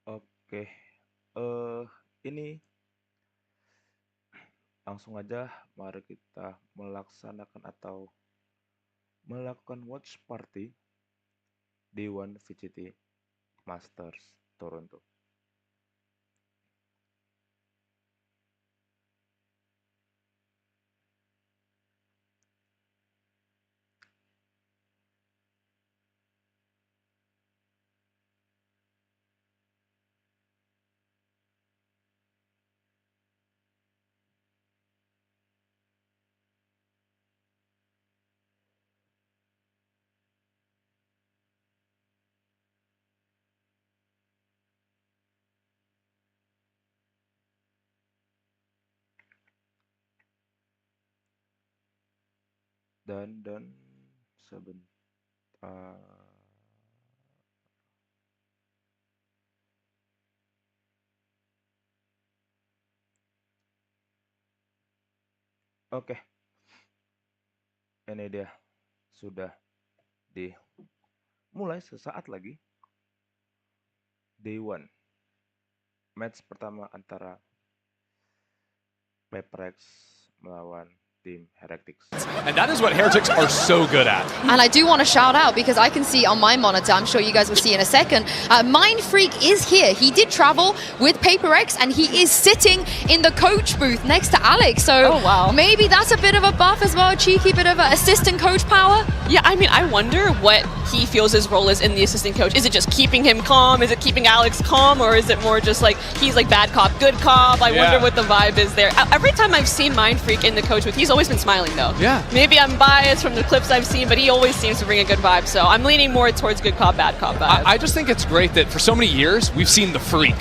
Oke, eh ini langsung aja mari kita melaksanakan atau melakukan watch party di One VCT Masters Toronto. Dan sebentar. Oke, ini dia sudah dimulai sesaat lagi. Day one, match pertama antara Paperex melawan Team Herectics. And that is what Heretics are so good at. And I do want to shout out because I can see on my monitor, I'm sure you guys will see in a second, Mind Freak is here. He did travel with PaperX and he is sitting in the coach booth next to Alex. So maybe that's a bit of a buff as well, a cheeky bit of assistant coach power. Yeah, I mean, I wonder what he feels his role is in the assistant coach. Is it just keeping him calm? Is it keeping Alex calm? Or is it more just like, he's like bad cop, good cop? I wonder what the vibe is there. Every time I've seen Mind Freak in the coach booth, he's always been smiling though. Yeah. Maybe I'm biased from the clips I've seen, but he always seems to bring a good vibe. So I'm leaning more towards good cop, bad cop vibe. I just think it's great that for so many years, we've seen the Freak.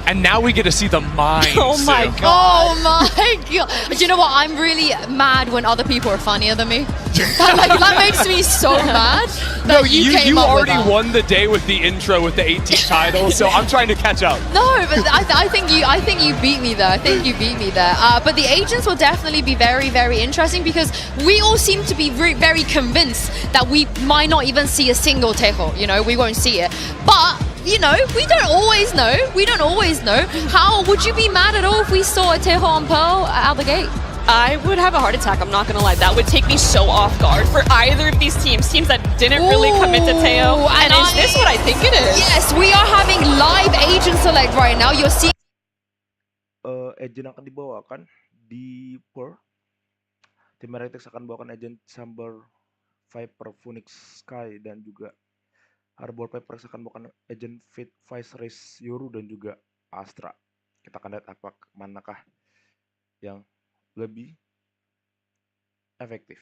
And now we get to see the mind. Oh my god. Oh my god. But you know what? I'm really mad when other people are funnier than me. that makes me so mad. No, you already that. won the day with the intro with the 18 titles, so I'm trying to catch up. No, but I think you beat me there. I think you beat me there. But the agents will definitely be very, very interesting because we all seem to be very convinced that we might not even see a single tejo. You know, we won't see it. But you know, we don't always know. We don't always know. How would you be mad at all if we saw a tejo on Pearl out the gate? I would have a heart attack, I'm not gonna lie. That would take me so off guard for either of these teams that didn't really commit to Teo. And is this what I think it is? Yes, we are having live agent select right now. You're seeing Agent akan dibawakan di Pearl. Team Herectics akan bawakan agent Samber, Viper, Phoenix, Sky, dan juga Harbor Paperex akan bawakan agent Fit, Vice Race, Yoru, dan juga Astra. Kita akan lihat manakah yang lebih efektif.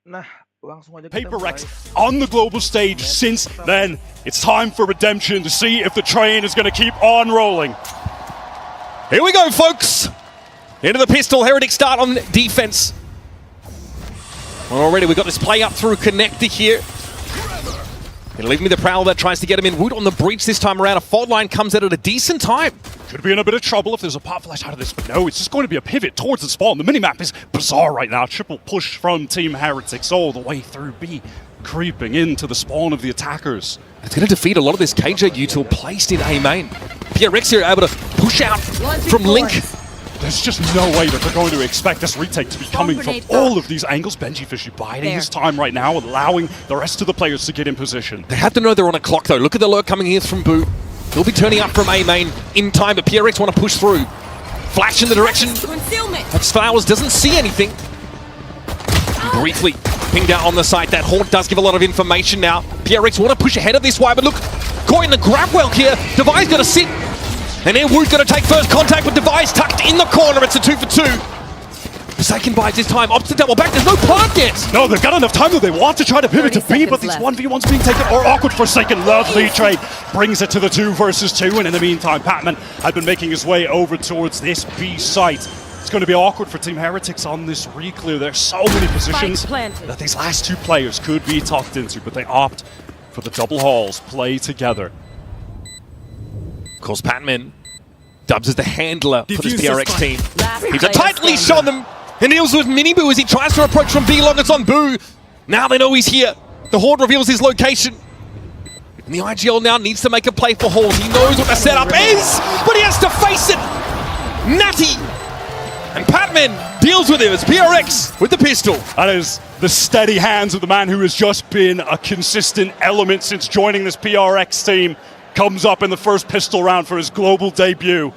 Nah, langsung aja kita PaperX on the global stage. Since then, it's time for redemption to see if the train is going to keep on rolling. Here we go, folks. Into the pistol, Heretic start on defense. Already we've got this play up through connector here. Gonna leave me the Prowler that tries to get him in. Wood on the breach this time around. A fault line comes out at a decent time. could be in a bit of trouble if there's a pop flash out of this, but no, it's just going to be a pivot towards the spawn. The minimap is bizarre right now. Triple push from Team Herectics all the way through B, creeping into the spawn of the attackers. It's going to defeat a lot of this KJ util placed in A main. PRX here able to push out from Link. There's just no way that they're going to expect this retake to be coming from all of these angles. Benji Fishy biding his time right now, allowing the rest of the players to get in position. They have to know they're on a clock though. Look at the lurk coming here from Boo. He'll be turning up from A main in time, but PRX want to push through. Flash in the direction. Flowers doesn't see anything. Briefly pinged out on the site. That haunt does give a lot of information now. PRX want to push ahead of this way, but look, caught in the grab well here. Devi's got to sit. And here Wood's going to take first contact with Device tucked in the corner. It's a 2 for 2. Forsaken buys his time. Opts to double back. There's no plant yet. No, they've got enough time that they want to try to pivot to B, but these 1v1s being taken are awkward. Forsaken, lovely trade. Brings it to the 2 versus 2. And in the meantime, Patman had been making his way over towards this B site. It's going to be awkward for Team Herectics on this reclear. There's so many positions that these last 2 players could be tucked into, but they opt for the double hauls, play together. Of course, Patman dubs as the handler for this PRX team. He's a tight leash on them, and deals with Mini Boo as he tries to approach from B long. It's on Boo. Now they know he's here. The Horde reveals his location. And the IGL now needs to make a play for Horde. He knows what the setup is, but he has to face it. Natty and Patman deals with it as PRX with the pistol. That is the steady hands of the man who has just been a consistent element since joining this PRX team. Comes up in the first pistol round for his global debut.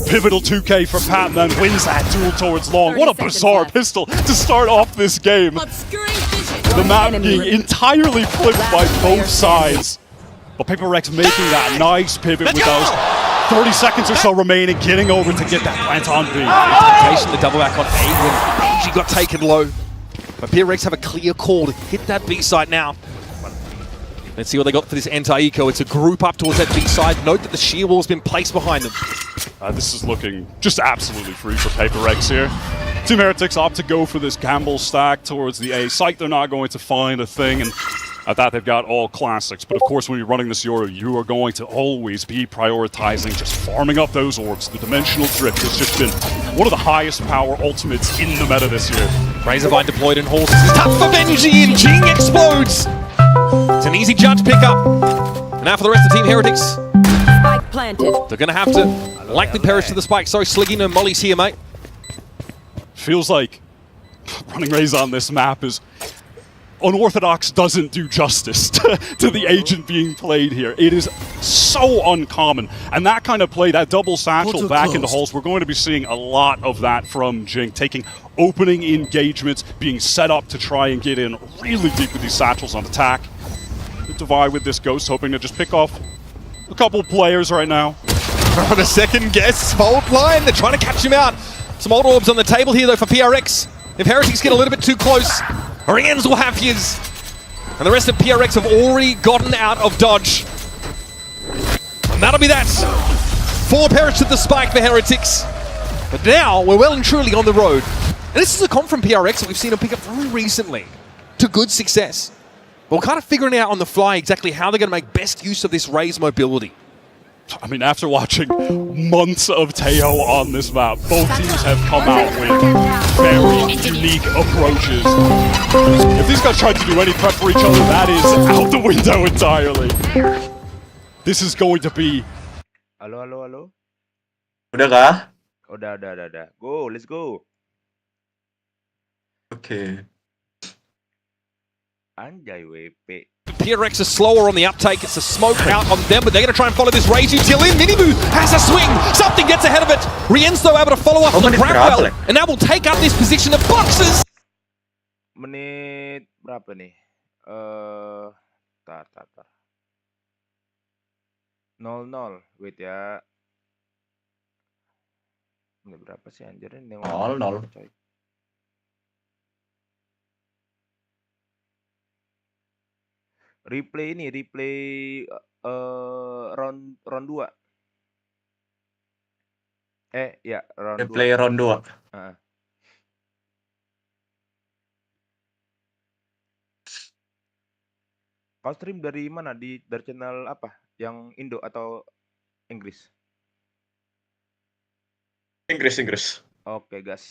Pivotal 2K for Patman, wins that duel towards long. What a bizarre pistol to start off this game. The map being entirely flipped by both sides. But Paper Rex making that nice pivot with those 30 seconds or so remaining, getting over to get that plant on B. Expectation, the double back on A when Benji got taken low. But PRX have a clear call to hit that B site now. Let's see what they got for this anti-eco. It's a group up towards that B side. Note that the shear wall's been placed behind them. This is looking just absolutely free for Paper Rex here. Team Herectics opt to go for this gamble stack towards the A site. They're not going to find a thing, and at that they've got all classics. But of course, when you're running this Euro, you are going to always be prioritizing just farming up those orbs. The dimensional drift has just been one of the highest power ultimates in the meta this year. Razorvine deployed in horses. It's tough for Benji, and Jing explodes. It's an easy judge pickup. And now for the rest of Team Herectics. Spike planted. They're going to have to likely perish to the spike. Sorry, Sliggy, no Molly's here, mate. Feels like running Raze on this map is unorthodox, doesn't do justice to the agent being played here. It is so uncommon. And that kind of play, that double satchel back into holes, we're going to be seeing a lot of that from Jing, taking opening engagements, being set up to try and get in really deep with these satchels on attack. Divide with this Ghost, hoping to just pick off a couple players right now. On a second guess, hold line. They're trying to catch him out. Some old orbs on the table here, though, for PRX. If Heretics get a little bit too close, Oriens will have his. And the rest of PRX have already gotten out of dodge. And that'll be that. 4 perish to the spike for Heretics. But now, we're well and truly on the road. And this is a comp from PRX that we've seen them pick up very recently to good success. But we're kind of figuring out on the fly exactly how they're going to make best use of this Raze mobility. I mean, after watching months of Teo on this map, both teams have come out with very unique approaches. If these guys tried to do any prep for each other, that is out the window entirely. This is going to be... Halo, halo, halo. Udah kah? Udah. Go, let's go. Oke. Anjay, WP. PRX is slower on the uptake. It's a smoke out on them, but they're going to try and follow this Raze util in. Miniboo has a swing. Something gets ahead of it. Rienzo able to follow up on the grab well, and now will take up this position of boxes. Menit berapa nih? Tar. 0-0. Wait ya. Menit berapa sih anjir ini? 0-0. Replay round 2. Ya, round 2. Replay round 2. Kau stream dari mana? Dari channel apa? Yang Indo atau Inggris? Inggris. Oke, gas.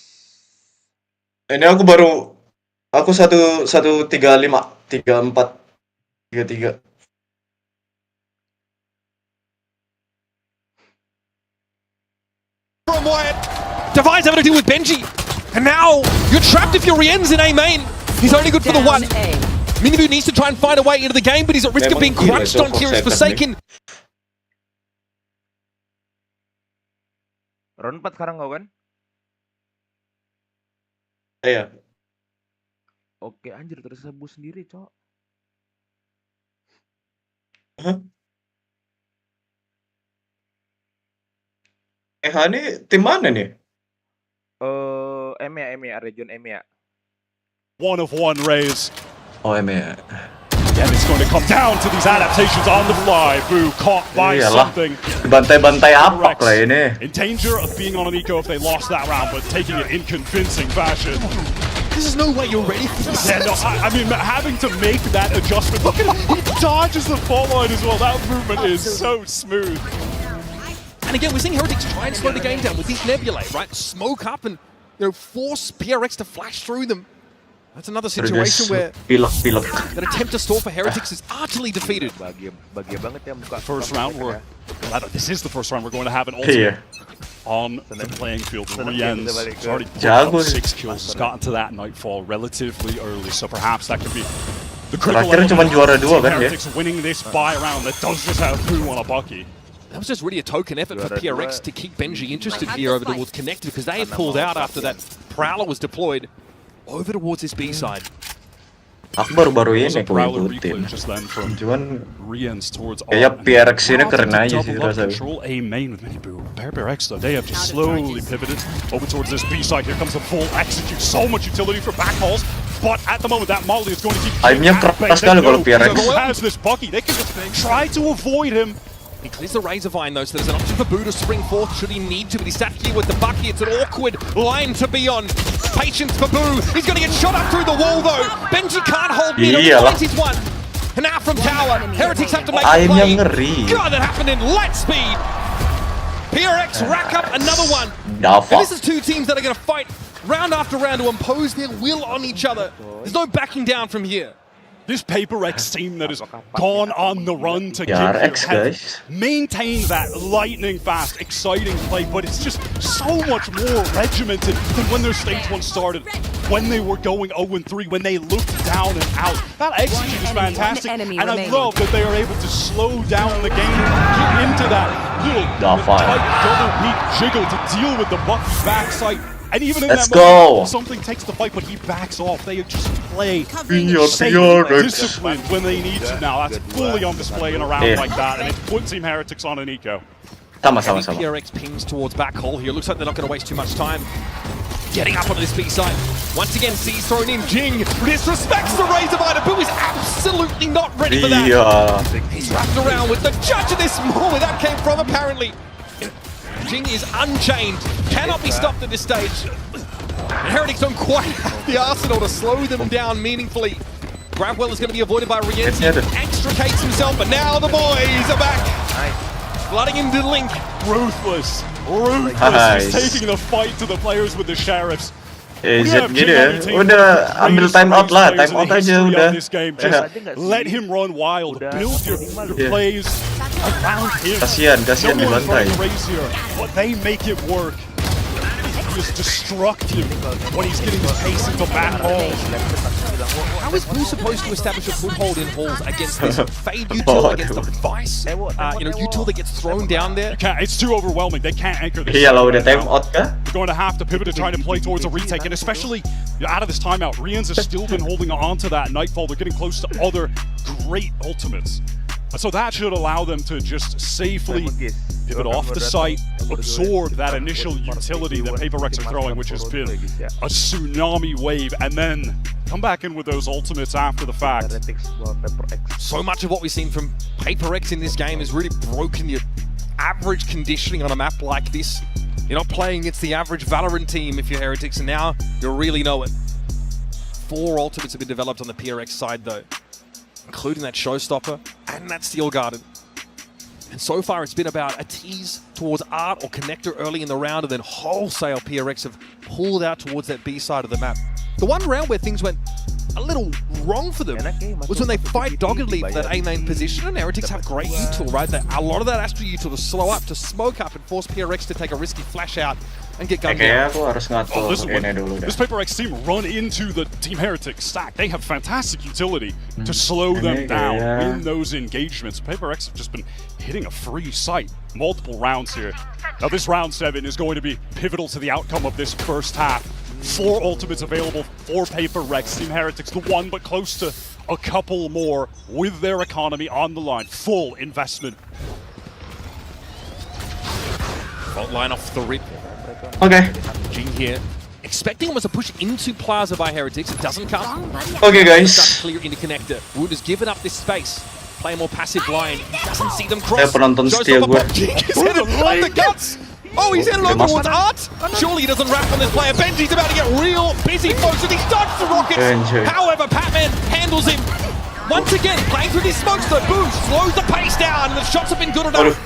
Ini aku 135, 34, 33. From Wyatt. Divine's having to deal with Benji. And now you're trapped if you're Rien's in A main. He's only good for the one. Minibu needs to try and find a way into the game, but he's at risk of being crunched on here as Forsaken. Round 4 sekarang kau kan? Iya. Oke, anjir tersebu sendiri, cok. Ini tim mana nih? EMEA, region EMEA. 1-of-1 raise. Oh, EMEA. And it's going to come down to these adaptations on the fly. Boo caught by something. Bantai-bantai apa lah ini? In danger of being on an eco if they lost that round, but taking it in convincing fashion. There's no way you're ready for this. Yeah, no, I mean, having to make that adjustment. Look at him, he dodges the fall line as well. That movement is so smooth. And again, we're seeing Heretics try and slow the game down with these nebulae, right? Smoke up and force PRX to flash through them. That's another situation where pilek. that attempt to stall for Heretics is utterly defeated. Bahagia banget ya muka. First round, this is the first round we're going to have an ultimate on the playing field. Rien's already put 6 kills, has gotten to that Nightfall relatively early, so perhaps that could be the critical Terakhir cuma juara 2 kan ya? Heretics winning this buy round that does just have Boo on a bucky. That was just really a token effort for PRX to keep Benji interested here over towards Connected, because they had pulled out after that Prowler was deployed over towards this B side. Aku baru-baru ini aku ikutin. Cuman kayak PRX ini keren aja sih rasanya. A main with Minibu. PRX though, they have just slowly pivoted over towards this B side. Here comes the full execute. So much utility for backhauls. But at the moment, that Molly is going to keep. Aimnya keras sekali kalau PRX. Has this Bucky. They can just try to avoid him. He clears the Razor Vine though, so there's an option for Boo to spring forth should he need to, but he's sat here with the Bucky. It's an awkward line to be on. Patience for Boo. He's going to get shot up through the wall though. Benji can't hold me. He finds his one. And now from Tower, Heretics have to make a play. God, that happened in light speed. PRX rack up another one. And this is two teams that are going to fight round after round to impose their will on each other. There's no backing down from here. This PaperX team that has gone on the run to get here maintained that lightning fast, exciting play, but it's just so much more regimented than when their stage 1 started, when they were going 0-3, when they looked down and out. That execute is fantastic, and I love that they are able to slow down the game and get into that little tight double peak jiggle to deal with the Bucky backside. And even in that moment, something takes the fight, but he backs off. They just play safe, disciplined when they need to now. That's fully on display in a round like that, and it puts Team Heretics on an eco. Sama-sama. PRX pings towards back hole here. Looks like they're not going to waste too much time. Getting up onto this B side. Once again, C's thrown in. Jing disrespects the Razor Vine. Boo is absolutely not ready for that. He's wrapped around with the judge of this more where that came from, apparently. Jing is unchained, cannot be stopped at this stage. And Heretics don't quite have the arsenal to slow them down meaningfully. Grabwell is going to be avoided by Rienzi, extricates himself, but now the boys are back. Flooding into Link. Ruthless. He's taking the fight to the players with the sheriffs. Zed gini ya, udah ambil time out lah, time out aja udah. Let him run wild, build your plays around him. Kasian dibantai. But they make it work. Just destructive when he's getting his pace into back halls. How is Boo supposed to establish a foothold in halls against this Fade util, against the Vice? Util that gets thrown down there? It's too overwhelming. They can't anchor this. Iya lah, udah time out kah? They're going to have to pivot to try to play towards a retake, and especially out of this timeout, Rien's has still been holding on to that Nightfall. They're getting close to other great ultimates. So that should allow them to just safely pivot off the site, absorb that initial utility that PaperX are throwing, which has been a tsunami wave, and then come back in with those ultimates after the fact. So much of what we've seen from PaperX in this game has really broken your average conditioning on a map like this. You're not playing against the average Valorant team if you're Heretics, and now you really know it. 4 ultimates have been developed on the PRX side though, including that Showstopper and that Steel Garden. And so far it's been about a tease towards Art or Connector early in the round, and then wholesale PRX have pulled out towards that B side of the map. The one round where things went a little wrong for them was when they fight doggedly for that A main position, and Heretics have great util, right? A lot of that Astra util to slow up, to smoke up, and force PRX to take a risky flash out and get gunned down. This Paper X team run into the Team Herectics stack. They have fantastic utility to slow them down in those engagements. Paper X have just been hitting a free sight multiple rounds here. Now this round 7 is going to be pivotal to the outcome of this first half. 4 ultimates available for Paper Rex. Team Herectics, the one, but close to a couple more with their economy on the line. Full investment. Fault line off the rip. Okay. Jing here, expecting almost a push into Plaza by Heretics. It doesn't come. Okay, guys. Clear into Connector. Wood has given up this space. Play a more passive line. He doesn't see them cross. Penonton setia gue. Jing is hit him on the guts. Oh, he's in low towards Art. Surely he doesn't wrap on this player. Benji's about to get real busy, folks, and he dodged the rockets. However, Patman handles him. Once again, playing through these smokes, the boost slows the pace down, and the shots have been good enough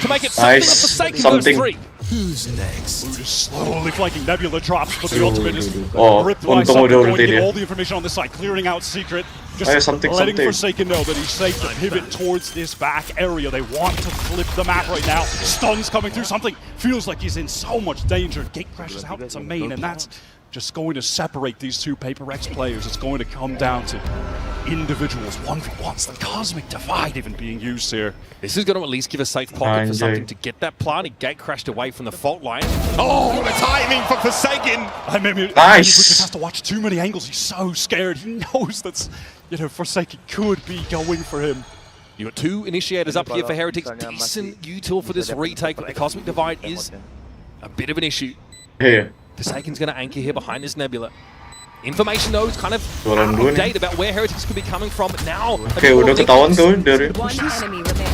to make it something of the sake of those 3. Who's next? Wood is slowly flanking. Nebula drops, but the ultimate is ripped by untung something. udah Going to ulti get dia. all the information on this side, clearing out Secret. Just something. letting Forsaken know that he's safe to pivot towards this back area. They want to flip the map right now. Stuns coming through. Something feels like he's in so much danger. Gate crashes out to main, and that's just going to separate these two Paper X players. It's going to come down to individuals, 1v1s, the cosmic divide even being used here. This is going to at least give a safe pocket for something to get that plant. He gate crashed away from the fault line. Oh, the timing for Forsaken! I mean, Nice. He just has to watch too many angles. He's so scared. He knows that's, Forsaken could be going for him. You got 2 initiators up here for Heretics. Decent util for this retake, but the cosmic divide is a bit of an issue. Iya. Forsaken's going to anchor here behind this Nebula. Information though is kind of Jualan out dulu of nih. date about where Heretics could be coming from, but now Oke, udah ketahuan tuh dari.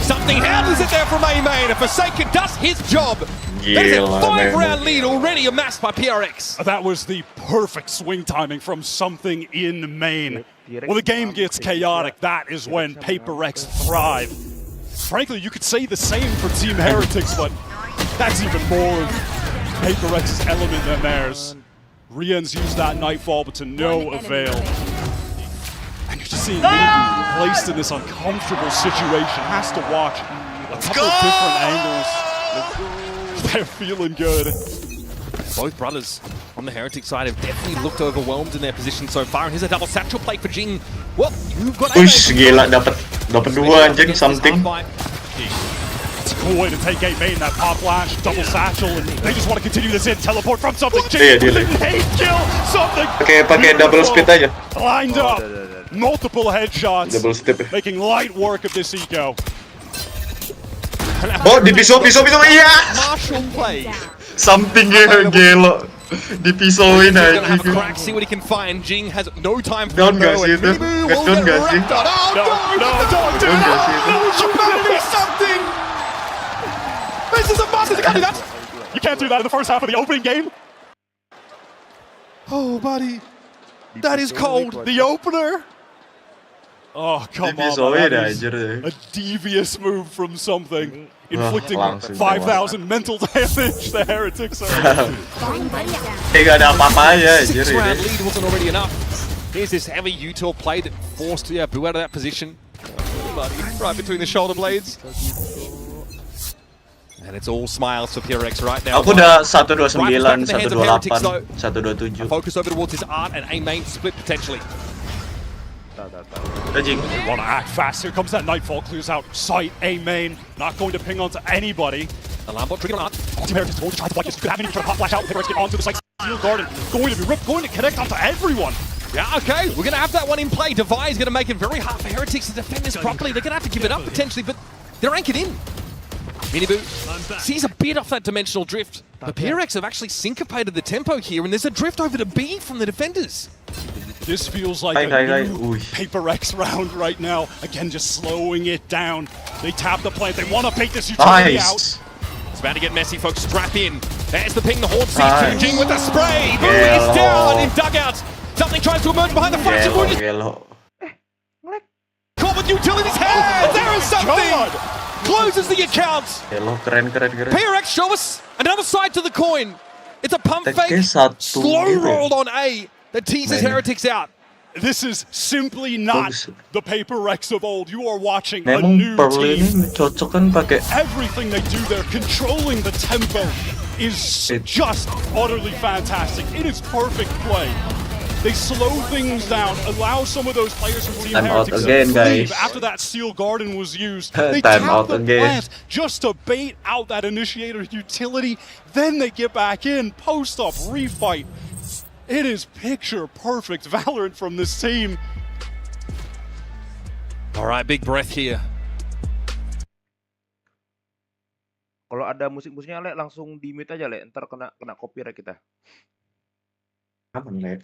something handles it there from A-Main, and Forsaken does his job. That is a Gila, 5-round lead already amassed by PRX. That was the perfect swing timing from something in main. When the game gets chaotic, that is when Paper X thrive. Frankly, you could say the same for Team Herectics, but that's even more of Paper X's element than theirs. Rian's used that Nightfall, but to no avail. And you're just seeing Minibu placed in this uncomfortable situation. Has to watch a couple of different angles. They're feeling good. Both brothers on the Heretic side have definitely looked overwhelmed in their position so far. And here's a double satchel play for Jing. Well, you've got Uish, gila, dapat 2 anjing, something. It's a cool way to take 8 main, that pop flash, double satchel, and they just want to continue this in. Teleport from something. Iya, dia lagi. Hate kill something. Pakai double speed aja. Lined up. Multiple headshots. Double step. Making light work of this eco. Oh, dipisau, iya. Marshall play. Something ya, gelo. Dipisauin He's gonna have a aja. crack, see what he can find. Jing has no time for Down go, gak sih and itu? Minibu Get will down get gak sih? wrapped on. Oh no, No, get the dog no, down. gak sih itu? You better do something. This is a must. You can't do that. You can't do that in the first half of the opening game. Oh, buddy. That is cold. The opener. Oh, come on. Dipisauin That is aja deh. a devious move from something. Inflicting langsung 5,000 mental damage. The Heretics are... Gak ada apa-apanya anjir 6-round ini. lead wasn't already enough. Here's this heavy util play that forced Boo out of that position. Buddy, right between the shoulder blades. And it's all smiles for PRX right now. Aku udah 129, 128, 127. Focus over towards his Art and A-Main split potentially. Anjing. Want to act fast. Here comes that Nightfall. Clears out sight. A main. Not going to ping onto anybody. Alarm bot trigger on Art. Team Herectics going to try to block this. You could have any try to pop flash out. Paper X get onto the site. Steel Garden. Going to be ripped. Going to connect onto everyone. Yeah, okay, we're going to have that one in play. Divide is going to make it very hard for Heretics to defend this properly. They're going to have to give it up potentially, but they're anchored in. Minibu sees a bit off that dimensional drift. But PRX have actually syncopated the tempo here, and there's a drift over to B from the defenders. This feels like Hi. a new Ui. Paper X round right now. Again, just slowing it down. They tap the plant. They want to bait this utility out. Nice. It's about to get messy, folks. Strap in. There's the ping, the Horde Nice. C2. Jing with the spray. Boo Hello. is down in dugout. Something tries to emerge behind the fraction. Gelo. Caught with utility's hands. There is something. God. closes the account. Hello, keren. PRX show us another side to the coin. It's a pump Teknya fake, satu slow gitu. rolled on A that teases Mainnya. Heretics out. This is simply not Bagus. the Paper Rex of old. You are watching a Memang new Pearl team. ini cocok kan pakai Everything they do there, controlling the tempo, is just utterly fantastic. It is perfect play. They slow things down, allow some of those players from Team Time out Herectics again, to leave guys. after that Steel Garden was used. They Time tap out the again. plant just to bait out that initiator utility. Then they get back in, post up, refight. It is picture perfect Valorant from this team. All right, big breath here. Kalau ada musik-musiknya Le, langsung di mute aja Le, ntar kena copyright kita. aman Le.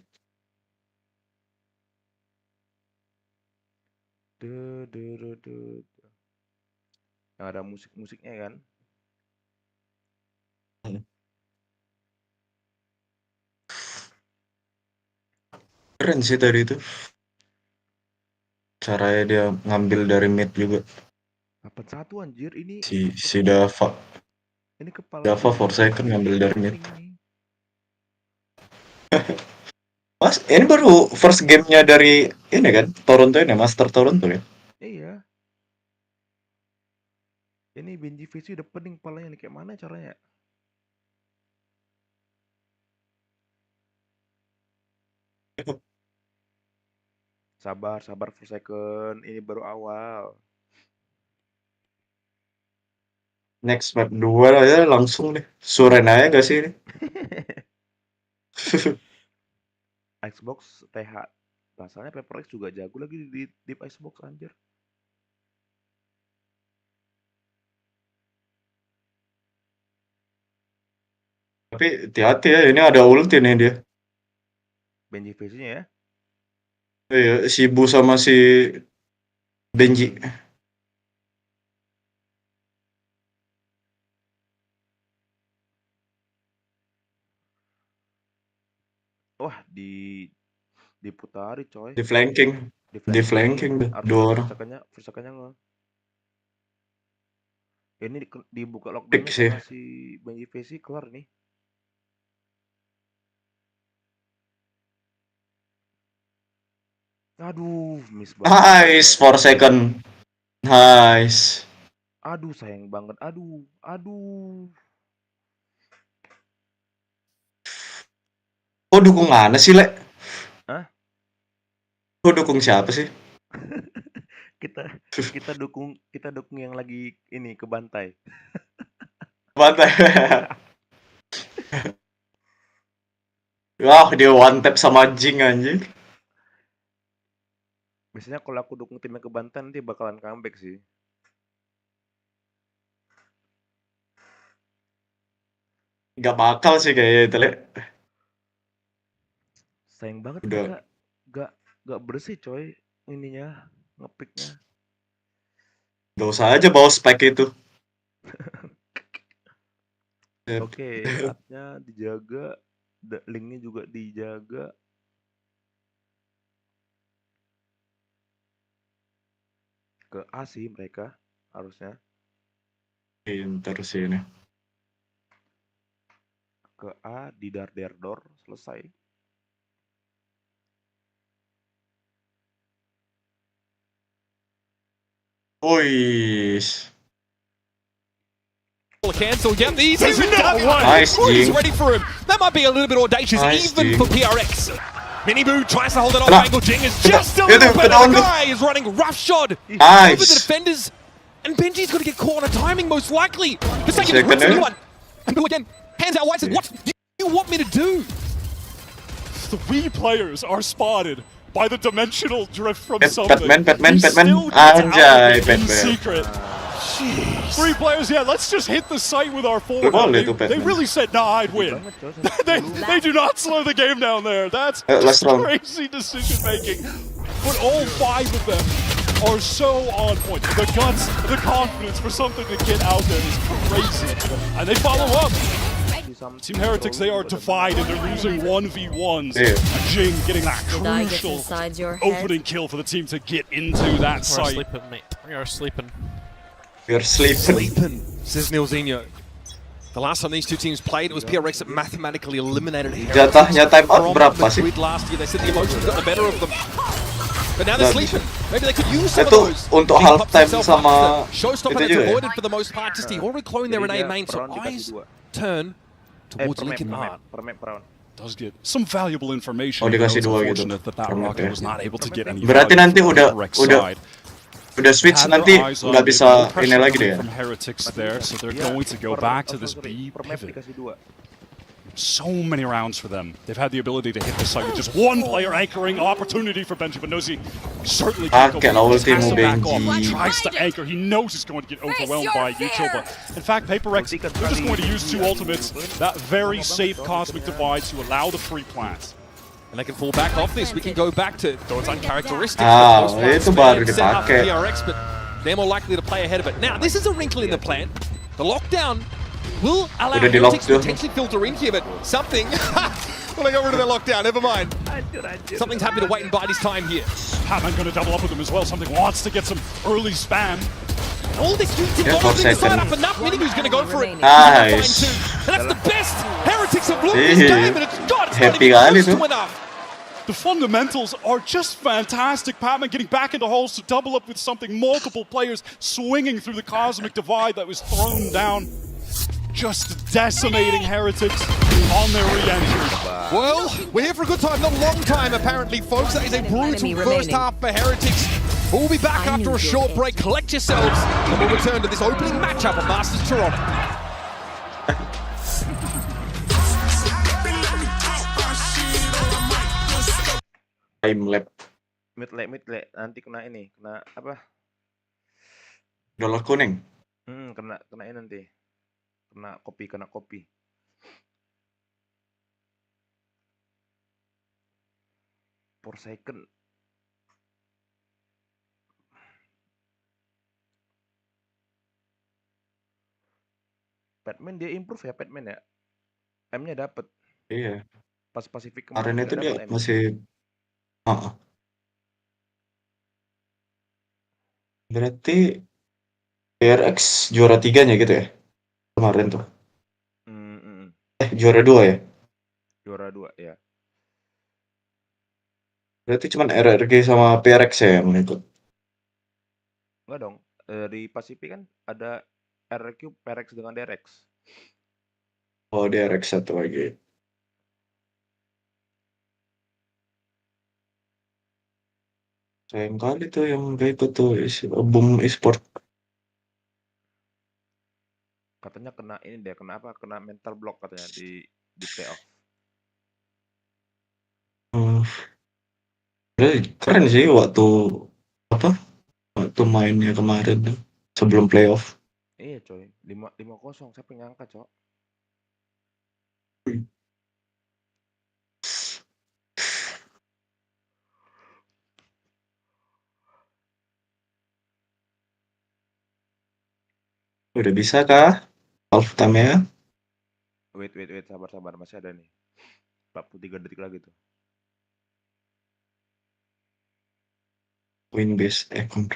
Yang ada musik-musiknya kan. Keren sih tadi itu. Caranya dia ngambil dari mid juga. 81 anjir ini. Si Dava. Ini kepala. Dava for second ngambil dari mid. Mas, ini baru first game-nya dari ini kan, Toronto ini, Master Toronto ya? Iya. Ini Benji VC udah pening kepalanya nih, kayak mana caranya? Sabar for second, ini baru awal. Next map 2 lah ya, langsung deh. Suren aja gak sih ini? Xbox TH. Pasalnya PaperX juga jago lagi di Xbox anjir. Tapi hati-hati ya, ini ada ulti nih dia. Benji VC-nya ya. Iya, si Bu sama si Benji. Wah, diputari coy. Di flanking. Di flanking tuh, dua orang. Persakannya nggak. Ini dibuka Pick lockdown sih. sama si Benji VC kelar nih. Aduh, miss banget. Nice, 4 second. Nice. Aduh, sayang banget. Aduh. Kok dukung mana sih, Le? Hah? Kok dukung siapa sih? kita dukung yang lagi ini kebantai. Bantai. Wah, dia one tap sama Jing anjing. Biasanya kalau aku dukung tim yang kebantai nanti bakalan comeback sih. Gak bakal sih kayaknya itu, Le. Sayang banget Udah. gak bersih coy ininya, ngepicknya. Gak usah aja bawa spike itu. Oke, saatnya dijaga, linknya juga dijaga. Ke A sih mereka harusnya. Pinter sih ini. Ke A di door selesai. Uish. Cancel, get these. He's Nice, He's Jing. ready for him. That might be a little bit audacious, Nice, even Jing. for PRX. Miniboo tries to hold it off Kena. angle. Jing is just a Kena. little better. Kena. The guy is running roughshod over the Nice. defenders. And Benji's going to get caught on a timing, most likely. The second Second, rips a new eh? one. And Boo again, hands out wide, says, what do you want me to do? 3 players are spotted by the dimensional drift from something. Batman. He still gets Anjay, out of it in Batman. secret. 3 players, yeah, let's just hit the site with our forward. Boleh They, tuh, they Batman. really said, nah, I'd win. they do not slow the game down there. That's Last round. crazy decision making. But all 5 of them are so on point. The guts, the confidence for something to get out there is crazy. And they follow up. Team Herectics, they are divided. They're losing 1v1s. Yeah. Jing getting that The die gets crucial inside your head. opening kill for the team to get into that We are site. sleeping, mate. We are sleeping. We're sleeping. Sleeping, says Nilzinho. The last time these two teams played, it was PRX that mathematically eliminated Heretics Jatahnya time out from berapa the sih? grid last year. They said the emotions got the better of them. But now they're sleeping. Maybe they could use some of Itu those. untuk King pops halftime himself sama up. Showstopper itu that's juga ya? avoided for the most part. Just already clone their Jadi Renee dia main. per So round dikasih eyes 2. turn towards Lincoln Heart. Per round. Does get some valuable information. Oh, Even though dikasih it's 2 gitu. unfortunate that Per rocket match was ya. not able to get any Berarti value nanti from the Rex side. udah switch Had nanti their eyes on nggak it, bisa no pressure ini lagi deh coming ya. from Heretics there, so they're Dia going to go back to this B per map pivot. dikasih 2. So many rounds for them. They've had the ability to hit the site with just one player anchoring. Opportunity for Benji, but Nosy certainly can't go. Pakai lah He has ultimu to back Benji. off. Tries to anchor. He knows he's going to get overwhelmed by Yucho, but in fact, PaperX, they're just going to use 2 ultimates. That very safe Cosmic Divide to allow the free plant. And they can fall back off this. We can go back to those uncharacteristic. Ah, itu baru dipakai. PRX, but they're more likely to play ahead of it. Now, this is a wrinkle in the plan. The lockdown will allow Udah di Heretics to lockdown. potentially filter in here, but something... well, they got rid of their lockdown, never mind. Something's happy to wait and bide his time here. Patman going to double up with him as well. Something wants to get some early spam. All this unity Yeah, got 4 to decide seconds. up enough. Minimu's going to go for it. Nice. And that's the best. Heretics have looked this game, and it's not Happy even kali close tuh. to enough. The fundamentals are just fantastic. Patman getting back into holes to double up with something. Multiple players swinging through the Cosmic Divide that was thrown down. Just decimating Heretics on their re-entry. Well, we're here for a good time, not a long time apparently, folks. That is a brutal first half for Heretics. We'll be back after a short break. Collect yourselves, and we'll return to this opening matchup of Masters Toronto. Time lap. Mid lane nanti kena ini, kena apa? Dolar kuning. Kena ini nanti. Kena kopi. Per second. Batman dia improve ya, Batman ya. M-nya dapet. Iya. Pas Pacific Kemarin itu nggak dia dapet M. masih Berarti PRX juara 3-nya gitu ya? Kemarin tuh. Juara 2 ya? Juara 2 ya. Berarti cuma RRG sama PRX ya yang ikut. Enggak dong. Di Pacific kan ada RQ, PRX dengan DRX. Oh, DRX satu lagi. Sayang kali tuh yang gak ikut tuh Boom Esports. Katanya kena ini deh, kena apa? Kena mental block katanya di playoff. Keren sih waktu mainnya kemarin tuh sebelum playoff. Iya coy, 5-0, siapa yang nyangka cok? Udah bisa kah? Halftime ya? Wait, sabar, masih ada nih. 43 detik lagi tuh. Win base account.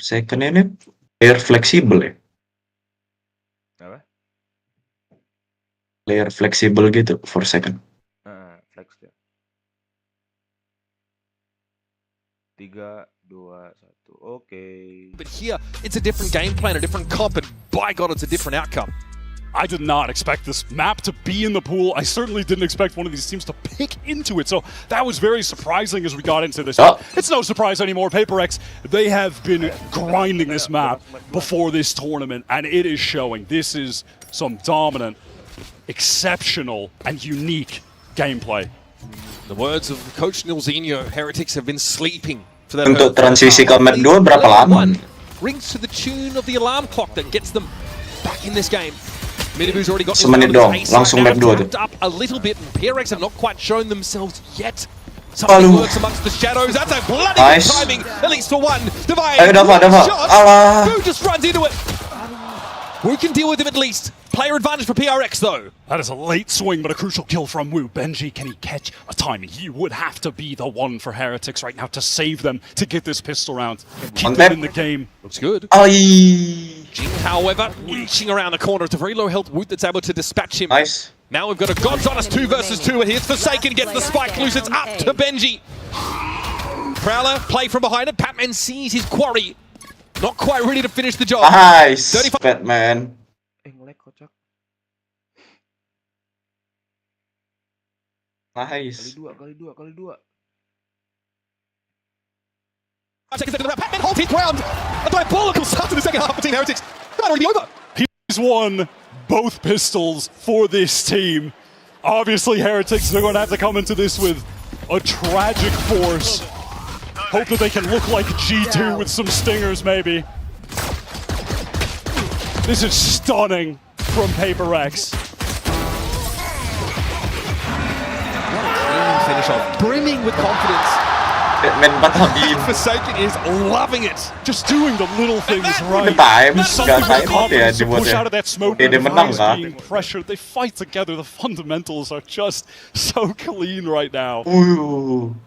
Second ini player fleksibel ya? Apa? Player fleksibel gitu for second. Flex ya. 3, 2, 1. Okay. But here, it's a different game plan, a different comp, and by God, it's a different outcome. I did not expect this map to be in the pool. I certainly didn't expect one of these teams to pick into it. So that was very surprising as we got into this. Oh. It's no surprise anymore. PaperX, they have been grinding this map before this tournament, and it is showing. This is some dominant, exceptional, and unique gameplay. The words of Coach Nilzinho, Heretics have been sleeping for that. Untuk transisi ke map 2 berapa lama? Rings to the tune of the alarm clock that gets them back in this game. Minibu's already got Semenit dong, langsung map 2 tuh. up a little bit, and PRX have not quite shown themselves yet. Something works amongst the shadows. That's a bloody good timing, at least for one. Divide. Ayo dapat. Alah. Who just runs into it? Who can deal with him at least? Player advantage for PRX though. That is a late swing, but a crucial kill from Wu. Benji, can he catch a timing? He would have to be the one for Heretics right now to save them, to get this pistol round. Keep them in the game. Looks good. Ai. Jing, however, reaching around the corner. It's a very low health Woot that's able to dispatch him. Nice. Now we've got a God's Honest 2 versus 2, and here's Forsaken, gets the spike loose. It's up to Benji. Prowler, play from behind it. Batman sees his quarry. Not quite ready to finish the job. Nice. 35. Batman. Ngelag kocak. Nice. Kali dua. Seconds into the round. Batman holds his ground. A diabolical start to the second half for Team Herectics. That might already be over. He's won both pistols for this team. Obviously, Heretics are going to have to come into this with a tragic force. Hope that they can look like G2 with some stingers, maybe. This is stunning from PaperX. Finish off. Brimming with confidence. Batman Batman. Forsaken is loving it. Just doing the little things right. Time, Something gak with time ya confidence to push dibuatnya. out of that smoke. Dia menang Device kah? being pressured. They fight together. The fundamentals are just so clean right now.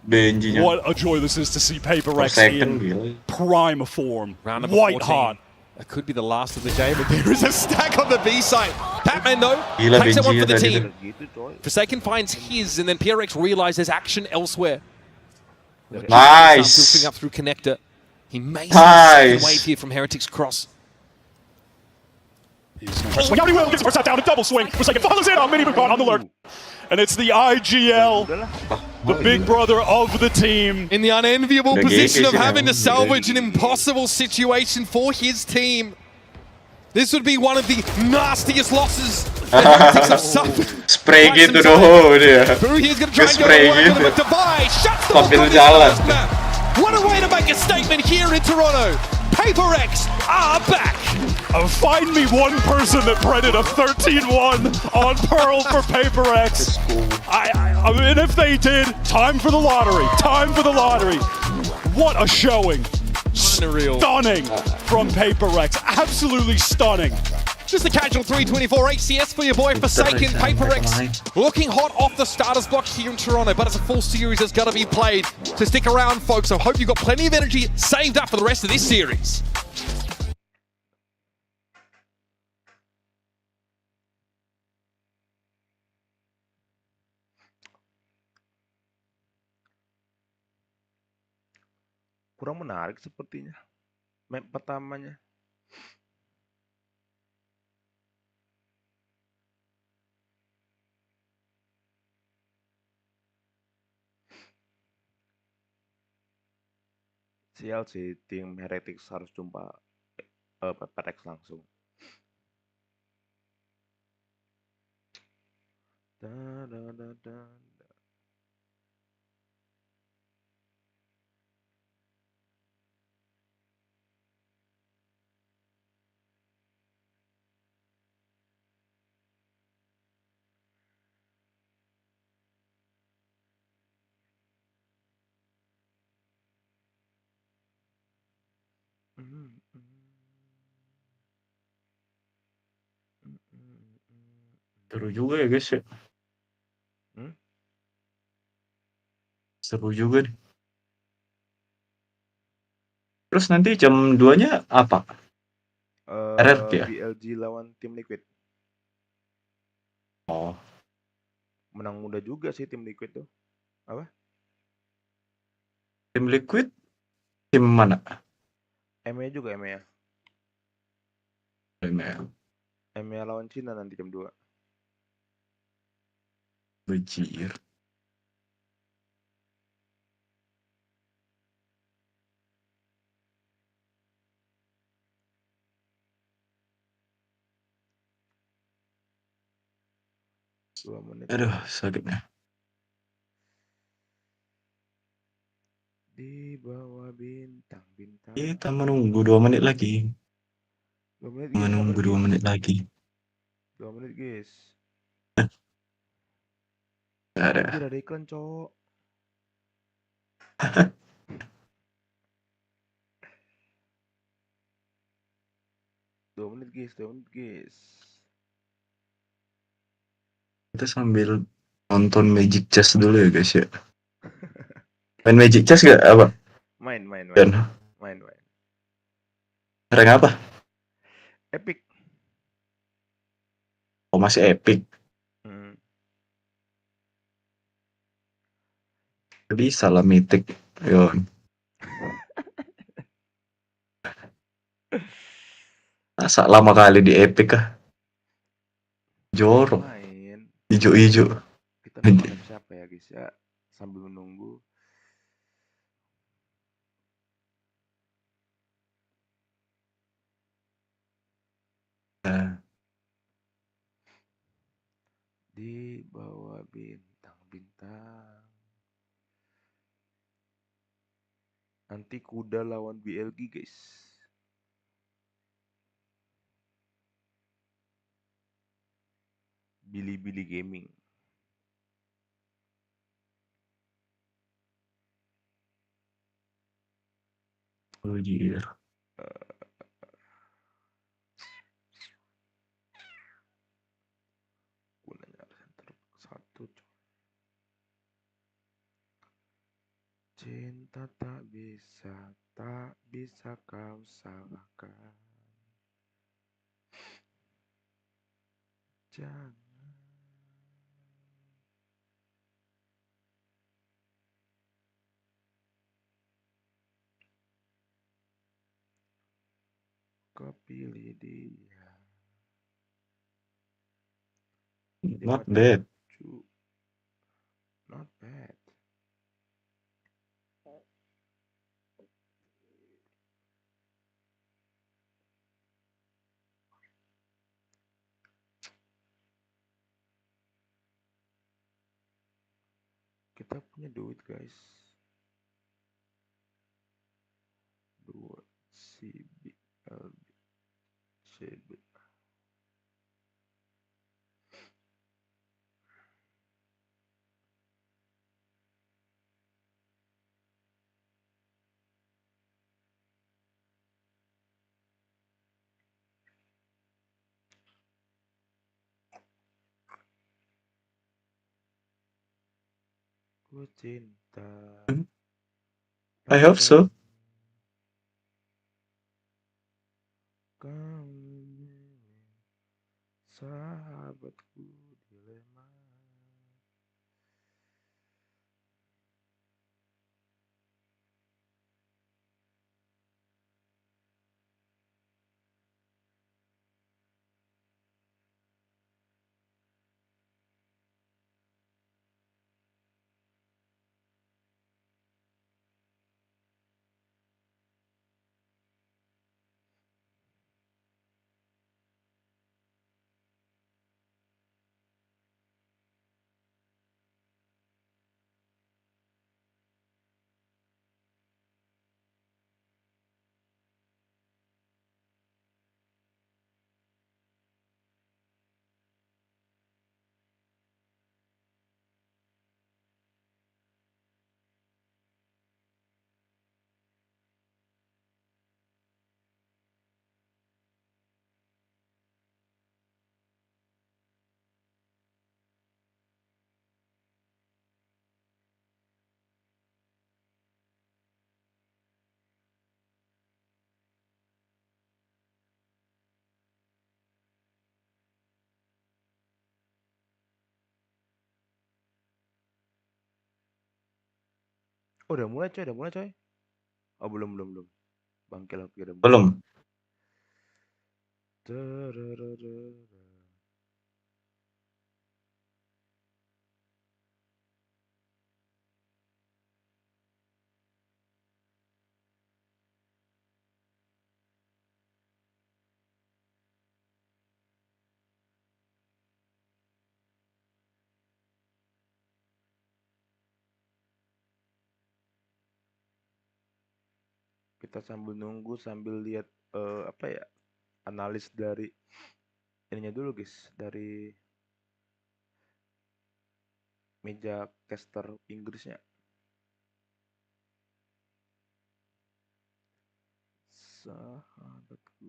Benji-nya. What a joy this is to see PaperX Forsaken, in gila. prime form. Round number White 14. hot. That could be the last of the game, but there is a stack on the B side. Batman, though, Gila, takes that one Benji for the tadi team. Gitu coy. Forsaken finds his, and then PRX realizes action elsewhere. Nice. Filtering up through connector. He may see a wave here from Heretics Cross. He's going to swing out. He will. Gets the first shot down. A double swing. Forsaken follows in on Mini Bug on the alert. And it's the IGL, the big brother of the team. In the unenviable position of having to Udah salvage an impossible situation for his team. This would be one of the nastiest losses that Heretics have suffered. Spray Quite gitu some time. doh dia. Boo, he's going to try and go Spray away with gitu. him, but Divide shuts the Sambil lock on this jalan. first map. What a way to make a statement here in Toronto. PaperX are back. Find me one person that printed a 13-1 on Pearl for PaperX. I mean, if they did, time for the lottery. Time for the lottery. What a showing. Unreal. Stunning from PaperX. Absolutely stunning. Just a casual 324 ACS for your boy Forsaken. PaperX looking hot off the starters block here in Toronto, but it's a full series that's got to be played. So stick around, folks. I hope you've got plenty of energy saved up for the rest of this series. Kurang menarik sepertinya. Map pertamanya. Sial sih, tim Heretics harus jumpa PaperX langsung. Seru juga ya guys ya. Seru juga nih. Terus nanti jam 2-nya apa? RRQ ya? BLG lawan tim Liquid. Oh. Menang muda juga sih tim Liquid tuh. Apa? Tim Liquid? Tim mana? EMEA juga EMEA. EMEA lawan Cina nanti jam 2. Bejir. Aduh, sakitnya. Di bawah bintang-bintang. Kita menunggu 2 menit lagi. 2 menit. Menunggu 2 menit lagi. 2 menit, guys. Gak ada. Anjir, ada iklan, cowok. Dua menit guys. Kita sambil nonton Magic Chess dulu ya guys ya. Main Magic Chess gak apa? Main. Dan Main. rank apa? Epic. Oh masih epic. Bisa lah mythic. Yo. Masa lama kali di epic kah? Jorok. Main. Ijo. Kita menghadap siapa ya guys ya? Sambil menunggu. Di bawah bintang-bintang. Nanti kuda lawan BLG guys. Billy Gaming. Oh iya. Gunanya center satu. Cinta tak bisa kau salahkan. Jangan. Kau pilih dia. Not bad. Not bad. Kita punya duit guys. 2 CB LB CB. Ku cinta. I hope so. Kamu sahabatku dilema. Oh, udah mulai coy. Oh, belum. Bangkel aku udah mulai. Belum. Kita sambil nunggu sambil lihat apa ya? Analis dari ininya dulu guys, dari meja caster Inggrisnya. sahabatku.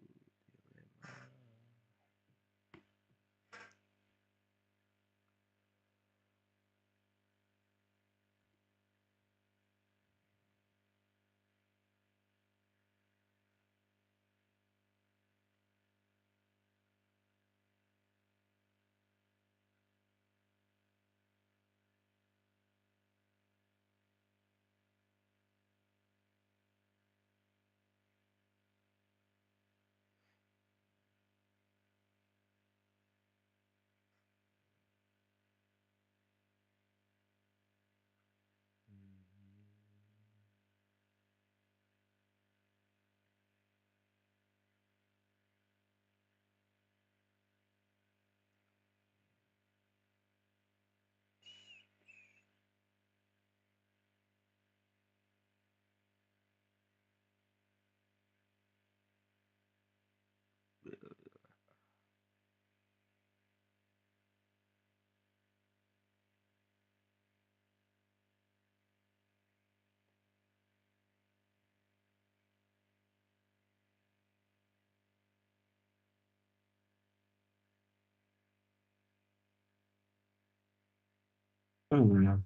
Hmm.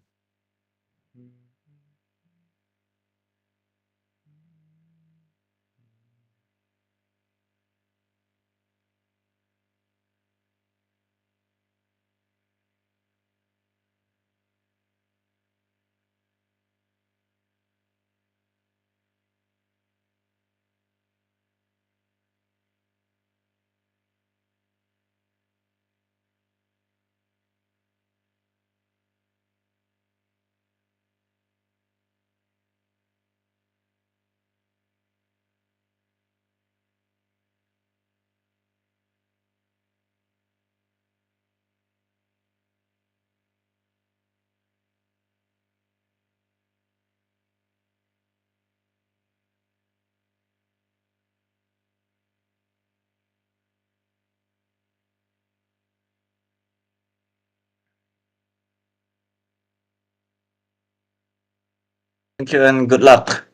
Thank you and good luck.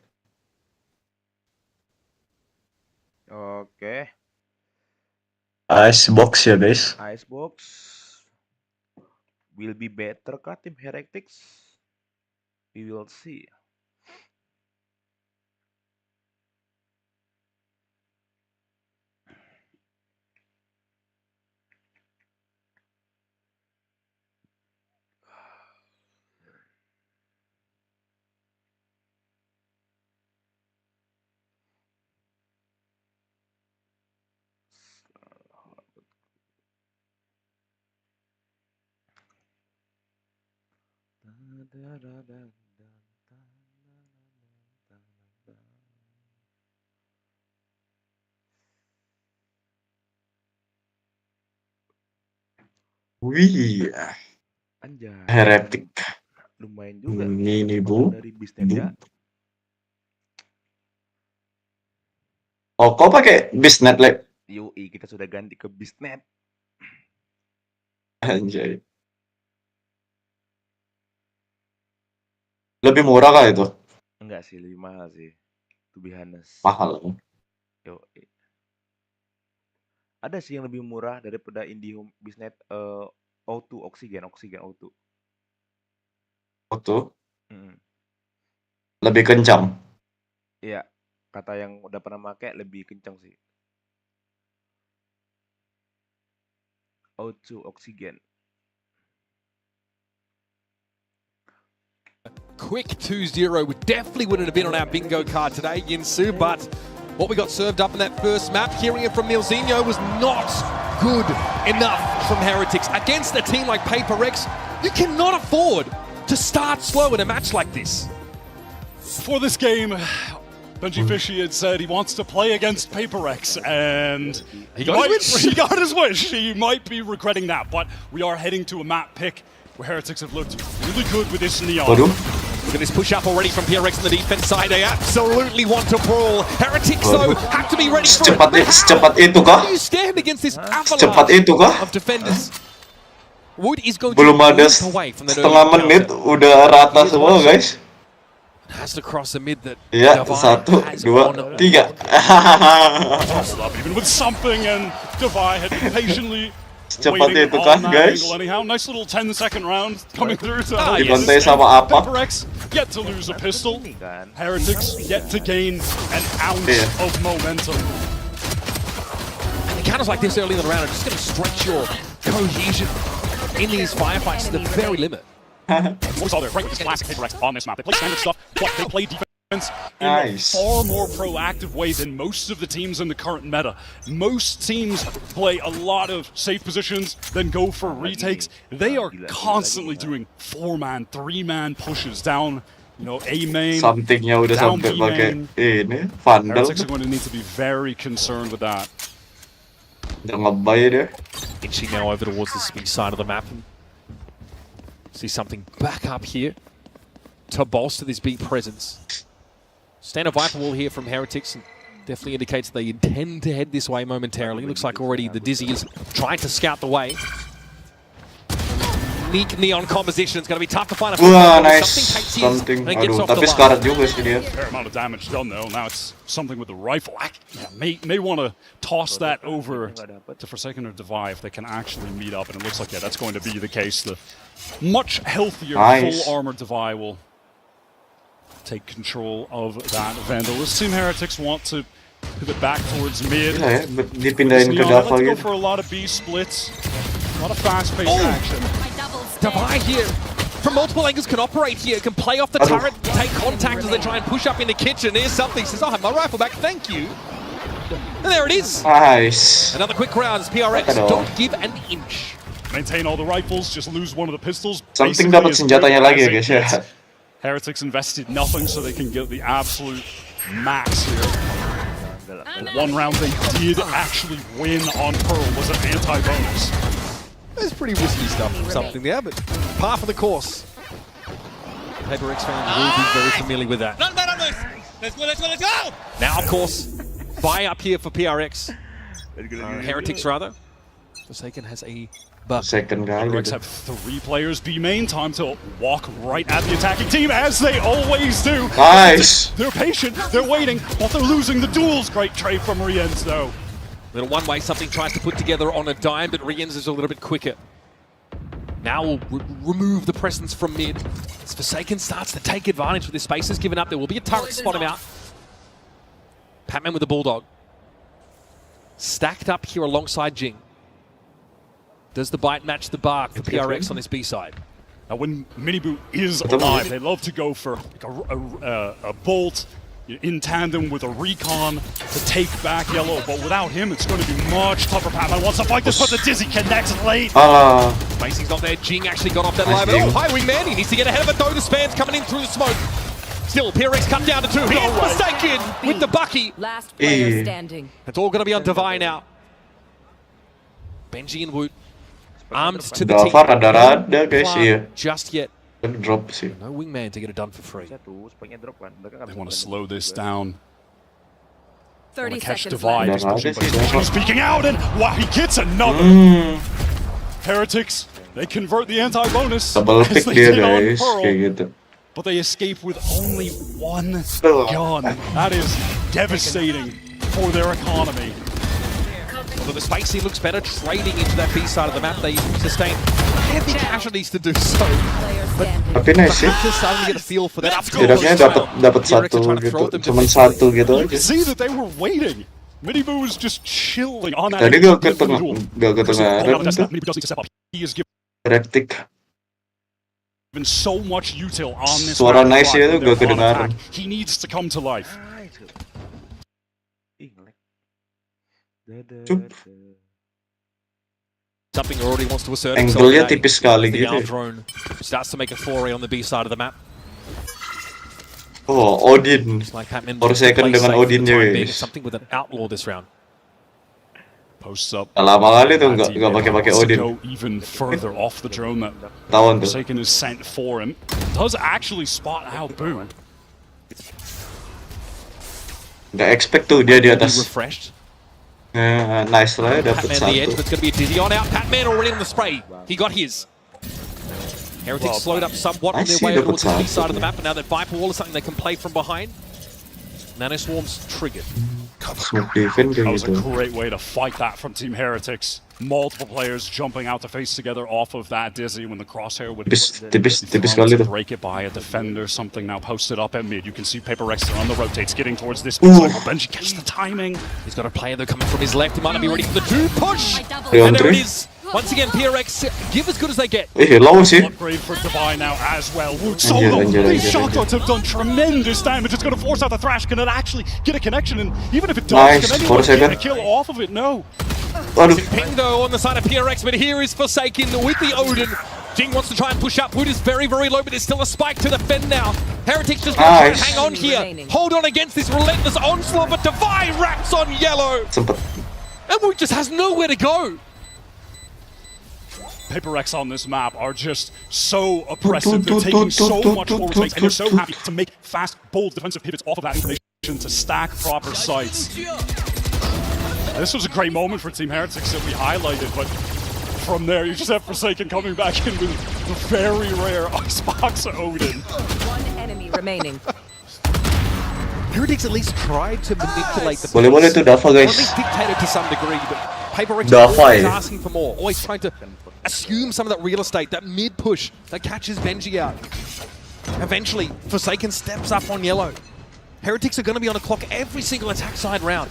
Oke, Icebox ya guys. Icebox will be better kah Team Herectics? We will see. Wih, Anjay, Heretic. lumayan juga Ini dapat bu. orang dari bisnet ya. Oh, kau pakai bisnet lab? Yoi, kita sudah ganti ke bisnet. Anjay. Lebih murah kah itu? Enggak sih, lebih mahal sih. To be honest. Mahal. Yoi. Ada sih yang lebih murah daripada IndiHome bisnet O2 oksigen O2. Oh tuh, Mm. lebih kencang. Iya, kata yang udah pernah pakai lebih kencang sih. O2 oksigen. Quick 2-0 definitely wouldn't have been on our bingo card today, Yinsu, but what we got served up in that first map, hearing it from Milzinho, was not good enough from Heretics. Against a team like Paper Rex, you cannot afford to start slow in a match like this. For this game, Benji Fishy had said he wants to play against Paper Rex, and He got his wish. He got his wish. He might be regretting that, but we are heading to a map pick where Heretics have looked really good with this Neon. Waduh. Look at this push up already from PRX on the defense side. They absolutely want to brawl. Heretics, though, have to be ready for it. Secepat itu kah? How do you stand against this Secepat avalanche itu kah? of defenders? Wood is going Belum to ada move away from that setengah early menit encounter. udah rata semua guys. Has to cross the mid that Iya, Divine 1, has 2, on 3. Tossed up even with something, and Devi had been patiently Secepatnya waiting itu kan, on that guys. angle anyhow. Nice little 10-second round coming through to Dibantai sama apa? Paper-X yet to lose a pistol. Ini kan. Heretics yet to gain an ounce Yeah. of momentum. And counters like this early in the round are just going to stretch your cohesion in these firefights to the very limit. What we saw there, frankly, this classic Paper-X on this map. They play standard stuff, but they play defense in Nice. a far more proactive way than most of the teams in the current meta. Most teams play a lot of safe positions, then go for retakes. They are constantly doing 4-man, 3-man pushes down, A main. Somethingnya udah down sampai B pakai main. ini vandal. Heretics are going to need to be very concerned with that. Udah ngebay dia. Inching now over towards the speed side of the map. See something back up here to bolster this beat presence. Standard Viper wall here from Heretics definitely indicates they intend to head this way momentarily. Looks like already the Dizzy is trying to scout the way. Unique neon composition. It's going to be tough to find a Wah, nice. Something Something. takes his and gets Aduh, off the tapi line. sekarat juga sih dia. Fair amount of damage done though. Now it's something with the rifle. May want to toss that over to Forsaken or Devi if they can actually meet up, and it looks like that's going to be the case. The much healthier Nice. full armor Devi will take control of that Vandal. This Team Heretics want to pivot back towards mid. Gila ya, dipindahin ke Neon, Dava let's go gitu. for a lot of B splits, a lot of fast-paced action. Devi here from multiple angles can operate here, can play off the Aduh. turret, take contact as they try and push up in the kitchen. Here's something, says, I'll have my rifle back, thank you. And there it is. Nice. Another quick round as PRX Aduh. don't give an inch. Maintain all the rifles, just lose one of the pistols. Something Basically dapat as senjatanya good lagi ya as it guys ya. gets. Heretics invested nothing so they can get the absolute max here. The one round they did actually win on Pearl was an anti-bonus. There's pretty risky stuff from something there, but par for the course. Paper X fans will be very familiar with that. Let's go! Now, of course, buy up here for PRX. Heretics, rather. Forsaken has a buff. Second kali Heretics tuh. have 3 players B main, time to walk right at the attacking team as they always do. Nice. They're patient, they're waiting, but they're losing the duels. Great trade from Rienz though. Little one-way, something tries to put together on a dime, but Rienz is a little bit quicker. Now we'll remove the presence from mid. As Forsaken starts to take advantage with his spaces given up. There will be a turret to spot him out. Patman with the Bulldog. Stacked up here alongside Jing. Does the bite match the bark for PRX on this B side? Now when Minibu is alive, they love to go for like a bolt in tandem with a recon to take back Yellow, but without him it's going to be much tougher. Patman wants to fight this, but the Dizzy connects late. Alah. Spacing's not there. Jing actually got off that Nice line. But Jing. high wingman. He needs to get ahead of it though. The Span's coming in through the smoke. Still, PRX cut down to 2. He is Forsaken with the Bucky. Last player Eh. standing. It's all going to be on Devi now. Benji and Woot. Arms to the Dava teeth. rada-rada guys, iya. Just yet. Drop sih. No wingman to get it done for free. Satu, spike-nya drop kan. Mereka kan They want to slow this down. 30 Catch seconds Devi left. just left. pushing, but he's actually speaking out, and wow, he gets another. Heretics, they convert the anti-bonus Double as pick they dia did on guys, Pearl, kayak gitu. but they escape with only 1 Ugh. gun. That is devastating for their economy. Although the spacing looks better trading into that B side of the map. They sustain heavy casualties to do so. Player standing. Tapi nice sih. Just starting to get a feel for that. Setidaknya dapat satu gitu. Cuman satu gitu You aja. can see that they were waiting. Minibu was just chilling on that. Tadi gak ke tengah, gak ke tengah. Minibu does need to step up. He is Herectic. given so much util on this Suara map, nice but ya tuh, they're gak on kedengaran. attack. He needs to come to life. Ih, nge-lag. Dadah, Cup. dadah. Something already wants to assert Angle-nya himself. tipis sekali The gitu. arm drone starts to make a foray on the B side of the map. Oh, Odin. It's like Patman Forsaken dengan Odinnya guys. Something with an outlaw this round. Posts up. Udah lama kali tuh nggak pakai Wants to Odin. go even further off the drone that Tahun tuh. Forsaken is sent for him. Does actually spot out Boom. Nggak expect tuh dia di Be atas. refreshed. Nice lah ya, dapet Patman the edge, satu. but it's going to be a dizzy on out. Patman already on the spray. He got his. Heretics slowed up somewhat on their way towards the east side of the map, but now that Viper Wall is something they can play from behind. Nano Swarm's triggered. That was a great way to fight that from Team Heretics. Multiple players jumping out to face together off of that Dizzy when the crosshair would break it by a defender. Something now posted up at mid. You can see Paper Rex on the rotates, getting towards this mid cycle. Benji gets the timing. He's got a player though coming from his left. He might not be ready for the two push. And there it is. Once again, PRX give as good as they get. Upgrade for Divine now as well. Wood solo. These shotguns have done tremendous damage. It's going to force out the Thrash. Can it actually get a connection? And even if it does, can anyone get a kill off of it? No. Ping though on the side of PRX, but here is Forsaken with the Odin. Jing wants to try and push up. Wood is very, very low, but there's still a spike to defend now. Heretics just going to try and hang on here. Hold on against this relentless onslaught, but Divine wraps on yellow. And Wood just has nowhere to go. Paper Rex on this map are just so oppressive. They're taking so much forward space, and they're so happy to make fast, bold defensive pivots off of that information to stack proper sites. This was a great moment for Team Heretics that we highlighted, but from there you just have Forsaken coming back in with the very rare Icebox Odin. One enemy remaining. Heretics at least tried to manipulate the Boleh tuh Dava guys. At least dictated to some degree, but Paper Rex is always asking for more, always trying to assume some of that real estate, that mid push that catches Benji out. Eventually, Forsaken steps up on yellow. Heretics are going to be on the clock every single attack side round.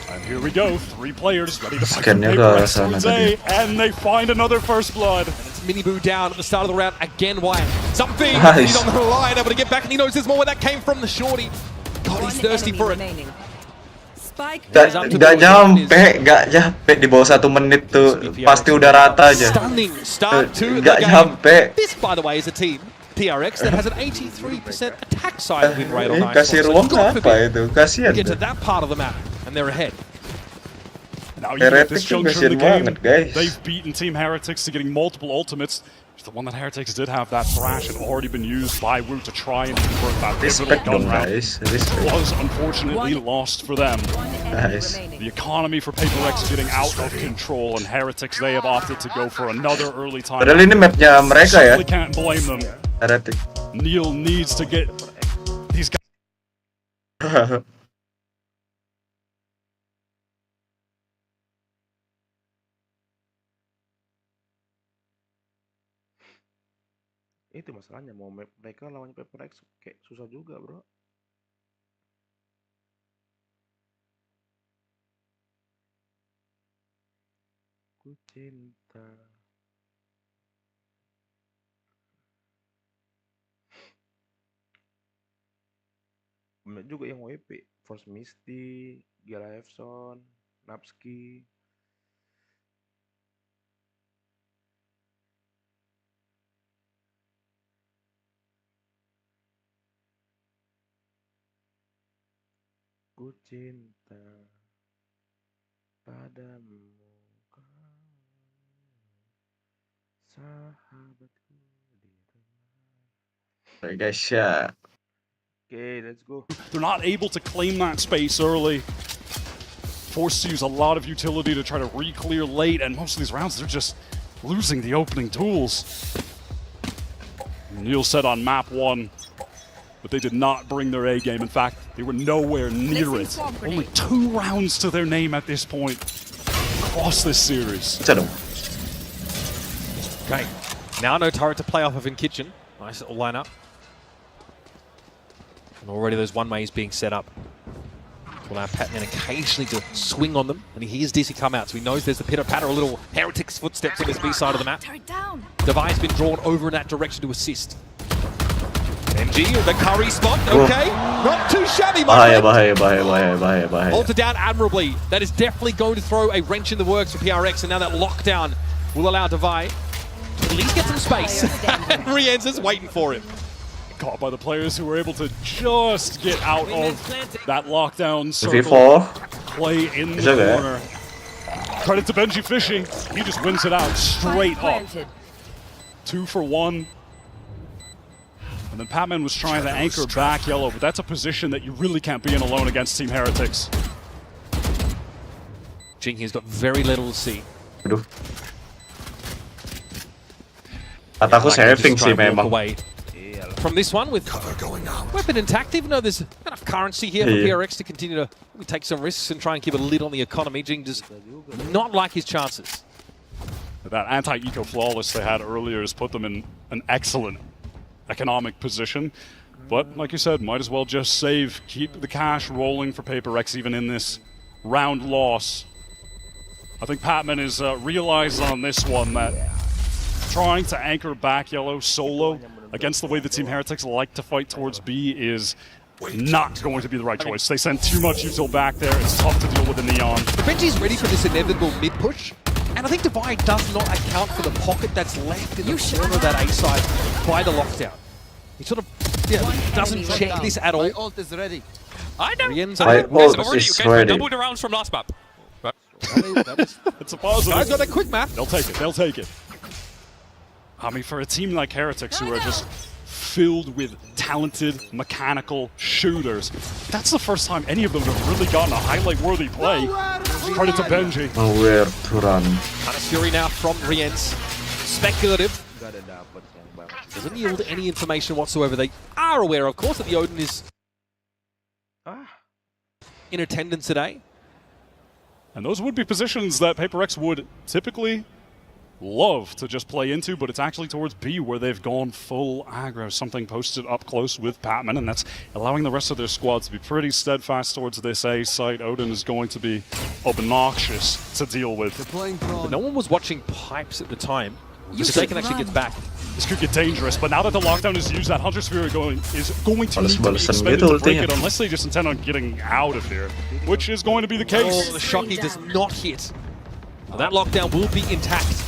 And here we go, 3 players ready to fight Paper Rex towards A, and they find another first blood. And it's Miniboo down at the start of the round again. Wyatt, something he's on the line, able to get back, and he knows there's more where that came from. The shorty, God, he's thirsty for it. Gak nyampe di bawah 1 menit tuh pasti udah rata aja. Stunning start to Gak nyampe. This, by the way, is a team PRX that has an 83% attack side win rate on Ice. Kasih ruang apa itu? Kasihan. Get to that part of the map, and they're ahead. Now you at this juncture in the game, they've beaten Team Heretics to getting multiple ultimates. The one that Heretics did have, that Thrash, had already been used by Woot to try and convert that pivotal gun round. Was unfortunately lost for them. The economy for Paper Rex getting out of control, and Heretics, they have opted to go for another early time. Padahal ini mapnya mereka ya. Simply can't blame them. Heretic. Neil needs to get these guys. Itu masalahnya, mau mereka lawannya Paper X kayak susah juga, bro. Ku cinta. Banyak juga yang WP, Force Misty, Gila Efson, Napski. Ku cinta padamu, sahabatku di rumah. Guys, yeah. Okay, let's go. They're not able to claim that space early. Forced to use a lot of utility to try to re-clear late, and most of these rounds they're just losing the opening tools. Neil said on map 1, but they did not bring their A game. In fact, they were nowhere near it. Only 2 rounds to their name at this point across this series. Okay, now no turret to play off of in Kitchen. Nice little lineup. And already those one-ways being set up. Will allow Patman occasionally to swing on them. And he hears DC come out, so he knows there's the pitter-patter, a little Heretics footsteps on his B side of the map. Devi's been drawn over in that direction to assist. NG, the curry spot, okay. Not too shabby, my Bahaya. Bolted down admirably. That is definitely going to throw a wrench in the works for PRX, and now that lockdown will allow Devi to at least get some space. And Rienza's waiting for him. Caught by the players who were able to just get out of that lockdown circle. Play in the corner. Credit to Benji Fishing. He just wins it out straight up. 2 for 1. And then Patman was trying to anchor back yellow, but that's a position that you really can't be in alone against Team Heretics. Jing has got very little to see. Kataku Like, just saving try sih and walk memang. away from this one with weapon intact, even though there's enough currency here for Yeah. PRX to continue to take some risks and try and keep a lid on the economy. Jing does not like his chances. That anti-eco flawless they had earlier has put them in an excellent economic position. But like you said, might as well just save, keep the cash rolling for PaperX even in this round loss. I think Patman is realized on this one that trying to anchor back Yellow solo against the way the Team Heretics like to fight towards B is not going to be the right choice. They send too much util back there. It's tough to deal with the Neon. Benji's ready for this inevitable mid-push, and I think Divide does not account for the pocket that's left in the corner of that A side by the lockdown. He sort of doesn't check this at all. My ult is ready. I know. Rien's My are- ult Already, is you guys ready. doubled the rounds from last map. But It's a positive. Guys got a quick map. They'll take it. They'll take it. I mean, for a team like Heretics, who are just filled with talented mechanical shooters, that's the first time any of them have really gotten a highlight-worthy play. Credit to Benji. Nowhere to run. Honest Fury now from Rien's. Speculative. Doesn't yield any information whatsoever. They are aware, of course, that the Odin is in attendance today. And those would be positions that PaperX would typically love to just play into, but it's actually towards B where they've gone full aggro. Something posted up close with Patman, and that's allowing the rest of their squad to be pretty steadfast towards this A site. Odin is going to be obnoxious to deal with. But no one was watching Pipes at the time. Mistaken actually gets back. This could get dangerous, but now that the lockdown is used, that Hunter Sphere is going to need to be Balas-balasan expended gitu to break ultinya. it, unless they just intend on getting out of here, which is going to be the case. Oh, the Shocky does not hit. Well, that lockdown will be intact.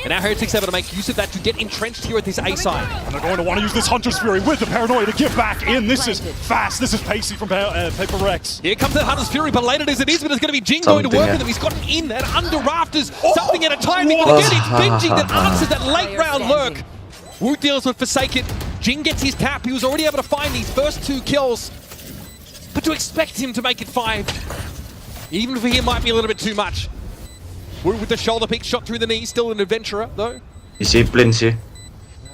And now Heretics able to make use of that to get entrenched here at this A side. And they're going to want to use this Hunter's Fury with the Paranoia to get back in. This is fast. This is pacey from PaperX. Here comes that Hunter's Fury, but later as it is, but it's going to be Jing going to Something, work yeah. with him. He's gotten in and under rafters. Something at a time. They're going to get it. Benji that answers that late round lurk. Wu deals with Forsaken. Jing gets his tap. He was already able to find these first 2 kills. But to expect him to make it 5, even for him, might be a little bit too much. Wu with the shoulder pick, shot through the knee. Still an adventurer, though. Disiplin sih.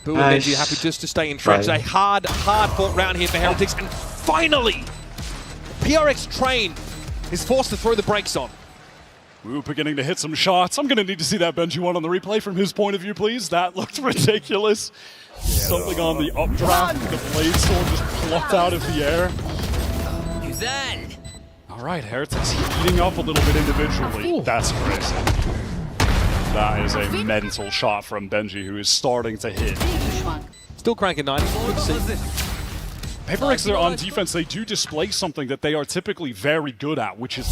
Boo and Nice. Benji happy just to stay entrenched. Right. A hard fought round here for Heretics. And finally, PRX train is forced to throw the brakes on. Wu beginning to hit some shots. I'm going to need to see that Benji one on the replay from his point of view, please. That looked ridiculous. Something on the updraft with the blade sword just plucked out of the air. All right, Heretics heating up a little bit individually. Ooh. That's crazy. That is a mental shot from Benji, who is starting to hit. Still cranking 90. Good to see. PaperX, they're on defense. They do display something that they are typically very good at, which is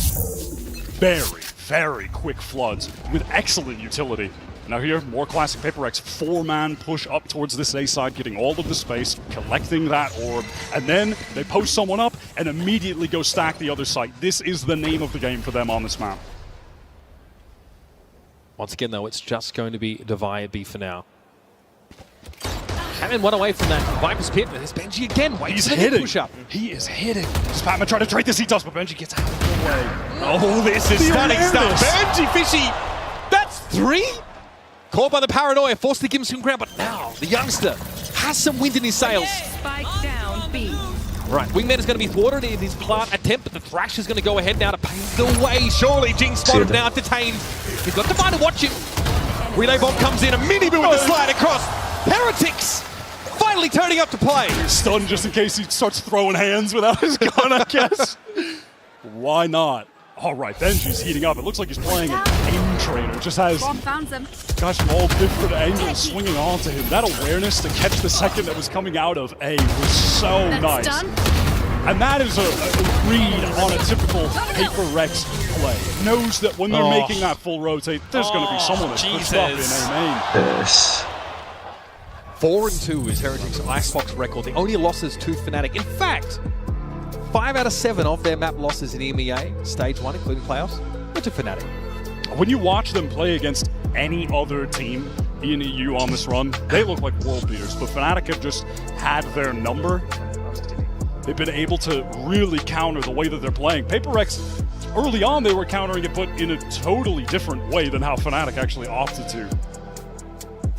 very, very quick floods with excellent utility. Now here, more classic PaperX, 4-man push up towards this A side, getting all of the space, collecting that orb, and then they post someone up and immediately go stack the other side. This is the name of the game for them on this map. Once again, though, it's just going to be Divide B for now. Patman one away from that Viper's Pit, and there's Benji again. Waits He's for the hitting. push up. He is hitting. Does Patman try to trade this? He does, but Benji gets out of the way. Oh, this is The stunning stuff. awareness. Benji Fishy, that's 3? Caught by the Paranoia, forced to give him some ground, but now the youngster has some wind in his sails. Spike down B. Right, Wingman is going to be thwarted in his plant attempt, but the Thrash is going to go ahead now to pave the way. Surely Jing spotted now, detained. He's got Divine to watch him. Relay Bomb comes in, a mini-boo with the slide across. Heretics finally turning up to play. Stunned just in case he starts throwing hands without his gun, I guess. Why not? All right, Benji's heating up. It looks like he's playing an aim trainer. Just has guys from all different angles swinging onto him. That awareness to catch the second that was coming out of A was so nice. And that is a read on a typical PaperX play. Knows that when they're making that full rotate, there's going to be someone that's pushed up in A main. Yes. 4-2 is Heretics' Icebox record. The only losses to Fnatic. In fact, 5 out of 7 of their map losses in EMEA, Stage 1, including playoffs, were to Fnatic. When you watch them play against any other team in EU on this run, they look like world beaters, but Fnatic have just had their number. They've been able to really counter the way that they're playing. PaperX, early on they were countering it, but in a totally different way than how Fnatic actually opted to.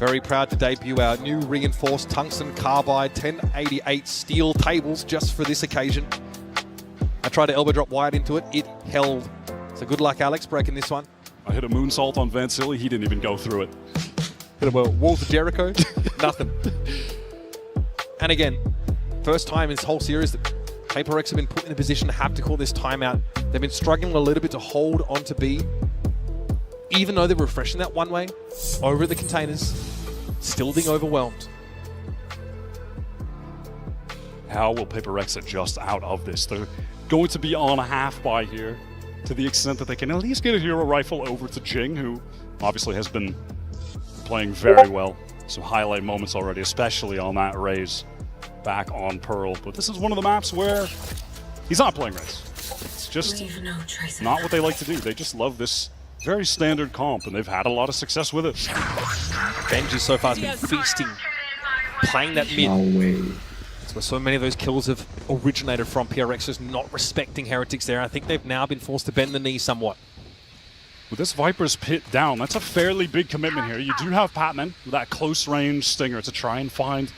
Very proud to debut our new reinforced tungsten carbide 1088 steel tables just for this occasion. I tried to elbow drop wide into it. It held. So good luck, Alex, breaking this one. I hit a moonsault on Vansili. He didn't even go through it. Hit a walls of Jericho. Nothing. And again, first time in this whole series that PaperX have been put in a position to have to call this timeout. They've been struggling a little bit to hold on to B. Even though they're refreshing that one way over at the containers, still being overwhelmed. How will PaperX adjust out of this? They're going to be on a half buy here to the extent that they can at least get a hero rifle over to Jing, who obviously has been playing very well. Some highlight moments already, especially on that raise back on Pearl. But this is one of the maps where he's not playing raise. It's just not what they like to do. They just love this very standard comp, and they've had a lot of success with it. Benji so far has been feasting, playing that mid. No way. That's where so many of those kills have originated from. PRX just not respecting Heretics there. I think they've now been forced to bend the knee somewhat. With this Viper's pit down, that's a fairly big commitment here. You do have Patman with that close range stinger to try and find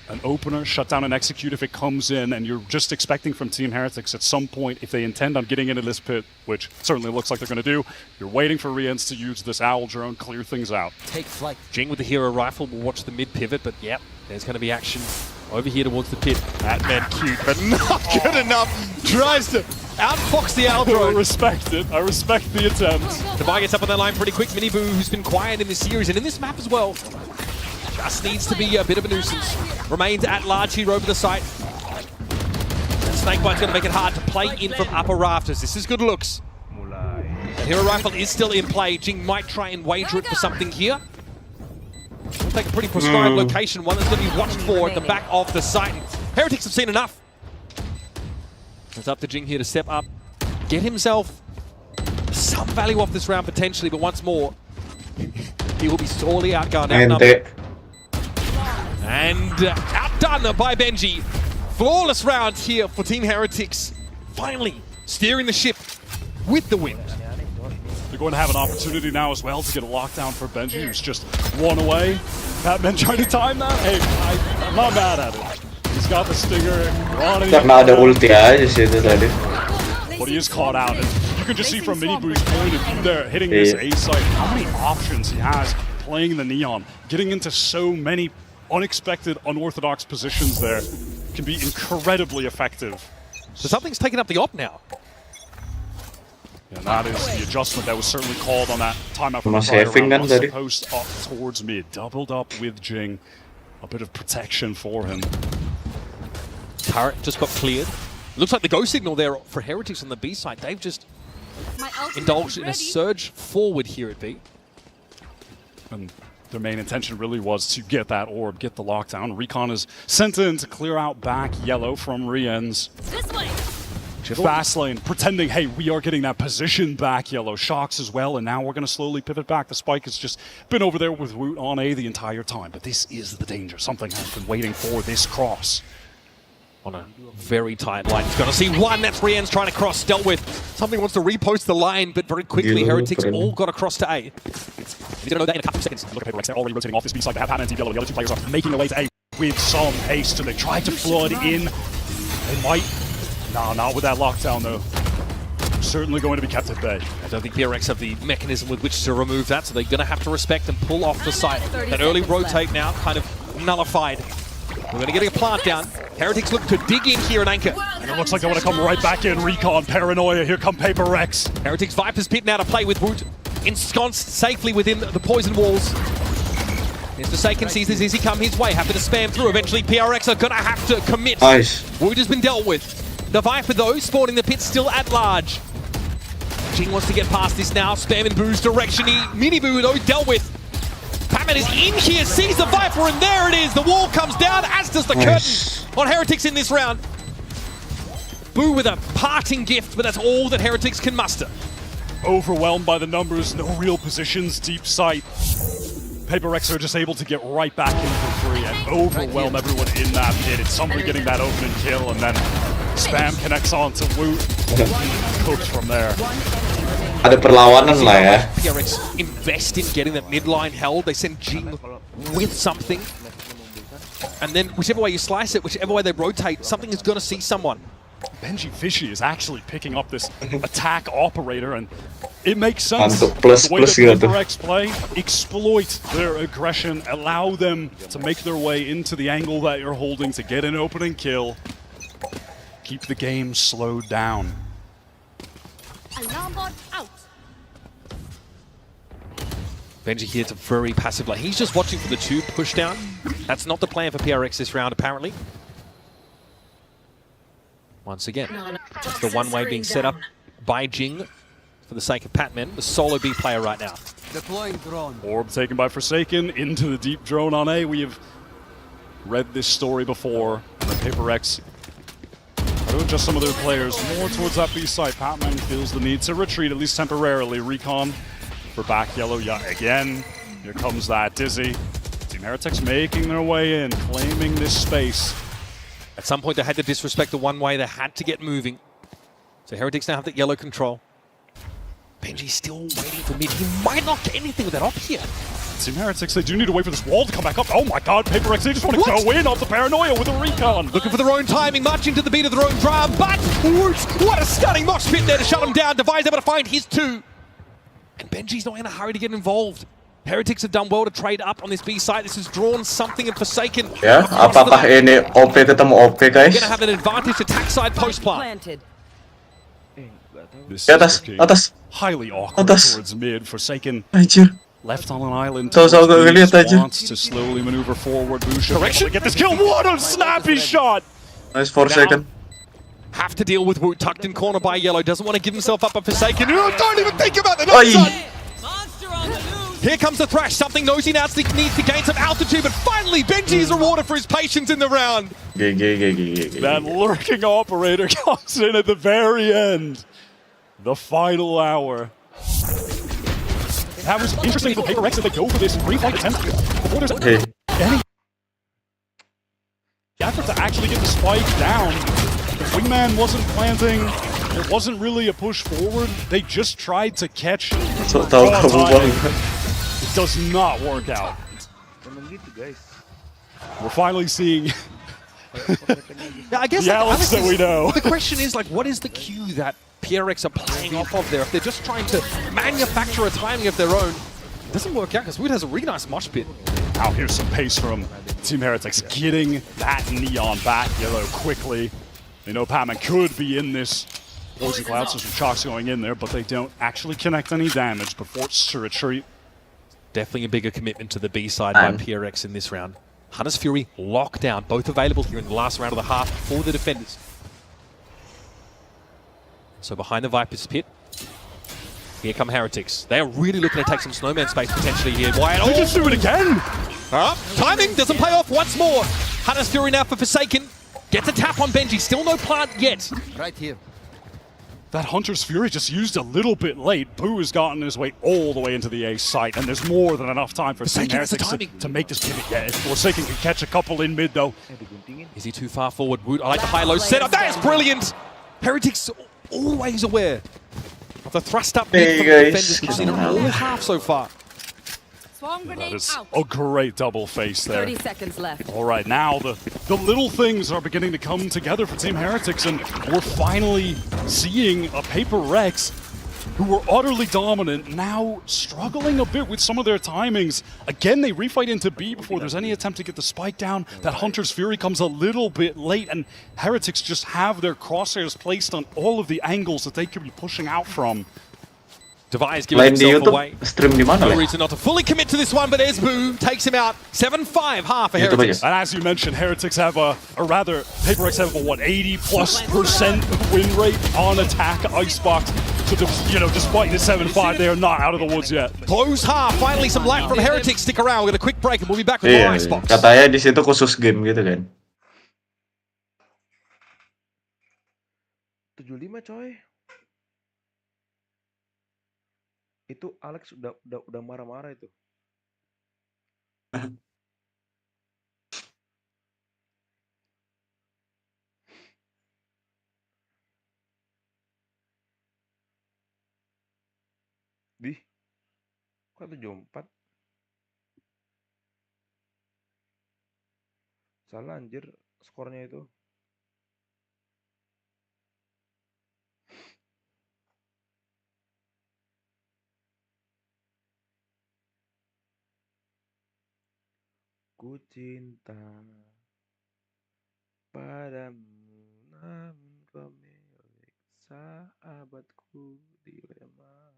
an opener, shut down and execute if it comes in, and you're just expecting from Team Heretics at some point, if they intend on getting into this pit, which certainly looks like they're going to do, you're waiting for Riens to use this Owl drone, clear things out. Take flight. Jing with the hero rifle will watch the mid pivot, but yep, there's going to be action over here towards the pit. That man cute, but not good enough. Tries to outfox the Owl drone. I respect it. I respect the attempt. Devi gets up on that line pretty quick. Miniboo, who's been quiet in this series and in this map as well, just needs to be a bit of a nuisance. Remains at large here over the site. Snakebite's going to make it hard to play in from upper rafters. This is good looks. The hero rifle is still in play. Jing might try and wager it for something here. We'll take a pretty prescribed location, one that's going to be watched for at the back of the site. Heretics have seen enough. It's up to Jing here to step up, get himself some value off this round potentially, but once more, he will be sorely outgunned, outnumbered. And outdone by Benji. Flawless round here for Team Heretics. Finally steering the ship with the wind. They're going to have an opportunity now as well to get a lockdown for Benji, who's just one away. Batman trying to time that. Hey, I'm not mad at it. He's got the stinger. Karena ada ulti aja sih itu tadi. But he is caught out. And you can just see from Miniboo's point of view there, hitting this A site, how many options he has playing the Neon, getting into so many unexpected, unorthodox positions there can be incredibly effective. So something's taken up the op now. And that is the adjustment that was certainly called on that timeout from the prior round. Was supposed up towards mid, doubled up with Jing. A bit of protection for him. Turret just got cleared. Looks like the go signal there for Heretics on the B side. They've just indulged in a surge forward here at B. And their main intention really was to get that orb, get the lockdown. Recon is sent in to clear out back yellow from Riens. This way. Fast lane, pretending, hey, we are getting that position back yellow. Shocks as well, and now we're going to slowly pivot back. The spike has just been over there with Woot on A the entire time. But this is the danger. Something has been waiting for this cross. On a very tight line. He's going to see one. That's Rien's trying to cross. Dealt with. Something wants to repost the line, but very quickly, Heretics all got across to A. He's going to know that in a couple of seconds. Look at PaperX. They're already rotating off this B side. They have Patman and Team Yellow. The other two players are making their way to A with some haste, and they tried to flood in. They might. Nah, not with that lockdown, though. Certainly going to be kept at bay. I don't think PRX have the mechanism with which to remove that, so they're going to have to respect and pull off the site. That early rotate now kind of nullified. We're going to get a plant down. Heretics look to dig in here and anchor. And it looks like they want to come right back in. Recon, Paranoia, here come PaperX. Heretics Viper's pit now to play with Woot. Ensconced safely within the poison walls. Mr. Saken sees this easy come his way, having to spam through. Eventually PRX are going to have to commit. Nice. Woot has been dealt with. The Viper, though, spawning the pit still at large. Jing wants to get past this now. Spam in Boo's direction. Miniboo, though, dealt with. Patman is in here, sees the Viper, and there it is. The wall comes down, as does the curtain on Heretics in this round. Boo with a parting gift, but that's all that Heretics can muster. Overwhelmed by the numbers, no real positions, deep sight. PaperX are just able to get right back in for free and overwhelm everyone in that pit. It's somebody getting that opening kill, and then Spam connects on to Woot. Cooked from there. Ada perlawanan lah ya. PRX invest in getting that midline held. They send Jing with something, and then whichever way you slice it, whichever way they rotate, something is going to see someone. Benji Fishy is actually picking up this attack operator, and it makes sense. Mantuk, plus, the way that gitu. HyperX play, exploit their aggression, allow them to make their way into the angle that you're holding to get an opening kill. Keep the game slowed down. Alarm bot out. Benji here to very passive. Like, he's just watching for the two push down. That's not the plan for PRX this round, apparently. Once again, the one-way being set up by Jing for the sake of Patman, the solo B player right now. Deploying drone. Orb taken by Forsaken into the deep drone on A. We have read this story before. HyperX to adjust some of their players more towards that B side. Patman feels the need to retreat, at least temporarily. Recon for back yellow yet again. Here comes that Dizzy. Team Herectics making their way in, claiming this space. At some point, they had to disrespect the one-way. They had to get moving. So Heretics now have that yellow control. Benji's still waiting for mid. He might not get anything with that up here. Team Heretics, they do need to wait for this wall to come back up. Oh my god, HyperX, they just want to go in off the paranoia with a recon. Looking for their own timing, marching to the beat of their own drum, but Woots, what a stunning mosh pit there to shut him down. Devi's able to find his two. And Benji's not in a hurry to get involved. Heretics have done well to trade up on this B side. This has drawn something in Forsaken. Ya, apakah ini OP ketemu OP, guys? Going to have an advantage attack side post plant. Planted. This Di atas, is atas. highly awkward Atas. towards mid. Forsaken Anjir. left on an island. Tahu-tahu gak ngeliat Beast aja. wants to slowly maneuver forward. Busha correction. Get this kill. What a snappy shot! Nice 4 second. Have to deal with Woot, tucked in corner by Yellow. Doesn't want to give himself up, but Forsaken. Don't even think about the Oi. outside. Here comes the Thrash. Something Nosy now needs to gain some altitude, but finally Benji is rewarded for his patience in the round. GG. That lurking operator comes in at the very end. The final hour. That was interesting for HyperX that they go for this pre-fight attempt before there's Hey. any effort to actually get the spike down. The wingman wasn't planting. It wasn't really a push forward. They just tried to catch. So tahu raw kamu timing. banget. It does not work out. Emang gitu guys. We're finally seeing Yeah, I guess the Alex that we know. the question is, like, what is the cue that PRX are playing off of there? If they're just trying to manufacture a timing of their own, it doesn't work out because Wood has a really nice mosh pit. Now here's some pace from Team Heretics, getting that neon back yellow quickly. They know Patman could be in this poison cloud, so some shocks going in there, but they don't actually connect any damage, but forced to retreat. Definitely a bigger commitment to the B side by PRX in this round. Hunter's Fury, lockdown, both available here in the last round of the half for the defenders. So behind the Viper's pit, here come Heretics. They are really looking to take some snowman space potentially here. Wyatt, They just do it again! timing doesn't pay off once more. Hunter's Fury now for Forsaken. Gets a tap on Benji, still no plant yet. Right here. That Hunter's Fury just used a little bit late. Boo has gotten his way all the way into the A site, and there's more than enough time for Team Forsaken has the Heretics timing. to make this pivot. Yeah, Forsaken can catch a couple in mid, though. Is he too far forward? Wood, I like the high-low setup. That is brilliant! Heretics always aware of the thrust up mid Hey, from the guys. defenders. We've seen it all half so far. Swarm That grenade is out. a great double face there. 30 seconds left. All right, now the little things are beginning to come together for Team Heretics, and we're finally seeing a HyperX who were utterly dominant, now struggling a bit with some of their timings. Again, they refight into B before there's any attempt to get the spike down. That Hunter's Fury comes a little bit late, and Heretics just have their crosshairs placed on all of the angles that they could be pushing out from. Devi's giving Lain di himself YouTube, away. stream di mana No lah? reason not to fully commit to this one, but Esbu takes him out. 7-5 half for YouTube Heretics. aja. And as you mentioned, Heretics have or rather, HyperX have a, what, 80+% win rate on attack Icebox. So, despite the 7-5, they are not out of the woods yet. Close half. Finally, some light from Heretics. Stick around. We've got a quick break, and we'll be back with more Iya, Icebox. katanya di situ khusus game gitu kan. 75 coy. Itu Alex udah marah-marah itu. Di, kok 74? Salah anjir skornya itu. Ku cinta padamu, namun kau milik sahabatku dilema.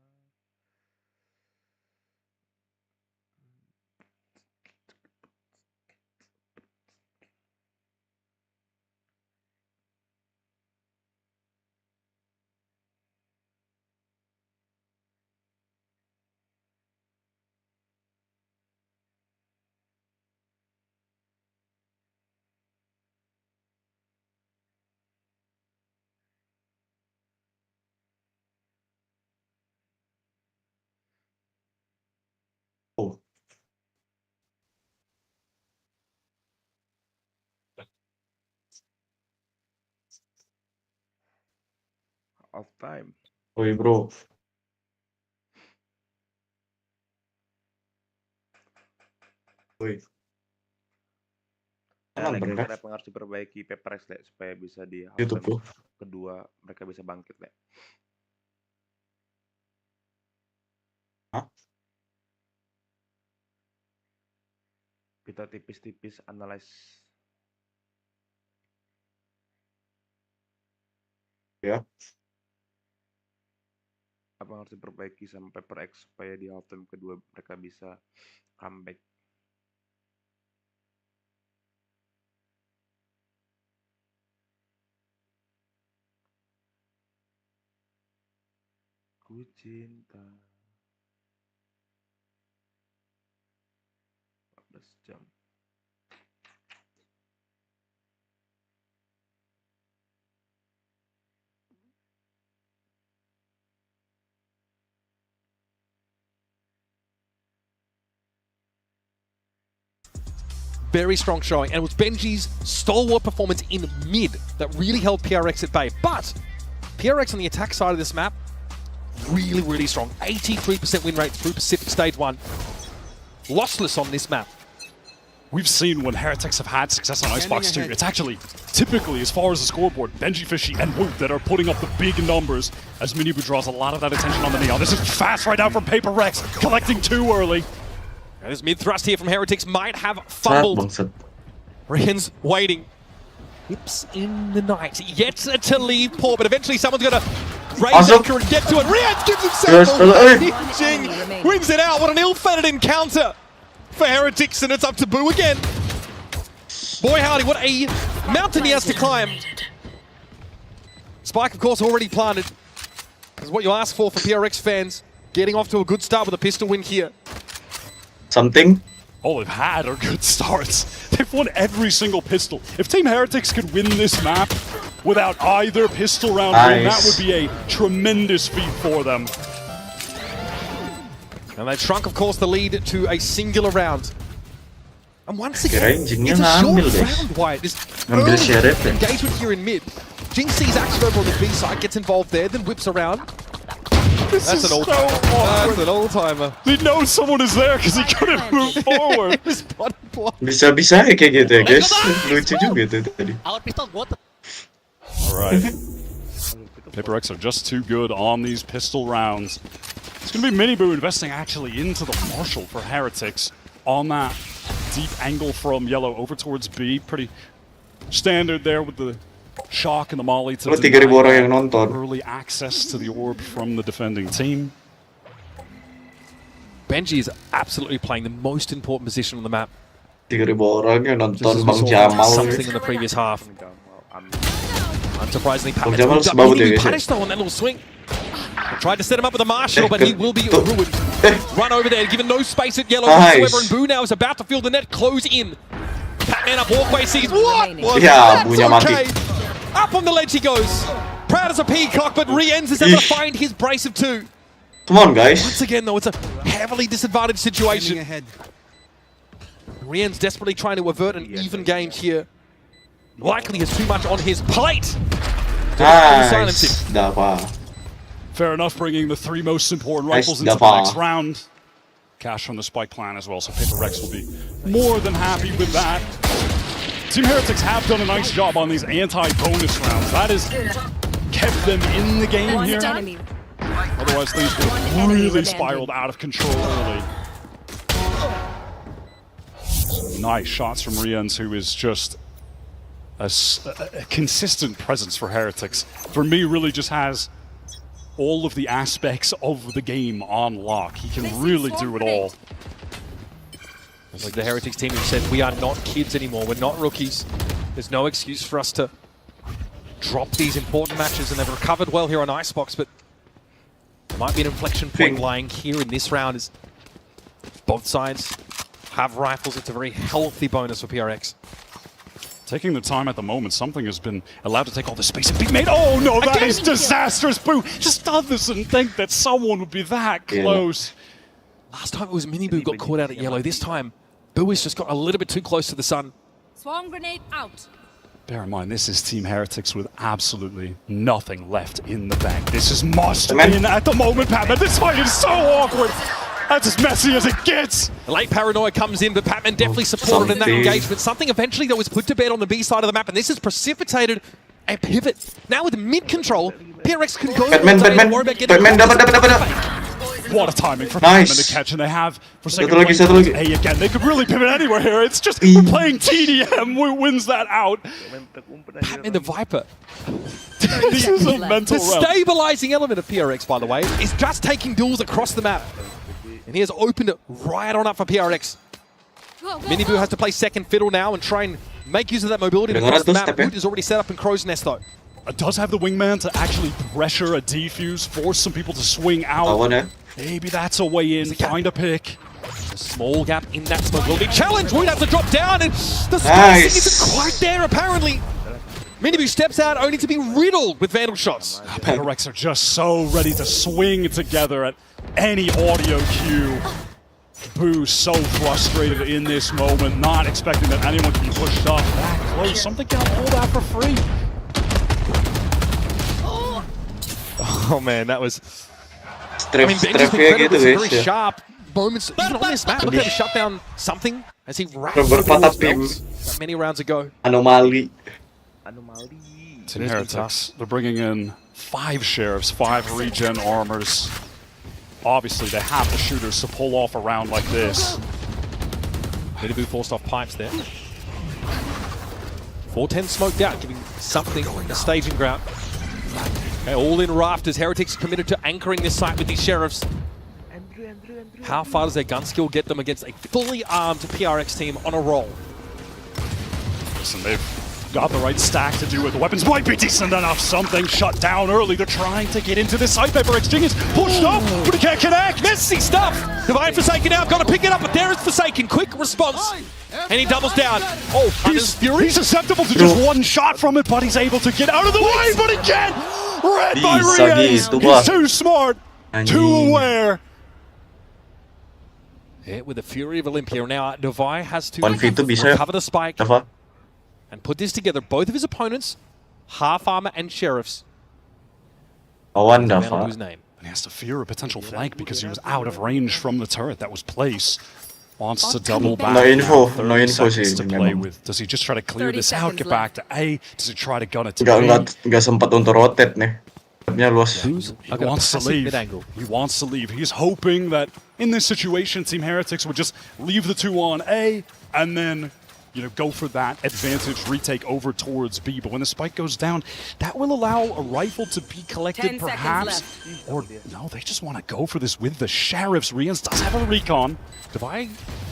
Oh, Off time. woi bro. Woi. Ya, Nonton kan? kira-kira harus diperbaiki PPRX deh, supaya bisa di YouTube bro. halftime kedua mereka bisa bangkit deh. Hah? Kita tipis-tipis analyze. Ya. Apa yang harus diperbaiki sama PPRX supaya di halftime kedua mereka bisa comeback. Ku cinta 14 jam. Very strong showing, and it was Benji's stalwart performance in mid that really held PRX at bay. But PRX on the attack side of this map, really, really strong. 83% win rate through Pacific Stage 1. Lossless on this map. We've seen when Heretics have had success on Icebox too. It's actually typically, as far as the scoreboard, Benji, Fishy, and Woot that are putting up the big numbers as Minibu draws a lot of that attention on the Neon. This is fast right now from Paper Rex, collecting too early. And this mid thrust here from Heretics might have fumbled. Rian's waiting. Whips in the night. Yet to leave poor, but eventually someone's going to raise anchor and get to it. Rian gives himself away. Jing wins it out. What an ill-fated encounter for Heretics, and it's up to Boo again. Boy howdy, what a mountain he has to climb. Spike, of course, already planted. This is what you ask for PRX fans. Getting off to a good start with a pistol win here. Something? All they've had are good starts. They've won every single pistol. If Team Heretics could win this map without either pistol round win, that would be a tremendous feat for them. And they've shrunk, of course, the lead to a singular round. And once again, it's Jinnya a short ngambil, guys. round, Wyatt. This Ngambil early Sheriff, ya. engagement here in mid. Jing sees action over on the B side, gets involved there, then whips around. That's an all-timer. That's an all-timer. They know someone is there because he couldn't move forward. Bisa-bisa ya kayak gitu ya guys. Lucu juga tuh tadi. Alright. Paper X are just too good on these pistol rounds. It's going to be Miniboo investing actually into the Marshall for Heretics on that deep angle from Yellow over towards B. Pretty standard there with the shock and the molly to Lo 3.000 orang yang nonton. early access to the orb from the defending team. Benji is absolutely playing the most important position on the map. 3.000 orang yang Just nonton as we Bang saw Jamal. something in the previous half. Unsurprisingly, Bang Jamal sebabut ya guys. punished though on that little swing. Tried to set him up with a Marshall, but he will be ruined. Run over there, given no space at Yellow whatsoever, and Boo now is about to feel the net close in. Pac-Man up walkway sees what was Ya, that? Boonya Okay. mati. Up on the ledge he goes. Proud as a peacock, but Rienz is able to find his brace of two. Come on guys. Once again though, it's a heavily disadvantaged situation. Rienz desperately trying to avert an even game here. Likely has too much on his plate. Nice. Dapat. Fair enough, bringing the 3 most important rifles Nice into the dapa. next round. Cash from the Spike plan as well, so Paper Rex will be more than happy with that. Team Heretics have done a nice job on these anti-bonus rounds. That has kept them in the game here. enemy. Otherwise, things would have really spiraled out of control early. Nice shots from Rians, who is just a consistent presence for Heretics. For me, really just has all of the aspects of the game on lock. He can really do it all. It's like the Heretics team who said, we are not kids anymore, we're not rookies. There's no excuse for us to drop these important matches, and they've recovered well here on Icebox, but there might be an inflection point lying here in this round as both sides have rifles. It's a very healthy bonus for PRX. Taking the time at the moment, something has been allowed to take all the space and be made. Oh no, that is disastrous, Boo! Just doesn't think that someone would be that close. Last time it was Miniboo got caught out at yellow. This time, Boo has just got a little bit too close to the sun. Swarm grenade out. Bear in mind, this is Team Heretics with absolutely nothing left in the bank. This is must win at the moment, Patman. This fight is so awkward. That's as messy as it gets. The late paranoia comes in, but Patman definitely supported in that engagement. Something eventually that was put to bed on the B side of the map, and this has precipitated a pivot. Now with mid-control, PRX can go and worry about getting What a timing from Patman to catch, and they have for second place. Hey, again, they could really pivot anywhere here. It's just we're playing TDM. Who wins that out? Patman the Viper. This is a mental The realm. stabilizing element of PRX, by the way, is just taking duels across the map. And he has opened it right on up for PRX. Miniboo has to play second fiddle now and try and make use of that mobility across the map. Boot is already set up in Crow's Nest, though. It does have the wingman to actually pressure a defuse, force some people to swing out. Maybe that's a way in, find a pick. A small gap in that smoke will be challenged. Wood has to drop down, and the spacing isn't quite there, apparently. Miniboo steps out only to be riddled with Vandal shots. PRX are just so ready to swing together at any audio cue. Boo so frustrated in this moment, not expecting that anyone can be pushed up that close. Something got all that for free. Oh man, that was... I mean, Benji's been incredible, some very sharp moments, even on this map. Look at him shut down something as he wrapped many rounds ago. Anomali. Team Heretics, they're bringing in 5 sheriffs, 5 regen armors. Obviously, they have the shooters to pull off a round like this. Miniboo forced off pipes there. 410 smoked out, giving something a staging ground. Okay, all in rafters. Heretics committed to anchoring this site with these sheriffs. How far does their gun skill get them against a fully armed PRX team on a roll? Listen, they've got the right stack to do it. The weapons might be decent enough. Something shut down early. They're trying to get into this site. PRX is pushed up, but he can't connect. Messy stuff! Divine Forsaken now, got to pick it up, but there is Forsaken. Quick response. And he doubles down. Oh, he's susceptible to just one shot from it, but he's able to get out of the way, but he can't! Read by Riaz. He's too smart, too aware. Yeah, with the Fury of Olympia. Now, Devi has to 1v2 bisa. recover the spike and put this together. Both of his opponents, half armor and sheriffs. Lawan His Dava. name. And he has to fear a potential flank because he was out of range from the turret that was placed. Wants to double back. No info, now, no 30 info seconds sih to play memang. with. Does he just try to clear 30 this out, get seconds back to A? Does he try to gun it to B? Nggak sempat untuk rotate nih. Mapnya luas. He wants to leave. He wants to leave. He's hoping that in this situation, Team Heretics would just leave the 2 on A and then, you know, go for that advantage retake over towards B. But when the spike goes down, that will allow a rifle to be collected 10 perhaps. seconds Or no, they just want to go for this with the sheriffs. Rians does have a recon. Devi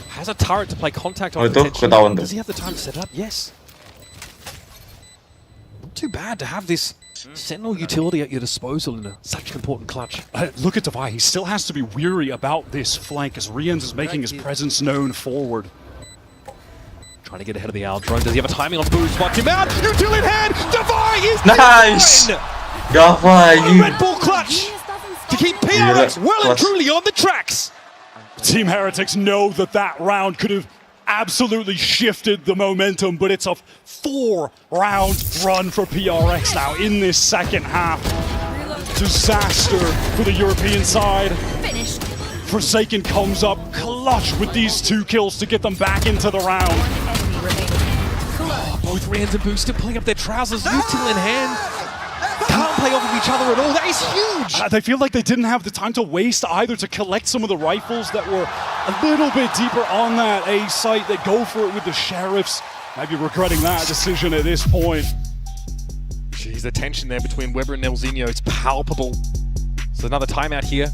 has a turret to play contact on. Oh, itu ketahuan tuh. Does he have the time to set it up? Yes. Not too bad to have this Sentinel utility at your disposal in such an important clutch. Look at Devi. He still has to be weary about this flank as Rians is making his presence known forward. Trying to get ahead of the Owl drone. Does he have a timing on Boo? Spots him out. Util in hand. Devi is Nice! down! Dava, A Red Bull clutch to keep PRX well and truly on the tracks. Team Heretics know that that round could have absolutely shifted the momentum, but it's a 4-round run for PRX now in this second half. Disaster for the European side. Finished. Forsaken comes up clutch with these 2 kills to get them back into the round. Both Rans and Booster pulling up their trousers, util in hand. Can't play off of each other at all. That is huge. They feel like they didn't have the time to waste either to collect some of the rifles that were a little bit deeper on that A site. They go for it with the Sheriffs. Might be regretting that decision at this point. Jeez, the tension there between Weber and Nelzinho, it's palpable. So another timeout here.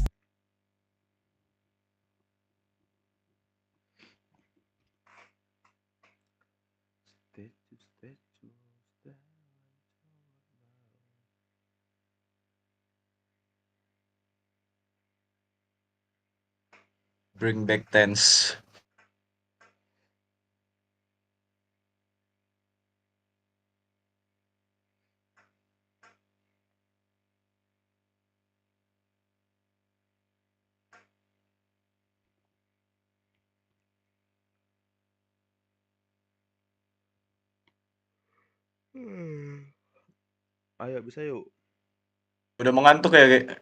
Bring back tense. Ayo, bisa yuk. Udah mengantuk ya, kayak.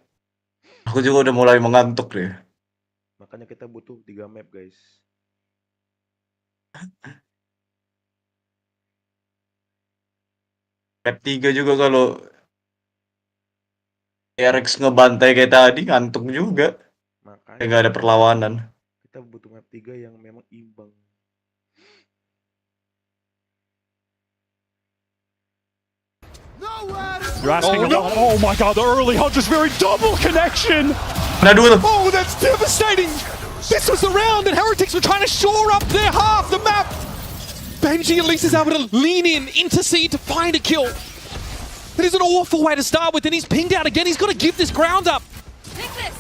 Aku juga udah mulai mengantuk deh. Makanya kita butuh 3 map, guys. Map 3 juga kalau RX ngebantai kayak tadi, ngantuk juga. Makanya Kayak gak ada perlawanan. kita butuh map 3 yang memang imbang. You're asking about, oh my god, the early hunt is very double connection. Nah, dulu. Oh, that's devastating! This was the round and Heretics were trying to shore up their half the map. Benji at least is able to lean in, intercede to find a kill. It is an awful way to start with, and he's pinged out again. He's got to give this ground up.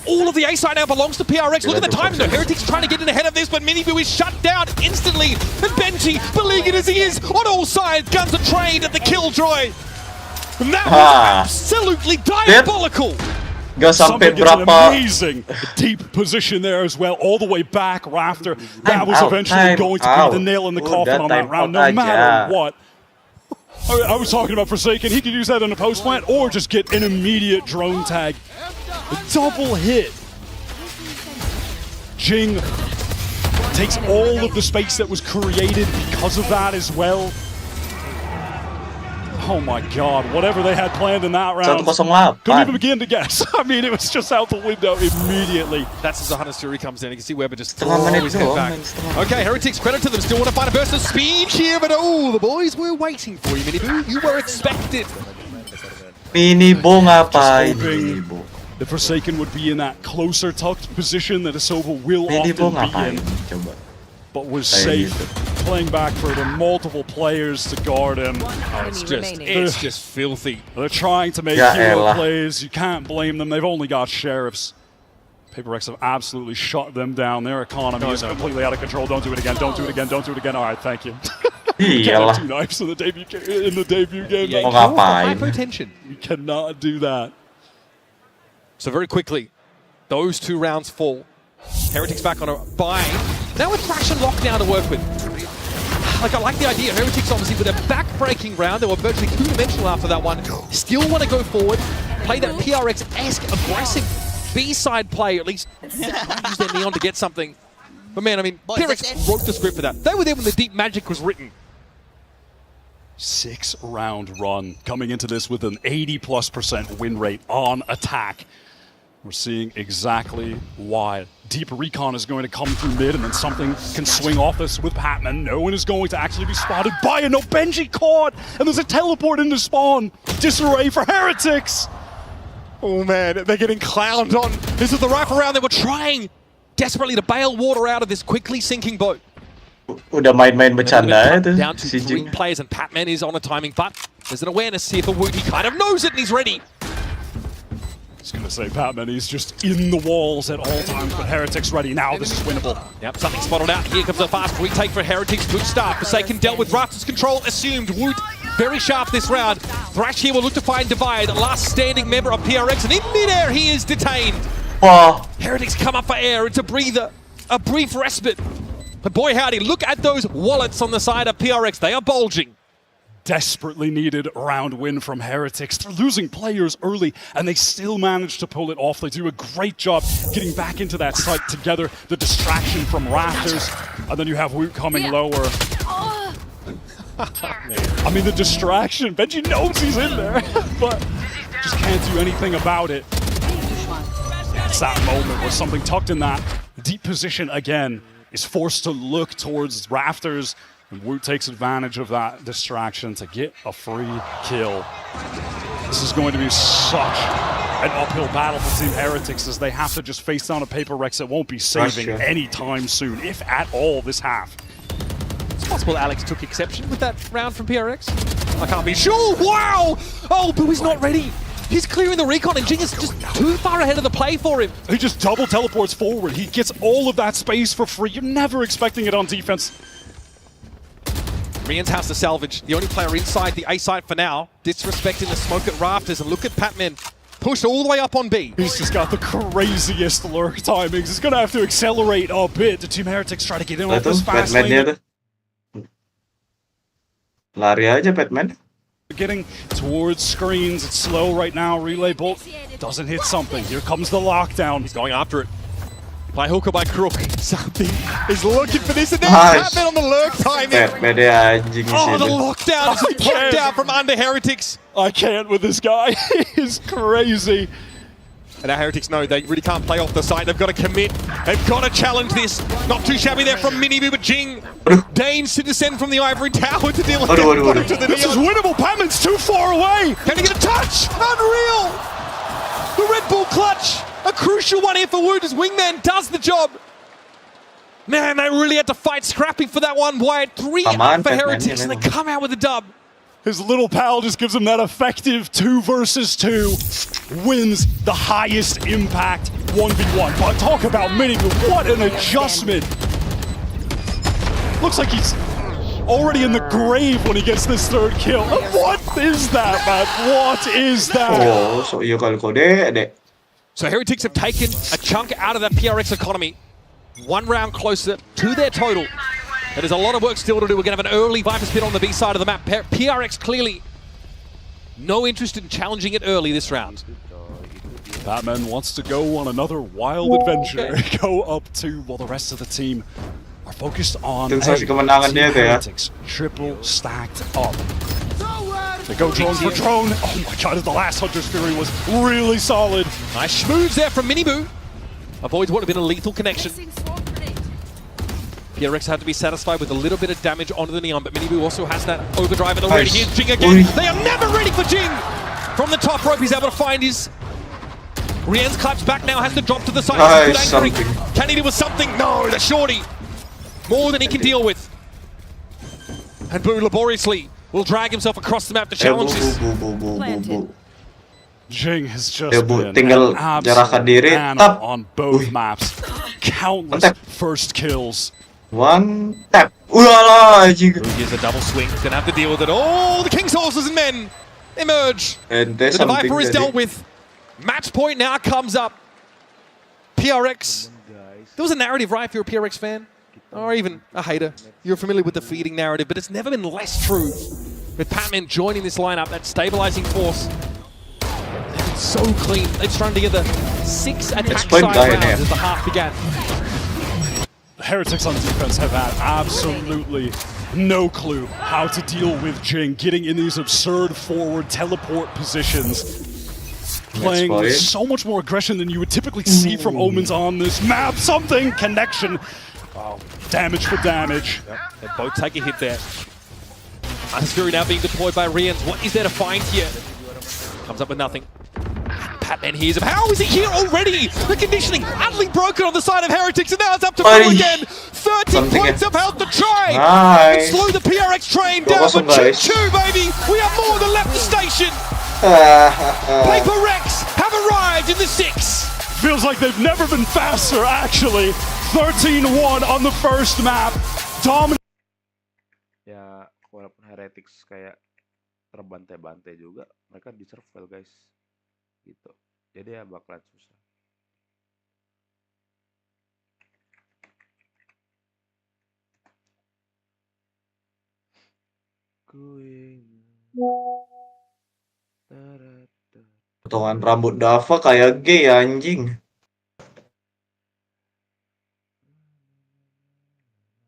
All of the A side now belongs to PRX. Look at the time though. Heretics trying to get in ahead of this, but Miniboo is shut down instantly. And Benji, beleaguered as he is, on all sides, guns are trained at the Killjoy. And that was absolutely diabolical. Gak sampai berapa amazing deep position there as well, all the way back Rafter. That was eventually going to be the nail in the coffin on that round, no matter what. I was talking about Forsaken. He could use that in a post plant or just get an immediate drone tag. A double hit. Jing takes all of the space that was created because of that as well. Oh my god, whatever they had planned in that round. 108. Couldn't even begin to guess. I mean, it was just out the window immediately. That's as the Hunter's Fury comes in. You can see Weber just Setengah menit his head doang, back. Okay, Heretics, credit to them. Still want to find a burst of speed here, but oh, the boys were waiting for you, Miniboo. You were expected. Minibo ngapain? Minibo. The Forsaken would be in that closer tucked position that Asoba will Minibo often be ngapain? in, Coba. but was safe, playing back for the multiple players to guard him. Oh, it's just filthy. They're trying to make Ya hero elah. plays. You can't blame them. They've only got Sheriffs. Paper X have absolutely shut them down. Their economy is completely out of control. Don't do it again. Don't do it again. Don't do it again. All right, thank you. Can't Iyalah. have 2 knives in the debut game. Yeah, Mau though. ngapain? hypotension. You cannot do that. So very quickly, those 2 rounds fall. Heretics back on a buy. Now with Thrash and Lockdown to work with. Like, I like the idea. Heretics obviously with a back-breaking round. They were virtually 2-dimensional after that one. Still want to go forward, play that PRX-esque aggressive B-side play, at least use their neon to get something. But man, I mean, PRX wrote the script for that. They were there when the deep magic was written. 6-round run coming into this with an 80+% win rate on attack. We're seeing exactly why. Deep recon is going to come through mid, and then something can swing off this with Patman. No one is going to actually be spotted by it. No, Benji caught, and there's a teleport into spawn. Disarray for Heretics. Oh man, they're getting clowned on. This is the rifle round. They were trying desperately to bail water out of this quickly sinking boat. Udah main-main bercanda itu Down to si 3 Jing. players, and Patman is on a timing fight. There's an awareness here for Woot. He kind of knows it, and he's ready. I was going to say, Patman, he's just in the walls at all times, but Heretics ready now. This is winnable. Yep, something spotted out. Here comes a fast retake for Heretics. Good start. Forsaken dealt with Raptors control. Assumed. Woot very sharp this round. Thrash here will look to find Divide. Last standing member of PRX. And in midair, he is detained. Wah, Heretics come up for air. It's a breather. A brief respite. But boy howdy, look at those wallets on the side of PRX. They are bulging. Desperately needed round win from Heretics. They're losing players early, and they still manage to pull it off. They do a great job getting back into that site together. The distraction from Raptors, and then you have Woot coming lower. I mean, the distraction. Benji knows he's in there, but just can't do anything about it. It's that moment where something tucked in that deep position again is forced to look towards rafters, and Woot takes advantage of that distraction to get a free kill. This is going to be such an uphill battle for Team Heretics as they have to just face down a Paper Rex that won't be saving anytime soon, if at all, this half. It's possible Alex took exception with that round from PRX. I can't be sure. Wow! Oh, but he's not ready. He's clearing the recon, and Jing is just too far ahead of the play for him. He just double teleports forward. He gets all of that space for free. You're never expecting it on defense. Rian's has to salvage. The only player inside the A site for now, disrespecting the smoke at rafters, and look at Patman. Pushed all the way up on B. He's just got the craziest lurk timings. He's going to have to accelerate a bit. The Team Heretics try to get in off this fast lane. Lari aja Batman. Getting towards screens. It's slow right now. Relay Bolt doesn't hit something. Here comes the lockdown. He's going after it. By hook or by crook. Something is looking for this, and then Batman on the lurk timing. Oh, the lockdown is just popped out from under Heretics. I can't with this guy. He's crazy. And our Heretics know they really can't play off the side. They've got to commit. They've got to challenge this. Not too shabby there from Minibu, but Jing deigns to descend from the ivory tower to deal with it. This is winnable. Patman's too far away. Can he get a touch? Unreal! The Red Bull clutch. A crucial one here for Woot as Wingman does the job. Man, they really had to fight scrappy for that one. Wyatt 3 up for Heretics, and they come out with a dub. His little pal just gives him that effective 2 versus 2. Wins the highest impact 1v1. But talk about Minibu, what an adjustment. Looks like he's already in the grave when he gets this 3rd kill. What is that, man? What is that? Oh, so iya kalau kode dek. So Heretics have taken a chunk out of that PRX economy. 1 round closer to their total. There's a lot of work still to do. We're going to have an early Viper spin on the B side of the map. PRX clearly no interest in challenging it early this round. Batman wants to go on another wild adventure. Go up to, while the rest of the team are focused on Team Heretics. Triple stacked up. They go drone for drone. Oh my god, the last Hunter's Fury was really solid. Nice moves there from Minibu. Avoids what would have been a lethal connection. PRX had to be satisfied with a little bit of damage onto the Neon, but Minibu also has that overdrive and already. Here's Jing again. They are never ready for Jing! From the top rope, he's able to find his... Rian's claps back now, has to drop to the side. Can he do with something? No, the shorty. More than he can deal with. And Boo laboriously will drag himself across the map to challenge this. Jing has just been an absolute animal on both maps. Countless first kills. 1 tap. Here's a double swing. He's going to have to deal with it. Oh, the King's Horses and Men emerge. The Viper is dealt with. Match point now comes up. PRX. There was a narrative, right, if you're a PRX fan? Or even a hater. You're familiar with the feeding narrative, but it's never been less true. With Patman joining this lineup, that stabilizing force. They've been so clean. They've strung together 6 attack-side rounds as the half began. Heretics on defense have had absolutely no clue how to deal with Jing, getting in these absurd forward teleport positions. Playing with so much more aggression than you would typically see from Omens on this map. Something! Connection. Wow. Damage for damage. Yep. They both take a hit there. Ice Fury now being deployed by Rians. What is there to find here? Comes up with nothing. Patman hears him. How is he here already? The conditioning utterly broken on the side of Heretics, and now it's up to full again. 30 points of health to try and slow the PRX train down, but choo-choo, baby! We have more than left the station! Paper Rex have arrived in the 6. Feels like they've never been faster, actually. 13-1 on the first map. Dominant. Ya, walaupun Heretics kayak terbantai-bantai juga, mereka deserve well, guys. Gitu. Jadi ya bakalan susah. Potongan rambut Dava kayak gay anjing.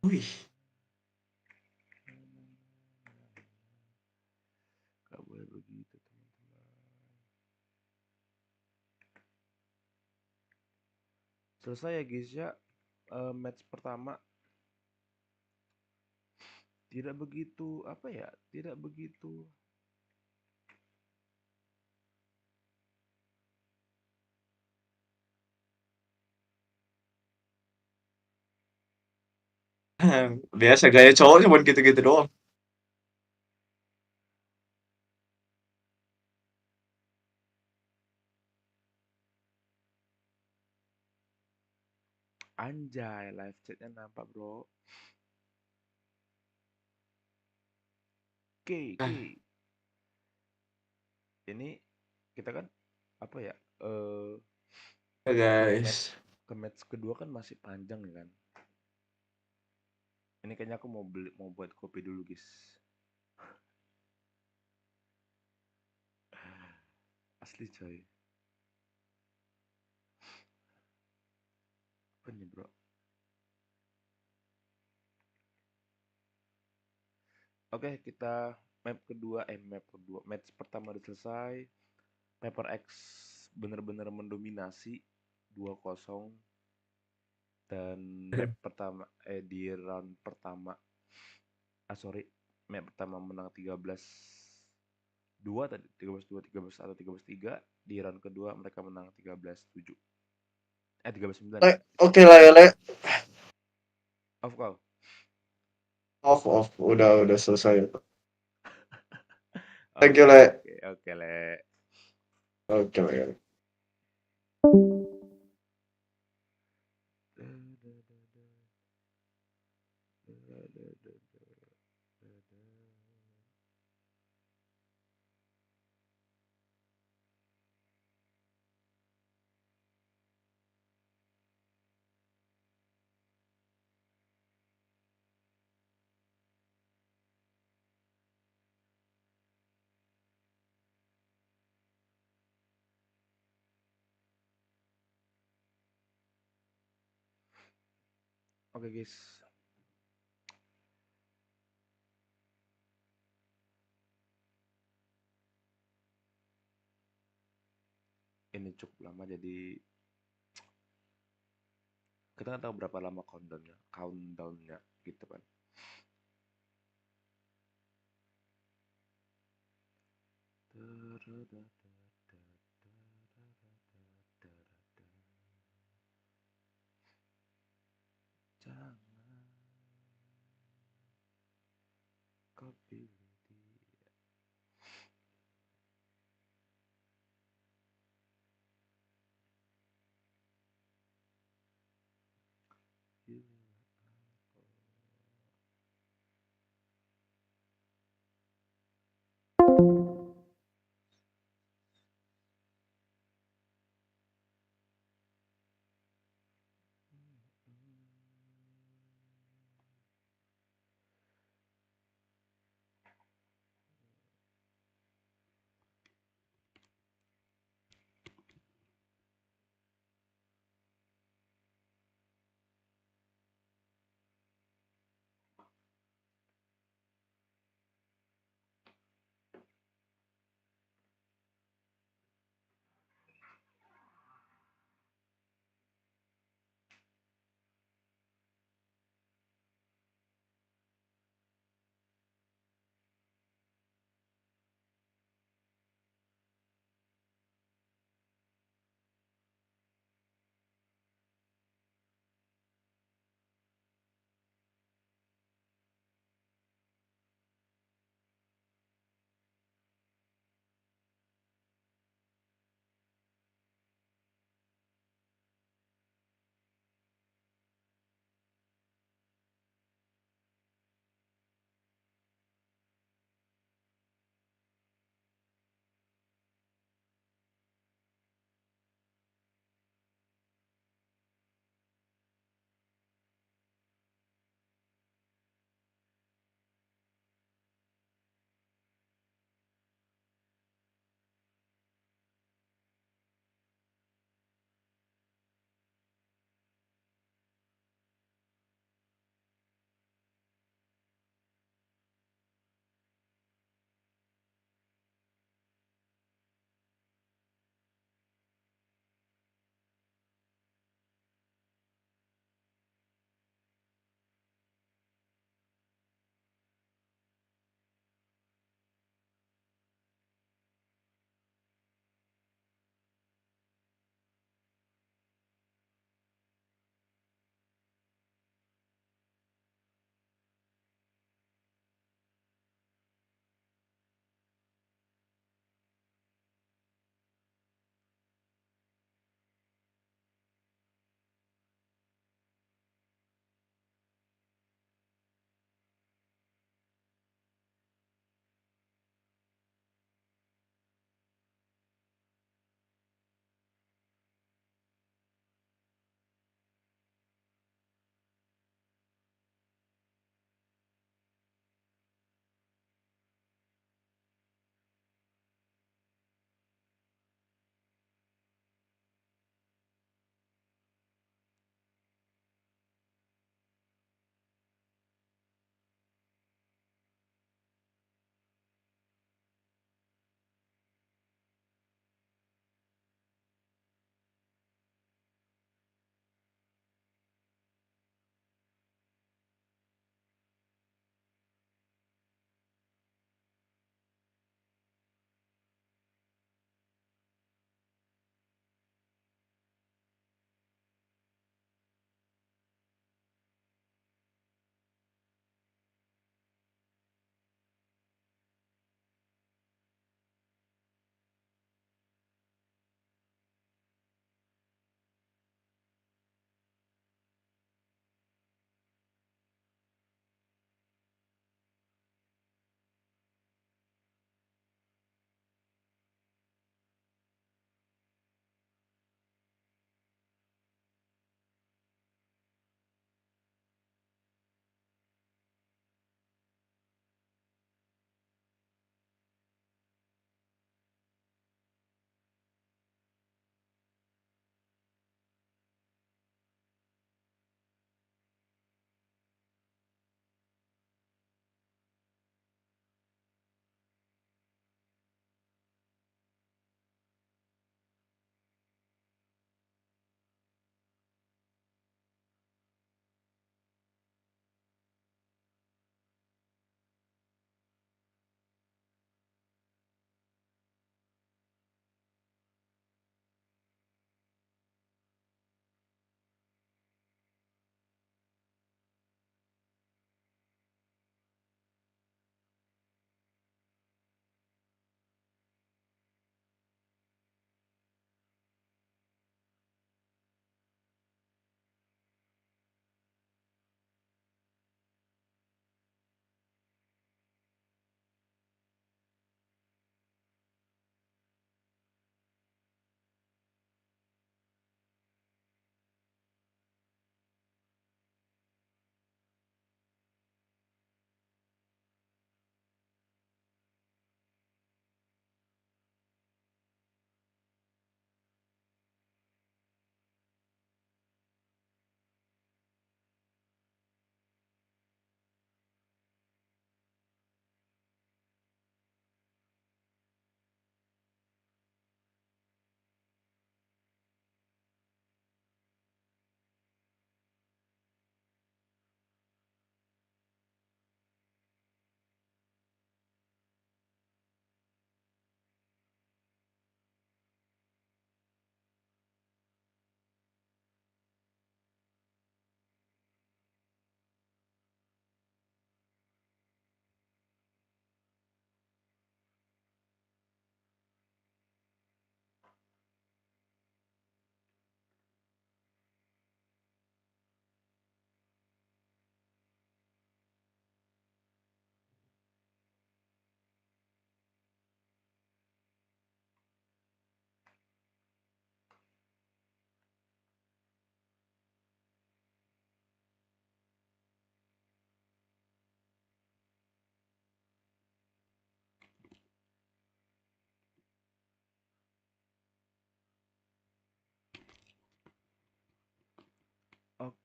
Wih. Selesai ya guys ya, match pertama. Tidak begitu apa ya? Tidak begitu Biasa gaya cowok cuma gitu-gitu doang. anjay, live chatnya nampak bro. Oke. Ini kita kan apa ya? Guys. Ke match kedua kan masih panjang ya kan. Ini kayaknya aku mau buat kopi dulu guys. Asli coy. Apa nih bro? Oke, kita match pertama udah selesai. Paper X bener-bener mendominasi 2-0 dan di round pertama map pertama menang 13-2 tadi, 13-2, 13-1, 13-3. Di round kedua mereka menang 13-7. 13-9. Oke lah ya, Le. Off call. Off. Udah selesai. Thank you, Le. Oke, Le. Oke, Le. Oke guys. Ini cukup lama jadi kita nggak tahu berapa lama countdownnya gitu kan. Jangan kau pilih dia.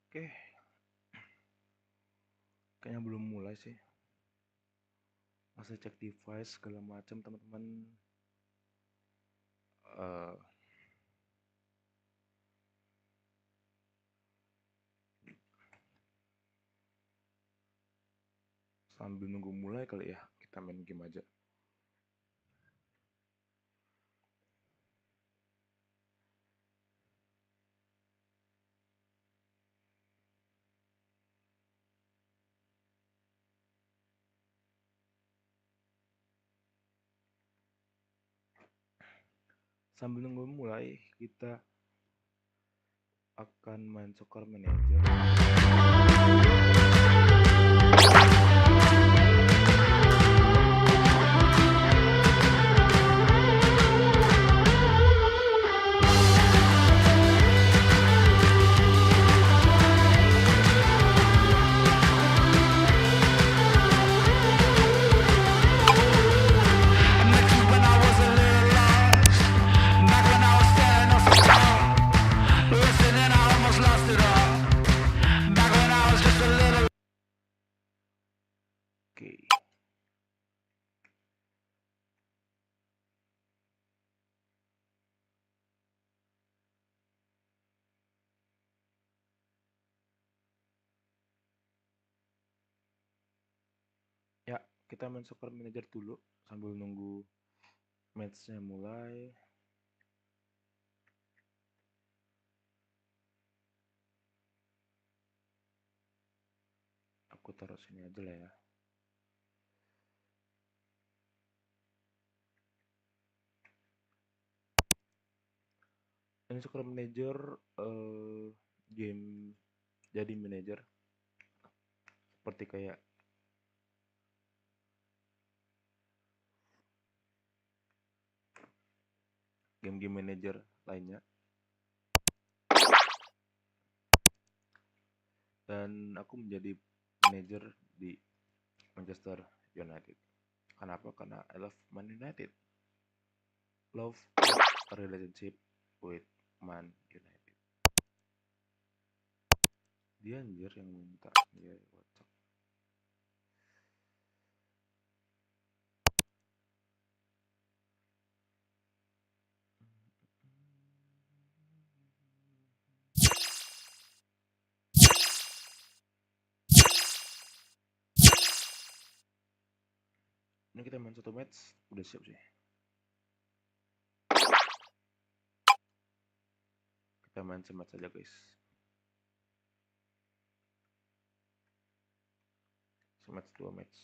Oke, kayaknya belum mulai sih. Masih cek device segala macam teman-teman. Sambil nunggu mulai kali ya, kita main game aja. Sambil nunggu mulai, kita akan main soccer manager. Oke. Ya, kita main soccer manager dulu sambil nunggu matchnya mulai. Aku taruh sini aja lah ya. Ini soccer manager game jadi manager seperti kayak game-game manager lainnya. Dan aku menjadi manager di Manchester United. Kenapa? Karena I love Man United. Love a relationship with Man United. Dia anjir yang minta. Dia WhatsApp. Ini kita main satu match, udah siap sih. Kita main sematch saja guys. Sematch 2 match.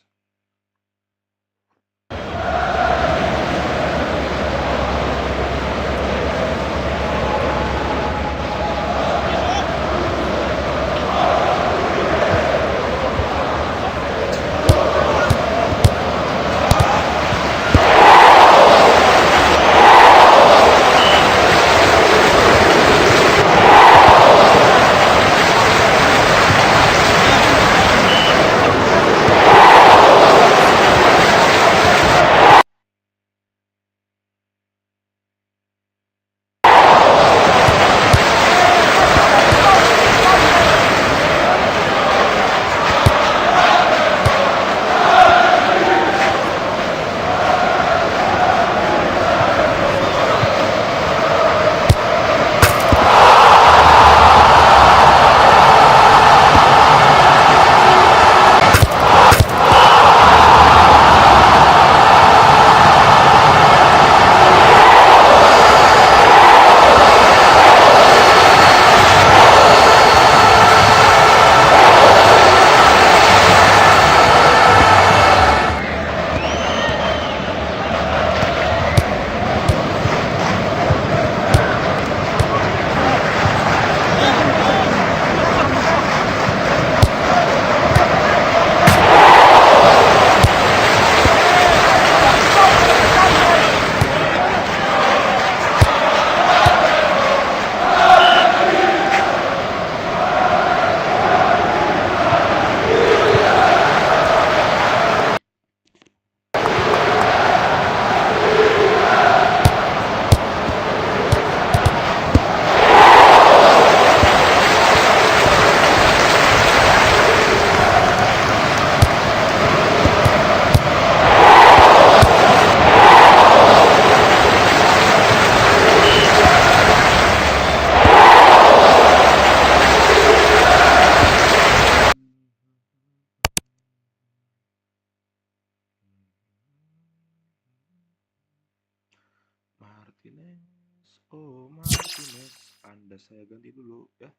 Oh Martinez, Anda saya ganti dulu ya.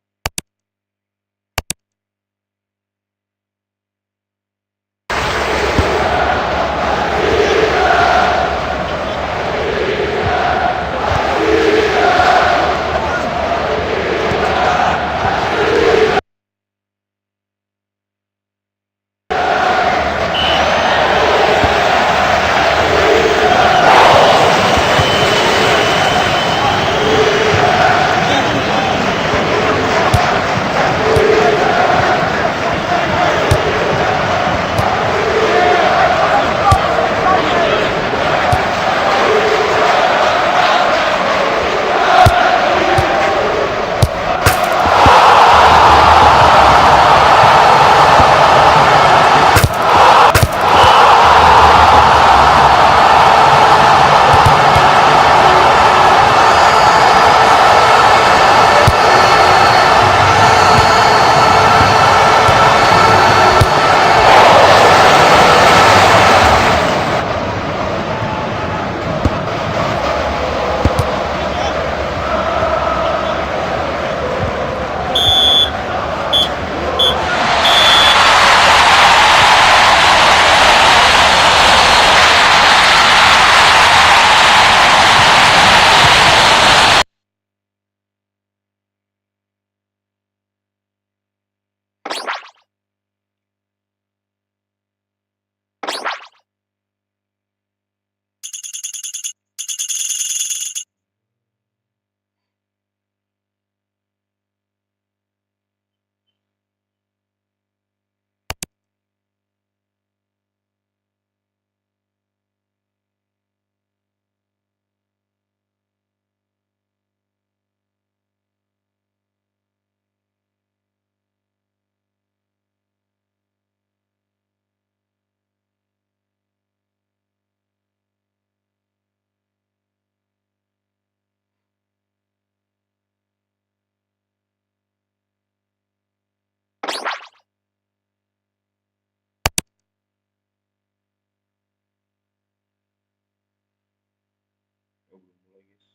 Oh, belum mulai guys.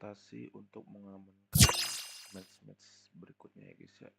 konsentrasi untuk mengamankan match-match berikutnya ya guys ya.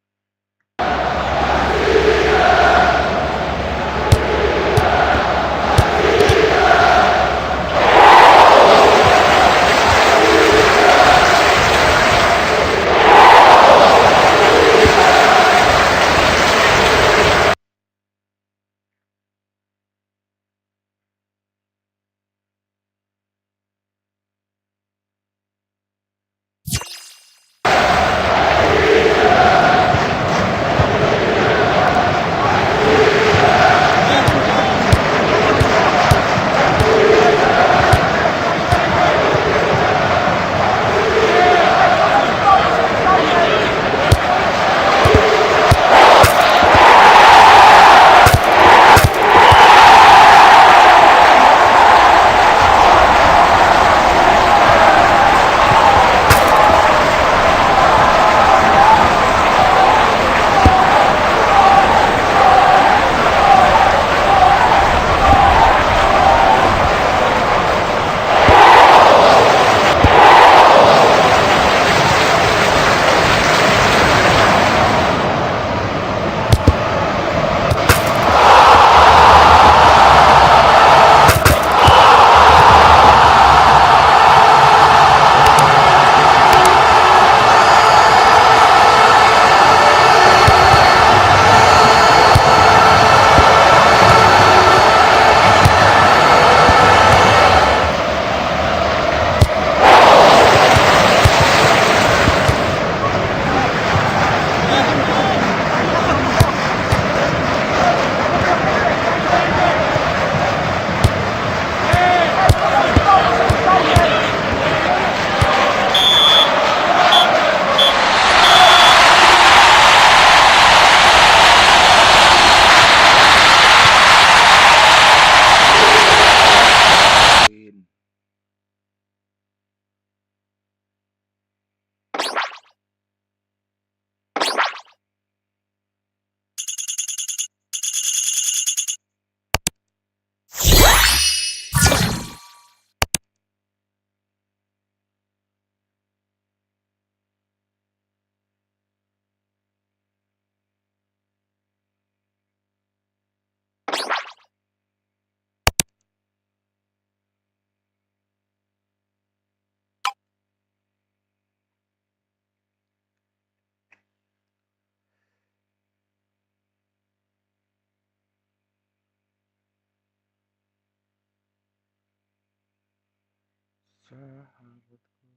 Sahabatku.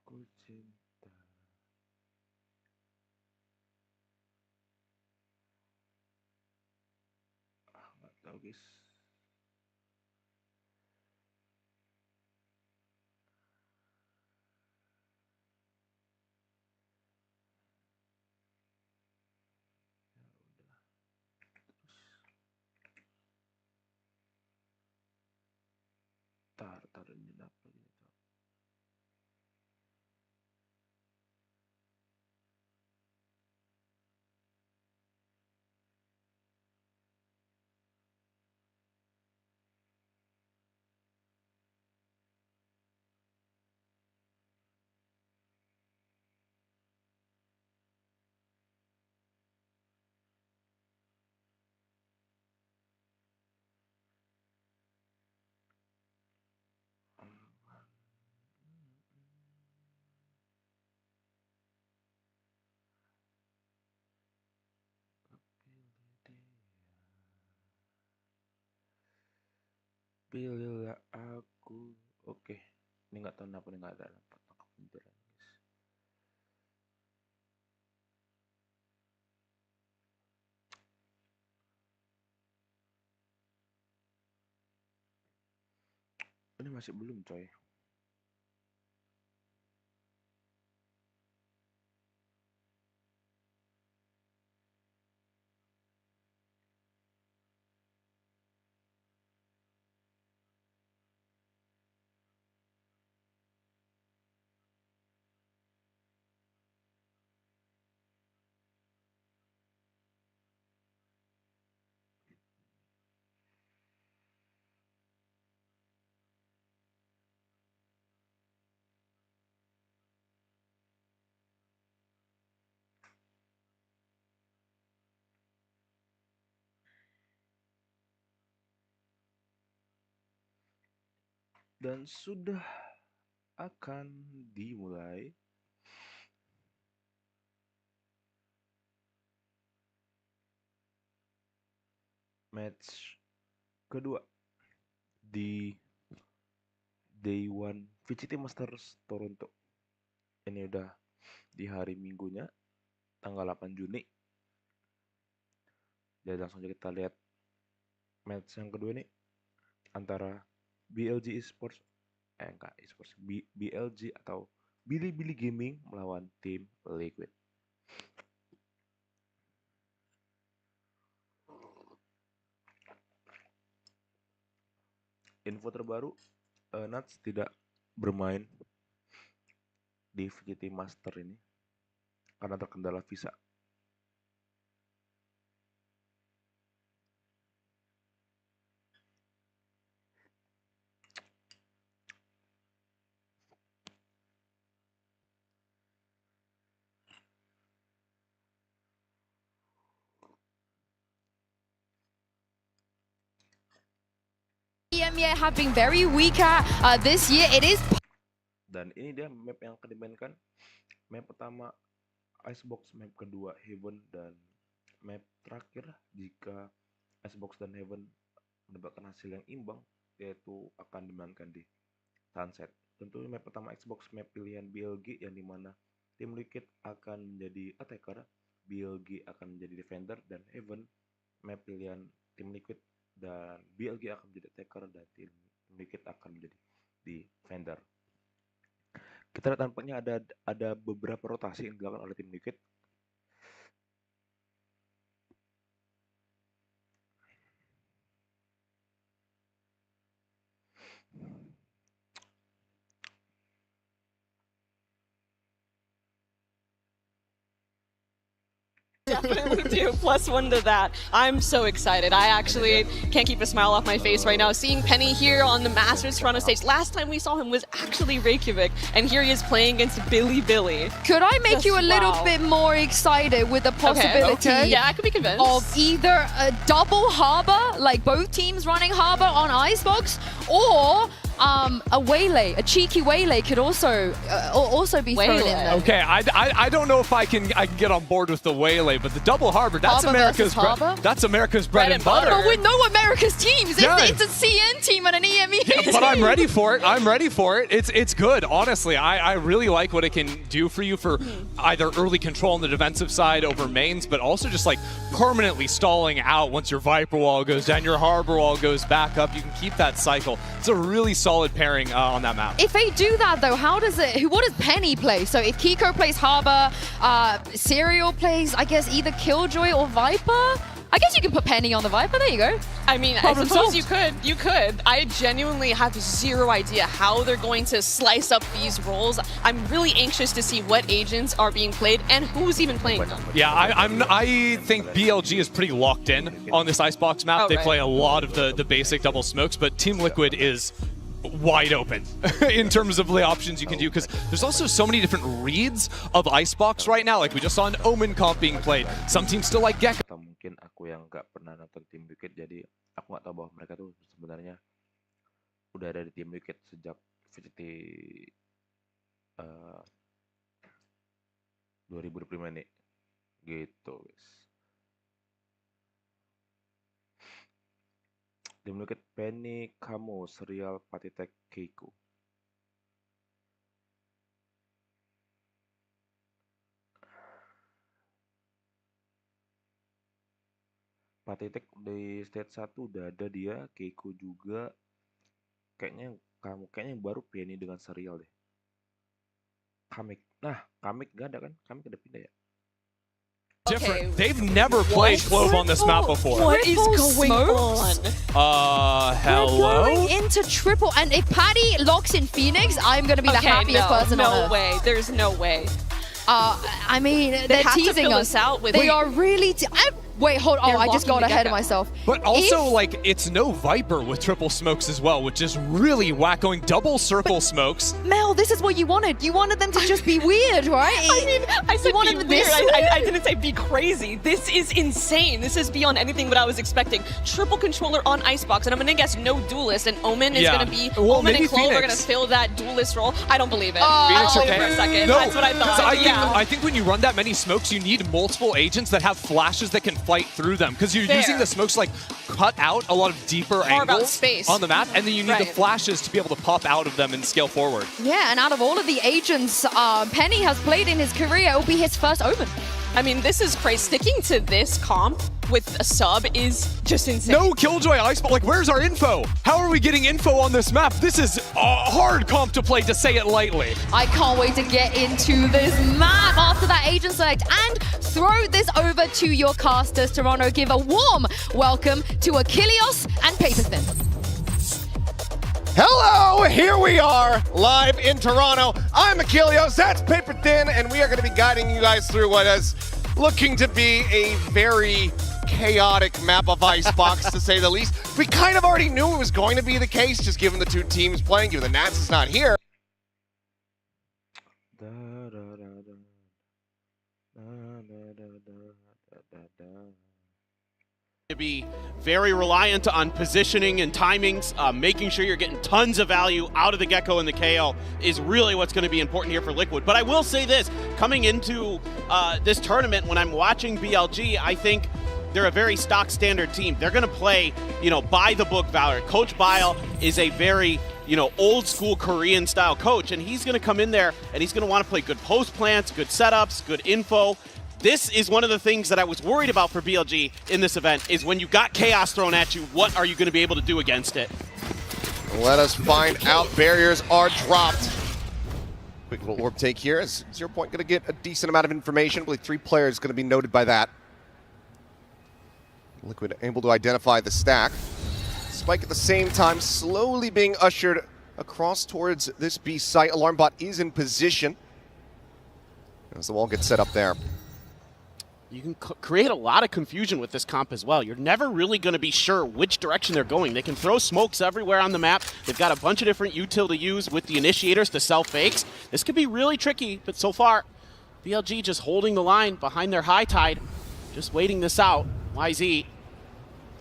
Ku cinta. Nggak tahu guys. Tar ini apa gitu. Pilihlah aku. Oke. Ini nggak tahu kenapa ini nggak ada dapat tangkap beneran guys. Ini masih belum coy. Dan sudah akan dimulai. Match kedua di Day 1 VCT Masters Toronto. Ini udah di hari Minggunya, tanggal 8 Juni. Jadi langsung aja kita lihat match yang kedua ini antara BLG Esports, enggak Esports, BLG atau Bilibili Gaming melawan Team Liquid. Info terbaru, Nats tidak bermain di VCT Master ini karena terkendala visa. EMEA have been very weak this year. It is. Dan ini dia map yang akan dimainkan. Map pertama Icebox, map kedua Heaven, dan map terakhir jika Icebox dan Heaven mendapatkan hasil yang imbang, yaitu akan dimainkan di Sunset. Tentu map pertama Xbox, map pilihan BLG yang dimana tim Liquid akan menjadi attacker, BLG akan menjadi defender, dan Heaven map pilihan tim Liquid dan BLG akan menjadi attacker dan tim Liquid akan menjadi defender. Kita lihat tampaknya ada beberapa rotasi yang dilakukan oleh tim Liquid. Definitely do. +1 to that. I'm so excited. I actually can't keep a smile off my face right now. Seeing Penny here on the Masters Toronto stage. Last time we saw him was actually Reykjavik, and here he is playing against Billy. Could I make Just you a little wow. bit more excited with the possibility Yeah, I could be convinced. of either a double harbor, like both teams running harbor on Icebox, or a waylay, a cheeky waylay could also be thrown in there. Okay, I don't know if I can get on board with the waylay, but the double harbor, that's Harbor America's versus harbor? that's America's bread and butter. But we know America's teams. Yeah. It's a CN team and an EME Yeah, team. but I'm ready for it. I'm ready for it. It's good, honestly. I really like what it can do for you for either early control on the defensive side over mains, but also just like permanently stalling out once your Viper wall goes down, your Harbor wall goes back up. You can keep that cycle. It's a really solid pairing on that map. If they do that though, what does Penny play? So if Kiko plays Harbor, Serial plays, I guess, either Killjoy or Viper? I guess you can put Penny on the Viper, there you go. I mean, Problem I suppose solved. you could. I genuinely have zero idea how they're going to slice up these roles. I'm really anxious to see what agents are being played and who's even playing them. Yeah, I think BLG is pretty locked in on this Icebox map. Oh, they right. play a lot of the basic double smokes, but Team Liquid is wide open in terms of the options you can do, because there's also so many different reads of Icebox right now. Like we just saw an Omen comp being played. Some teams still like Gecko. Atau mungkin aku yang nggak pernah nonton tim Liquid, jadi aku nggak tahu bahwa mereka tuh sebenarnya udah ada di tim Liquid sejak VCT 2025 nih, gitu guys. Tim Liquid Penny, Kamu, Serial, Patitek, Keiko. Patitek di stage 1 udah ada dia, Keiko juga. Kayaknya yang baru Penny dengan Serial deh. Kamik. Nah, Kamik nggak ada kan? Kamik udah pindah ya. Different. They've never played Clove on this map before. What is going smokes? on? Hello? We're going into triple, and if Patty locks in Phoenix, I'm going to be the happiest person on no earth. way. There's no way. I mean, They they're have to teasing fill us us out with. They are really. Wait, hold on. They're I just locking got the ahead of Gecko. myself. But also, If- like, it's no Viper with triple smokes as well, which is really whack, going double circle smokes. Mel, this is what you wanted. You wanted them to just be weird, right? I mean, I said wanted be them weird. this I didn't say be crazy. This is insane. This is beyond anything what I was expecting. Triple controller on Icebox, and I'm gonna guess no duelist, and Omen is Yeah. gonna be Well, Omen maybe and Clove are gonna Phoenix. fill that duelist role. I don't believe it. Phoenix I'll or believe it for a K? second. No, That's what I 'cause thought. I think when you run that many smokes, you need multiple agents that have flashes that can fight through them, because you're Fair. using the smokes to, like, cut out a lot of deeper Carve out angles space. on the map, and then you need the Right. flashes to be able to pop out of them and scale forward. Yeah, and out of all of the agents Penny has played in his career, it will be his first Omen. I mean, this is crazy. Sticking to this comp with a sub is just insane. No Killjoy Iceball, like, where's our info? How are we getting info on this map? This is a hard comp to play, to say it lightly. I can't wait to get into this map after that agent select and throw this over to your casters. Toronto, give a warm welcome to Achilles and Paperthin. Hello, here we are, live in Toronto. I'm Achilles, that's Paper Thin, and we are going to be guiding you guys through what is looking to be a very chaotic map of Icebox, to say the least. We kind of already knew it was going to be the case, just given the two teams playing, given the Nats is not here. Da, da, da, da. Da, da, da, da, da, da. To be very reliant on positioning and timings, making sure you're getting tons of value out of the Gecko and the KO is really what's going to be important here for Liquid. But I will say this, coming into this tournament, when I'm watching BLG, I think they're a very stock standard team. They're going to play, by the book Valor. Coach Bile is a very, old school Korean style coach, and he's going to come in there and he's going to want to play good post plants, good setups, good info. This is one of the things that I was worried about for BLG in this event, is when you got chaos thrown at you, what are you going to be able to do against it? Let us find out. Barriers are dropped. Quick little orb take here. Is 0 Point going to get a decent amount of information? I believe 3 players going to be noted by that. Liquid able to identify the stack. Spike at the same time slowly being ushered across towards this B site. Alarm bot is in position as the wall gets set up there. You can create a lot of confusion with this comp as well. You're never really going to be sure which direction they're going. They can throw smokes everywhere on the map. They've got a bunch of different util to use with the initiators to sell fakes. This could be really tricky, but so far, BLG just holding the line behind their high tide, just waiting this out. YZ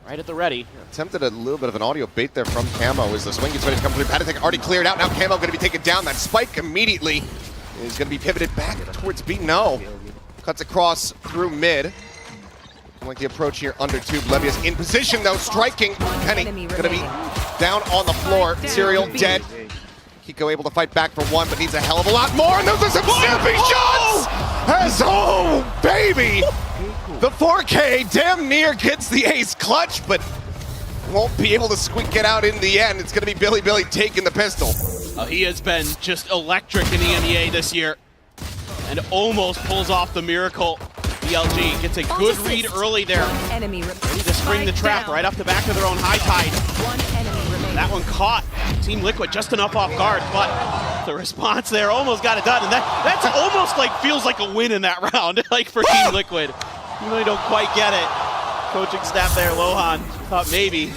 right at the ready. Attempted a little bit of an audio bait there from Camo as the swing gets ready to come through. Padatech already cleared out. Now Camo going to be taken down. That spike immediately is going to be pivoted back towards B. No. Cuts across through mid. Like the approach here under tube. Levius in position though, striking. Penny going to be down on the floor. Serial dead. Kiko able to fight back for one, but needs a hell of a lot more. And those are some snappy shots! As, oh, baby! The 4K damn near gets the ace clutch, but won't be able to squeak it out in the end. It's going to be Billy taking the pistol. He has been just electric in EMEA this year and almost pulls off the miracle. BLG gets a good read early there. Ready to spring the trap right off the back of their own high tide. That one caught Team Liquid just enough off guard, but the response there almost got it done. And that's almost like feels like a win in that round, like for Team Liquid. You really don't quite get it. Coaching staff there, Lohan, thought maybe.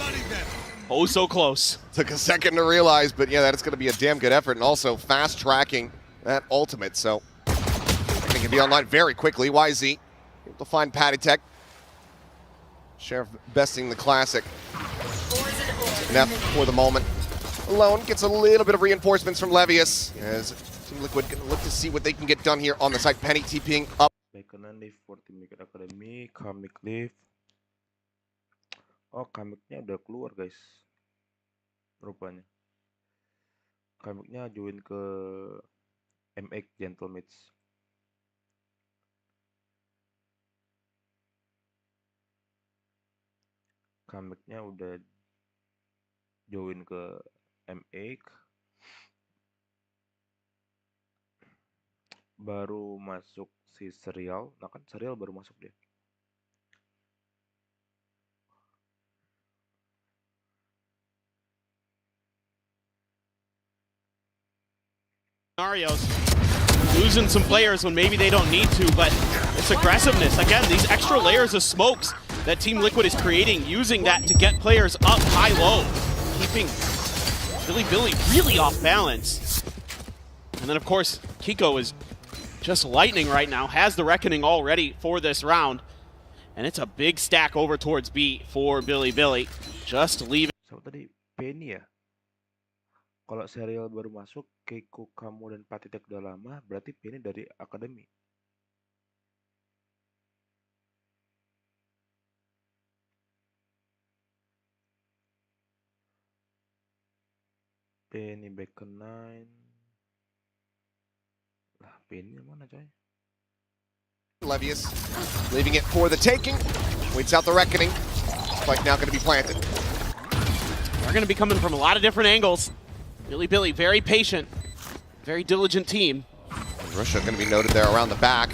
Oh, so close. Took a second to realize, but yeah, that's going to be a damn good effort. And also fast tracking that ultimate. So it can be online very quickly. YZ able to find Padatech. Sheriff besting the classic. Enough for the moment. Alone gets a little bit of reinforcements from Levius as Team Liquid going to look to see what they can get done here on the site. Penny TPing up. Back kanan live for Team Liquid Academy, Kamik live. Oh, Kamiknya udah keluar guys, rupanya. Kamiknya join ke MX Gentlemates. Kamiknya udah join ke MX. Baru masuk si Serial. Nah kan Serial baru masuk dia. Scenarios. Losing some players when maybe they don't need to, but it's aggressiveness. Again, these extra layers of smokes that Team Liquid is creating, using that to get players up high-low, keeping Bilibili really off balance. And then, of course, Kiko is just lightning right now, has the Reckoning already for this round. And it's a big stack over towards B for Bilibili. Just leaving. So tadi Penny ya. Kalau serial baru masuk, Keiko, kamu dan Patitek udah lama, berarti Penny dari Akademi. Penny back ke 9. Lah, Penny mana coy? Levius leaving it for the taking. Waits out the Reckoning. Spike now going to be planted. They're going to be coming from a lot of different angles. Bilibili, very patient, very diligent team. And Russia going to be noted there around the back.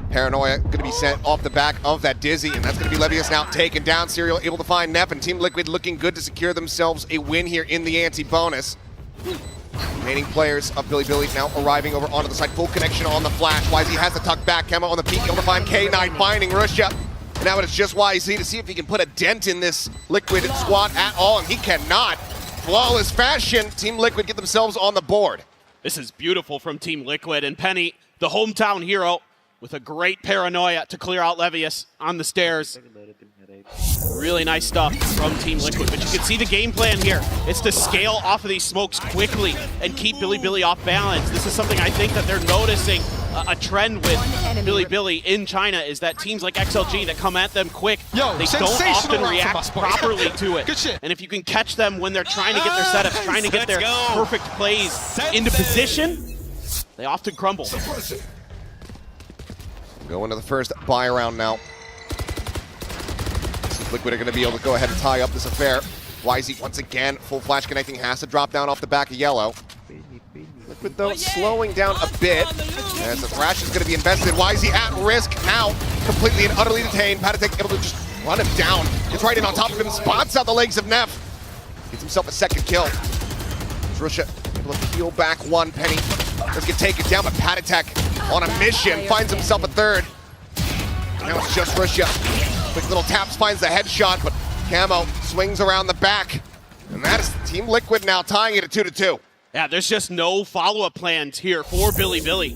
Paranoia going to be sent off the back of that Dizzy, and that's going to be Levius now taken down. Serial able to find Nep, and Team Liquid looking good to secure themselves a win here in the anti-bonus. Remaining players of Bilibili now arriving over onto the side. Full connection on the flash. YZ has the tuck back. Camo on the peak, able to find K9, finding Russia. And now it's just YZ to see if he can put a dent in this Liquid squad at all, and he cannot. Flawless fashion. Team Liquid get themselves on the board. This is beautiful from Team Liquid, and Penny, the hometown hero, with a great Paranoia to clear out Levius on the stairs. Really nice stuff from Team Liquid, but you can see the game plan here. It's to scale off of these smokes quickly and keep Bilibili off balance. This is something I think that they're noticing a trend with Bilibili in China, is that teams like XLG that come at them quick, they don't often react properly to it. And if you can catch them when they're trying to get their setups, trying to get their perfect plays into position, they often crumble. Go into the first buy round now. Liquid are going to be able to go ahead and tie up this affair. YZ once again, full flash connecting, has to drop down off the back of Yellow. Liquid though slowing down a bit as the Thrash is going to be invested. YZ at risk now, completely and utterly detained. Patitek able to just run him down. Gets right in on top of him, spots out the legs of Neff. Gets himself a second kill. Russia able to peel back one. Penny does get taken down, but Patitek on a mission finds himself a third. Now it's just Russia. Quick little taps, finds the headshot, but Camo swings around the back. And that is Team Liquid now tying it at 2-2. Yeah, there's just no follow-up plans here for Bilibili.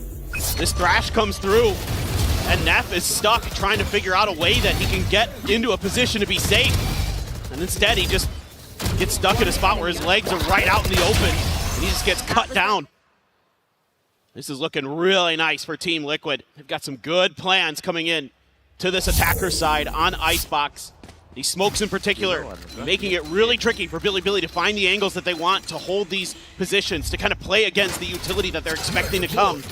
This Thrash comes through, and Neff is stuck trying to figure out a way that he can get into a position to be safe. And instead, he just gets stuck in a spot where his legs are right out in the open, and he just gets cut down. This is looking really nice for Team Liquid. They've got some good plans coming in to this attacker side on Icebox. These smokes in particular, making it really tricky for Bilibili to find the angles that they want to hold these positions, to kind of play against the utility that they're expecting to come.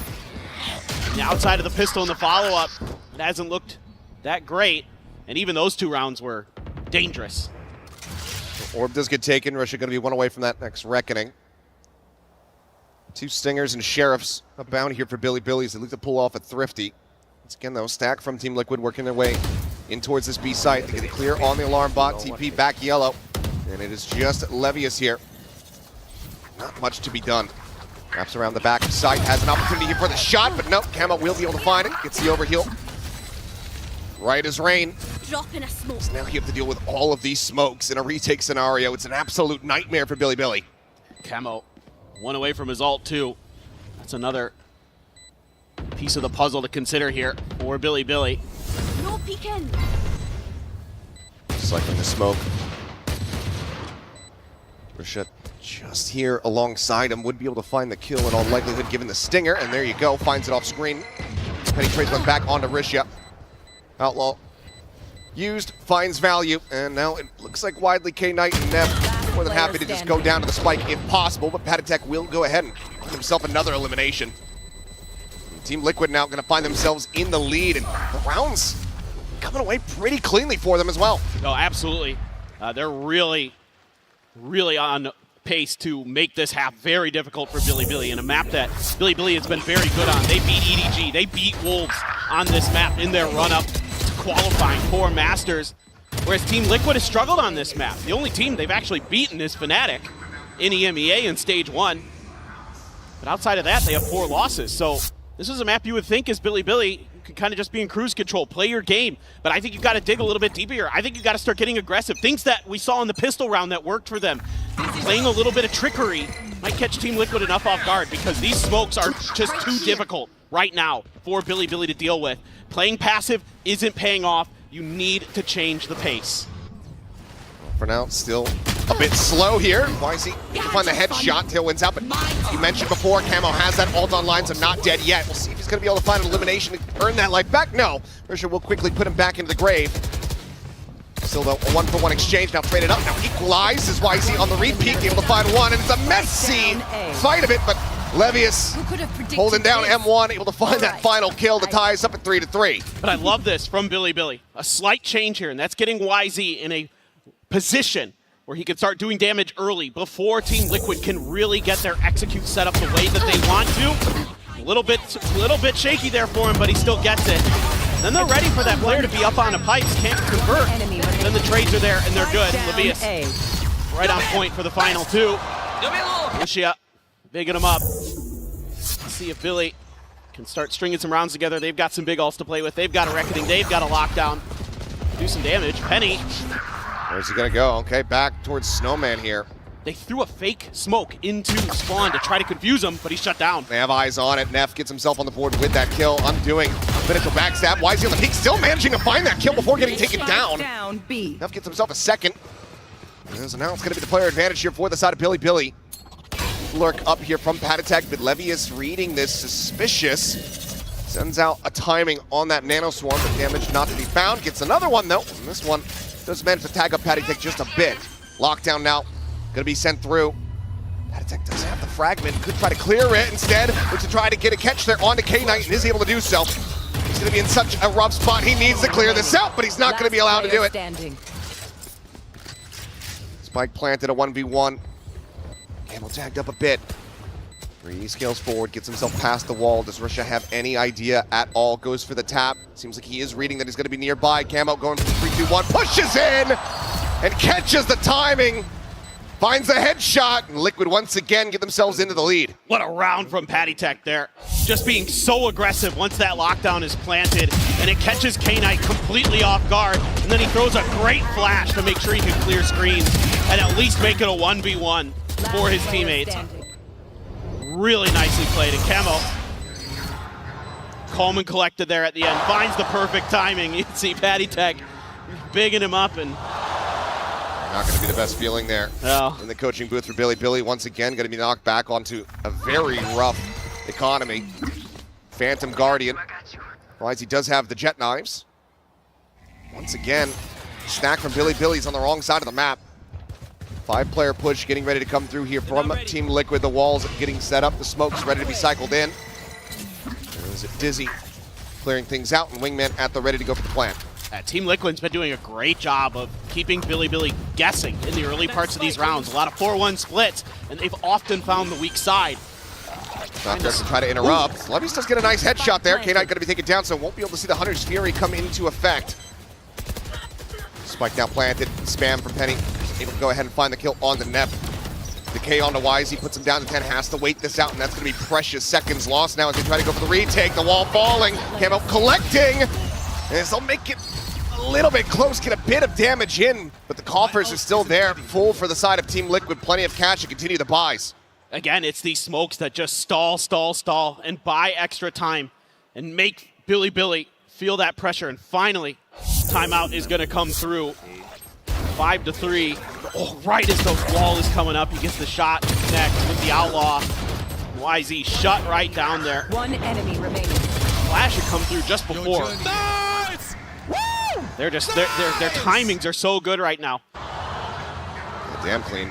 And outside of the pistol in the follow-up, it hasn't looked that great, and even those 2 rounds were dangerous. Orb does get taken. Russia going to be one away from that next Reckoning. 2 Stingers and Sheriffs abound here for Bilibili as they look to pull off a Thrifty. Once again, though, stack from Team Liquid working their way in towards this B site. They get it clear on the alarm bot. TP back Yellow. And it is just Levius here. Not much to be done. Wraps around the back of site. Has an opportunity here for the shot, but nope. Camo will be able to find it. Gets the overheal. Right as rain. Drop in a smoke. So now you have to deal with all of these smokes in a retake scenario. It's an absolute nightmare for Bilibili. Camo, one away from his ult too. That's another piece of the puzzle to consider here for Bilibili. No peeking. Cycling the smoke. Rashad just here alongside him, would be able to find the kill in all likelihood given the stinger, and there you go, finds it off screen. Penny trades one back onto Risha. Outlaw used, finds value, and now it looks like widely K-Knight and Neff more than happy to just go down to the spike if possible, but Patitek will go ahead and find himself another elimination. Team Liquid now going to find themselves in the lead, and the rounds coming away pretty cleanly for them as well. No, absolutely. They're really on pace to make this half very difficult for Bilibili, in a map that Bilibili has been very good on. They beat EDG, they beat Wolves on this map in their run-up to qualifying for Masters, whereas Team Liquid has struggled on this map. The only team they've actually beaten is Fnatic in EMEA in Stage 1. But outside of that, they have 4 losses. So this is a map you would think is Bilibili can kind of just be in cruise control, play your game. But I think you've got to dig a little bit deeper here. I think you've got to start getting aggressive. Things that we saw in the pistol round that worked for them. Playing a little bit of trickery might catch Team Liquid enough off guard because these smokes are just too difficult right now for Billy to deal with. Playing passive isn't paying off. You need to change the pace. For now, still a bit slow here. YZ can find the headshot. Tail wins out, but you mentioned before, Camo has that ult online, so not dead yet. We'll see if he's going to be able to find an elimination to earn that life back. No, Risha will quickly put him back into the grave. Still though, a 1-for-1 exchange, now traded up, now equalized as YZ on the repeat, able to find one, and it's a messy fight of it, but Levius holding down M1, able to find that final kill to tie us up at 3-3. But I love this from Billy. A slight change here, and that's getting YZ in a position where he can start doing damage early before Team Liquid can really get their execute set up the way that they want to. A little bit shaky there for him, but he still gets it. Then they're ready for that player to be up on a pipes, can't convert. Then the trades are there and they're good. Levius right on point for the final two. Lucia bigging him up. Let's see if Billy can start stringing some rounds together. They've got some big ults to play with. They've got a reckoning. They've got a lockdown. Do some damage. Penny. Where's he gonna go? Okay, back towards Snowman here. They threw a fake smoke into Spawn to try to confuse him, but he's shut down. They have eyes on it. Neff gets himself on the board with that kill, undoing Pinnacle backstab. YZ on the peak, still managing to find that kill before getting taken down. Neff gets himself a second. And so now it's gonna be the player advantage here for the side of Billy. Lurk up here from Patatek, but Levius reading this suspicious. Sends out a timing on that Nano Swarm, but damage not to be found. Gets another one though, and this one does manage to tag up Patatek just a bit. Lockdown now. Gonna be sent through. Patatek doesn't have the fragment. Could try to clear it instead. Looks to try to get a catch there onto K-Knight and is able to do so. He's gonna be in such a rough spot. He needs to clear this out, but he's not gonna be allowed to do it. Spike planted a 1v1. Camel tagged up a bit. 3 scales forward, gets himself past the wall. Does Risha have any idea at all? Goes for the tap. Seems like he is reading that he's gonna be nearby. Camo going for the 3-2-1, pushes in and catches the timing. Finds a headshot, and Liquid once again get themselves into the lead. What a round from Patatek there. Just being so aggressive once that lockdown is planted, and it catches K-Knight completely off guard, and then he throws a great flash to make sure he can clear screens and at least make it a 1v1 for his teammates. Really nicely played, and Camo, calm and collected there at the end, finds the perfect timing. You can see Patatek bigging him up, and not going to be the best feeling there in the coaching booth for Billy. Billy once again going to be knocked back onto a very rough economy. Phantom Guardian. Realize he does have the jet knives. Once again, snack from Billy. Billy's on the wrong side of the map. 5-player push getting ready to come through here from Team Liquid. The walls getting set up. The smoke's ready to be cycled in. There's Dizzy clearing things out, and Wingman at the ready to go for the plant. Team Liquid's been doing a great job of keeping Billy guessing in the early parts of these rounds. A lot of 4-1 splits, and they've often found the weak side. Not there to try to interrupt. Levius does get a nice headshot there. K-Knight going to be taken down, so won't be able to see the Hunter's Fury come into effect. Spike now planted. Spam from Penny. Able to go ahead and find the kill on the Neff. The K on to YZ, puts him down to 10, has to wait this out, and that's going to be precious seconds lost now as they try to go for the retake. The wall falling. Camo collecting. And they'll make it a little bit close, get a bit of damage in, but the coffers are still there, full for the side of Team Liquid. Plenty of cash to continue the buys. Again, it's these smokes that just stall, and buy extra time and make Billy feel that pressure. And finally, timeout is going to come through. 5-3. Oh, right as the wall is coming up, he gets the shot to connect with the Outlaw. YZ shut right down there. 1 enemy remaining. Flash had come through just before. Nice! They're just their timings are so good right now. Damn clean.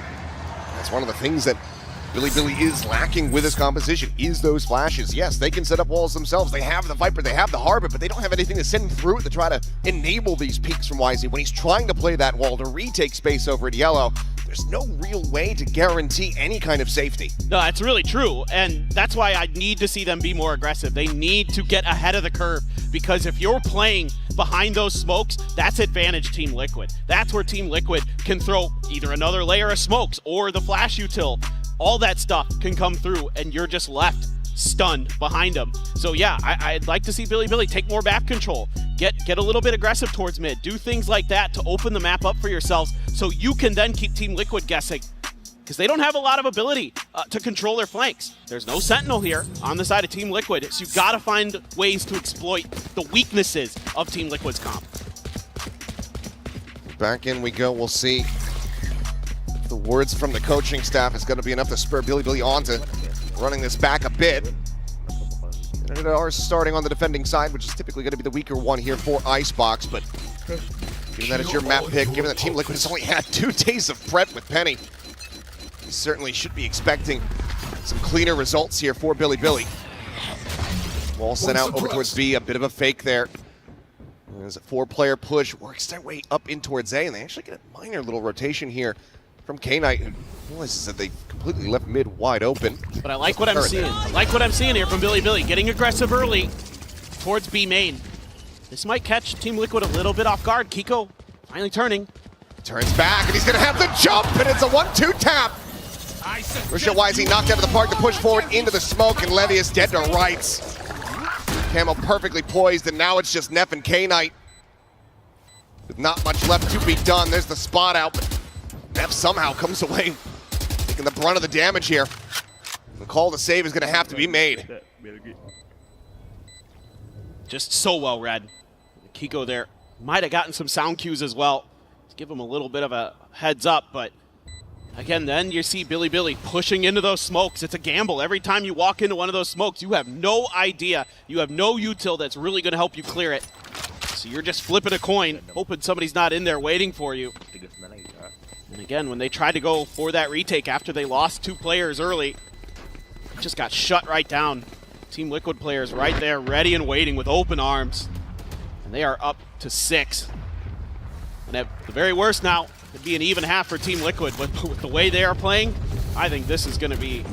That's one of the things that Billy is lacking with his composition, is those flashes. Yes, they can set up walls themselves. They have the Viper, they have the Harbor, but they don't have anything to send through it to try to enable these peaks from YZ. When he's trying to play that wall to retake space over at Yellow, there's no real way to guarantee any kind of safety. No, that's really true, and that's why I need to see them be more aggressive. They need to get ahead of the curve, because if you're playing behind those smokes, that's advantage Team Liquid. That's where Team Liquid can throw either another layer of smokes or the flash util. All that stuff can come through, and you're just left stunned behind him. So yeah, I'd like to see Billy take more map control. Get a little bit aggressive towards mid. Do things like that to open the map up for yourselves so you can then keep Team Liquid guessing. Because they don't have a lot of ability to control their flanks. There's no Sentinel here on the side of Team Liquid, so you've got to find ways to exploit the weaknesses of Team Liquid's comp. Back in we go. We'll see if the words from the coaching staff is going to be enough to spur Billy on to running this back a bit. And they are starting on the defending side, which is typically going to be the weaker one here for Icebox, but given that it's your map pick, given that Team Liquid has only had 2 days of prep with Penny, you certainly should be expecting some cleaner results here for Billy. Ball sent out over towards B, a bit of a fake there. There's a 4-player push, works their way up in towards A, and they actually get a minor little rotation here from K-Knight, who realizes that they completely left mid wide open. But I like what I'm seeing. I like what I'm seeing here from Billy, getting aggressive early towards B main. This might catch Team Liquid a little bit off guard. Kiko finally turning. Turns back, and he's gonna have to jump, and it's a 1-2 tap. Rachel Wisey knocked out of the park to push forward into the smoke, and Levius dead to rights. Camo perfectly poised, and now it's just Neff and K-Knight with not much left to be done. There's the spot out, but Neff somehow comes away taking the brunt of the damage here. The call to save is going to have to be made. Just so well read. Kiko there might have gotten some sound cues as well to give him a little bit of a heads up, but again, then you see Billy pushing into those smokes. It's a gamble. Every time you walk into one of those smokes, you have no idea. You have no util that's really going to help you clear it. So you're just flipping a coin, hoping somebody's not in there waiting for you. And again, when they tried to go for that retake after they lost 2 players early, just got shut right down. Team Liquid players right there, ready and waiting with open arms. And they are up to 6. And at the very worst now, it'd be an even half for Team Liquid, but with the way they are playing, I think this is going to be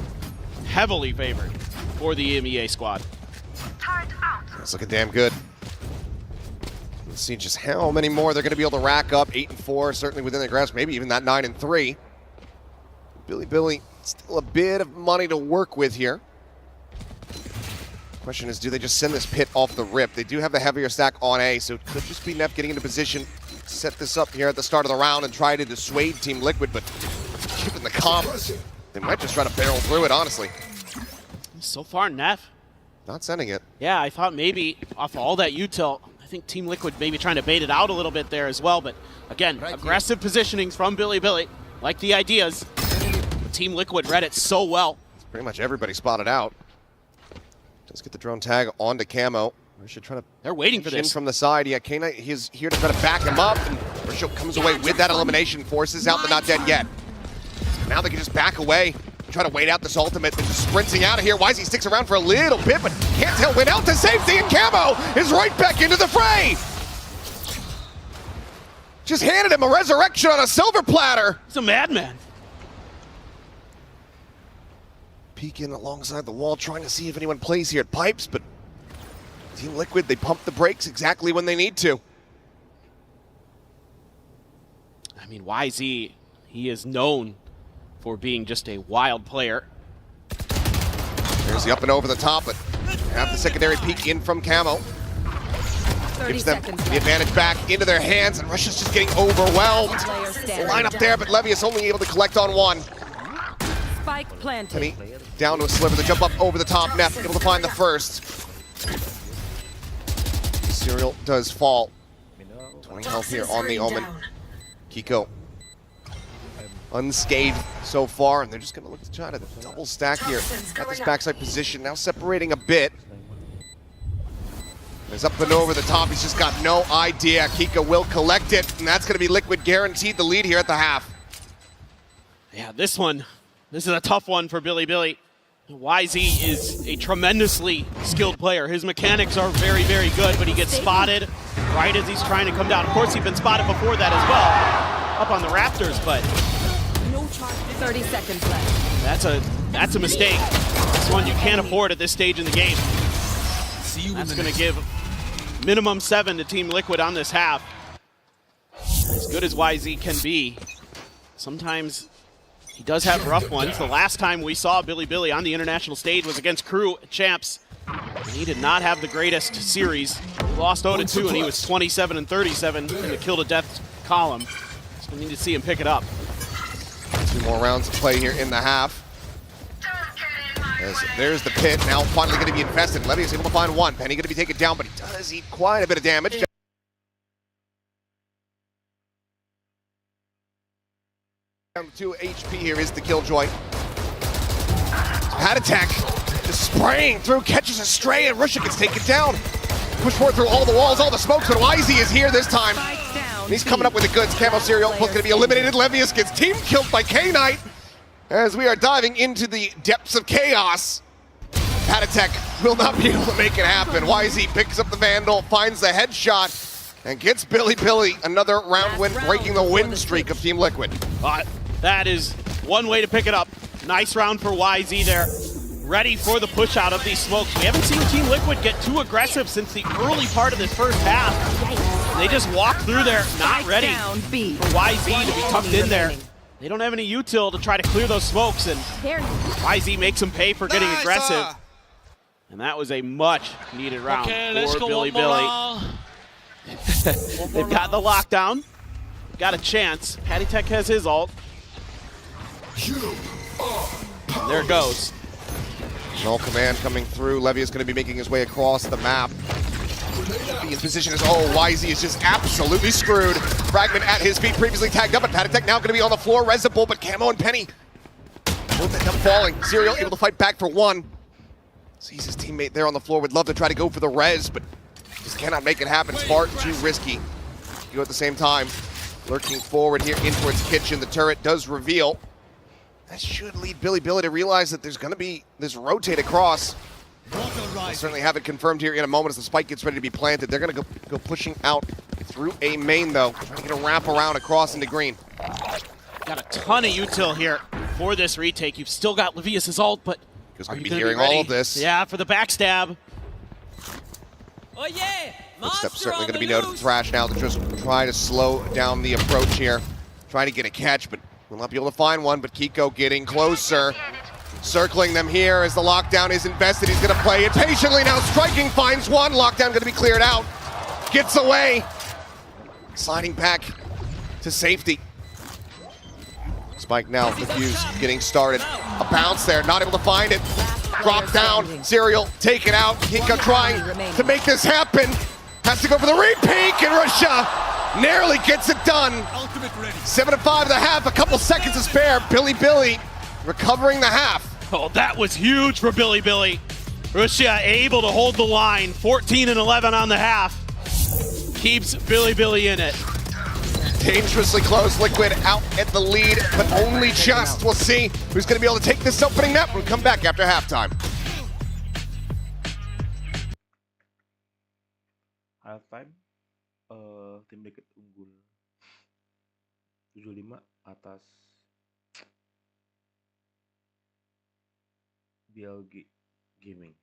heavily favored for the EMEA squad. That's looking damn good. Let's see just how many more they're going to be able to rack up. 8 and 4, certainly within their grasp, maybe even that 9 and 3. Billy, still a bit of money to work with here. Question is, do they just send this pit off the rip? They do have the heavier stack on A, so it could just be Neff getting into position, set this up here at the start of the round and try to dissuade Team Liquid, but given the comp, they might just try to barrel through it, honestly. So far, Neff not sending it. Yeah, I thought maybe off all that util, I think Team Liquid maybe trying to bait it out a little bit there as well, but again, aggressive positionings from Billy, like the ideas. Team Liquid read it so well. Pretty much everybody spotted out. Just get the drone tag onto Camo. Risha trying to. They're waiting for this from the side. Yeah, K-Knight, he's here to try to back him up, and Risha comes away with that elimination, forces out the not dead yet. Now they can just back away, try to wait out this ultimate. They're just sprinting out of here. Wisey sticks around for a little bit, but can't tell win out to safety, and Camo is right back into the fray. Just handed him a resurrection on a silver platter. He's a madman. Peeking alongside the wall, trying to see if anyone plays here at Pipes, but Team Liquid, they pump the brakes exactly when they need to. I mean, YZ, he is known for being just a wild player. There's the up and over the top, but have the secondary peek in from Camo. Gives them the advantage back into their hands, and Russia's just getting overwhelmed. The line up there, but Levius only able to collect on one. Spike planted. Penny down to a sliver, the jump up over the top, Neff able to find the first. Serial does fall. 20 health here on the Omen. Kiko unscathed so far, and they're just gonna look to try to double stack here at this backside position, now separating a bit. He's up and over the top, he's just got no idea. Kiko will collect it, and that's gonna be Liquid guaranteed the lead here at the half. Yeah, this is a tough one for Billy. YZ is a tremendously skilled player. His mechanics are very, very good, but he gets spotted right as he's trying to come down. Of course, he's been spotted before that as well, up on the Raptors, but 30 seconds left. That's a mistake. This one you can't afford at this stage in the game. That's going to give minimum 7 to Team Liquid on this half. As good as YZ can be, sometimes He does have rough ones. The last time we saw Billy on the international stage was against Crew Champs. And he did not have the greatest series. He lost 0-2 and he was 27-37 in the kill to death column. So we need to see him pick it up. 2 more rounds to play here in the half. As there's the pit, now finally going to be infested. Levy is able to find one. Penny going to be taken down, but he does eat quite a bit of damage. Down to 2 HP here is the Killjoy. Hat attack, just spraying through, catches a stray, and Russia gets taken down. Push forward through all the walls, all the smokes, but YZ is here this time. And he's coming up with the goods. Camo Serial both going to be eliminated. Levius gets team killed by K-Knight. As we are diving into the depths of chaos. Patatek will not be able to make it happen. YZ picks up the Vandal, finds the headshot, and gets Billy another round win, breaking the win streak of Team Liquid. That is one way to pick it up. Nice round for YZ there. Ready for the push out of these smokes. We haven't seen Team Liquid get too aggressive since the early part of this first half. They just walk through there, not ready for YZ to be tucked in there. They don't have any util to try to clear those smokes, and YZ makes them pay for getting aggressive. And that was a much needed round for Billy. They've got the lockdown, got a chance. Patatek has his ult. And there it goes. Null command coming through. Levy is going to be making his way across the map. Be in position as YZ is just absolutely screwed. Fragment at his feet, previously tagged up, but Patatek now going to be on the floor. Resible, but Camo and Penny both end up falling. Serial able to fight back for one. Sees his teammate there on the floor. Would love to try to go for the res, but just cannot make it happen. It's far too risky. You at the same time, lurking forward here in towards kitchen. The turret does reveal. That should lead Billy to realize that there's going to be this rotate across. We'll certainly have it confirmed here in a moment as the spike gets ready to be planted. They're going to go pushing out through a main, though. Trying to get a wrap around across into green. Got a ton of util here for this retake. You've still got Levius' ult, but are you going to be hearing all of this? Yeah, for the backstab. Oh yeah! Footsteps certainly going to be noted. Thrash now to just try to slow down the approach here. Trying to get a catch, but will not be able to find one. But Kiko getting closer. Circling them here as the lockdown is invested. He's going to play it patiently now. Striking finds one. Lockdown going to be cleared out. Gets away. Sliding back to safety. Spike now, the fuse getting started. A bounce there, not able to find it. Drop down, Serial taken out. Kiko trying to make this happen. Has to go for the repeat, and Russia narrowly gets it done. 7-5 the half, a couple seconds to spare. Billy recovering the half. Oh, that was huge for Billy. Russia able to hold the line. 14-11 on the half. Keeps Billy in it. Dangerously close. Liquid out at the lead, but only just. We'll see who's going to be able to take this opening map. We'll come back after halftime. Halftime, tim Liquid unggul 7-5 atas BLG Gaming.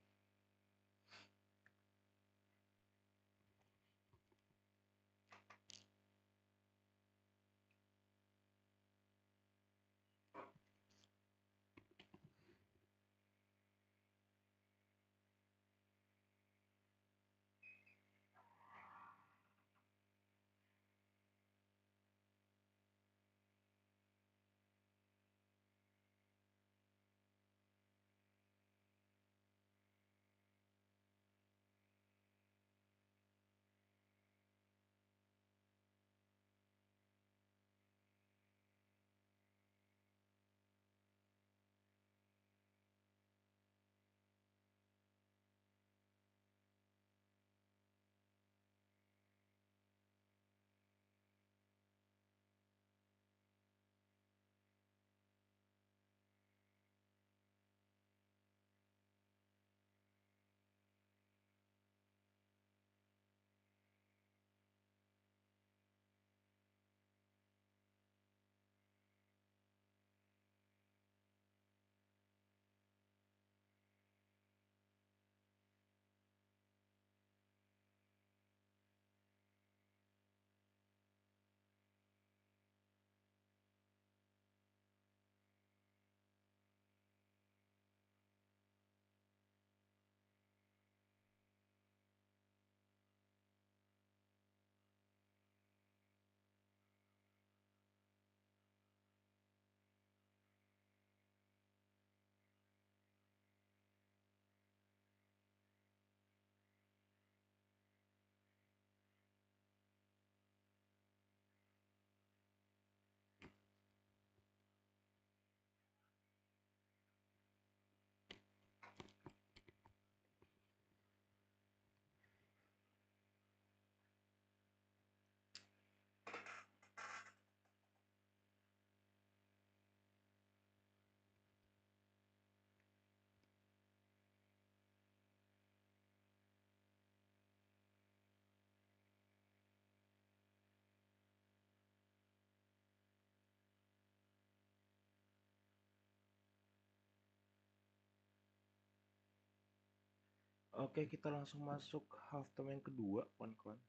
Oke, kita langsung masuk halftime yang kedua, kawan-kawan.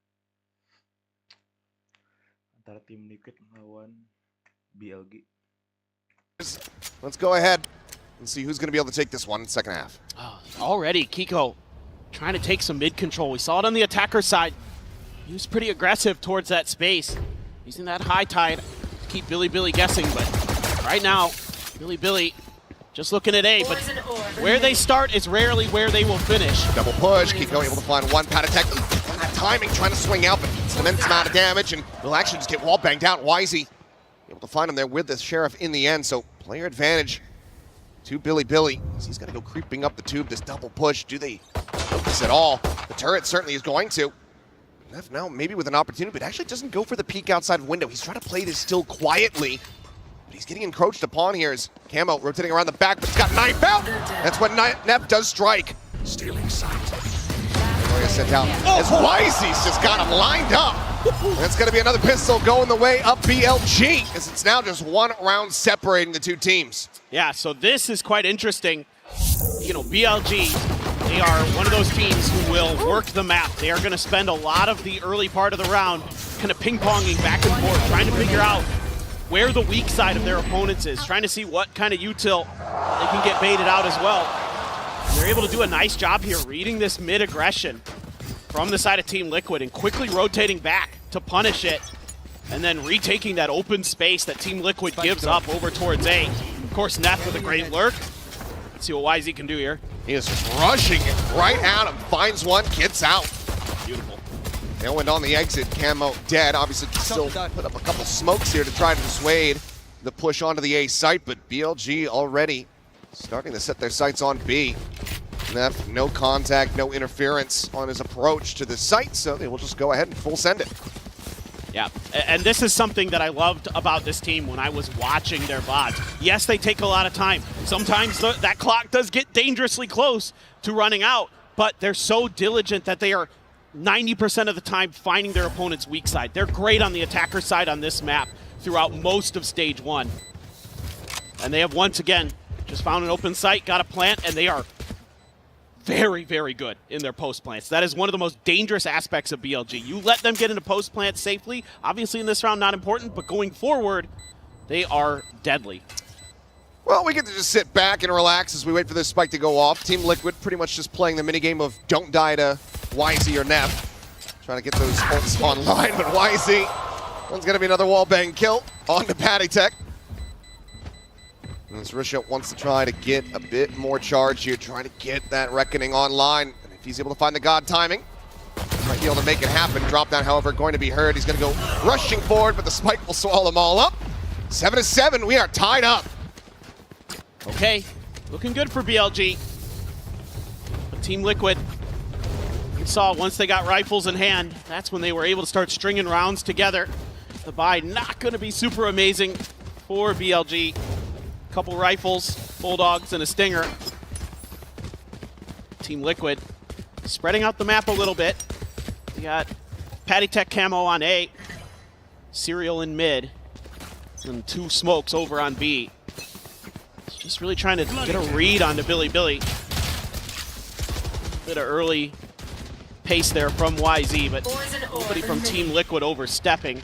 Antara tim Liquid melawan BLG. Let's go ahead and see who's going to be able to take this one in the second half. Oh, already, Kiko trying to take some mid control. We saw it on the attacker side. He was pretty aggressive towards that space, using that high tide to keep Billy guessing. But right now, Billy just looking at A, but where they start is rarely where they will finish. Double push, Kiko able to find one. Patatek on that timing, trying to swing out, but it's an immense amount of damage, and will actually just get wall banged out. Wisey able to find him there with the Sheriff in the end, so player advantage to Billy. He's going to go creeping up the tube, this double push. Do they focus at all? The turret certainly is going to. Neff now maybe with an opportunity, but actually doesn't go for the peek outside window. He's trying to play this still quietly. But he's getting encroached upon here as Camo rotating around the back, but he's got knife out. That's when Neff does strike. Stealing sight. Sent out as Wisey's just got him lined up. And it's going to be another pistol going the way of BLG, as it's now just one round separating the two teams. Yeah, so this is quite interesting. You know, BLG, they are one of those teams who will work the map. They are going to spend a lot of the early part of the round kind of ping-ponging back and forth, trying to figure out where the weak side of their opponents is, trying to see what kind of util they can get baited out as well. And they're able to do a nice job here reading this mid-aggression from the side of Team Liquid and quickly rotating back to punish it, and then retaking that open space that Team Liquid gives up over towards A. Of course, Neff with a great lurk. Let's see what YZ can do here. He is just rushing it right at him, finds one, gets out. Beautiful. Tailwind on the exit, Camo dead. Obviously can still put up a couple smokes here to try to dissuade the push onto the A site, but BLG already starting to set their sights on B. Neff, no contact, no interference on his approach to the site, so they will just go ahead and full send it. Yeah, and this is something that I loved about this team when I was watching their VODs. Yes, they take a lot of time. Sometimes that clock does get dangerously close to running out, but they're so diligent that they are 90% of the time finding their opponent's weak side. They're great on the attacker side on this map throughout most of stage one. And they have once again just found an open site, got a plant, and they are very, very good in their post plants. That is one of the most dangerous aspects of BLG. You let them get into post plants safely. Obviously in this round, not important, but going forward, they are deadly. Well, we get to just sit back and relax as we wait for this spike to go off. Team Liquid pretty much just playing the minigame of don't die to YZ or Neff. Trying to get those ults online, but YZ, one's going to be another wallbang kill onto Patatek. And Risha wants to try to get a bit more charge here, trying to get that Reckoning online. And if he's able to find the God timing, he might be able to make it happen. Drop down, however, going to be heard. He's going to go rushing forward, but the spike will swallow them all up. 7-7, we are tied up. Okay, looking good for BLG. But Team Liquid, you saw once they got rifles in hand, that's when they were able to start stringing rounds together. The buy not going to be super amazing for BLG. Couple rifles, bulldogs, and a stinger. Team Liquid spreading out the map a little bit. We got Patatek Camo on A, Serial in mid, and two smokes over on B. Just really trying to get a read onto Billy. Bit of early pace there from YZ, but nobody from Team Liquid overstepping.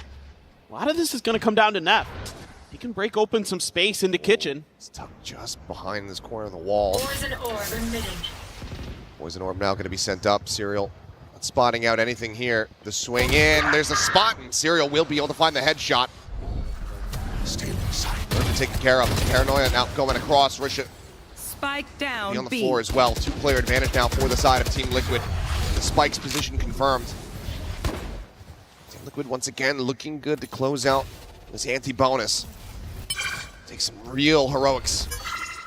A lot of this is going to come down to Neff. He can break open some space into kitchen. It's tucked just behind this corner of the wall. Poison Orb now going to be sent up. Serial not spotting out anything here. The swing in, there's a spot, and Serial will be able to find the headshot. Taken care of. Paranoia now going across. Risha spike down on the floor as well. Two-player advantage now for the side of Team Liquid. The Spike's position confirmed. Team Liquid once again looking good to close out this anti-bonus. Takes some real heroics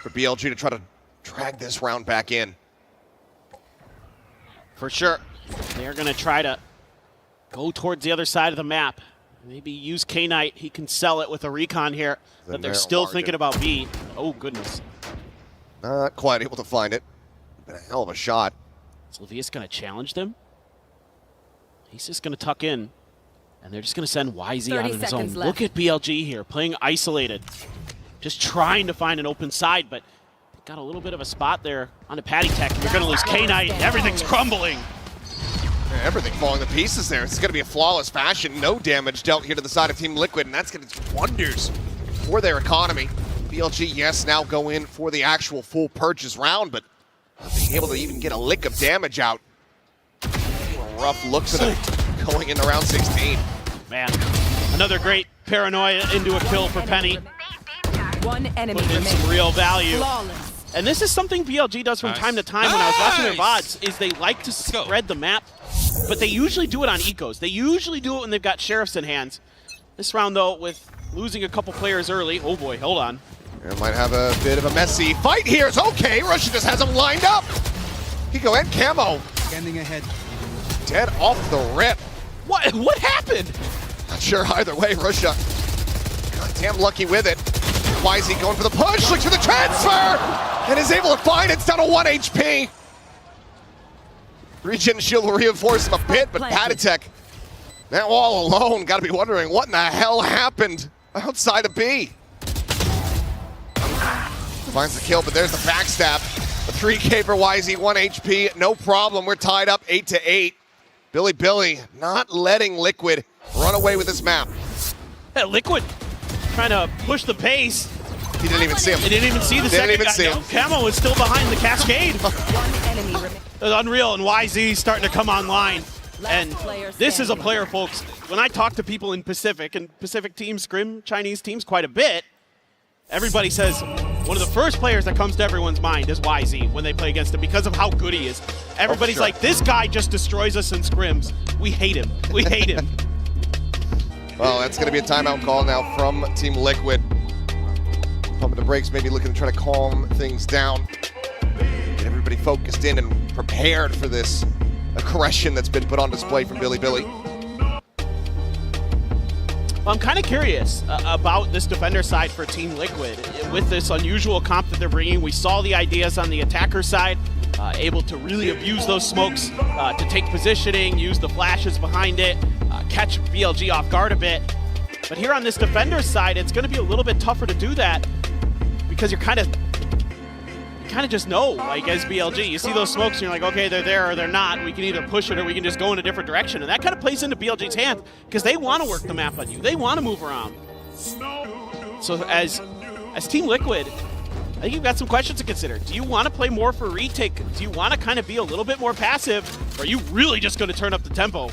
for BLG to try to drag this round back in. For sure. They're going to try to go towards the other side of the map. Maybe use K-Knight. He can sell it with a recon here. But they're still thinking about B. Oh, goodness. Not quite able to find it. Been a hell of a shot. Is Levius going to challenge them? He's just going to tuck in. And they're just going to send YZ out on his own. Look at BLG here, playing isolated. Just trying to find an open side, but got a little bit of a spot there on the Patty Tech. You're going to lose K-Knight. Everything's crumbling. Everything falling to pieces there. It's going to be a flawless fashion. No damage dealt here to the side of Team Liquid, and that's going to do wonders for their economy. BLG, yes, now go in for the actual full purchase round, but not being able to even get a lick of damage out. Rough look for them going into round 16. Man, another great paranoia into a kill for Penny. One enemy Putting in remaining. some real value. Flawless. And this is something BLG does from time to time when I was watching their VODs, is they like to spread the map, but they usually do it on ecos. They usually do it when they've got sheriffs in hands. This round, though, with losing a couple players early, oh boy, hold on. It might have a bit of a messy fight here. It's okay. Russia just has him lined up. Hiko and Camo. Standing ahead. Dead off the rip. What happened? Not sure either way. Russia goddamn lucky with it. YZ going for the push. Looks for the transfer. And is able to find it. It's down to 1 HP. Regen shield will reinforce him a bit, but Patatek now all alone. Got to be wondering what in the hell happened outside of B. Finds the kill, but there's the backstab. The 3K for YZ, 1 HP, no problem. We're tied up 8-8. Billy not letting Liquid run away with this map. Yeah, Liquid trying to push the pace. He didn't even see him. He didn't even see the second guy. No, Camo was still behind the cascade. One enemy remaining. It was unreal, and YZ starting to come online. And this is a player, folks. When I talk to people in Pacific, and Pacific teams scrim Chinese teams quite a bit, everybody says one of the first players that comes to everyone's mind is YZ when they play against him because of how good he is. Everybody's like, this guy just destroys us in scrims. We hate him. We hate him. Well, that's going to be a timeout call now from Team Liquid. Pumping the brakes, maybe looking to try to calm things down. Get everybody focused in and prepared for this aggression that's been put on display from Billy. Well, I'm kind of curious about this defender side for Team Liquid. With this unusual comp that they're bringing, we saw the ideas on the attacker side, able to really abuse those smokes to take positioning, use the flashes behind it, catch BLG off guard a bit. But here on this defender side, it's going to be a little bit tougher to do that because you kind of just know, like as BLG, you see those smokes and you're like, okay, they're there or they're not. We can either push it or we can just go in a different direction. And that kind of plays into BLG's hand because they want to work the map on you. They want to move around. So as Team Liquid, I think you've got some questions to consider. Do you want to play more for retake? Do you want to kind of be a little bit more passive? Or are you really just going to turn up the tempo?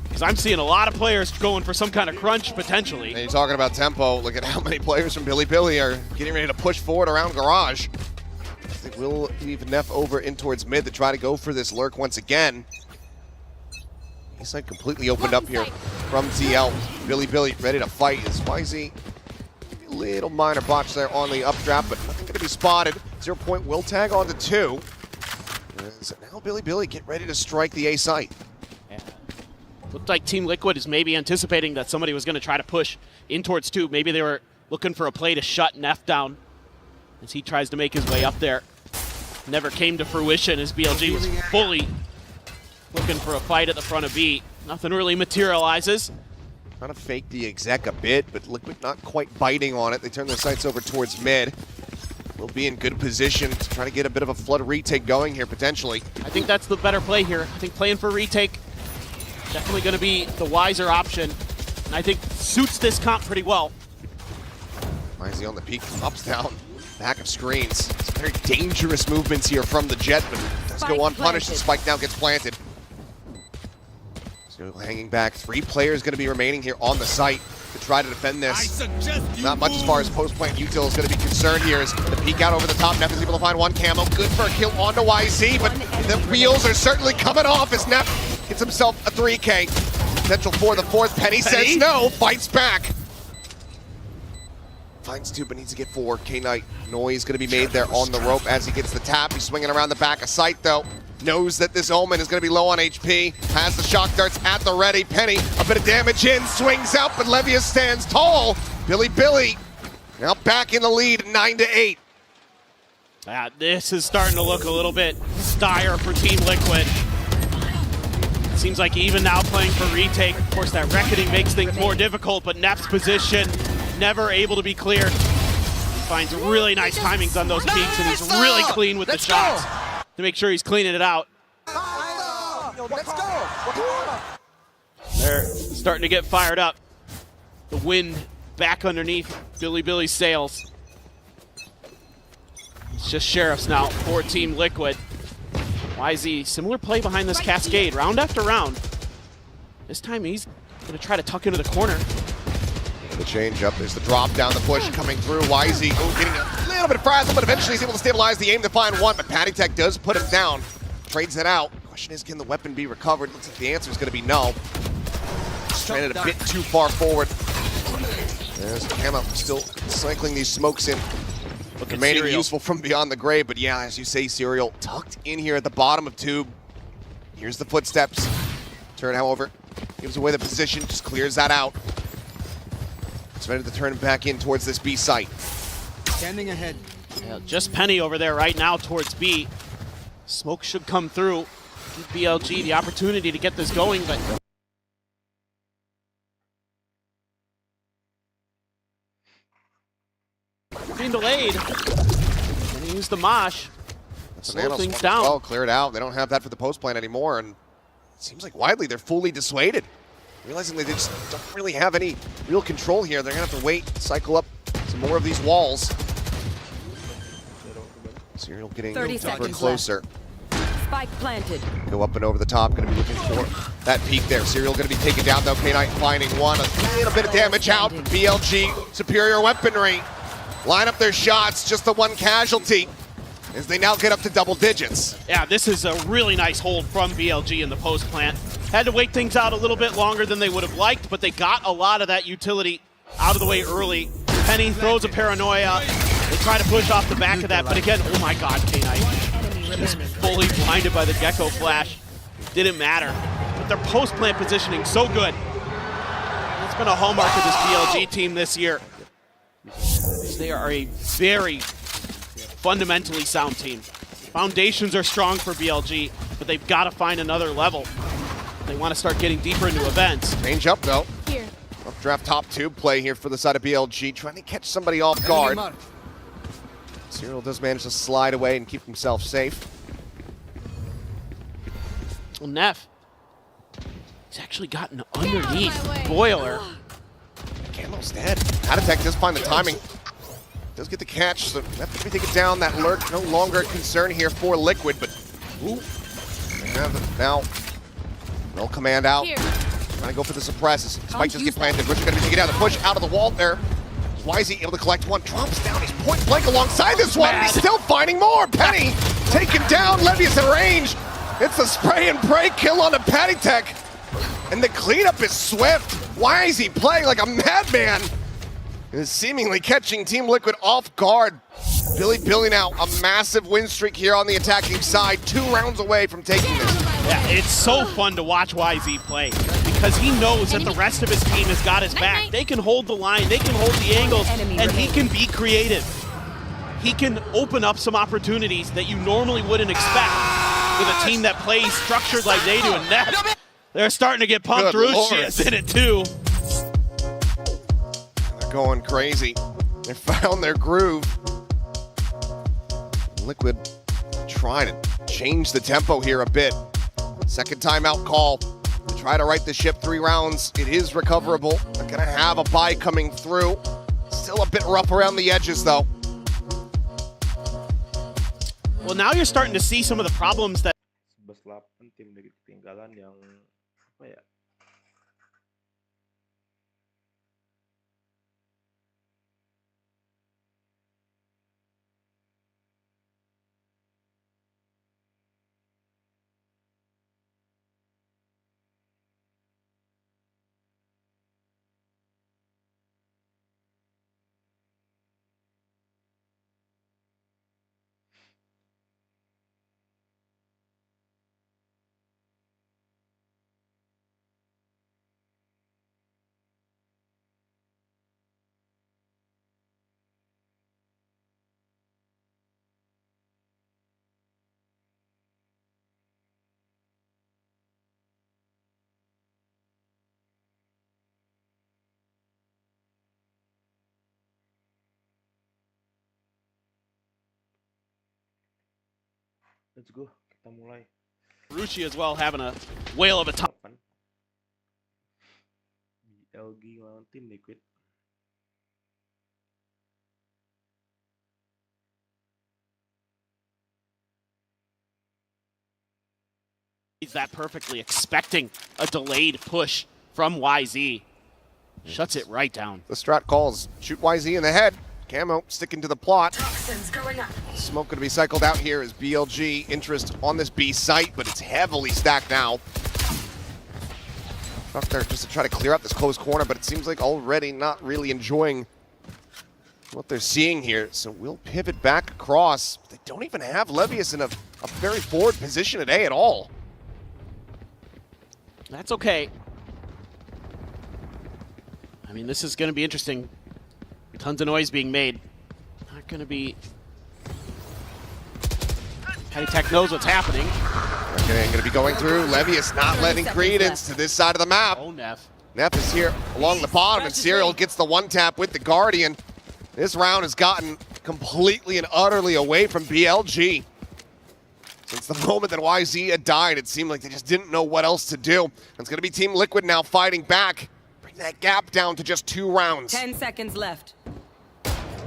Because I'm seeing a lot of players going for some kind of crunch potentially. And you're talking about tempo. Look at how many players from Billy are getting ready to push forward around Garage. I think we'll leave Neff over in towards mid to try to go for this lurk once again. He's like completely opened up here from ZL. Billy ready to fight. Is YZ a little minor botch there on the updraft, but nothing going to be spotted. 0 point will tag on to 2. So now Billy get ready to strike the A site. Yeah. Looked like Team Liquid is maybe anticipating that somebody was going to try to push in towards 2. Maybe they were looking for a play to shut Neff down as he tries to make his way up there. Never came to fruition as BLG was fully looking for a fight at the front of B. Nothing really materializes. Trying to fake the exec a bit, but Liquid not quite biting on it. They turn their sights over towards mid. We'll be in good position to try to get a bit of a flood retake going here, potentially. I think that's the better play here. I think playing for retake, definitely going to be the wiser option. And I think suits this comp pretty well. YZ on the peak, ups down, back of screens. Some very dangerous movements here from the Jet, but does go unpunished. The spike now gets planted. So hanging back, 3 players going to be remaining here on the site to try to defend this. Not much as far as post-plant util is going to be concerned here as the peek out over the top. Neff is able to find 1 camo. Good for a kill onto YZ, but the wheels are certainly coming off as Neff gets himself a 3K. Potential for the 4th. Penny says no, fights back. Finds 2, but needs to get 4. K-Knight noise going to be made there on the rope as he gets the tap. He's swinging around the back of sight, though. Knows that this Omen is going to be low on HP. Has the shock darts at the ready. Penny, a bit of damage in, swings out, but Levius stands tall. Billy now back in the lead, 9-8. This is starting to look a little bit dire for Team Liquid. It seems like even now playing for retake, of course that reckoning makes things more difficult, but Neff's position never able to be cleared. finds really nice timings on those peaks, and he's really clean with the shots to make sure he's cleaning it out. They're starting to get fired up. The wind back underneath Billy's sails. It's just Sheriffs now for Team Liquid. YZ, similar play behind this cascade, round after round. This time he's going to try to tuck into the corner. The change up, there's the drop down, the push coming through. YZ getting a little bit frazzled, but eventually he's able to stabilize the aim to find one, but PattyTech does put him down. Trades it out. Question is, can the weapon be recovered? Looks like the answer is going to be no. Stranded a bit too far forward. There's Camo still cycling these smokes in. Remaining Serial. useful from beyond the grave, but yeah, as you say, Serial tucked in here at the bottom of Tube. Here's the footsteps. Turn, however, gives away the position, just clears that out. It's ready to turn back in towards this B site. Standing ahead. Yeah, just Penny over there right now towards B. Smoke should come through. Give BLG the opportunity to get this going, but being delayed. Gonna use the mosh. Slow things down. Well, clear it out. They don't have that for the post plan anymore, and it seems like widely they're fully dissuaded. Realizing they just don't really have any real control here. They're gonna have to wait, cycle up some more of these walls. Serial getting 30 ever seconds closer. Spike planted. Go up and over the top, gonna be looking for that peak there. Serial gonna be taken down though. K-Knight finding one, a little bit of damage out. BLG, superior weaponry. Line up their shots, just the one casualty as they now get up to double digits. Yeah, this is a really nice hold from BLG in the post plant. Had to wait things out a little bit longer than they would have liked, but they got a lot of that utility out of the way early. Penny throws a paranoia. They try to push off the back of that, but again, oh my god, K-Knight. Just fully blinded by the Gecko flash. Didn't matter. But their post plant positioning so good. It's been a hallmark of this BLG team this year. They are a very fundamentally sound team. Foundations are strong for BLG, but they've got to find another level. They want to start getting deeper into events. Change up though. Here. Draft top tube play here for the side of BLG, trying to catch somebody off guard. Serial does manage to slide away and keep himself safe. Well, Neff, he's actually gotten underneath Boiler. Camo's dead. PattyTech does find the timing. Does get the catch, so Neff can take it down. That lurk no longer a concern here for Liquid, but ooh. They have now. No command out. Here. Trying to go for the suppresses. Spike just gets planted. Richard gonna be taken down. The push out of the wall there. Why is he able to collect one? Drops down. He's point blank alongside this one. He's still finding more. Penny taken down. Levy's in range. It's a spray and pray kill on a PattyTech. And the cleanup is swift. Why is he playing like a madman? Is seemingly catching Team Liquid off guard. Billy now a massive win streak here on the attacking side. 2 rounds away from taking this. Yeah, it's so fun to watch YZ play because he knows that the rest of his team has got his back. They can hold the line, they can hold the angles, and he can be creative. He can open up some opportunities that you normally wouldn't expect with a team that plays structured like they do. And that, they're starting to get pumped. Ruchia's in it too. They're going crazy. They found their groove. Liquid trying to change the tempo here a bit. Second timeout call. Try to right the ship 3 rounds. It is recoverable. They're gonna have a bye coming through. Still a bit rough around the edges though. Well, now you're starting to see some of the problems that 11-8 tim dari ketinggalan yang apa ya? Let's go, kita mulai. Rushi as well having a whale of a time. BLG lawan Team Liquid. He's that perfectly, expecting a delayed push from YZ. Shuts it right down. The strat calls, shoot YZ in the head. Camo sticking to the plot. Smoke going to be cycled out here as BLG interest on this B site, but it's heavily stacked now. Up there just to try to clear out this close corner, but it seems like already not really enjoying what they're seeing here. So we'll pivot back across. They don't even have Levius in a very forward position at A at all. That's okay. I mean, this is going to be interesting. Tons of noise being made. Not going to be... Petty Tech knows what's happening. Okay, going to be going through. Levius not lending credence to this side of the map. Oh, Neff. Neff is here along the bottom, and Serial gets the one tap with the Guardian. This round has gotten completely and utterly away from BLG. Since the moment that YZ had died, it seemed like they just didn't know what else to do. It's going to be Team Liquid now fighting back. Bring that gap down to just 2 rounds. 10 seconds left.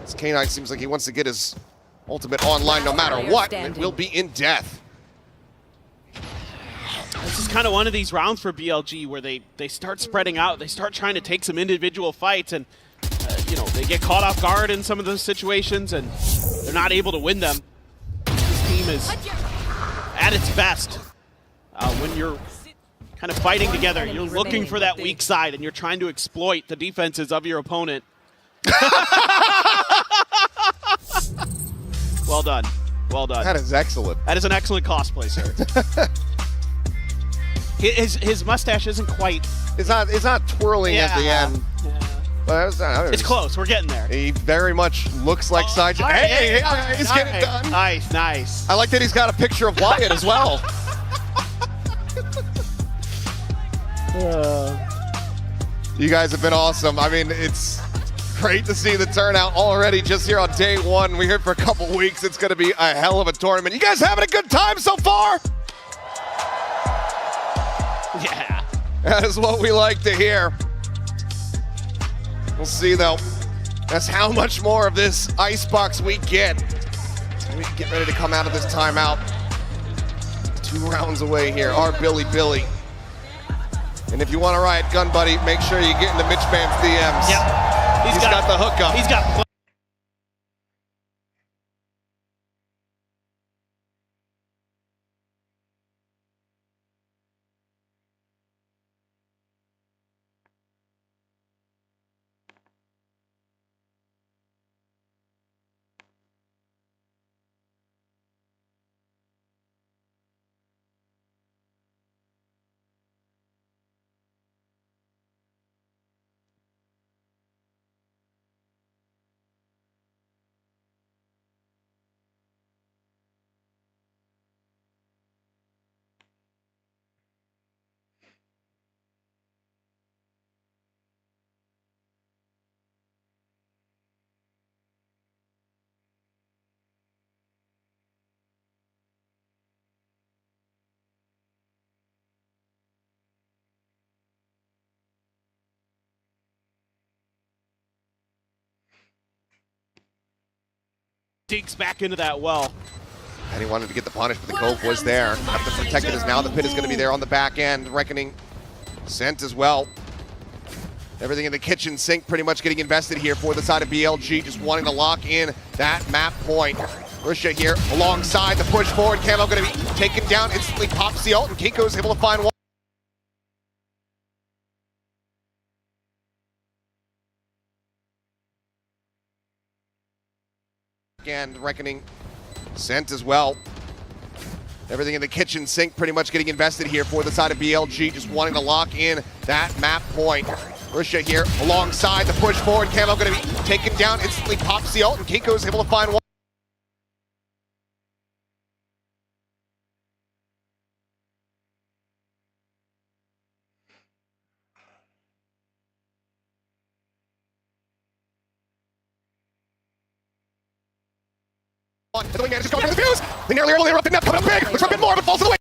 This K9 seems like he wants to get his ultimate online no matter what, and it will be in death. This is kind of one of these rounds for BLG where they start spreading out. They start trying to take some individual fights, and you know, they get caught off guard in some of those situations, and they're not able to win them. This team is at its best when you're kind of fighting together. You're looking for that weak side, and you're trying to exploit the defenses of your opponent. Well done. Well done. That is excellent. That is an excellent cosplay, sir. his mustache isn't quite... It's not twirling at the end. Yeah. But it's close. We're getting there. He very much looks like Sideshow. Hey, he's getting it done. Nice, nice. I like that he's got a picture of Wyatt as well. You guys have been awesome. I mean, it's great to see the turnout already just here on day 1. We're here for a couple weeks. It's going to be a hell of a tournament. You guys having a good time so far? Yeah. That is what we like to hear. We'll see, though. That's how much more of this icebox we get. We get ready to come out of this timeout. 2 rounds away here. Our Billy. And if you want to riot Gun Buddy, make sure you get into Mitch Bam's DMs. Yep. He's got the hookup. He's got... Digs back into that well. And he wanted to get the punish, but the Cove was there. Have to protect it as now the pit is going to be there on the back end. Reckoning sent as well. Everything in the kitchen sink pretty much getting invested here for the side of BLG, just wanting to lock in that map point. Rusha here alongside the push forward. Camo going to be taken down, instantly pops the ult, and Kiko's able to find one. And Reckoning sent as well. Everything in the kitchen sink pretty much getting invested here for the side of BLG, just wanting to lock in that map point. Rusha here alongside the push forward. Camo going to be taken down, instantly pops the ult, and Kiko's able to find one. As the wingman is just going for the fuse. They nearly early erupted net coming up big. Looks for a bit more, but falls to the way.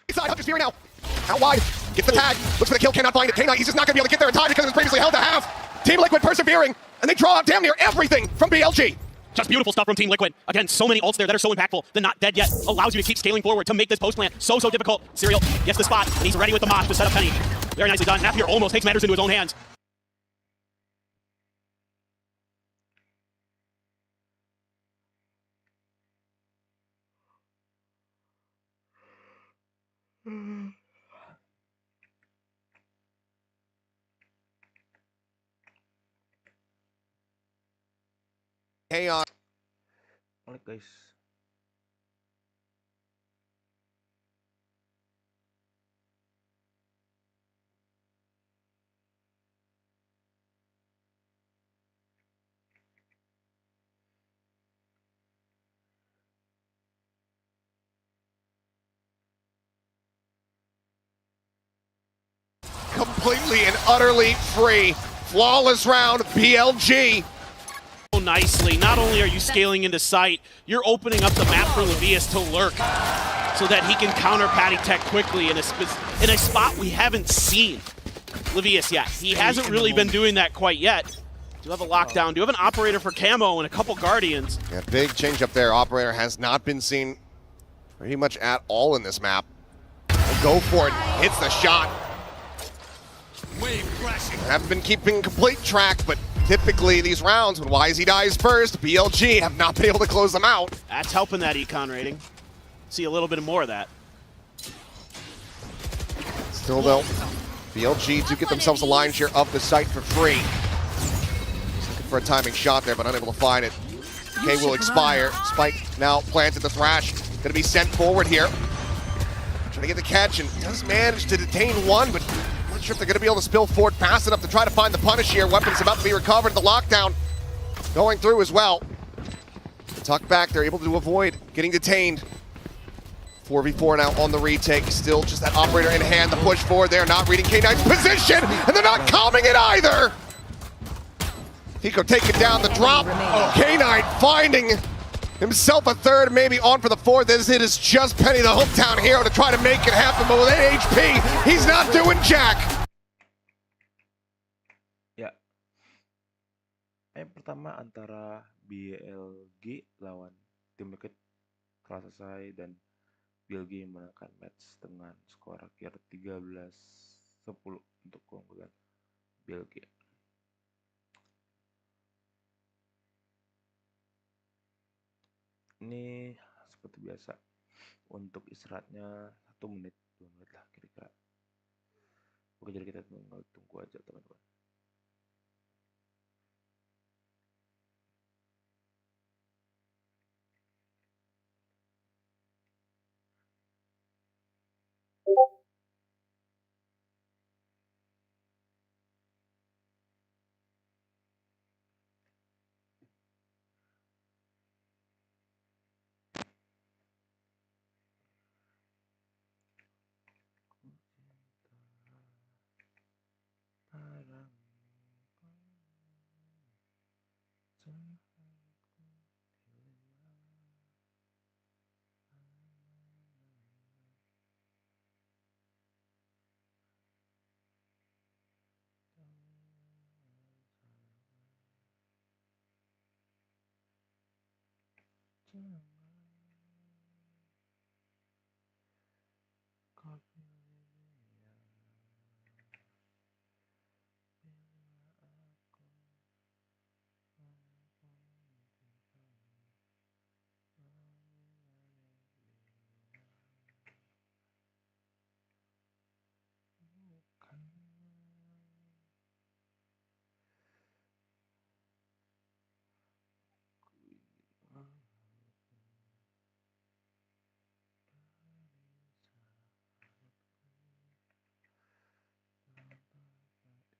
Inside, Hunter's Fury now. Out wide. Gets the tag. Looks for the kill, cannot find it. K9, he's just not going to be able to get there in time because it was previously held to half. Team Liquid persevering, and they draw out damn near everything from BLG. Just beautiful stuff from Team Liquid. Again, so many ults there that are so impactful. The not dead yet allows you to keep scaling forward to make this post plant so difficult. Serial gets the spot, and he's ready with the mosh to set up Penny. Very nicely done. Napier almost takes matters into his own hands. Chaos. Balik guys. Completely and utterly free. Flawless round, BLG. Nicely. Not only are you scaling into sight, you're opening up the map for Levius to lurk so that he can counter Patty Tech quickly in a spot we haven't seen Levius yet. He hasn't really been doing that quite yet. Do have a lockdown, do have an operator for Camo and a couple Guardians. Yeah, big change up there. Operator has not been seen pretty much at all in this map. He'll go for it, hits the shot. Haven't been keeping complete track, but typically these rounds, when YZ dies first, BLG have not been able to close them out. That's helping that econ rating. See a little bit more of that. Still though, BLG do get themselves a lion's share of the site for free. Looking for a timing shot there, but unable to find it. K will expire. Spike now planted the Thrash. Gonna be sent forward here. Trying to get the catch and does manage to detain one, but not sure if they're gonna be able to spill forward fast enough to try to find the punish here. Weapons about to be recovered. The lockdown going through as well. The tuck back, they're able to avoid getting detained. 4v4 now on the retake. Still just that operator in hand. The push forward there, not reading K9's position, and they're not calming it either. Hiko taking down the drop. K9 finding himself a third, maybe on for the fourth. As it is just Penny, the hometown hero, to try to make it happen, but with 8 HP, he's not doing jack. Ya. Pertama antara BLG lawan Team Liquid telah selesai dan BLG memenangkan match dengan skor akhir 13-10 untuk keunggulan BLG. Ini seperti biasa untuk istirahatnya 1 menit 2 menit lah kira-kira. Oke, jadi kita tunggu aja teman-teman.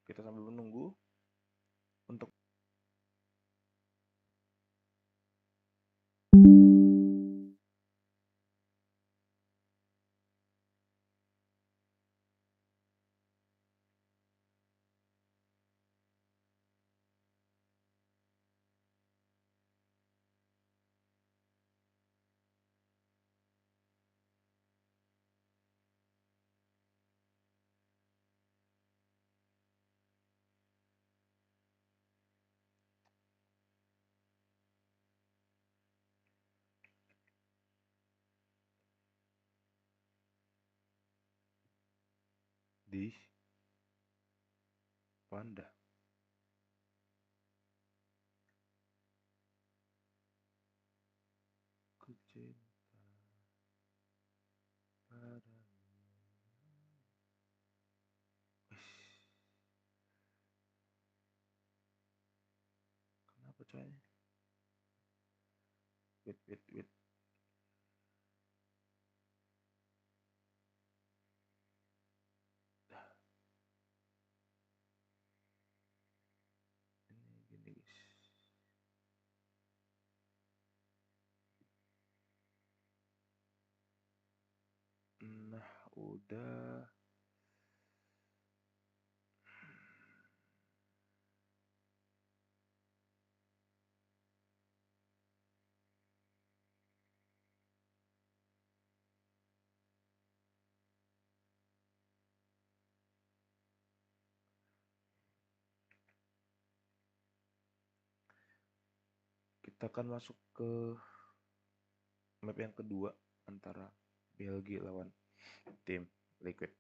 Kita sambil menunggu untuk di Panda. Ku cinta padamu. Kenapa coy? Wait. Ini gini guys. Nah, udah. Kita akan masuk ke map yang kedua antara BLG lawan tim Liquid.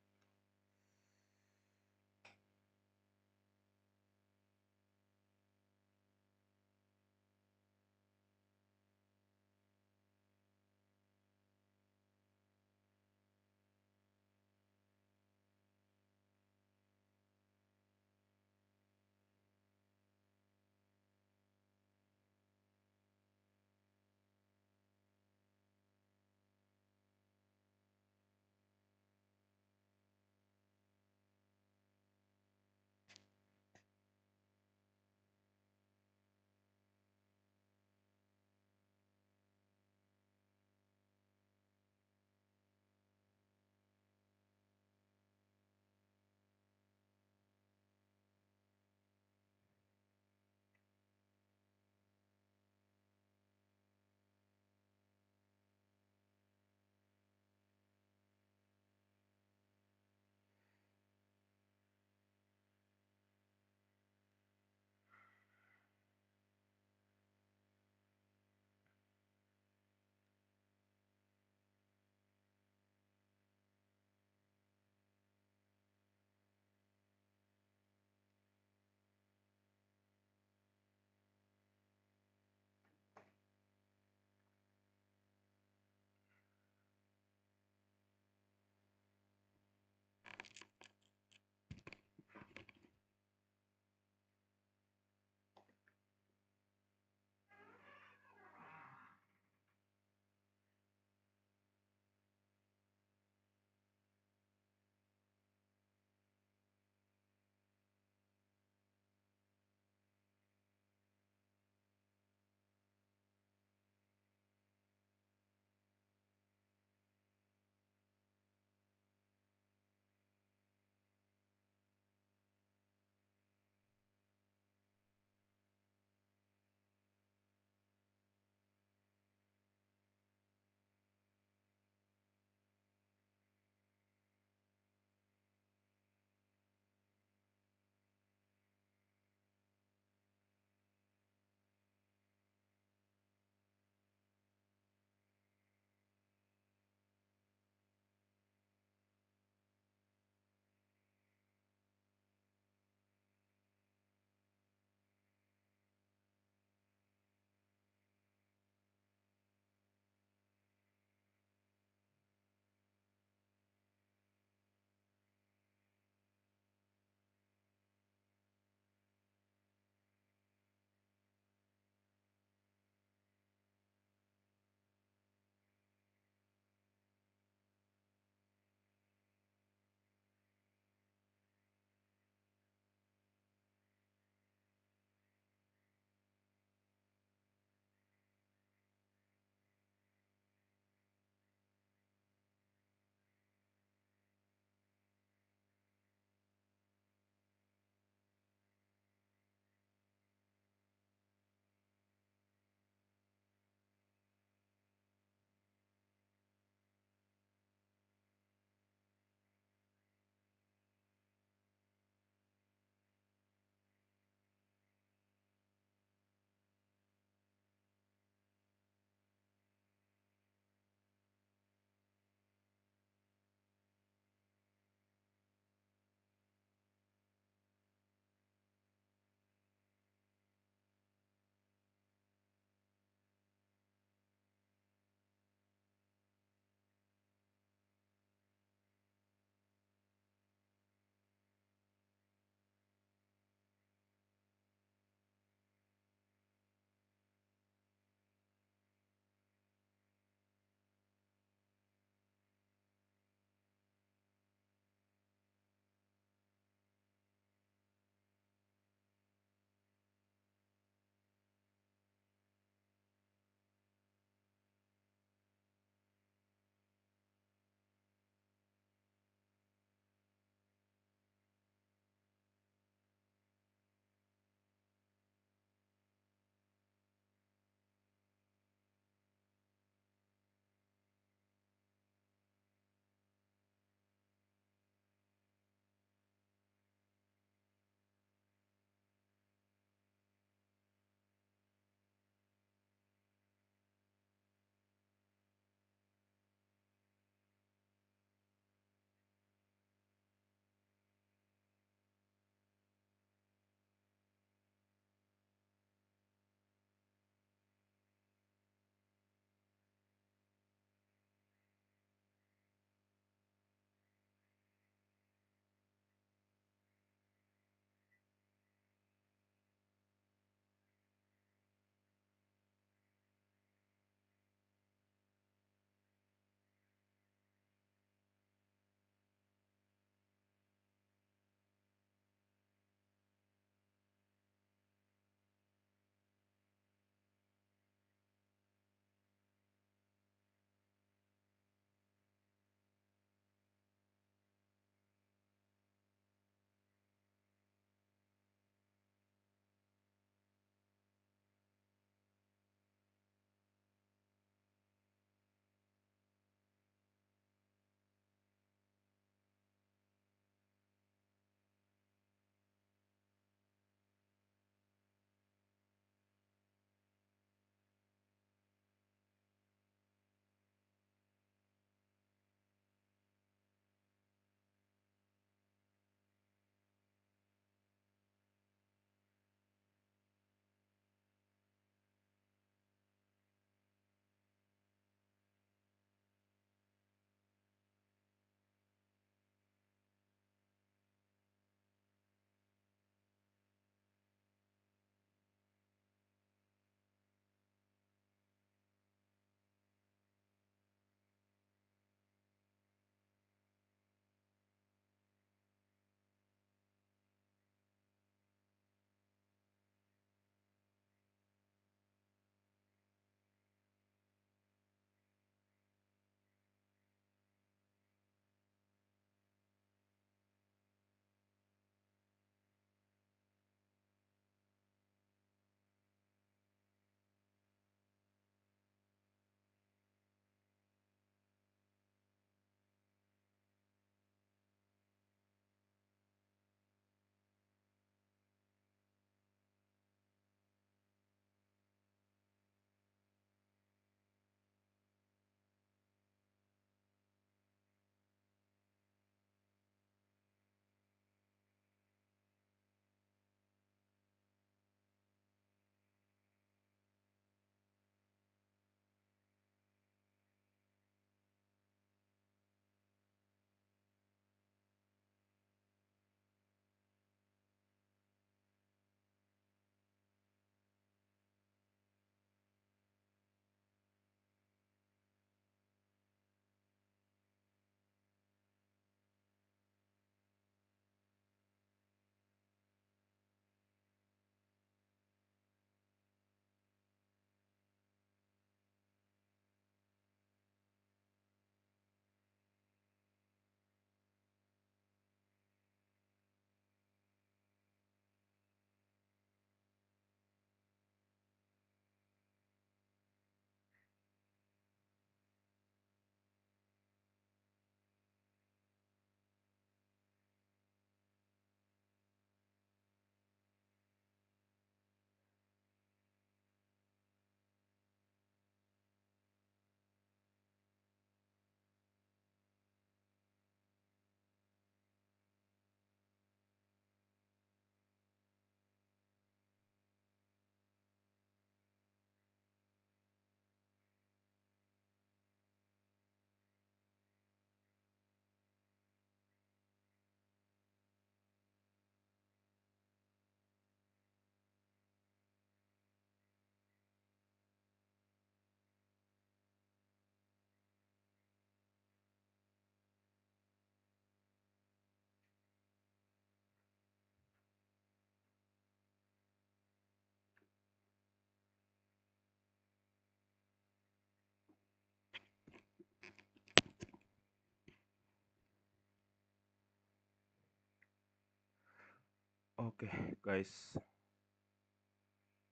Oke, guys.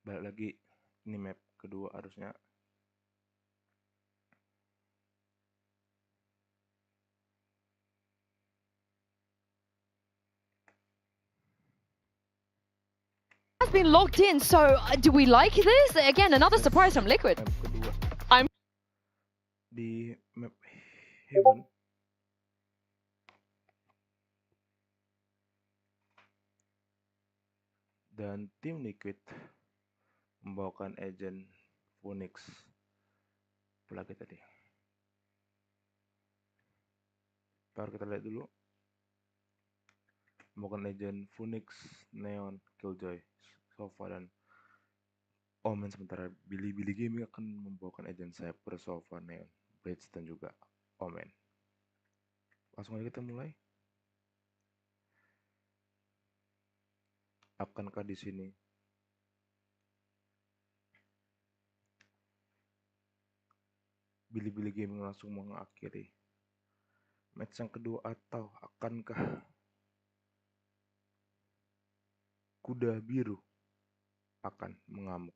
Balik lagi. Ini map kedua harusnya. Has been logged in, so do we like this? Again, another surprise from Liquid. Map kedua. I'm Di map Heaven. Dan tim Liquid membawakan agent Phoenix. Apalagi tadi. Ntar kita lihat dulu. Membawakan agent Phoenix, Neon, Killjoy, Sova, dan Omen. Sementara BLG Gaming akan membawakan agent Cypher, Sova, Neon, Blades, dan juga Omen. Langsung aja kita mulai. Akankah di sini BLG Gaming langsung mengakhiri match yang kedua, atau akankah kuda biru akan mengamuk?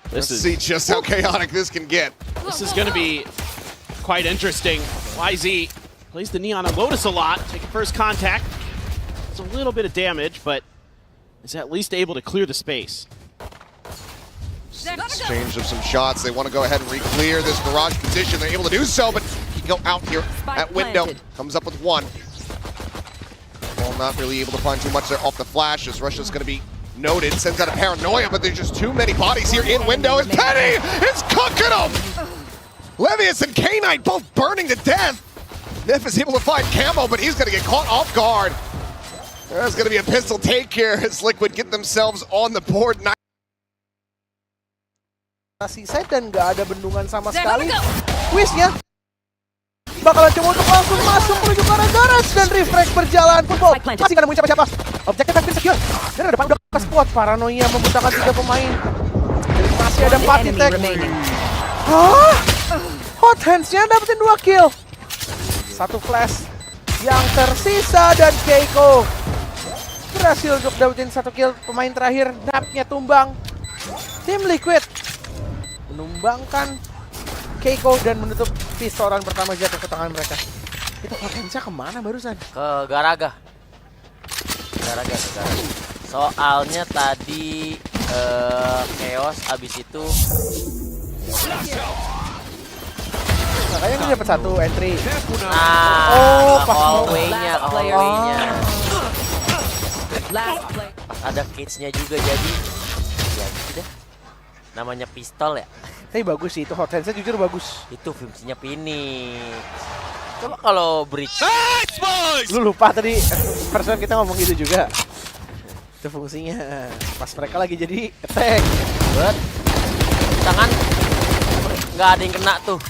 Let's see just how chaotic this can get. This is going to be quite interesting. YZ plays the Neon on Lotus a lot, taking first contact. It's a little bit of damage, but is at least able to clear the space. Exchange of some shots. They want to go ahead and re-clear this garage position. They're able to do so, but he can go out here at window. Comes up with one. Well, not really able to find too much there off the flash, as Russia's going to be noted. Sends out a paranoia, but there's just too many bodies here in window. As Penny is cooking them! Levius and K-Knight both burning to death. Nef is able to find Camo, but he's going to get caught off guard. There's going to be a pistol take here as Liquid get themselves on the board. Side dan nggak ada bendungan sama sekali. Wishnya bakalan coba untuk langsung masuk menuju ke arah garage dan refresh berjalan. Football masih nggak nemuin siapa-siapa. Objektif hampir secure. Dan ada depan udah ke squad. Paranoia membutakan 3 pemain. Jadi masih ada 4 di tag. Hah? Hot Hands-nya dapetin 2 kill. 1 flash yang tersisa dan Keiko berhasil untuk dapetin 1 kill. Pemain terakhir napnya tumbang. Tim Liquid menumbangkan Keiko dan menutup pistoran pertama jatuh ke tangan mereka. Itu Hortensia kemana barusan? Ke Garaga. Soalnya tadi Chaos abis itu makanya dia dapat 1 entry. Nah, hallway-nya. Pas ada cage-nya juga jadi ya gitu deh. Namanya pistol ya. Tapi bagus sih itu Hortensia, jujur bagus. Itu fungsinya Phoenix. Coba kalau bridge. Lu lupa tadi persen kita ngomong gitu juga. Itu fungsinya. Pas mereka lagi jadi attack. Bet. Tangan nggak ada yang kena tuh.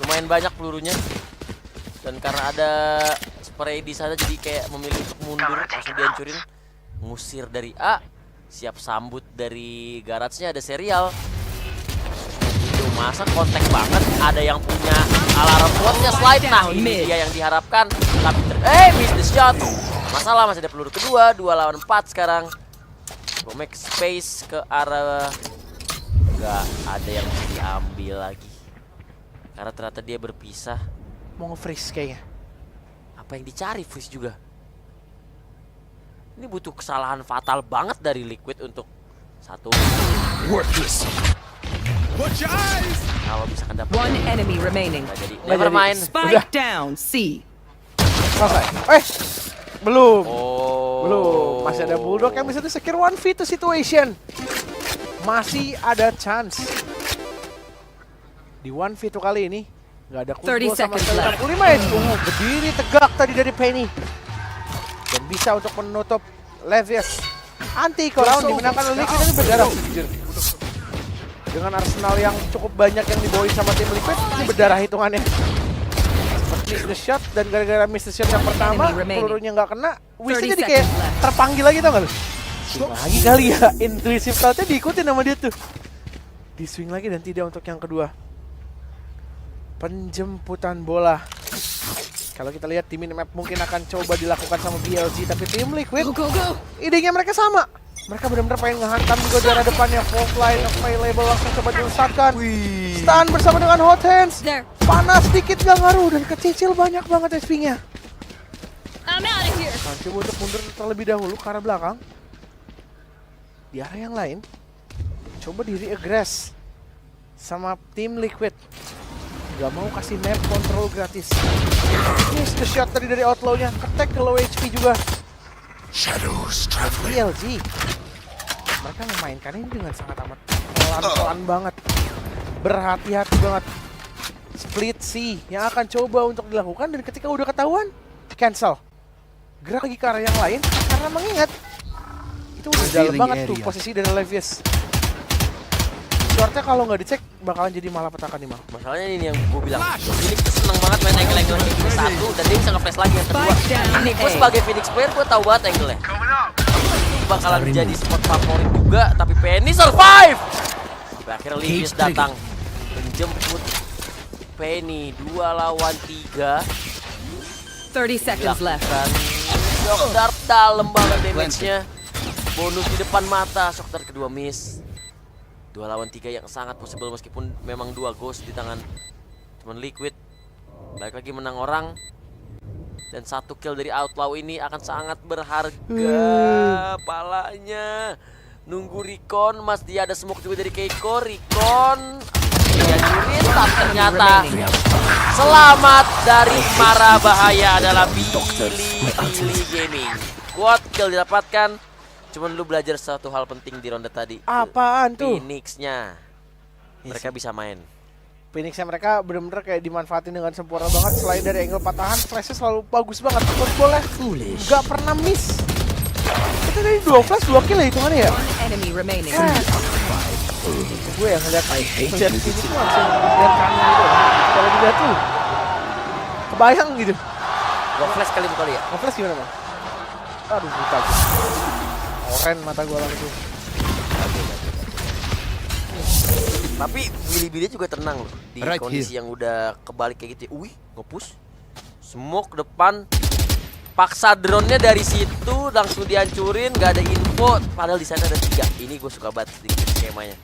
Lumayan banyak pelurunya. Dan karena ada spray di sana jadi kayak memilih untuk mundur, langsung dihancurin. Ngusir dari A. Siap sambut dari garage-nya ada serial. Itu masa kontak banget. Ada yang punya alarm buatnya slide. Nah ini dia yang diharapkan. Tapi miss the shot. Masalah masih ada peluru kedua. 2 lawan 4 sekarang. Make space ke arah. Gak ada yang bisa diambil lagi. Karena ternyata dia berpisah. Mau nge-freeze kayaknya. Apa yang dicari freeze juga. Ini butuh kesalahan fatal banget dari Liquid untuk satu. Worthless. Kalau bisa kan dapat. One enemy remaining. Jadi never mind. Spike down C. Selesai. Belum. Belum. Masih ada Bulldog yang bisa di-secure 1v2 situation. Masih ada chance. Di 1v2 kali ini nggak ada kumpul sama sekali. 65 ya. Berdiri tegak tadi dari Penny. Dan bisa untuk menutup Levius. Anti-round dimenangkan oleh Liquid, ini berdarah jujur. Dengan arsenal yang cukup banyak yang dibawain sama tim Liquid, ini berdarah hitungannya. Miss the shot, dan gara-gara miss the shot yang pertama, pelurunya nggak kena, Wish jadi kayak terpanggil lagi, tau gak lu? Swing lagi kali ya, intuitive thought-nya diikutin sama dia tuh. Di swing lagi dan tidak untuk yang kedua. penjemputan bola. Kalau kita lihat di minimap mungkin akan coba dilakukan sama BLG, tapi tim Liquid idenya mereka sama. Mereka benar-benar pengen ngehantam juga di arah depannya. Fault line available langsung coba diusapkan. Stun bersama dengan Hot Hands. Panas dikit gak ngaruh dan kecil banyak banget HP-nya. Coba untuk mundur terlebih dahulu ke arah belakang. Di area yang lain coba di re-aggress sama tim Liquid. Gak mau kasih map control gratis. Miss the shot tadi dari Outlaw-nya. Ketek ke low HP juga. Shadows traveling. BLG. Mereka memainkan ini dengan sangat amat pelan-pelan banget. Berhati-hati banget. Split C yang akan coba untuk dilakukan, dan ketika udah ketahuan, cancel. Gerak lagi ke arah yang lain karena mengingat itu udah dalam banget tuh posisi dari Levius. Shortnya kalau nggak dicek bakalan jadi malapetaka nih, Mal. Masalahnya ini yang gue bilang, Phoenix tuh seneng banget main angle-angle kayak gini satu, dan dia bisa nge-flash lagi yang kedua. Ini gue sebagai Phoenix player, gue tahu banget angle-nya. Ini bakalan jadi spot favorit juga, tapi Penny survive! Sampai akhirnya Levius datang menjemput Penny 2 lawan 3. 30 seconds left. Shock dart dalam banget damage-nya. Bonus di depan mata, shock dart kedua miss. 2 lawan 3 yang sangat possible meskipun memang 2 ghost di tangan teman Liquid. Balik lagi menang orang. Dan 1 kill dari Outlaw ini akan sangat berharga. Palanya nunggu recon, Mas dia ada smoke juga dari Keiko. Recon dia nyurit, tapi ternyata selamat dari mara bahaya adalah Billy Gaming. Quad kill didapatkan. Cuman lu belajar satu hal penting di ronde tadi. Apaan tuh? Phoenix-nya. Mereka bisa main. Phoenix-nya mereka bener-bener kayak dimanfaatin dengan sempurna banget. Selain dari angle patahan, flash-nya selalu bagus banget. Football-nya gak pernah miss. Itu dari 2 flash, 2 kill ya hitungannya ya? Gue yang ngeliat ini tuh langsung lihat kanan gitu. Kalau dilihat tuh kebayang gitu. Gua flash kali itu kali ya? Nge-flash gimana, Bang? Aduh, buta. Oren mata gua langsung. Tapi Billy juga tenang loh di kondisi yang udah kebalik kayak gitu. Wih, nge-push. Smoke depan. Paksa drone-nya dari situ langsung dihancurin, gak ada info. Padahal di sana ada 3. Ini gue suka banget di skemanya.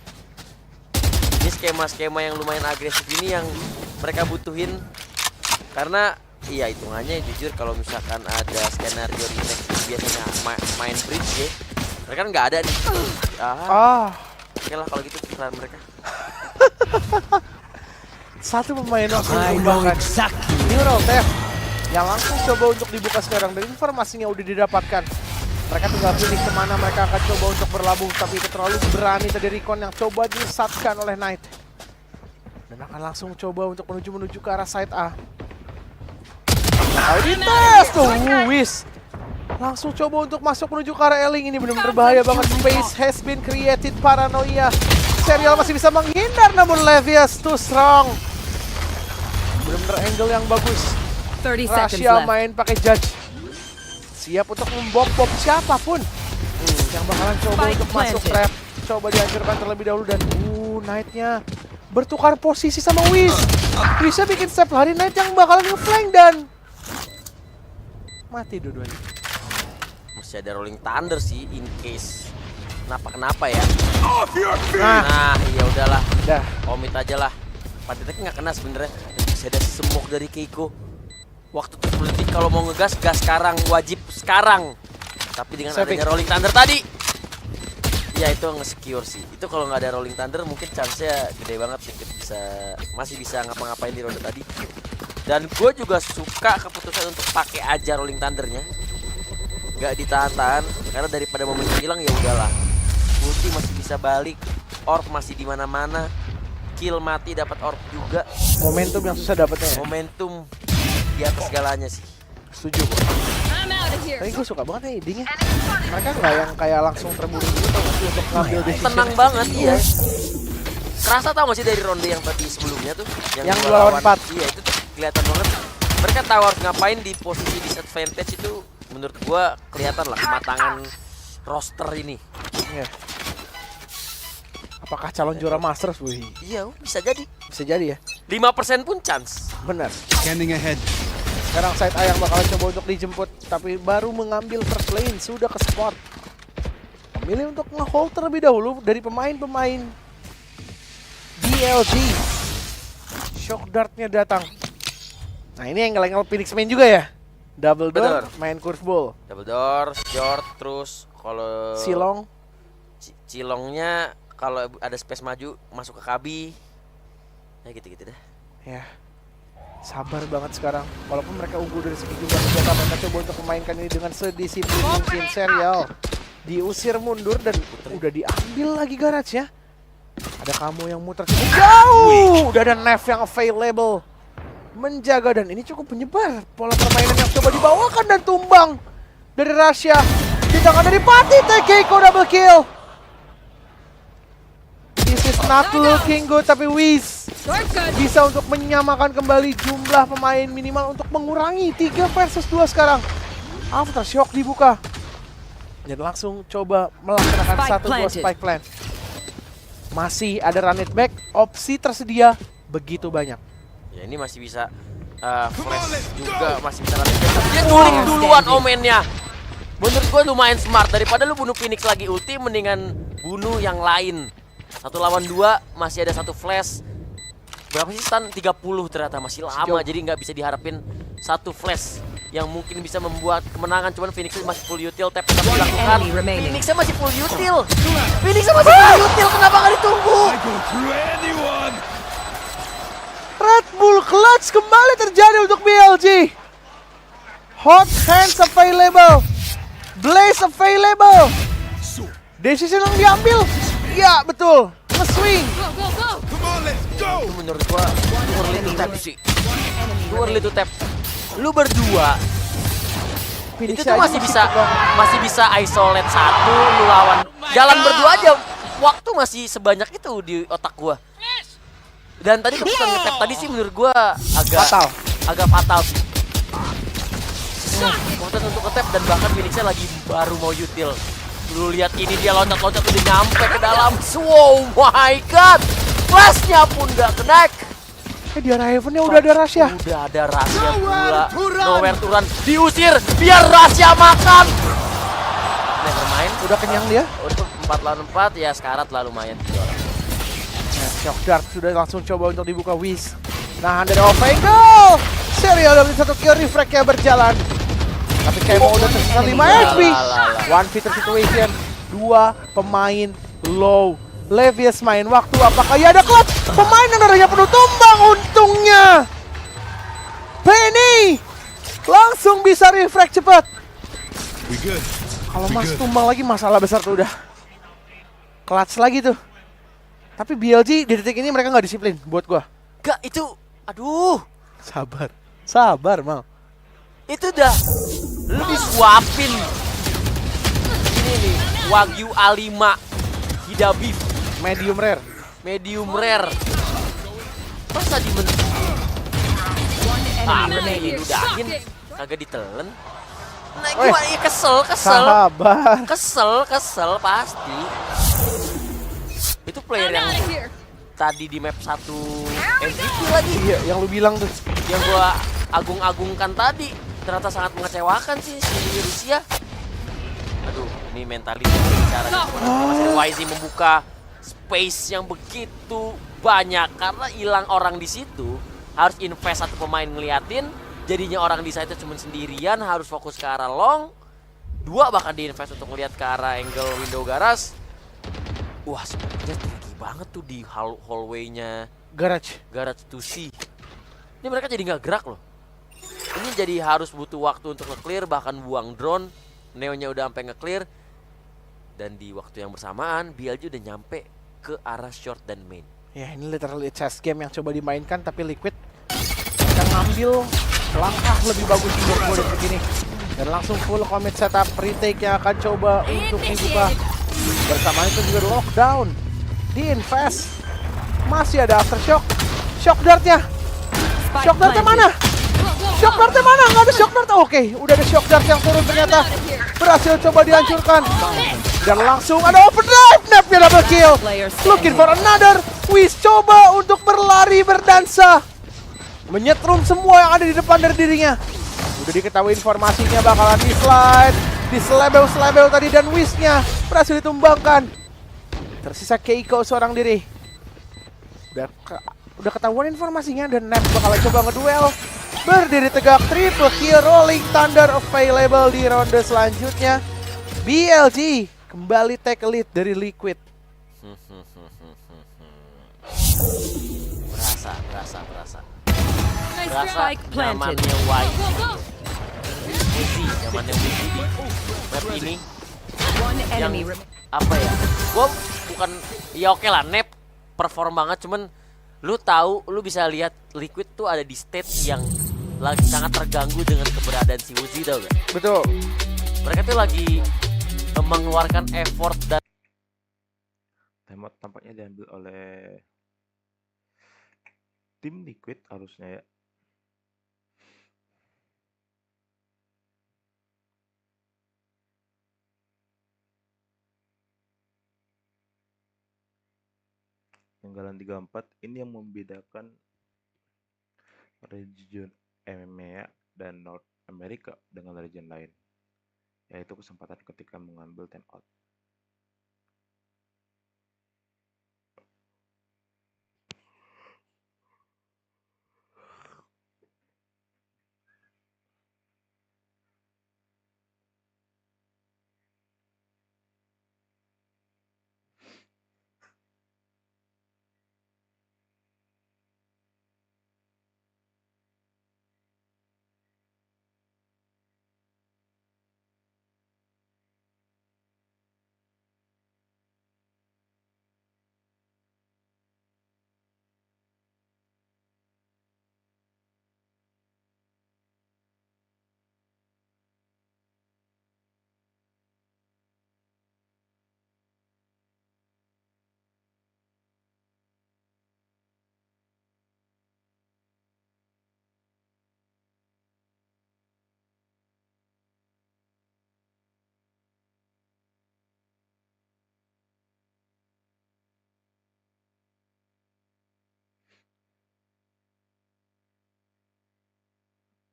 Ini skema-skema yang lumayan agresif ini yang mereka butuhin. Karena iya hitungannya jujur kalau misalkan ada skenario remake biasanya main bridge ya. Mereka kan nggak ada nih. Oke lah kalau gitu peran mereka. Satu pemain langsung dikembangkan. Neural Theft yang langsung coba untuk dibuka sekarang, dan informasinya udah didapatkan. Mereka tinggal pilih kemana mereka akan coba untuk berlabuh, tapi itu terlalu berani tadi Recon yang coba disatkan oleh Knight. Dan akan langsung coba untuk menuju ke arah side A. Di tes tuh, Wis. Langsung coba untuk masuk menuju ke arah Eling. Ini benar-benar bahaya banget. Space has been created, paranoia. Serial masih bisa menghindar, namun Levius too strong. Benar-benar angle yang bagus. Rasya main pakai judge. Siap untuk membom-bom siapapun yang bakalan coba untuk masuk trap. Coba dihancurkan terlebih dahulu, dan Knight-nya bertukar posisi sama Wiz. Bisa bikin step lari Knight yang bakalan nge-flank dan mati dua-duanya. Masih ada Rolling Thunder sih in case kenapa ya. Nah, ya udahlah. Udah. Komit aja lah. Patitek nggak kena sebenarnya. Masih ada smoke dari Keiko. Waktu terpolitik kalau mau ngegas, gas sekarang, wajib sekarang. Tapi dengan adanya Rolling Thunder tadi, ya itu nge-secure sih. Itu kalau nggak ada Rolling Thunder mungkin chance-nya gede banget, masih bisa ngapa-ngapain di ronde tadi. Dan gue juga suka keputusan untuk pakai aja Rolling Thunder-nya, nggak ditahan-tahan, karena daripada momentum hilang ya udahlah. Ulti masih bisa balik, orb masih di mana-mana, kill mati dapat orb juga. Momentum yang susah dapetnya. Momentum di atas segalanya sih. Setuju kok. Tapi gue suka banget nih idenya. Mereka nggak yang kayak langsung terburu-buru untuk ngambil decision. Tenang banget iya. Kerasa tau gak sih dari ronde yang tadi sebelumnya tuh, yang 2 lawan 4. Iya itu tuh kelihatan banget. Mereka tahu harus ngapain di posisi disadvantage itu. Menurut gua kelihatan lah kematangan roster ini. Iya. Apakah calon juara Masters, wih? Iya, bisa jadi. Bisa jadi ya. 5% pun chance. Benar. Scanning ahead. Sekarang side A yang bakal coba untuk dijemput, tapi baru mengambil first lane, sudah ke spot. Memilih untuk nge-hold terlebih dahulu dari pemain-pemain BLG. Shock Dart-nya datang. Nah ini angle-angle Phoenix main juga ya? Double door, main curveball. Double door, short, terus kalau Silong. Cilongnya kalau ada space maju masuk ke kabi. Ya gitu-gitu dah. Ya. Sabar banget sekarang. Walaupun mereka unggul dari segi jumlah senjata, mereka coba untuk memainkan ini dengan sedisiplin mungkin. Serial diusir mundur dan udah diambil lagi garage ya. Ada kamu yang muter cukup jauh. Udah ada Nev yang available menjaga, dan ini cukup menyebar pola permainan yang coba dibawakan dan tumbang dari Rasya di tangan dari Pati. TKK double kill. This is not looking good, tapi Wiz bisa untuk menyamakan kembali jumlah pemain minimal untuk mengurangi 3 versus 2 sekarang. Aftershock dibuka dan langsung coba melaksanakan satu buah spike plant. Masih ada run it back, opsi tersedia begitu banyak. Ya ini masih bisa flash juga, masih bisa run it back. Dia nuling duluan omennya. Menurut gue lumayan smart, daripada lu bunuh Phoenix lagi ulti, mendingan bunuh yang lain. 1 lawan 2, masih ada 1 flash. Berapa sih stun? 30 ternyata, masih lama. Jadi nggak bisa diharapin 1 flash yang mungkin bisa membuat kemenangan. Cuman Phoenix masih full util, tap tetap dilakukan. Phoenixnya masih full util. Phoenixnya masih full util, kenapa nggak ditunggu? Red Bull clutch kembali terjadi untuk BLG. Hot hands available, Blaze available. Decision yang diambil, ya betul, nge-swing. Itu menurut gua too early to tap sih. Too early to tap. Lu berdua itu tuh masih bisa isolate 1, lu lawan jalan berdua aja. Waktu masih sebanyak itu di otak gua. Dan tadi keputusan nge-tap tadi sih menurut gua agak fatal sih. Keputusan untuk nge-tap, dan bahkan Phoenixnya lagi baru mau util. Lu lihat ini, dia loncat-loncat udah nyampe ke dalam. Oh my god. Flashnya pun gak connect. Di arah Heaven-nya udah ada Rasya. Udah ada Rasya pula. Nowhere to run. Diusir biar Rasya makan. Nevermind. Udah kenyang dia. Untuk 4 lawan 4 ya, sekarat lah lumayan. Nah, Shock Dart sudah langsung coba untuk dibuka Wiz. Nah, dari off angle. Serial dari 1 kill, refrag-nya berjalan. Tapi kayak mau udah tersisa 5 HP. 1v situation. 2 pemain low. Levius main waktu, apakah ya ada clutch? Pemain yang darahnya penuh tumbang untungnya. Penny langsung bisa refrag cepat. Kalau Mas tumbang lagi masalah besar tuh udah. Clutch lagi tuh. Tapi BLG di detik ini mereka nggak disiplin buat gua. Gak, itu aduh. Sabar Mal. Itu udah lu disuapin. Ini nih, Wagyu A5 Hida beef medium rare. Masa ini udahin kagak ditelen. Nah, gimana ya, kesel. Sabar. Kesel pasti. Itu player yang tadi di map 1 MVP lagi. Iya, yang lu bilang tuh. Yang gua agung-agungkan tadi ternyata sangat mengecewakan sih si Rusia. Aduh, ini mentalitas bicara masih ada YZ membuka space yang begitu banyak karena hilang orang di situ. Harus invest 1 pemain ngeliatin, jadinya orang di situ cuma sendirian, harus fokus ke arah long. 2 bahkan diinvest untuk ngeliat ke arah angle window garage. Wah, sebenarnya tinggi banget tuh di hallway-nya garage 2C. Ini mereka jadi nggak gerak loh. Ini jadi harus butuh waktu untuk nge-clear, bahkan buang drone. Neonya udah sampai nge-clear. Dan di waktu yang bersamaan, BLG udah nyampe ke arah short dan main. Ya, ini literally chess game yang coba dimainkan, tapi Liquid akan ngambil langkah lebih bagus untuk gue di sini. Dan langsung full commit setup retake yang akan coba untuk dibuka. Bersamaan itu juga lockdown. Di-invest. Masih ada aftershock. Shock Dart-nya. Shock Dart-nya mana? Shock Dart-nya mana? Nggak ada Shock Dart. Oke, udah ada Shock Dart yang turun ternyata. Berhasil coba dihancurkan. Dan langsung ada overdrive, Napnya double kill. Looking for another. Wiz coba untuk berlari berdansa, menyetrum semua yang ada di depan dari dirinya. Udah diketahui informasinya bakalan di-slide, diselebel-selebel tadi, dan Wiz-nya berhasil ditumbangkan. Tersisa Keiko seorang diri. Udah ketahuan informasinya, dan Nap bakalan coba ngeduel. Berdiri tegak, triple kill, Rolling Thunder available di ronde selanjutnya. BLG kembali take lead dari Liquid. Berasa zamannya Uzi, zamannya Uzi di map ini yang apa ya, gua bukan, ya oke lah, Nep perform banget, cuman lu tahu, lu bisa lihat Liquid tuh ada di stage yang lagi sangat terganggu dengan keberadaan si Uzi, tau gak? Betul. Mereka tuh lagi mengeluarkan effort dan Timeout tampaknya diambil oleh tim Liquid harusnya ya. Penggalan 34 ini yang membedakan region EMEA dan North America dengan region lain, yaitu kesempatan ketika mengambil timeout.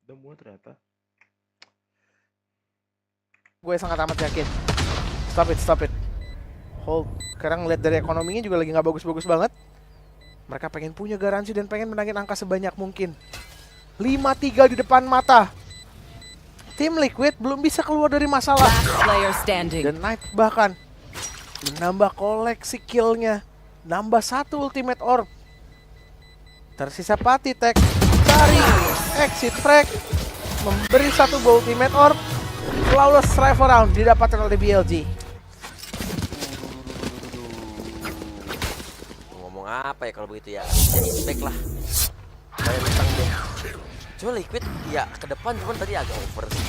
Udah mulai ternyata. Gue sangat amat yakin. Stop it. Hold. Sekarang lihat dari ekonominya juga lagi nggak bagus-bagus banget. Mereka pengen punya garansi dan pengen menangin angka sebanyak mungkin. 5-3 di depan mata. Tim Liquid belum bisa keluar dari masalah. Dan Knight bahkan menambah koleksi killnya, nambah 1 ultimate orb. Tersisa Patitek cari exit frag, memberi 1 ultimate orb. Flawless drive around didapatkan oleh BLG. Ngomong apa ya kalau begitu ya, jadi spek lah, bayar utang deh. Cuma Liquid ya ke depan, cuman tadi agak over sih.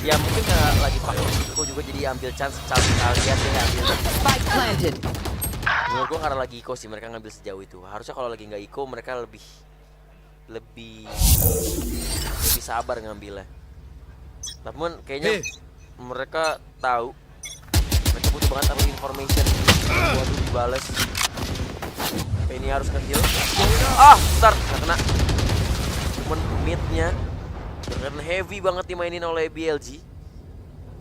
Ya mungkin karena lagi pakai risiko juga, jadi ambil chance kalian deh ambil. Spike planted. Menurut gua karena lagi eco sih mereka ngambil sejauh itu. Harusnya kalau lagi nggak eco mereka lebih sabar ngambilnya. Namun kayaknya mereka tahu, mereka butuh banget ambil information. Waduh, dibales. Ini harus nge-heal. Bentar, nggak kena. Cuman mid-nya dengan heavy banget dimainin oleh BLG.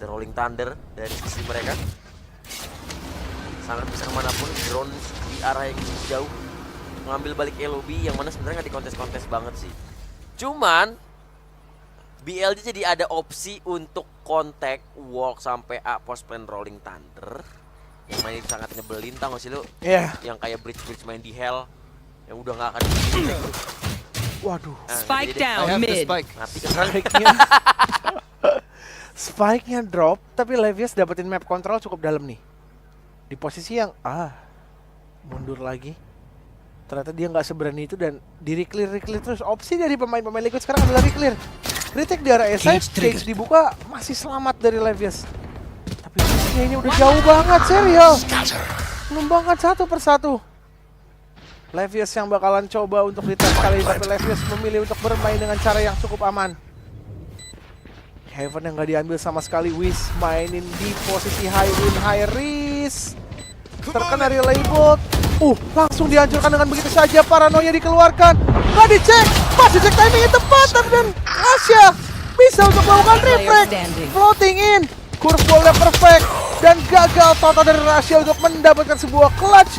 The Rolling Thunder dari sisi mereka sangat bisa kemanapun, drone di arah yang jauh, mengambil balik LOB yang mana sebenarnya nggak dikontes-kontes banget sih. Cuman BLG jadi ada opsi untuk kontak walk sampai A post plan Rolling Thunder yang main sangat nyebelin, tau gak sih lu? Iya. Yang kayak bridge main di Hell yang udah nggak akan di-detect. Waduh. Nah, Spike down mid. Mati kan. Spike-nya drop, tapi Levius dapetin map control cukup dalam nih. Di posisi yang mundur lagi. Ternyata dia nggak seberani itu dan di clear terus. Opsi dari pemain-pemain Liquid sekarang adalah clear. Retake di arah SI, cage dibuka, masih selamat dari Levius. Tapi posisinya ini udah jauh banget, serial. Menumbangkan 1 persatu. Levius yang bakalan coba untuk retake kali ini, tapi Levius memilih untuk bermain dengan cara yang cukup aman. Heaven yang nggak diambil sama sekali. Wiz mainin di posisi high win high risk. Terkena relay bot. Langsung dihancurkan dengan begitu saja. Paranoia dikeluarkan. Nggak dicek. Masih cek timingnya tepat. Dan Asya bisa untuk melakukan reflect. Floating in. Curve ball-nya perfect. Dan gagal total dari Rasya untuk mendapatkan sebuah clutch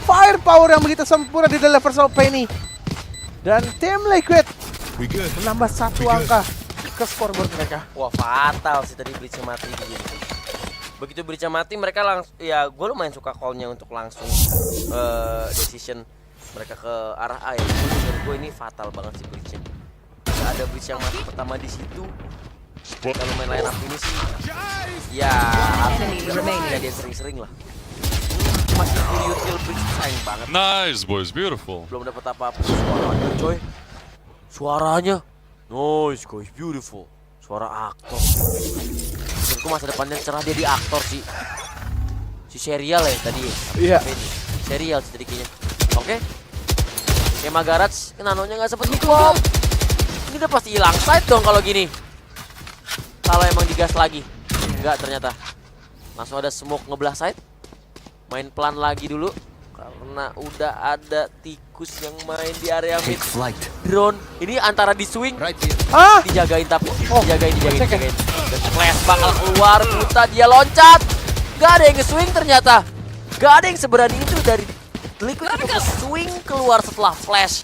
firepower yang begitu sempurna di level sama Penny. Dan tim Liquid menambah 1 angka ke scoreboard mereka. Wah, fatal sih tadi Breach mati di sini. Begitu Breach mati, mereka langsung, ya gue lumayan suka call-nya untuk langsung decision mereka ke arah A ya. Menurut gue ini fatal banget sih Breach-nya. Gak ada Breach yang mati pertama di situ. Kalau main line up ini sih, ya dia sering-sering lah. Masih period kill Breach sayang banget. Nice boys, beautiful. Belum dapat apa-apa. Suaranya coy. Suaranya. Nice guys, beautiful. Suara aktor. Menurutku masa depannya cerah, dia di aktor sih. Si serial ya tadi. Iya. Serial sih tadi kayaknya. Oke. Kema Garage, nanonya nggak sempet hit-pop. Ini udah pasti hilang side dong kalau gini. Kalau emang digas lagi. Enggak ternyata. Langsung ada smoke ngebelah side. Main pelan lagi dulu. Karena udah ada tikus yang main di area mid. Drone. Ini antara di swing. Dijagain tapi. Dijagain. Dan flash bakal keluar. Buta dia loncat. Gak ada yang nge-swing ternyata. Gak ada yang seberani itu dari Liquid untuk nge-swing keluar setelah flash.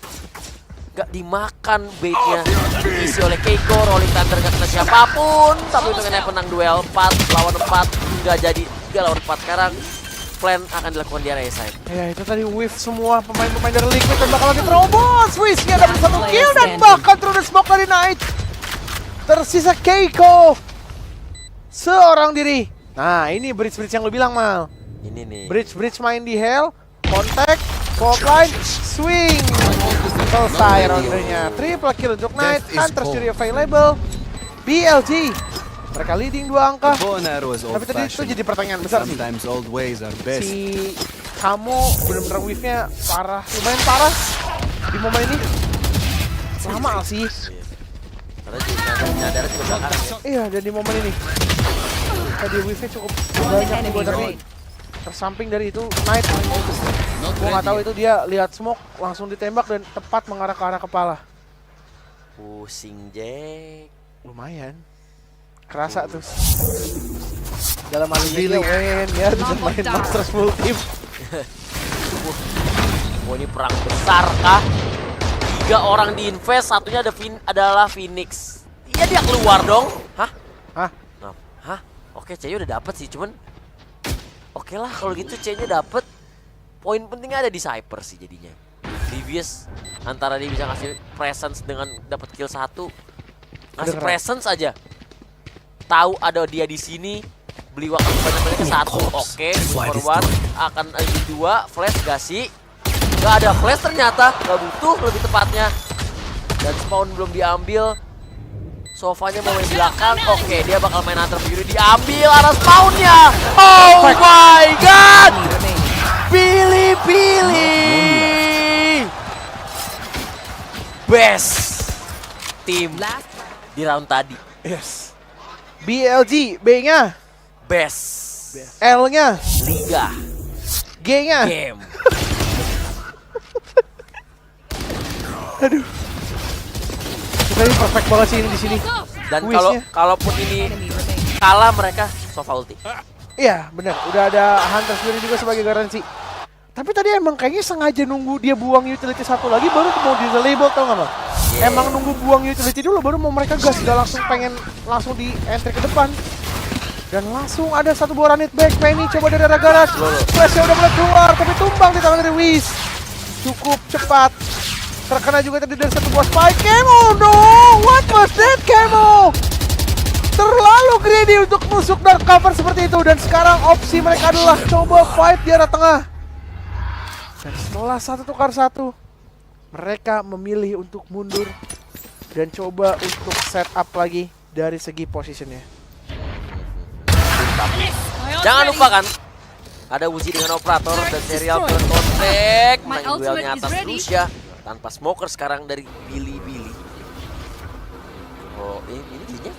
Gak dimakan baitnya. Diisi oleh Keiko. Rolling Thunder gak kena siapapun. Tapi untungnya menang duel 4 lawan 4. Gak jadi 3 lawan 4 sekarang. Plan akan dilakukan di area side. Ya itu tadi wave semua pemain-pemain dari Liquid dan bakal lagi terobos. Wiz-nya dapat 1 kill dan bahkan through the smoke dari Knight. Tersisa Keiko seorang diri. Nah ini bridge yang lu bilang Mal. Ini nih. Bridge main di hell. Contact, forward line, swing. Selesai roundnya. Triple kill untuk Knight. Hunter Fury available. BLG. Mereka leading 2 angka. Tapi tadi itu jadi pertanyaan besar sih. Si kamu bener-bener wave-nya parah, lumayan parah di momen ini. Lama sih. Iya, dan di momen ini tadi wave-nya cukup banyak juga, tapi tersamping dari itu Knight. Gue nggak tahu itu dia lihat smoke langsung ditembak dan tepat mengarah ke arah kepala. Pusing Jack. Lumayan. Kerasa tuh dalam hal ini ya bisa main Masters full team. Wah ini perang besar kah? 3 orang di invest, satunya adalah Phoenix. Iya dia keluar dong. Hah? Oke C-nya udah dapet sih, cuman oke lah kalau gitu C-nya dapet. Poin pentingnya ada di Cypher sih jadinya. Previous antara dia bisa ngasih presence dengan dapat kill 1. Ngasih presence aja. Tahu ada dia di sini, beli waktu banyak-banyak ke 1. Oke, forward akan ada 2, flash gak sih? Gak ada flash ternyata, gak butuh lebih tepatnya. Dan spawn belum diambil. Sofanya mau main di belakang. Oke, dia bakal main Hunter Fury, diambil arah spawnnya. Oh my god! Pilih-pilih best tim di round tadi. Yes. BLG, B-nya best, L-nya Liga, G-nya game. Aduh, ini perfect banget sih ini di sini. Dan kalaupun ini kalah mereka Sofa ulti. Iya benar, udah ada Hunter Fury juga sebagai garansi. Tapi tadi emang kayaknya sengaja nunggu dia buang utility 1 lagi baru mau di label, tau gak Bang? Emang nunggu buang utility dulu baru mau mereka gas, gak langsung pengen langsung di entry ke depan. Dan langsung ada 1 buah runit back. Penny coba dari arah garage. Flashnya udah mulai keluar tapi tumbang di tangan dari Wiz. Cukup cepat. Terkena juga tadi dari 1 buah spike. Camo, no! What was that, Camo? Terlalu greedy untuk nusuk dark cover seperti itu. Dan sekarang opsi mereka adalah coba fight di arah tengah. Dan setelah 1 tukar 1, mereka memilih untuk mundur dan coba untuk set up lagi dari segi positionnya. Jangan lupa kan, ada Uzi dengan operator dan serial kontak. Menang duelnya atas Rusia tanpa smoker sekarang dari Billy. Oh ini jadinya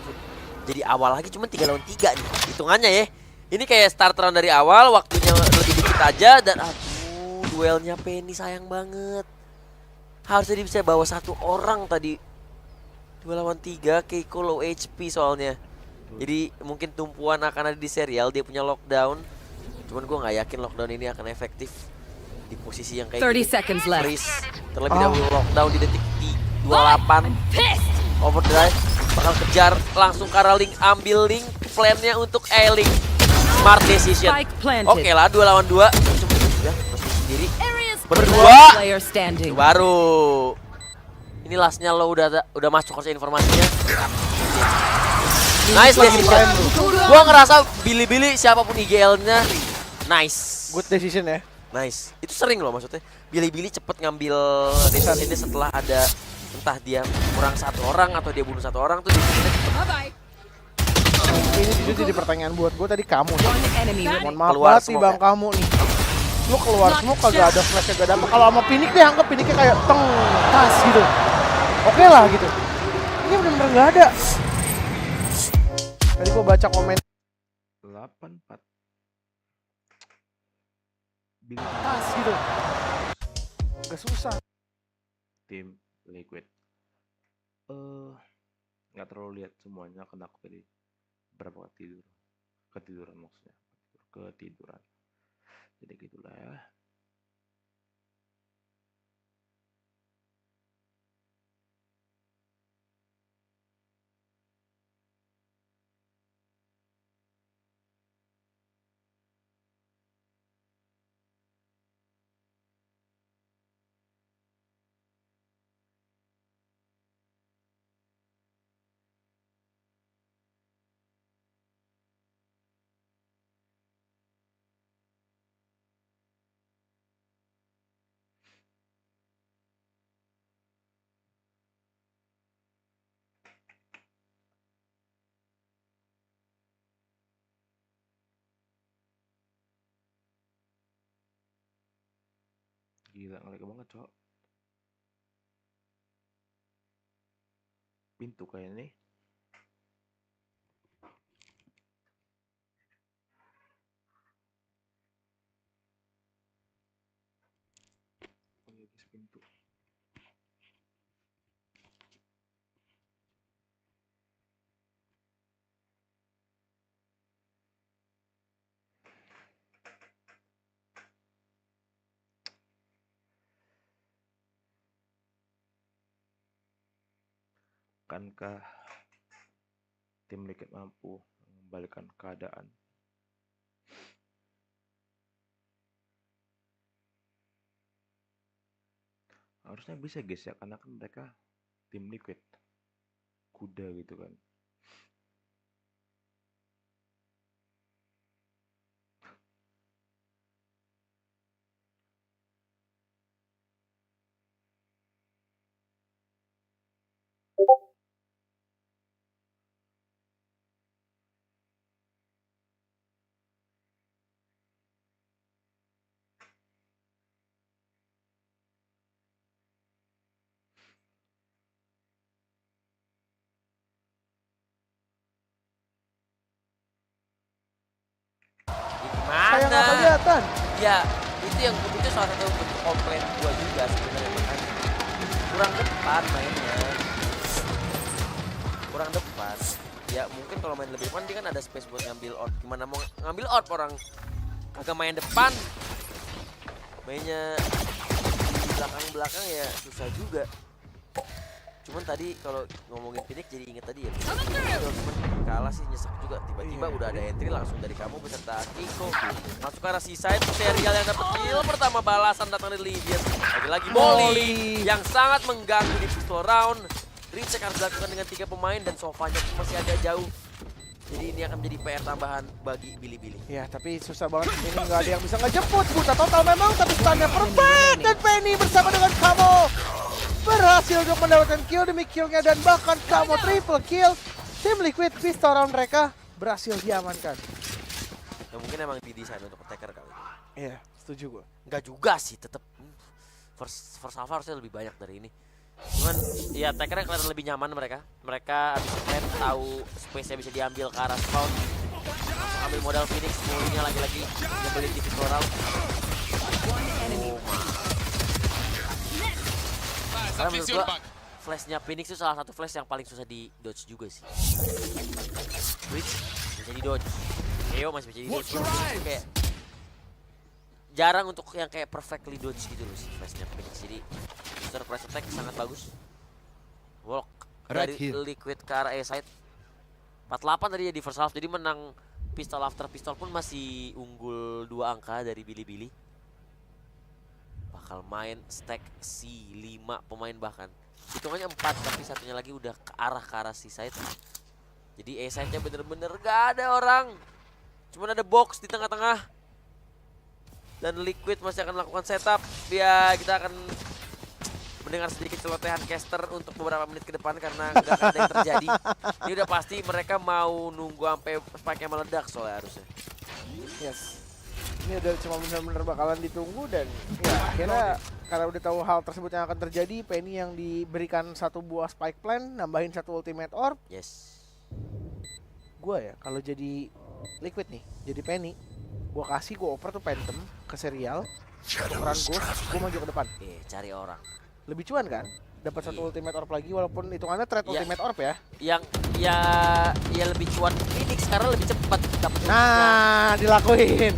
jadi awal lagi, cuman 3 lawan 3 nih hitungannya ya. Ini kayak start round dari awal, waktunya lebih dikit aja, dan aduh, duelnya Penny sayang banget. Harusnya dia bisa bawa 1 orang tadi. 2 lawan 3, Keiko low HP soalnya. Jadi mungkin tumpuan akan ada di serial, dia punya lockdown. Cuman gue nggak yakin lockdown ini akan efektif di posisi yang kayak 30 seconds left. Freeze. Terlebih dahulu lockdown di detik 28. Overdrive bakal kejar langsung ke arah Link, ambil Link, plannya untuk Link. Smart decision. Oke lah, 2 lawan 2. Cuma ya, posisi sendiri. Berdua. Itu baru. Ini lastnya lo udah masuk harusnya informasinya. Nice decision. Gua ngerasa Billy siapapun IGL-nya nice. Good decision ya. Nice. Itu sering loh maksudnya. Billy cepet ngambil decision ini setelah ada entah dia kurang 1 orang atau dia bunuh 1 orang tuh decisionnya cepet. Ini jujur jadi pertanyaan buat gue tadi kamu. Mohon maaf Keluar banget nih bang kamu nih. Lu keluar semua kagak ada flash, kagak ada apa. Kalau sama Pinik deh anggap Piniknya kayak teng tas gitu. Oke lah gitu. Ini bener-bener nggak ada. Tadi gue baca komen 8-4. tas gitu. Gak susah. Tim Liquid. Nggak terlalu lihat semuanya karena aku tadi berapa ketiduran maksudnya. Ketiduran. Jadi gitulah ya. Gila, ngelag banget, cok. Pintu kayak ini. Oh iya, guys, pintu. Akankah tim Liquid mampu mengembalikan keadaan? Harusnya bisa guys ya, karena kan mereka tim Liquid kuda gitu kan. Kayak nggak kelihatan. Ya, itu salah satu bentuk komplain gua juga sebenarnya, makanya kurang depan mainnya. Kurang depan. Ya mungkin kalau main lebih depan dia kan ada space buat ngambil out. Gimana mau ngambil out orang kagak main depan? Mainnya di belakang-belakang ya susah juga. Cuman tadi kalau ngomongin Phoenix jadi inget tadi ya. Cuman kalah sih nyesek juga. Tiba-tiba udah ada entry langsung dari kamu beserta Kiko. Masuk ke arah seaside, serial yang dapat kill pertama, balasan datang dari Livian. Lagi-lagi Molly yang sangat mengganggu di pistol round. Recheck harus dilakukan dengan 3 pemain dan sofanya masih agak jauh. Jadi ini akan menjadi PR tambahan bagi Billy. Ya tapi susah banget, ini nggak ada yang bisa ngejemput. Buta total memang, tapi stunnya perfect. Dan Penny bersama dengan kamu berhasil untuk mendapatkan kill demi killnya, dan bahkan kamu triple kill. Tim Liquid pistol round mereka berhasil diamankan. Ya mungkin emang didesain untuk attacker kali. Iya, setuju gue. Enggak juga sih, tetap first alpha harusnya lebih banyak dari ini. Cuman ya Takernya kelihatan lebih nyaman mereka. Mereka abis plan tahu space-nya bisa diambil ke arah spawn. Langsung ambil modal Phoenix, mulunya lagi-lagi nyebelin di floral. Karena menurut gua flashnya Phoenix itu salah satu flash yang paling susah di dodge juga sih. Switch bisa di dodge, Eo masih bisa di dodge. Kayak jarang untuk yang kayak perfectly dodge gitu loh sih flashnya Phoenix. Jadi surprise attack sangat bagus. Walk dari Liquid ke arah A side. 48 tadi ya di first half, jadi menang pistol after pistol pun masih unggul 2 angka dari Billy. Bakal main stack C5 pemain bahkan. Hitungannya 4 tapi satunya lagi udah ke arah si side. Jadi A side-nya bener-bener gak ada orang. Cuman ada box di tengah-tengah. Dan Liquid masih akan melakukan setup. Ya kita akan mendengar sedikit celotehan caster untuk beberapa menit ke depan karena nggak akan ada yang terjadi. Ini udah pasti mereka mau nunggu sampai spike-nya meledak soalnya harusnya. Yes. Ini udah cuma benar-benar bakalan ditunggu dan ya akhirnya karena udah tahu hal tersebut yang akan terjadi, Penny yang diberikan satu buah spike plan, nambahin satu ultimate orb. Yes. Gua ya kalau jadi Liquid nih, jadi Penny, gua kasih oper tuh Phantom ke serial, tukeran Ghost, gua maju ke depan. Cari orang. Lebih cuan kan? Dapat satu ultimate orb lagi walaupun hitungannya trade ultimate orb ya. Yang ya lebih cuan Phoenix karena lebih cepat dapat. Nah, dilakuin.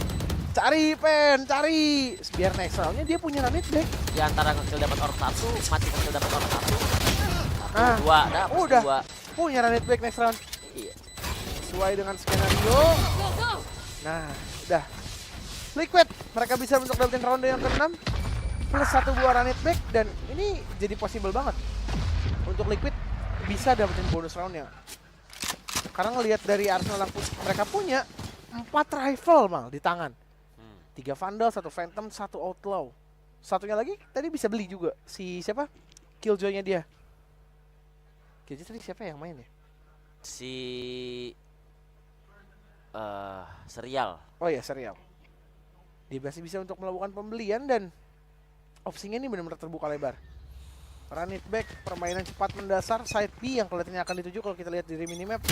Cari Pen, cari. Biar next round-nya dia punya ranit back. Di antara ngekill dapat orb 1, mati ngekill dapat orb 1. Nah, 2 dapat udah 2. Punya ranit back next round. Iya. Sesuai dengan skenario. Nah, udah. Liquid, mereka bisa untuk dapetin ronde yang ke-6. Plus satu buah ranit back dan ini jadi possible banget untuk Liquid bisa dapetin bonus roundnya. Karena ngelihat dari arsenal yang mereka punya 4 rifle mal di tangan, 3 Vandal, 1 Phantom, 1 Outlaw. Satunya lagi tadi bisa beli juga si siapa? Killjoy-nya dia. Killjoy tadi siapa yang main ya? Si serial. Oh iya serial. Dia masih bisa untuk melakukan pembelian dan opsinya ini benar-benar terbuka lebar. Run it back, permainan cepat mendasar, side B yang kelihatannya akan dituju kalau kita lihat di minimap.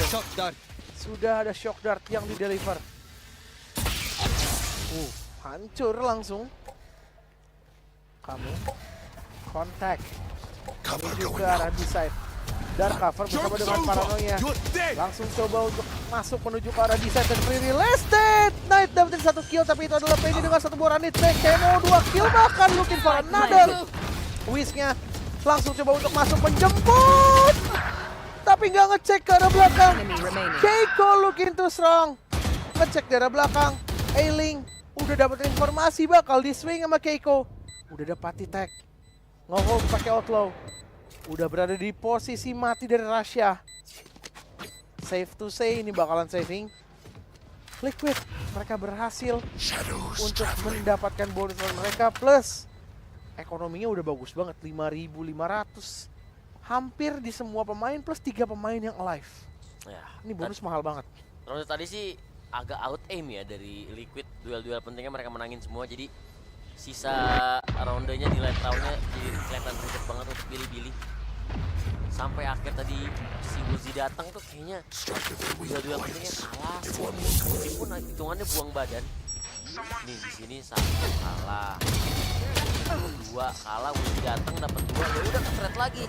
Sudah ada shock dart yang dideliver. Hancur langsung. Kamu kontak. Menuju ke arah di side. Dark cover bersama dengan paranoia. Langsung coba untuk masuk menuju ke arah di side dan free release. Knight dapetin 1 kill tapi itu adalah Penny dengan 1 buah ranit back. Kemo 2 kill bahkan looking for another. Wiz-nya langsung coba untuk masuk menjemput. Tapi nggak ngecek ke arah belakang. Keiko looking too strong. Ngecek ke arah belakang. Ailing udah dapat informasi bakal di swing sama Keiko. Udah dapat tag. Nge-hold pakai outlaw. Udah berada di posisi mati dari Russia. Safe to say ini bakalan saving. Liquid, mereka berhasil untuk mendapatkan bonus mereka plus ekonominya udah bagus banget, 5.500. Hampir di semua pemain plus 3 pemain yang alive. Ya, ini bonus mahal banget. Ronde tadi sih agak out aim ya dari Liquid, duel-duel pentingnya mereka menangin semua, jadi sisa rondenya di late roundnya jadi kelihatan ribet banget untuk Billy. Sampai akhir tadi si Uzi datang tuh kayaknya duel-duel pentingnya kalah. Uzi pun hitungannya buang badan. Nih di sini 1 kalah, 2 kalah, Uzi datang dapat 2, ya udah ke-threat lagi.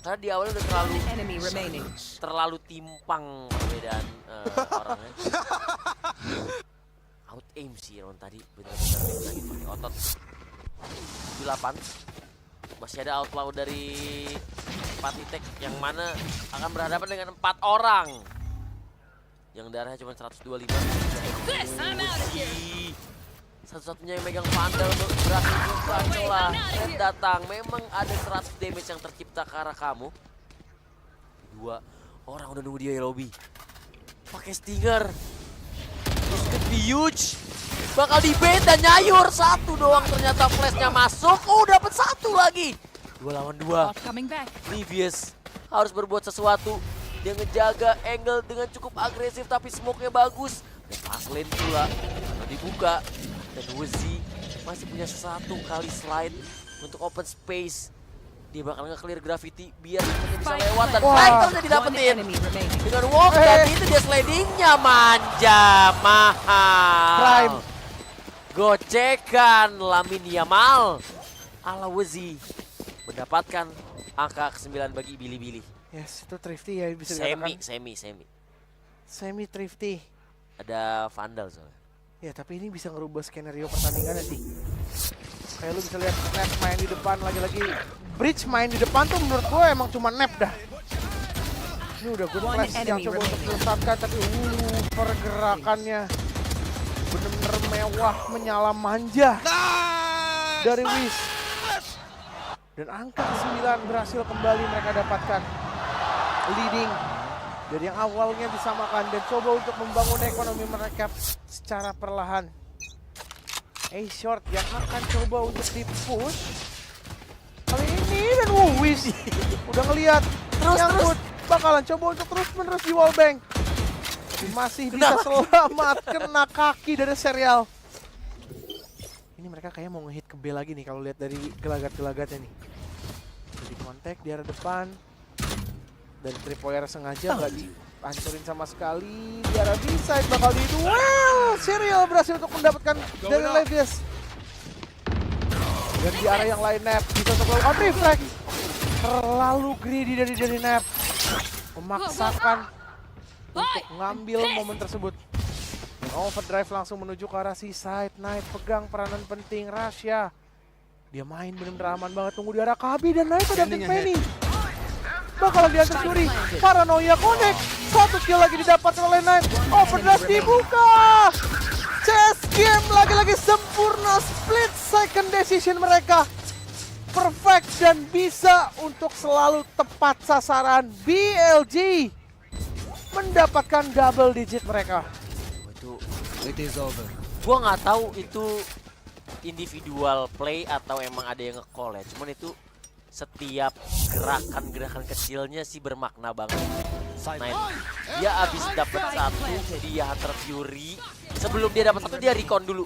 Karena di awalnya udah terlalu timpang perbedaan orangnya. Out aim sih Ron tadi, bener-bener dimenangin pakai otot. 8 masih ada outlaw dari Patitek yang mana akan berhadapan dengan 4 orang yang darahnya cuma 125. Satu-satunya yang megang Vandal untuk berhasil untuk lah. Red datang, memang ada 100 damage yang tercipta ke arah kamu. 2 orang udah nunggu dia lobby pakai stinger. This could be huge. Bakal di-bait dan nyayur. 1 doang ternyata flashnya masuk. Oh dapat 1 lagi. 2 lawan 2. Livius harus berbuat sesuatu. Dia ngejaga angle dengan cukup agresif tapi smoke-nya bagus. Dan pas lane pula atau dibuka. Dan Wezi masih punya 1 kali slide untuk open space. Dia bakal nge-clear gravity biar semuanya bisa lewat dan Wow. fighternya didapetin. Dengan walk dan itu dia slidingnya manja mahal. Prime. Gocekan Lamine Yamal. Alawezi mendapatkan angka ke-9 bagi Billy. Yes, itu thrifty ya bisa dikatakan. Semi thrifty. Ada Vandal soalnya. Ya, tapi ini bisa ngerubah skenario pertandingan sih. Kayak lu bisa lihat Nap main di depan lagi-lagi. Bridge main di depan tuh menurut gue emang cuma Nap dah. Ini udah good flash yang coba untuk menyesatkan, tapi pergerakannya bener-bener mewah, menyala manja dari Wiz. Dan angka ke-9 berhasil kembali mereka dapatkan. Leading dari yang awalnya disamakan dan coba untuk membangun ekonomi mereka secara perlahan. A-Short yang akan coba untuk di-push kali ini, dan Wiz udah ngelihat nyangkut, bakalan coba untuk terus-menerus di wallbang. Masih bisa selamat, kena kaki dari serial. Ini mereka kayaknya mau ngehit ke B lagi nih kalau lihat dari gelagat-gelagatnya nih. Jadi kontak di arah depan. Dan tripoyer sengaja nggak dihancurin sama sekali. Di arah B-side bakal di-duel. Serial berhasil untuk mendapatkan dari Levius. Dan di arah yang lain Nap bisa untuk melakukan reflect. Terlalu greedy dari Nap. Memaksakan untuk ngambil momen tersebut. Dan overdrive langsung menuju ke arah C-side. Knight pegang peranan penting. Rasya. Dia main bener-bener aman banget. Tunggu di arah Kabi dan Knight ada Penny. Bakalan diantar curi. Paranoia connect. 1 kill lagi didapatkan oleh Knight. Overdrive dibuka. Chess game lagi-lagi sempurna. Split second decision mereka. Perfect dan bisa untuk selalu tepat sasaran. BLG mendapatkan double digit mereka. It is over. Gua nggak tahu itu individual play atau emang ada yang nge-call ya. Cuman itu setiap gerakan-gerakan kecilnya sih bermakna banget. Nah, dia abis dapat 1 dia Hunter Fury. Sebelum dia dapat 1 dia recon dulu.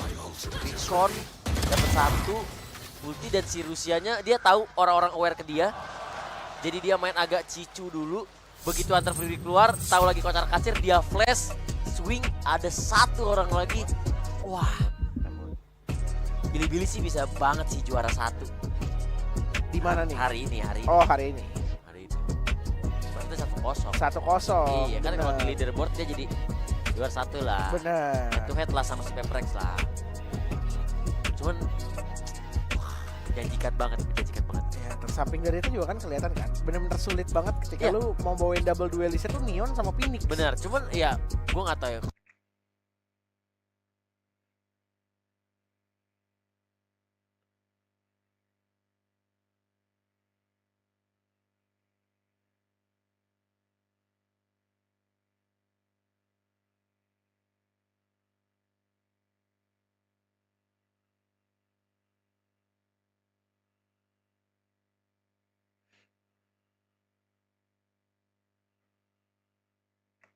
Recon dapat 1 ulti dan si Rusianya dia tahu orang-orang aware ke dia. Jadi dia main agak cicu dulu. Begitu Hunter Fury keluar, tahu lagi kocar kacir, dia flash, swing, ada 1 orang lagi. Wah. Billy sih bisa banget sih juara 1. Di mana nih? Hari ini. Oh, hari ini. Berarti 1-0. 1-0. Iya kan kalau di leaderboard dia jadi juara 1 lah. Bener. Itu head lah sama si Peprex lah. Cuman menjanjikan banget. Ya, tersamping dari itu juga kan kelihatan kan. Bener-bener sulit banget ketika lu mau bawain double duelist itu Neon sama Phoenix. Bener, cuman ya gua nggak tahu ya.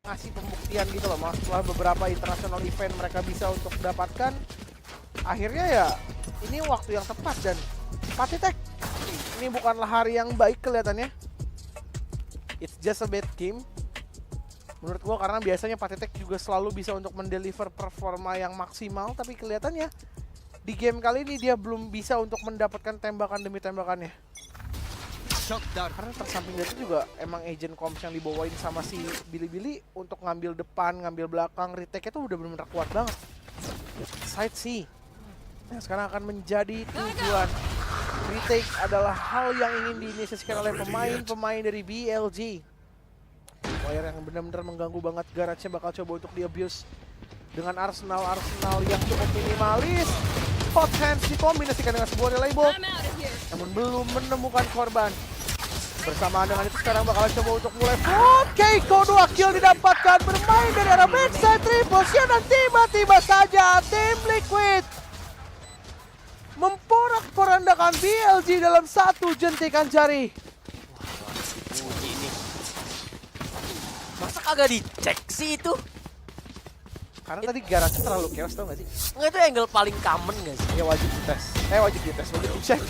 Ngasih pembuktian gitu loh, mas. Setelah beberapa international event mereka bisa untuk dapatkan, akhirnya ya ini waktu yang tepat. Dan Patitek ini bukanlah hari yang baik kelihatannya. It's just a bad game menurut gua, karena biasanya Patitek juga selalu bisa untuk mendeliver performa yang maksimal, tapi kelihatannya di game kali ini dia belum bisa untuk mendapatkan tembakan demi tembakannya. Karena tersamping dari itu juga emang agent comms yang dibawain sama si Billy untuk ngambil depan, ngambil belakang, retake itu udah benar-benar kuat banget. Side C. Nah, sekarang akan menjadi tujuan. Retake adalah hal yang ingin diinisiasikan oleh pemain-pemain dari BLG. Player yang benar-benar mengganggu banget, garage-nya bakal coba untuk di-abuse dengan arsenal yang cukup minimalis. Hot hands dikombinasikan dengan sebuah reliable, namun belum menemukan korban. Bersamaan dengan itu sekarang bakalan coba untuk mulai front. Keiko 2 kill didapatkan, bermain dari arah backside triple shot, dan tiba-tiba saja tim Liquid memporak-porandakan BLG dalam 1 jentikan jari. Uji ini. Masa kagak dicek sih itu? Karena tadi garasi terlalu chaos, tau gak sih? Enggak, itu angle paling common gak sih? Ya wajib dites. Wajib dicek.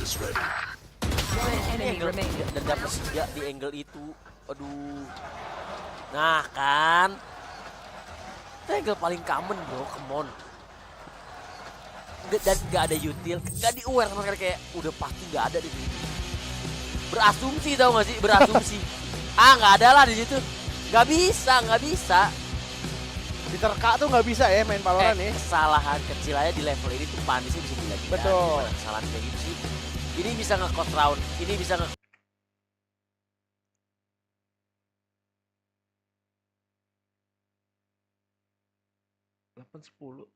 Dan dapat 3 di angle itu. Aduh. Nah kan. Itu angle paling common bro, come on. Dan gak ada util, gak di-aware sama sekali, kayak udah pasti gak ada di sini. Berasumsi tau gak sih? Berasumsi. Gak ada lah di situ. Gak bisa. Diterka tuh nggak bisa ya main Valorant ya. Kesalahan kecil aja di level ini tuh panisnya bisa gila-gila. Betul. Gimana kesalahan kayak gitu sih? Ini bisa nge-cost round, ini bisa nge...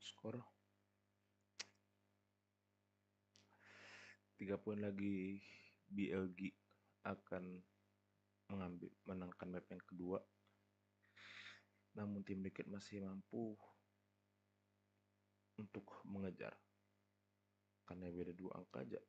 skor. 3 poin lagi BLG akan menangkan map yang kedua. Namun tim Liquid masih mampu untuk mengejar. Karena beda 2 angka aja.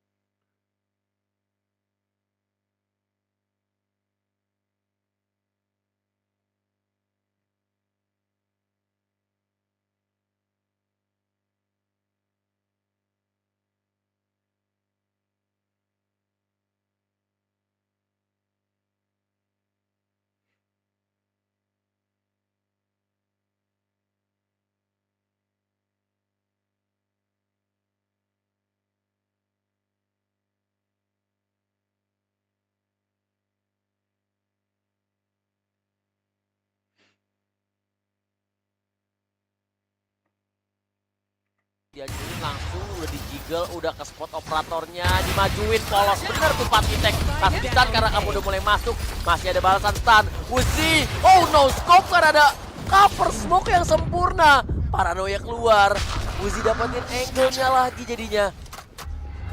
Diajuin langsung, udah dijiggle, udah ke spot operatornya, dimajuin polos bener tuh Patitek. Kasih stun karena kamu udah mulai masuk, masih ada balasan stun. Uzi, oh no scope karena ada cover smoke yang sempurna. Paranoia keluar, Uzi dapetin angle-nya lagi jadinya.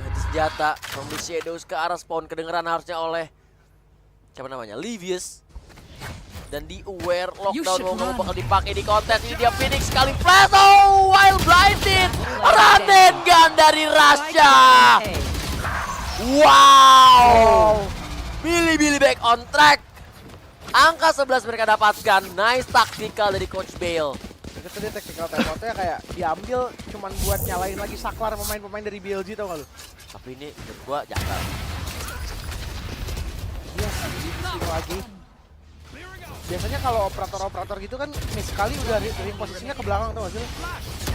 Ganti senjata, from the shadows ke arah spawn, kedengeran harusnya oleh siapa namanya, Livius. Dan di aware lockdown mau bakal dipakai di kontes ini, dia Phoenix sekali flash, oh while blinded, Raden gun dari Rasha. Wow, Billy back on track. Angka 11 mereka dapatkan, nice tactical dari Coach Bale. Itu dia tactical timeoutnya kayak diambil cuman buat nyalain lagi saklar pemain-pemain dari BLG, tau gak lu? Tapi ini menurut gua janggal. Iya sih, lagi. Biasanya kalau operator-operator gitu kan miss sekali udah dari posisinya ke belakang, tau gak sih?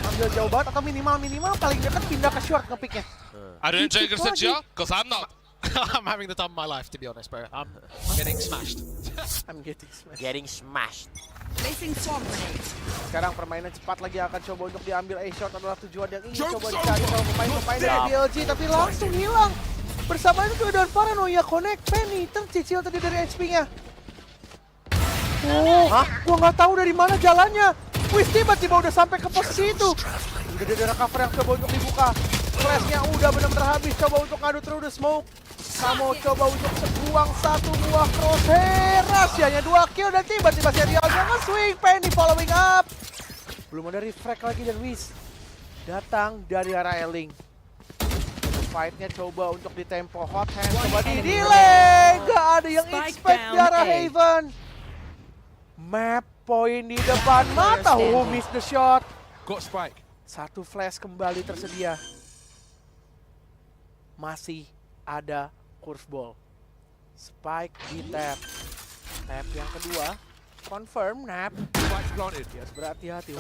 Ambil jauh banget atau minimal paling dekat pindah ke short nge-picknya. I don't take it because I'm not. I'm having the time of my life, to be honest, bro. I'm getting smashed. Getting smashed. Placing swarm grenade. Sekarang permainan cepat lagi akan coba untuk diambil A-shot adalah tujuan yang ingin coba dicari sama pemain-pemain dari BLG, tapi langsung hilang. Bersamaan itu ada Paranoia Connect, Penny tercicil tadi dari HP-nya. Gua nggak tahu dari mana jalannya. Wih, tiba-tiba udah sampai ke posisi itu. Udah ada cover yang coba untuk dibuka. Flashnya udah benar-benar habis. Coba untuk ngadu through the smoke. Samo coba untuk buang 1 buah crosshair. Rahasianya 2 kill dan tiba-tiba serial jangan swing. Penny following up. Belum ada refrag lagi dan Wiz datang dari arah Eling. Fight-nya coba untuk di tempo hot hand. Coba di delay. Gak ada yang expect di arah Haven. Map point di depan mata, miss the shot. Got spike. 1 flash kembali tersedia. Masih ada curveball. Spike di tap. Tap yang kedua, confirm nap. Spike planted. Yes, berhati-hati.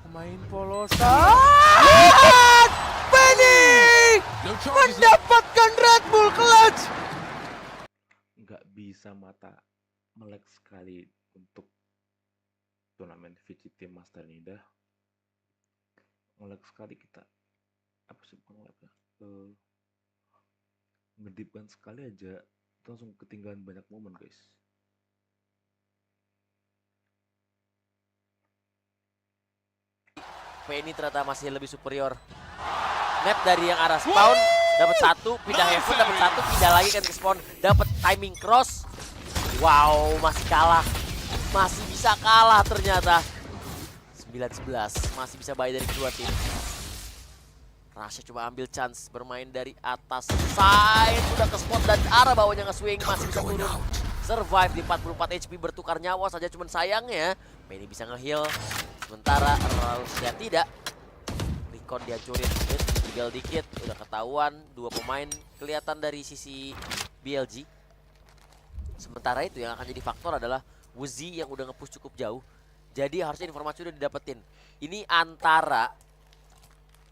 Pemain polosan. Lihat! Penny! Mendapatkan Red Bull clutch. Nggak bisa mata melek sekali untuk turnamen VCT Master ini dah. Melek sekali kita. Apa sih bukan melek ya? Ngedipkan sekali aja, kita langsung ketinggalan banyak momen guys. Penny ternyata masih lebih superior. Map dari yang arah spawn, dapat 1, pindah heaven, dapat 1, pindah lagi kan ke spawn, dapat timing cross. Wow, masih kalah. Masih bisa kalah ternyata. 9-11, masih bisa bye dari kedua tim. Rasha coba ambil chance bermain dari atas side, udah ke spot dan arah bawahnya nge-swing, masih bisa turun. Survive di 44 HP, bertukar nyawa saja, cuman sayangnya Penny bisa nge-heal. Sementara Rasha tidak. Recon dihancurin, tinggal dikit, udah ketahuan. Dua pemain kelihatan dari sisi BLG. Sementara itu yang akan jadi faktor adalah Wuzi yang udah nge-push cukup jauh. Jadi harusnya informasi udah didapetin. Ini antara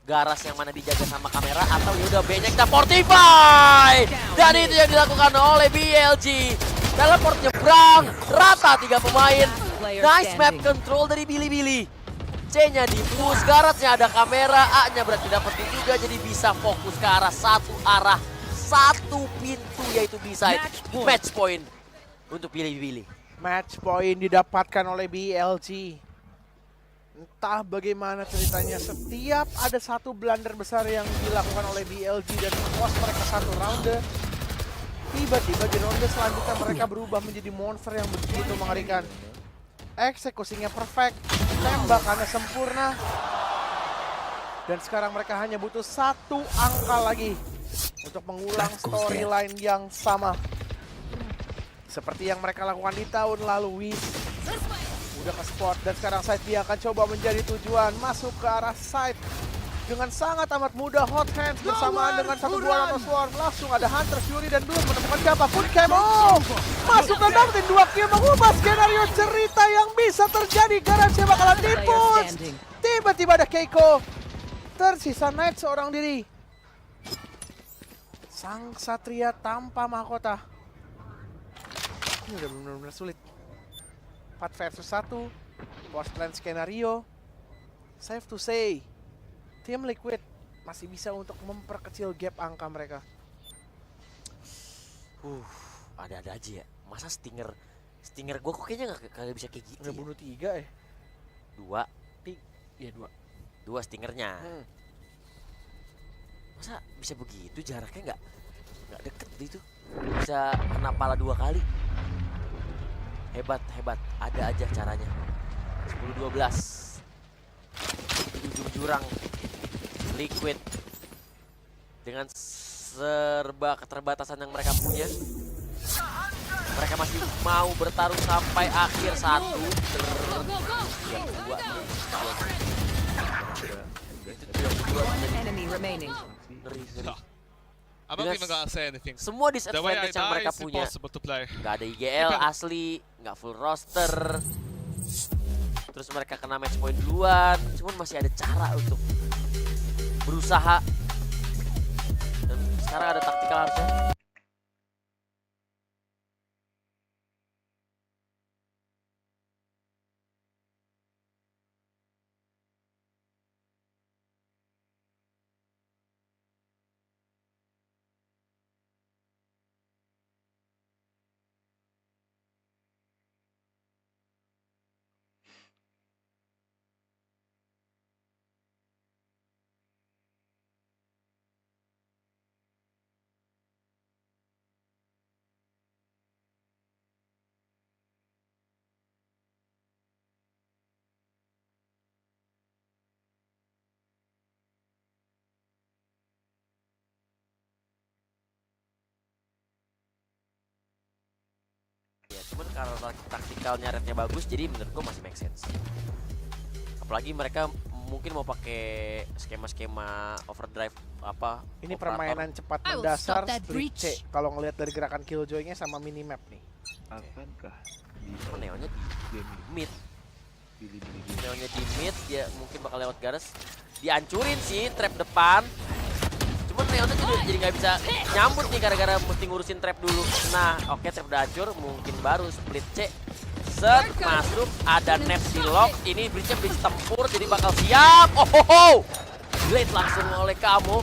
Garas yang mana dijaga sama kamera atau ya udah banyak kita Fortify. Dan itu yang dilakukan oleh BLG. Teleport nyebrang, rata 3 pemain. Nice map control dari Billy. C-nya di push, Garasnya ada kamera, A-nya berarti dapetin juga, jadi bisa fokus ke arah satu arah, satu pintu, yaitu bisa match point untuk Billy. Match point didapatkan oleh BLG. Entah bagaimana ceritanya, setiap ada satu blunder besar yang dilakukan oleh BLG dan membuat mereka satu ronde, tiba-tiba di ronde selanjutnya mereka berubah menjadi monster yang begitu mengerikan. Eksekusinya perfect, tembakannya sempurna, dan sekarang mereka hanya butuh 1 angka lagi untuk mengulang storyline yang sama seperti yang mereka lakukan di tahun lalu. Wiz udah ke spot dan sekarang side dia akan coba menjadi tujuan, masuk ke arah side dengan sangat amat mudah. Hot hands bersamaan dengan satu buah Ramos Swarm. Langsung ada Hunter Fury dan belum menemukan siapapun. Camo masuk dan dapetin 2 kill, mengubah skenario cerita yang bisa terjadi. Garansi bakalan dipush. Tiba-tiba ada Keiko. Tersisa Knight seorang diri. Sang Satria tanpa mahkota. Ini udah benar-benar sulit. 4 versus 1, post plan skenario. Safe to say, Tim Liquid masih bisa untuk memperkecil gap angka mereka. Ada-ada aja ya. Masa Stinger gue kok kayaknya nggak bisa kayak gitu. Udah ya? bunuh 3 ya? 2. Iya 2 Stingernya. Masa bisa begitu, jaraknya nggak deket gitu. Bisa kena pala 2 kali. Hebat, ada aja caranya. 10-12 di ujung jurang. Liquid dengan serba keterbatasan yang mereka punya, mereka masih mau bertarung sampai akhir. 1 semua disadvantage yang mereka punya. Gak ada IGL asli, gak full roster. Terus mereka kena match point duluan. Cuman masih ada cara untuk berusaha. Dan sekarang ada taktikal harusnya. Cuman karena taktikalnya rednya bagus, jadi menurut gue masih make sense. Apalagi mereka mungkin mau pakai skema-skema overdrive apa. Ini permainan cepat mendasar split C. Kalau ngelihat dari gerakan Killjoy-nya sama minimap nih. Akankah Neonnya di mid. Neonnya di mid, dia mungkin bakal lewat garis. Dihancurin sih trap depan. Cuman Neonnya jadi nggak bisa nyambut nih gara-gara mesti ngurusin trap dulu. Nah, oke, trap udah hancur, mungkin baru split C. Set masuk, ada net di lock. Ini bridge-nya bridge tempur, jadi bakal siap. Blade langsung oleh kamu.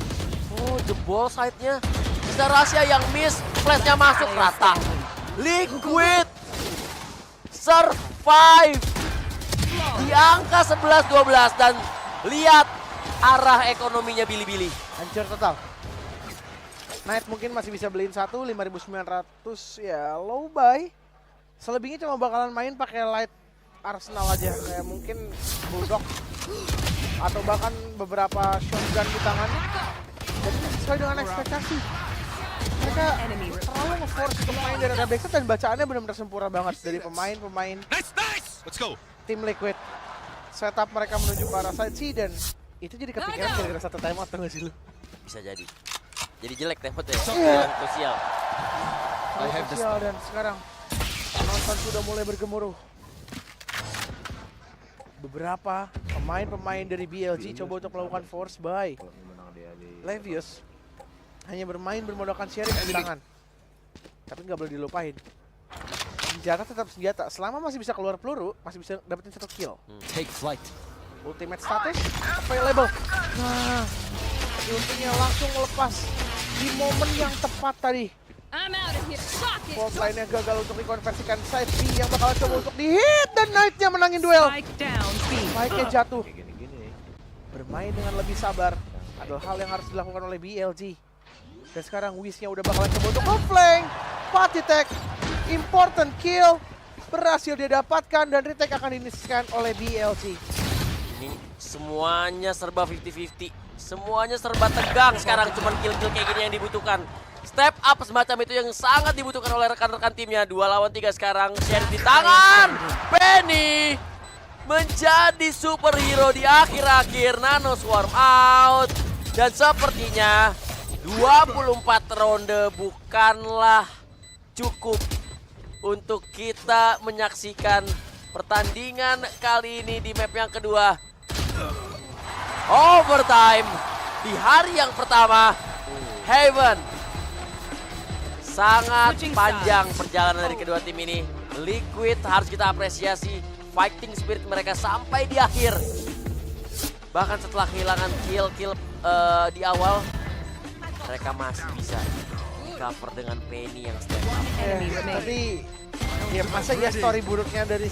Jebol side-nya. Bisa rahasia yang miss, flash-nya masuk rata. Liquid survive di angka 11-12 dan lihat arah ekonominya Billy. Hancur total. Knight mungkin masih bisa beliin 5.900 ya, low buy. Selebihnya cuma bakalan main pakai light arsenal aja, kayak mungkin bulldog atau bahkan beberapa shotgun di tangannya. Jadi sesuai dengan ekspektasi. Mereka terlalu nge-force untuk main dari arah backside dan bacaannya benar-benar sempurna banget dari pemain-pemain Let's go. Tim Liquid. Setup mereka menuju ke arah side C dan Itu jadi kepikiran gara-gara satu timeout tuh gak sih lu? Bisa jadi. Jadi jelek tempotnya. Iya. Krusial. Krusial dan sekarang penonton sudah mulai bergemuruh. Beberapa pemain-pemain dari BLG coba untuk melakukan force buy. Levius hanya bermain bermodalkan sharing di tangan. Tapi nggak boleh dilupain. Senjata tetap senjata. Selama masih bisa keluar peluru, masih bisa dapetin 1 kill. Take flight. Ultimate status available. Nah, ultinya langsung melepas di momen yang tepat tadi. Fault line-nya gagal untuk dikonversikan. Side B yang bakalan coba untuk di-hit dan Knight-nya menangin duel. Spike-nya jatuh. Bermain dengan lebih sabar adalah hal yang harus dilakukan oleh BLG. Dan sekarang Wiz-nya udah bakalan coba untuk nge-flank. Party tag, important kill berhasil dia dapatkan dan retake akan diinisiasikan oleh BLG. Ini semuanya serba 50-50. Semuanya serba tegang sekarang, cuman kill-kill kayak gini yang dibutuhkan. Step up semacam itu yang sangat dibutuhkan oleh rekan-rekan timnya. 2 lawan 3 sekarang, share di tangan. Benny menjadi superhero di akhir-akhir. Nano swarm out. Dan sepertinya 24 ronde bukanlah cukup untuk kita menyaksikan pertandingan kali ini di map yang kedua. Overtime di hari yang pertama. Heaven. Sangat panjang perjalanan dari kedua tim ini. Liquid harus kita apresiasi fighting spirit mereka sampai di akhir. Bahkan setelah kehilangan kill-kill di awal, mereka masih bisa cover dengan Penny yang stand up. Tapi ya masa ya story buruknya dari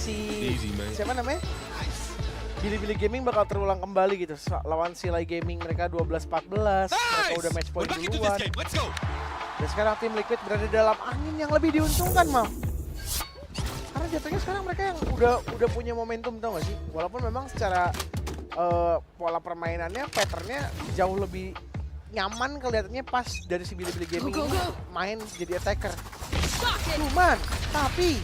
siapa namanya? Billy Gaming bakal terulang kembali gitu. Lawan Silai Gaming mereka 12-14. Mereka udah match point duluan. Dan sekarang tim Liquid berada dalam angin yang lebih diuntungkan, Mal. Karena jatuhnya sekarang mereka yang udah punya momentum, tau gak sih? Walaupun memang secara pola permainannya, patternnya jauh lebih nyaman kelihatannya pas dari si Billy Gaming ini main jadi attacker. Cuman, tapi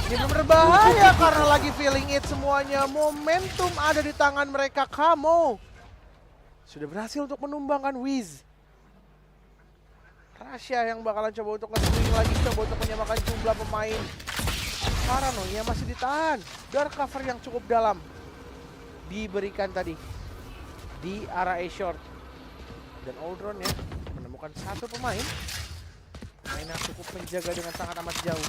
ini berbahaya karena lagi feeling it semuanya. Momentum ada di tangan mereka. Kamo sudah berhasil untuk menumbangkan Wiz. Rasya yang bakalan coba untuk nge-swing lagi, coba untuk menyamakan jumlah pemain. Paranoia masih ditahan. Dark cover yang cukup dalam diberikan tadi di arah A short. Dan Oldron ya menemukan satu pemain yang cukup menjaga dengan sangat amat jauh.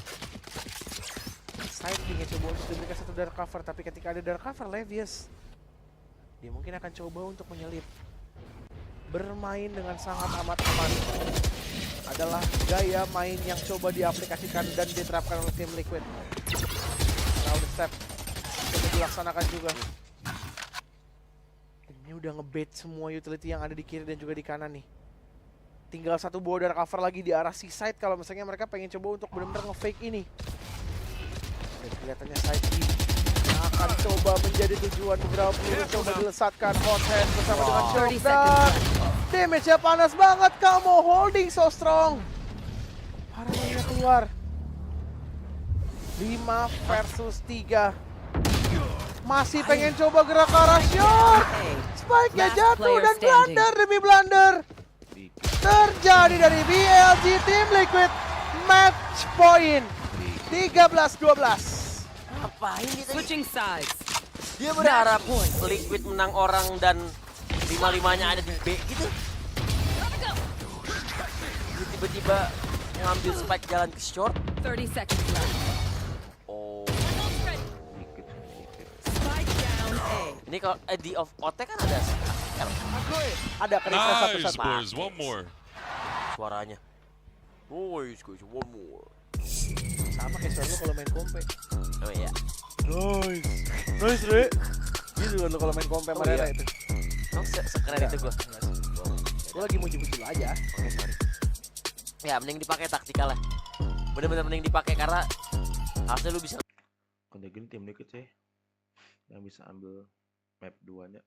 Side B-nya coba untuk diberikan satu dark cover, tapi ketika ada dark cover Levius, dia mungkin akan coba untuk menyelip. Bermain dengan sangat amat aman adalah gaya main yang coba diaplikasikan dan diterapkan oleh tim Liquid. Round step coba dilaksanakan juga. Ini udah ngebait semua utility yang ada di kiri dan juga di kanan nih. Tinggal satu border cover lagi di arah C-side kalau misalnya mereka pengen coba untuk benar-benar nge-fake ini. Dan kelihatannya side B akan coba menjadi tujuan beberapa peluru coba dilesatkan. Hot hand bersama dengan shock dan damage-nya panas banget. Kamu holding so strong. Paranoia keluar. 5 versus 3. Masih pengen coba gerak ke arah shot. Spike-nya jatuh dan blunder demi blunder terjadi dari BLG Team Liquid. Match point 13-12. Ngapain dia tadi? Switching sides. Dia berharap Liquid menang orang dan 5-5-nya ada di B gitu. Dia tiba-tiba ngambil spike jalan ke short. 30 seconds left. Oh. Spike down A. Ini kalau di off OT kan ada ada kereta satu-satu. Boys, one more. Suaranya. Boys, one more. Sama kayak suara lu kalau main kompe. Oh iya. Nice, Re. Gitu kan lu kalau main kompe sama Rera itu. Oh, sekeren itu gua. Gua lagi muji-muji lu aja. Oke, sorry. Ya, mending dipakai taktikal lah. Bener-bener mending dipakai karena harusnya lu bisa. Kalau gini tim Liquid sih yang bisa ambil map 2-nya.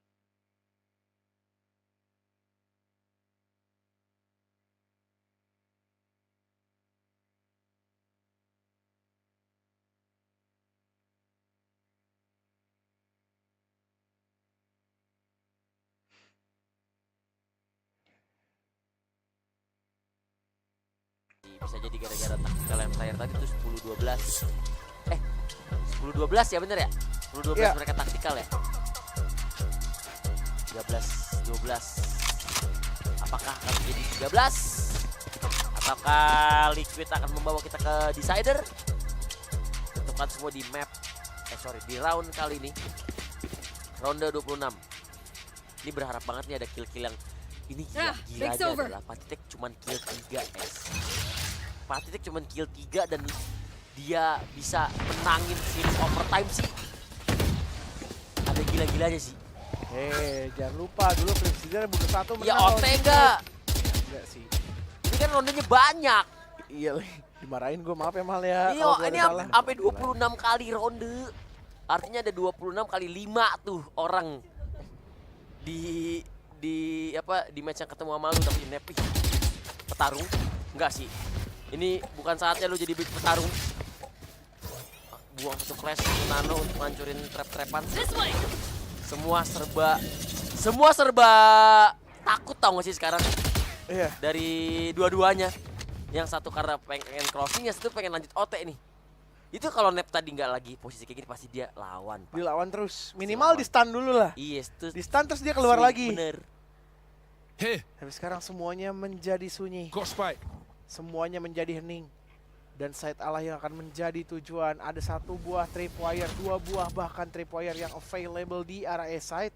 Bisa jadi gara-gara taktikal yang terakhir tadi tuh 10-12. 10-12 ya bener ya? 10-12 mereka taktikal ya? 13-12. Apakah akan menjadi 13? Ataukah Liquid akan membawa kita ke decider? Tentukan semua di map. Di round kali ini. Ronde 26. Ini berharap banget nih ada kill-kill yang ini gila aja adalah Patitek cuman kill 3 Patitek cuman kill 3 dan dia bisa menangin series overtime sih. Ada gila-gilanya sih. Jangan lupa dulu Presiden butuh 1 menang. Ya OT enggak? Enggak sih. Ini kan rondenya banyak. Iya, dimarahin gue, maaf ya Mal ya. Ini sampai 26 kali ronde. Artinya ada 26 kali 5 tuh orang di match yang ketemu sama lu tapi nepi. Petarung? Enggak sih. Ini bukan saatnya lu jadi big petarung. Buang satu flash nano untuk ngancurin trap-trapan. Semua serba takut tau gak sih sekarang? Iya. Dari dua-duanya. Yang satu karena pengen closing, yang satu pengen lanjut OT nih. Itu kalau Nep tadi nggak lagi posisi kayak gini pasti dia lawan. Pak. Dilawan terus, minimal di stun dulu lah. Iya, di stun terus dia keluar lagi. Bener. Tapi sekarang semuanya menjadi sunyi. Semuanya menjadi hening. Dan side Allah yang akan menjadi tujuan. Ada 1 buah tripwire, 2 buah bahkan tripwire yang available di area A side.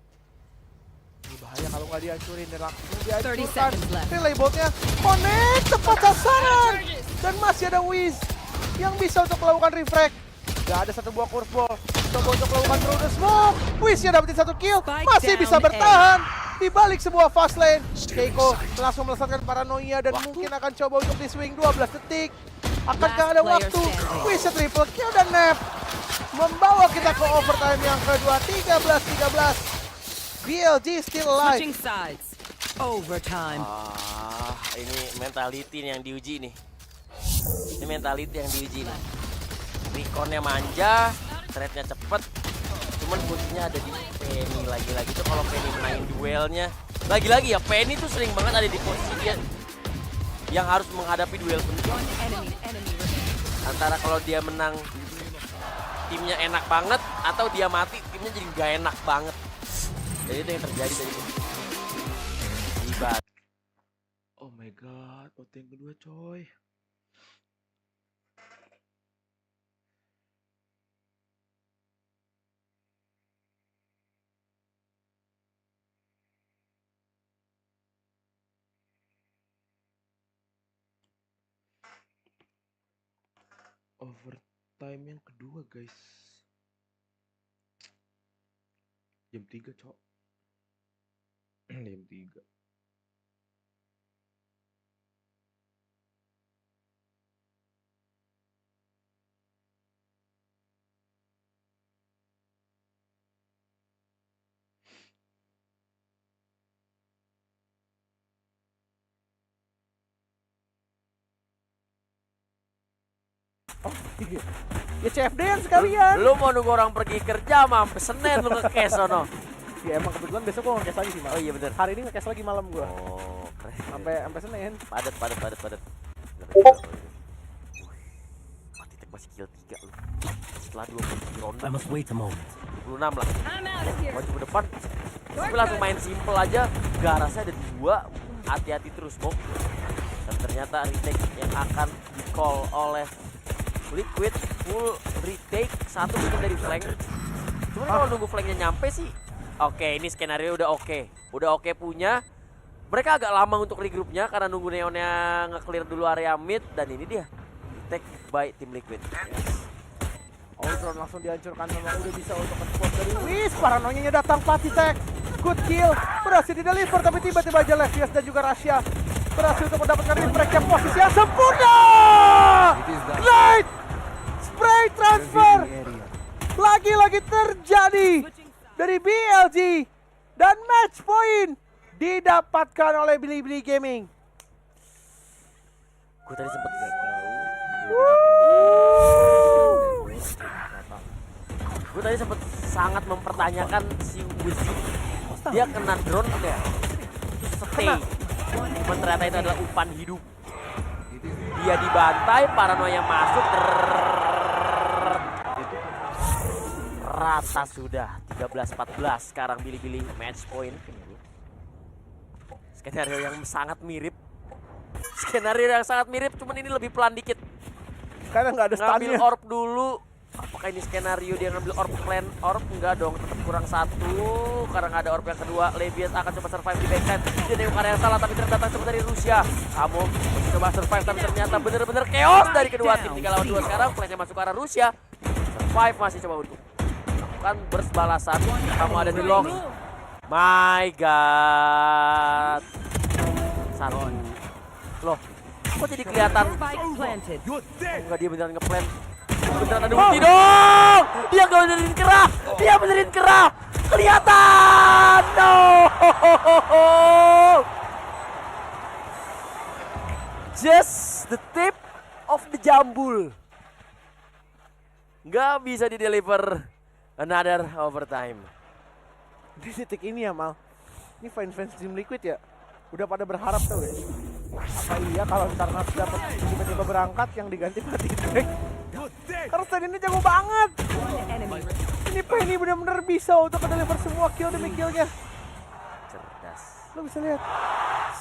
Ini bahaya kalau nggak dihancurin dan langsung dihancurkan. Relay botnya connect tepat sasaran. Dan masih ada Wiz yang bisa untuk melakukan refrag. Gak ada 1 buah curveball. Coba untuk melakukan through the smoke. Wiznya dapetin 1 kill. Masih bisa bertahan di balik sebuah fast lane. Keiko langsung melesatkan paranoia dan mungkin akan coba untuk di swing 12 detik. Akankah ada waktu? Wiznya triple kill dan Nep membawa kita ke overtime yang kedua 13-13. BLG still alive. Overtime. Ini mentality yang diuji nih. Ini mentality yang diuji nih. Reconnya manja, threadnya cepet. Cuman kuncinya ada di Penny lagi-lagi tuh kalau Penny main duelnya. Lagi-lagi ya Penny tuh sering banget ada di posisi dia yang harus menghadapi duel penting. Antara kalau dia menang timnya enak banget atau dia mati timnya jadi gak enak banget. Jadi itu yang terjadi tadi. Hebat. Oh my god, OT yang kedua coy. Overtime yang kedua guys. Jam 3 cok. Jam 3. Oh iya. Ya CFD-an sekalian. Lu mau nunggu orang pergi kerja sampai Senin lu nge-cash sono. Ya emang kebetulan besok gua nge-cash lagi sih, Mas. Oh iya bener. Hari ini nge-cash lagi malam gua. Oh, keren. Sampai Senin. Padat. Patitek masih kill 3 lu. Setelah 20 ronde. I must wait a moment. 26 lah. Maju ke depan. Tapi langsung main simple aja. Garasnya ada 2. Hati-hati terus, Bok. Dan ternyata retake yang akan di-call oleh Liquid full retake 1 mungkin dari flank. Cuma kalau nunggu flanknya nyampe sih. Oke, ini skenario udah oke. Udah oke punya. Mereka agak lama untuk regroupnya karena nunggu Neonnya nge-clear dulu area mid. Dan ini dia retake by Team Liquid. Ultron langsung dihancurkan, memang udah bisa untuk nge-spot dari Wiz. Paranoianya datang Patitek. Good kill, berhasil di-deliver tapi tiba-tiba aja Levias dan juga Rasya berhasil untuk mendapatkan refrag yang posisi yang sempurna. Light spray transfer lagi-lagi terjadi dari BLG dan match point didapatkan oleh BLG Gaming. Gue tadi sempet sangat mempertanyakan si Wizi. Dia kena drone ya, stay. Cuman ternyata itu adalah umpan hidup. Dia dibantai, paranoia masuk. Rata sudah 13-14 sekarang Billy match point. Skenario yang sangat mirip. Cuman ini lebih pelan dikit. Karena nggak ada ngambil stunnya. orb dulu. Apakah ini skenario dia ngambil orb plan orb? Enggak dong, tetap kurang satu. Karena nggak ada orb yang kedua. Levias akan coba survive di backside. Dia nengok area yang salah, tapi ternyata coba dari Rusia. Kamu coba survive, tapi ternyata bener-bener chaos dari kedua tim. 3 lawan 2 sekarang, flashnya masuk ke arah Rusia. Survive masih coba untuk kan burst balasan. Kamu ada di long. My god. Satu. Loh, kok jadi kelihatan? Enggak, dia beneran ngeplan. Beneran ada ulti dong. Dia nggak benerin kerah. Dia benerin kerah. Kelihatan. No. Just the tip of the jambul. Nggak bisa di-deliver another overtime. Di titik ini ya, Mal. Ini fans Team Liquid ya. Udah pada berharap tuh guys. Apa iya kalau ntar Nats dapat tiba-tiba berangkat yang diganti mati Drake? Karena tadi ini jago banget. Ini Penny benar-benar bisa untuk deliver semua kill demi killnya. Cerdas. Lo bisa lihat.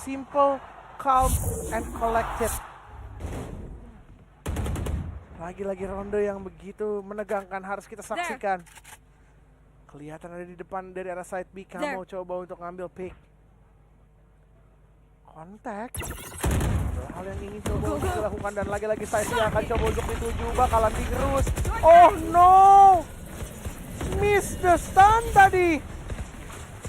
Simple, calm, and collected. Lagi-lagi ronde yang begitu menegangkan harus kita saksikan. Kelihatan ada di depan dari arah side B. Kamu coba untuk ngambil pick. Kontak. Hal yang ingin coba untuk dilakukan dan lagi-lagi saya akan coba untuk dituju, bakalan digerus. Oh no! Miss the stun tadi.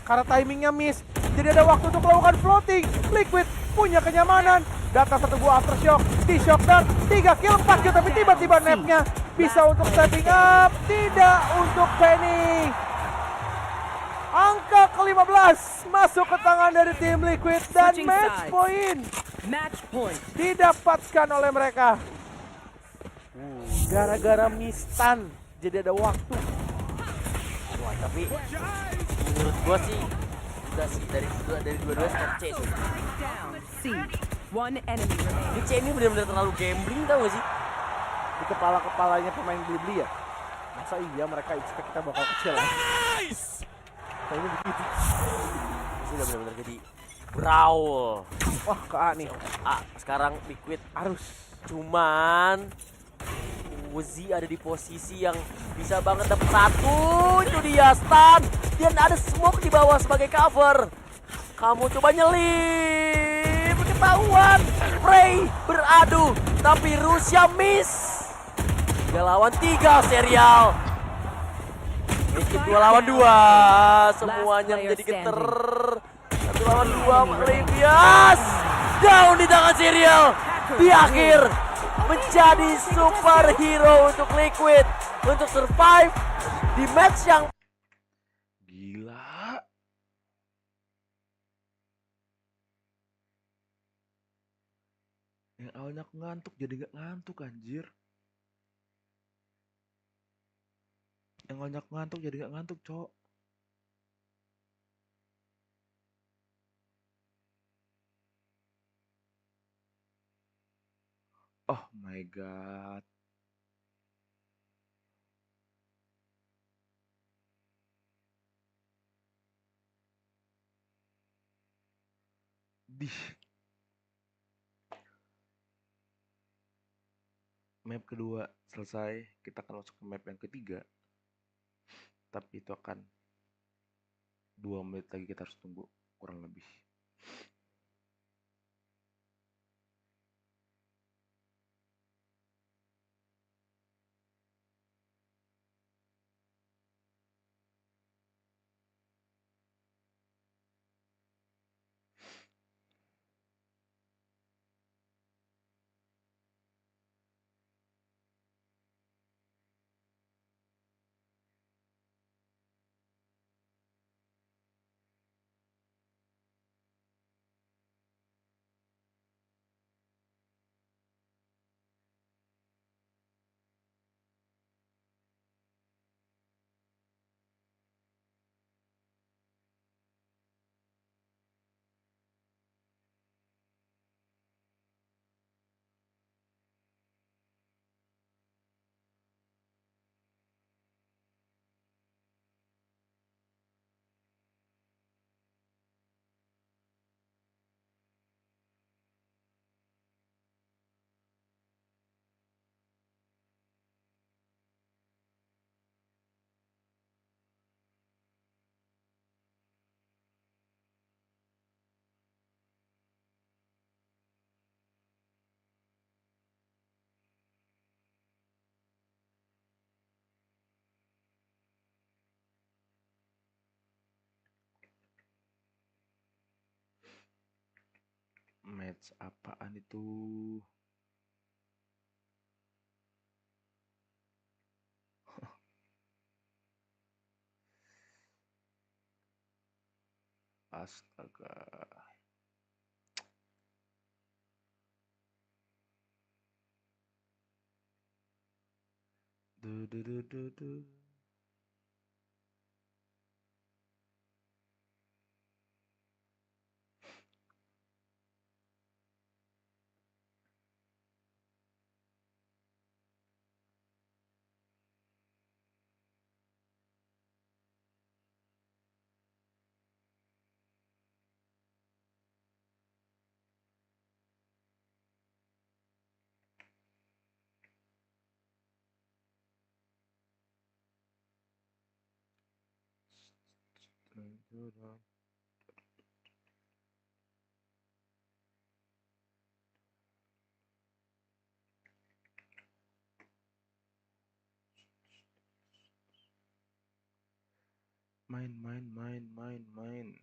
Karena timingnya miss, jadi ada waktu untuk melakukan floating. Liquid punya kenyamanan. Datang satu buah aftershock, di shock dan 3 kill 4 kill, tapi tiba-tiba nepnya bisa untuk stepping up. Tidak untuk Penny. Angka ke-15 masuk ke tangan dari tim Liquid dan match point didapatkan oleh mereka. Gara-gara mistan jadi ada waktu. Wah, tapi menurut gua sih udah sih dari dua-dua stop C sih. Ini C ini benar-benar terlalu gambling, tau gak sih? Di kepala-kepalanya pemain Blibli ya. Masa iya mereka expect kita bakal kecil ya? Kayaknya begitu. Sudah benar-benar jadi brawl. Wah, ke A nih. A sekarang Liquid harus. Cuman Uzi ada di posisi yang bisa banget dapat satu. Itu dia stun. Dan ada smoke di bawah sebagai cover. Kamu coba nyelip. Ketahuan. Frey beradu. Tapi Rusia miss. 3 lawan 3 serial. Liquid 2 lawan 2. Semuanya menjadi geter. 1 lawan 2. Levias. Down di tangan serial. Di akhir. Menjadi superhero untuk Liquid. Untuk survive di match yang gila. Yang awalnya aku ngantuk jadi gak ngantuk anjir. Yang awalnya aku ngantuk jadi gak ngantuk, cok. Oh my god. Map kedua selesai, kita akan masuk ke map yang ketiga. Tapi itu akan 2 menit lagi, kita harus tunggu kurang lebih. Catch apaan itu? Astaga. Du. Main.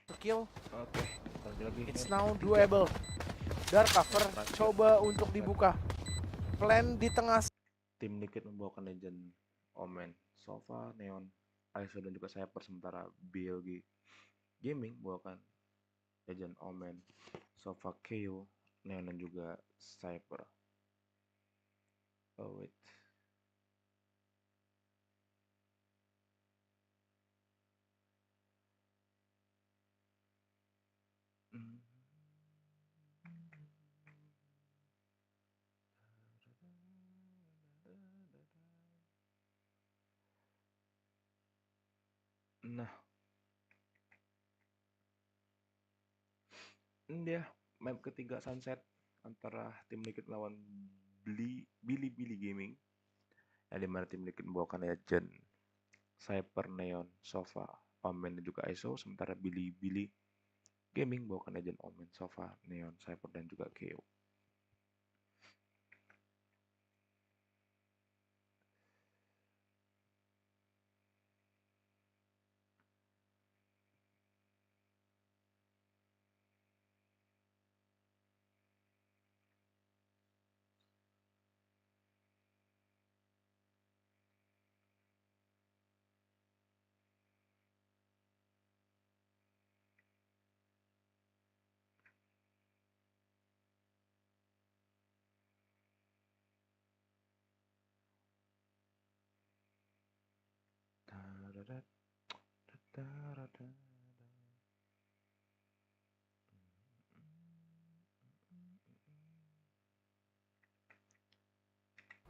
to kill. Oke, lagi. It's now doable. Dark cover coba untuk dibuka. Plan di tengah. Tim Liquid membawakan Legend, Omen, Sova, Neon, ISO dan juga Cypher, sementara BLG Gaming membawakan Legend, Omen, Sova, KO, Neon dan juga Cypher. Oh wait. Nah, ini dia map ketiga Sunset antara tim Liquid lawan Billy Gaming. Yang dimana tim Liquid membawakan Legend, Cypher, Neon, Sova, Omen dan juga ISO, sementara Billy Gaming membawakan Legend, Omen, Sova, Neon, Cypher dan juga KO.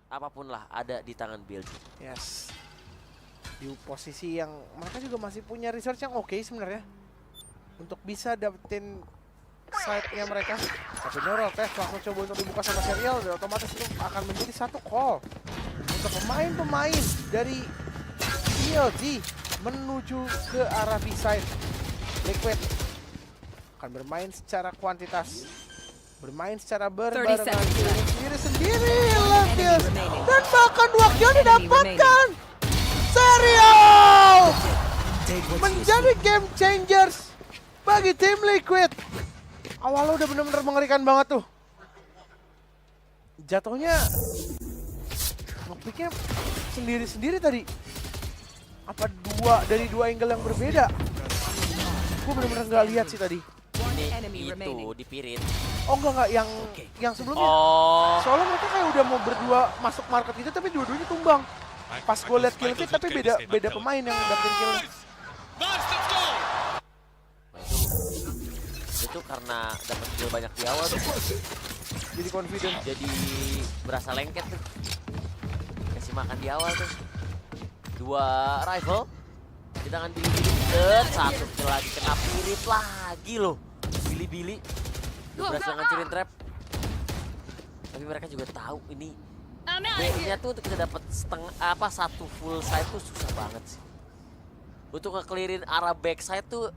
Apapun lah ada di tangan BLG. Yes. Di posisi yang mereka juga masih punya research yang oke sebenarnya untuk bisa dapetin side-nya mereka. Tapi Neural Test langsung coba untuk dibuka sama Serial dan otomatis itu akan menjadi satu call untuk pemain-pemain dari BLG menuju ke arah B-side. Liquid akan bermain secara kuantitas, bermain secara berbarengan, sendiri-sendiri, dan bahkan 2 kill didapatkan. Serial menjadi game changers bagi tim Liquid. Awalnya udah bener-bener mengerikan banget tuh. Jatuhnya nge-picknya sendiri-sendiri tadi. Apa dari dua angle yang berbeda? Gue bener-bener nggak lihat sih tadi. Itu dipirit. Oh enggak yang sebelumnya. Soalnya mereka kayak udah mau berdua masuk market gitu tapi dua-duanya tumbang. Pas gue liat kill feed tapi beda pemain yang dapetin kill. Itu karena dapat kill banyak di awal tuh. Jadi confident. Jadi berasa lengket tuh. Kasih makan di awal tuh. 2 rifle di tangan Billy dan 1 kill lagi, kena pirit lagi loh. Billy berhasil ngancurin trap. Tapi mereka juga tahu ini B-nya tuh untuk kita dapat satu full side tuh susah banget sih. Untuk nge-clearin arah backside tuh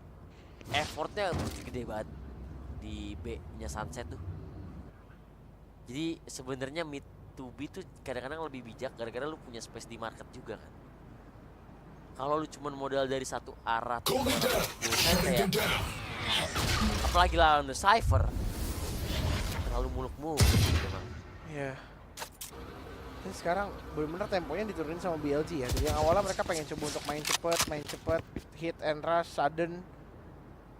effortnya gede banget di B-nya Sunset tuh. Jadi sebenarnya mid to B tuh kadang-kadang lebih bijak gara-gara lu punya space di market juga kan. Kalau lu cuma modal dari satu arah tuh kayak apalagi lawan The Cypher terlalu muluk-muluk gitu bang. Iya. Jadi sekarang benar-benar temponya diturunin sama BLG ya. Jadi yang awalnya mereka pengen coba untuk main cepet, hit and rush, sudden.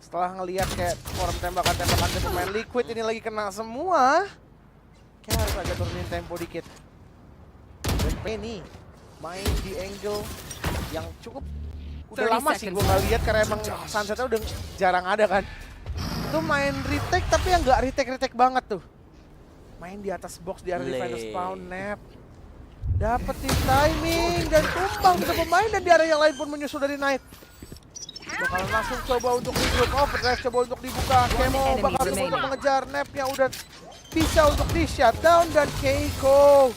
Setelah ngelihat kayak form tembakan-tembakan dari pemain Liquid ini lagi kena semua, kayak harus agak turunin tempo dikit. Dan Penny main di angle yang cukup udah lama sih gue nggak lihat karena emang Sunsetnya udah jarang ada kan. Itu main retake tapi yang nggak retake banget tuh. Main di atas box di area defender spawn, nap. Dapetin timing dan tumbang ke pemain dan di area yang lain pun menyusul dari Knight. Bakalan langsung coba untuk di-group overdrive, coba untuk dibuka. Kemo bakal coba untuk mengejar Nap-nya udah bisa untuk di-shutdown dan Keiko.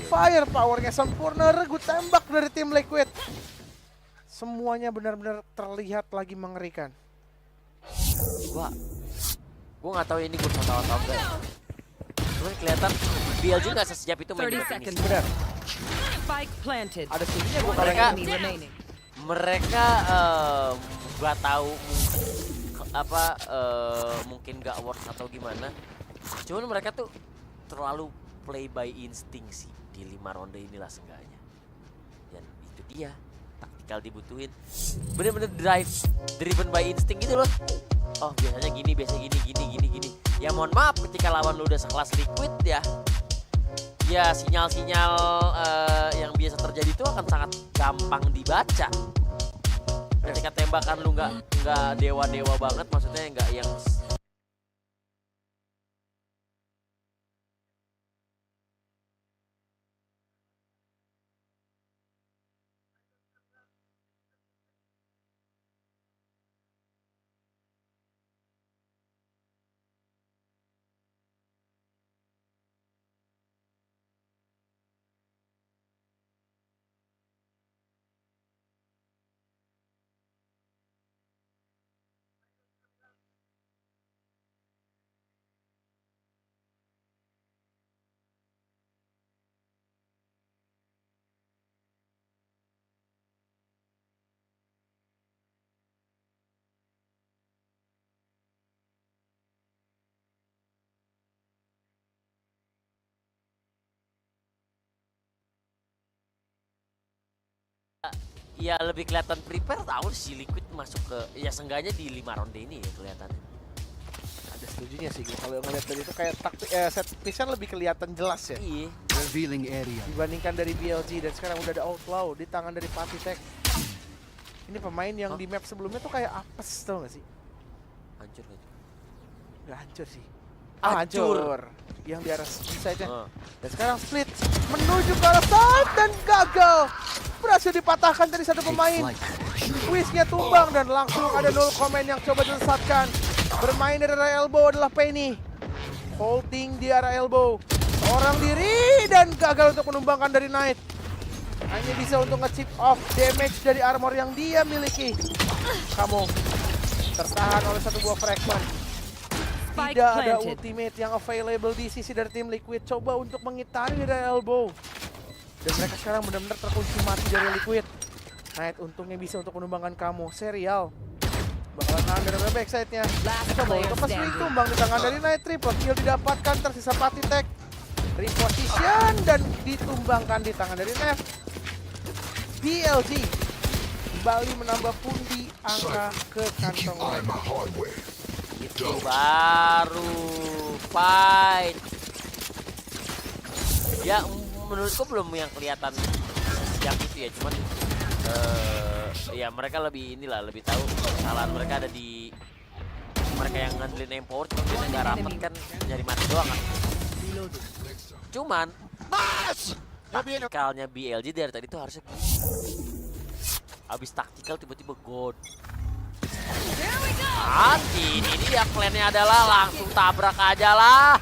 Firepower-nya sempurna, regu tembak dari tim Liquid. Semuanya benar-benar terlihat lagi mengerikan. Gua nggak tahu ini gue tahu atau enggak. Cuman kelihatan BLG nggak sesiap itu main ini. Benar. Spike planted. Ada sininya mereka nggak tahu mungkin gak worth atau gimana. Cuman mereka tuh terlalu play by instinct sih di 5 ronde inilah seenggaknya. Dan itu dia taktikal dibutuhin. Bener-bener driven by instinct gitu loh. Oh biasanya gini, gini. Ya mohon maaf ketika lawan lu udah sekelas Liquid ya. Ya sinyal-sinyal yang biasa terjadi itu akan sangat gampang dibaca. Ketika tembakan lu nggak dewa-dewa banget, maksudnya nggak yang ya lebih kelihatan prepare tahu si Liquid masuk ke ya seenggaknya di 5 ronde ini ya kelihatannya. Ada setujunya sih gue kalau ngeliat dari itu kayak set piece-nya lebih kelihatan jelas ya. Iya. Revealing area. Dibandingkan dari BLG dan sekarang udah ada Outlaw di tangan dari Patitek. Ini pemain yang di map sebelumnya tuh kayak apes tau gak sih? Hancur gak? Gak hancur sih. Hancur. Yang di arah side-nya. Dan sekarang split menuju ke arah side dan gagal. Berhasil dipatahkan dari satu pemain. Wish-nya tumbang dan langsung ada 0 comment yang coba disesatkan. Bermain dari arah elbow adalah Penny. Holding di arah elbow. Seorang diri dan gagal untuk menumbangkan dari Knight. Hanya bisa untuk nge-chip off damage dari armor yang dia miliki. Kamu tertahan oleh satu buah fragment. Tidak ada ultimate yang available di sisi dari tim Liquid. Coba untuk mengitari dari elbow. Dan mereka sekarang benar-benar terkunci mati dari Liquid. Knight untungnya bisa untuk menumbangkan kamu. Serial. Bakalan nahan dari backside-nya. Coba untuk swing tumbang di tangan dari Knight. Triple kill didapatkan, tersisa Patitek. Reposition dan ditumbangkan di tangan dari Nev. BLG kembali menambah pundi angka ke kantong. Itu baru fight. Ya menurutku belum yang kelihatan yang itu ya, cuman ya mereka lebih lebih tahu kesalahan mereka ada di mereka yang ngandelin empower, cuman dia nggak rapet kan nyari mati doang kan. Cuman taktikalnya BLG dari tadi tuh harusnya abis taktikal tiba-tiba god. Ini dia plannya adalah langsung tabrak aja lah.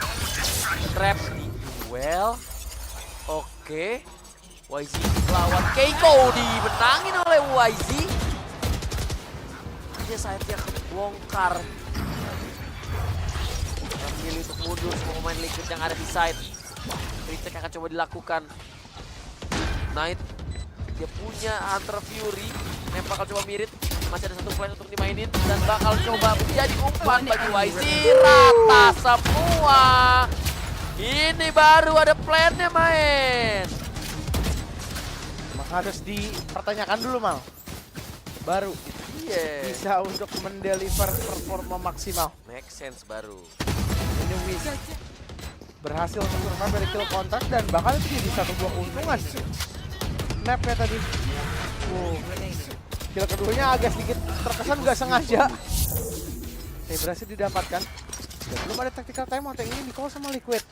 Trap di duel. Oke. YZ lawan Keiko dibenangin oleh YZ. Dia sayapnya kebongkar. Memilih untuk mundur semua pemain Liquid yang ada di side. Retake akan coba dilakukan. Knight dia punya Hunter Fury. Yang bakal coba mirip. Masih ada satu plan untuk dimainin dan bakal coba menjadi umpan bagi YZ. Rata semua. Ini baru ada plannya main. Harus dipertanyakan dulu Mal. Baru bisa untuk mendeliver performa maksimal. Make sense baru. Ini Wish berhasil survive dari kill kontak dan bahkan itu jadi satu buah keuntungan. Snapnya tadi. Kill keduanya agak sedikit terkesan nggak sengaja. Berhasil didapatkan. Dan belum ada tactical timeout yang ini di-call sama Liquid.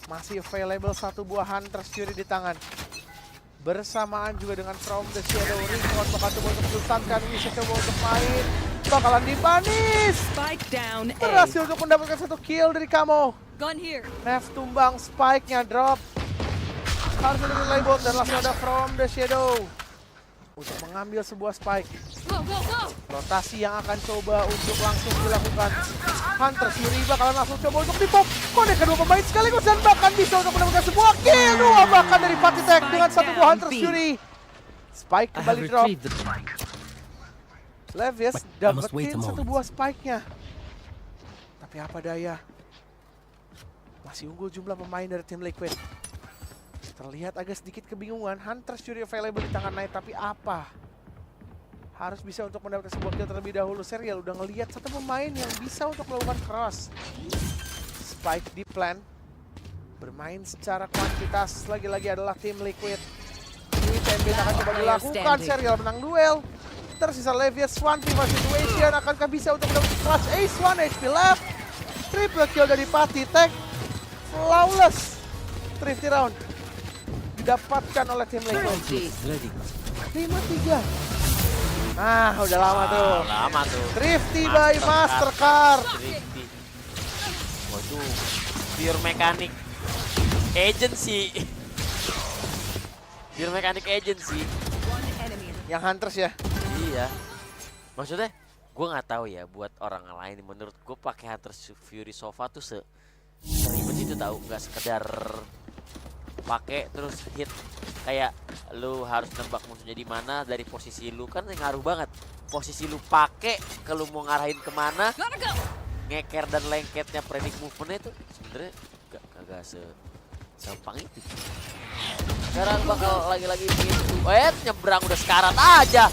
Masih available satu buah Hunter Fury di tangan. Bersamaan juga dengan From the Shadow. Recon bakal coba untuk melusatkan. Wish coba untuk main. Bakalan dibanis. Berhasil untuk mendapatkan satu kill dari Kamo. Nev tumbang, Spike-nya drop. Harus ada label dan langsung ada From the Shadow untuk mengambil sebuah Spike. Rotasi yang akan coba untuk langsung dilakukan. Hunter Fury bakalan langsung coba untuk dipop. Konek kedua pemain sekaligus dan bahkan bisa untuk mendapatkan sebuah kill. Dua bahkan dari Patitek dengan satu buah Hunter Fury. Spike kembali drop. Levius dapetin satu buah spike-nya. Tapi apa daya, masih unggul jumlah pemain dari tim Liquid. Terlihat agak sedikit kebingungan. Hunter Fury available di tangan Knight, tapi apa? Harus bisa untuk mendapatkan sebuah kill terlebih dahulu. Serial udah ngelihat satu pemain yang bisa untuk melakukan cross. Spike di plan. Bermain secara kuantitas lagi-lagi adalah tim Liquid. Ini TMB akan coba dilakukan. Serial menang duel. Tersisa Levius 1v1 situation. Akankah bisa untuk mendapatkan clutch ace? 1 HP left. Triple kill dari PATHITEC. Flawless. Thrifty round didapatkan oleh tim Liquid. 5-3. Nah, udah lama tuh. Lama tuh. Thrifty by Mastercard. Thrifty. Waduh, pure mechanic agency. Pure mechanic agency. Yang Hunters ya? Iya. Maksudnya, gue nggak tahu ya buat orang lain. Menurut gue pakai Hunters Fury Sofa tuh seribet itu tahu, nggak sekedar pakai terus hit. Kayak lu harus nembak musuhnya di mana dari posisi lu, kan ngaruh banget. Posisi lu pakai ke lu mau ngarahin kemana, ngeker dan lengketnya predik movementnya itu sebenarnya kagak segampang itu. Sekarang bakal lagi-lagi pintu. Nyebrang udah sekarat aja.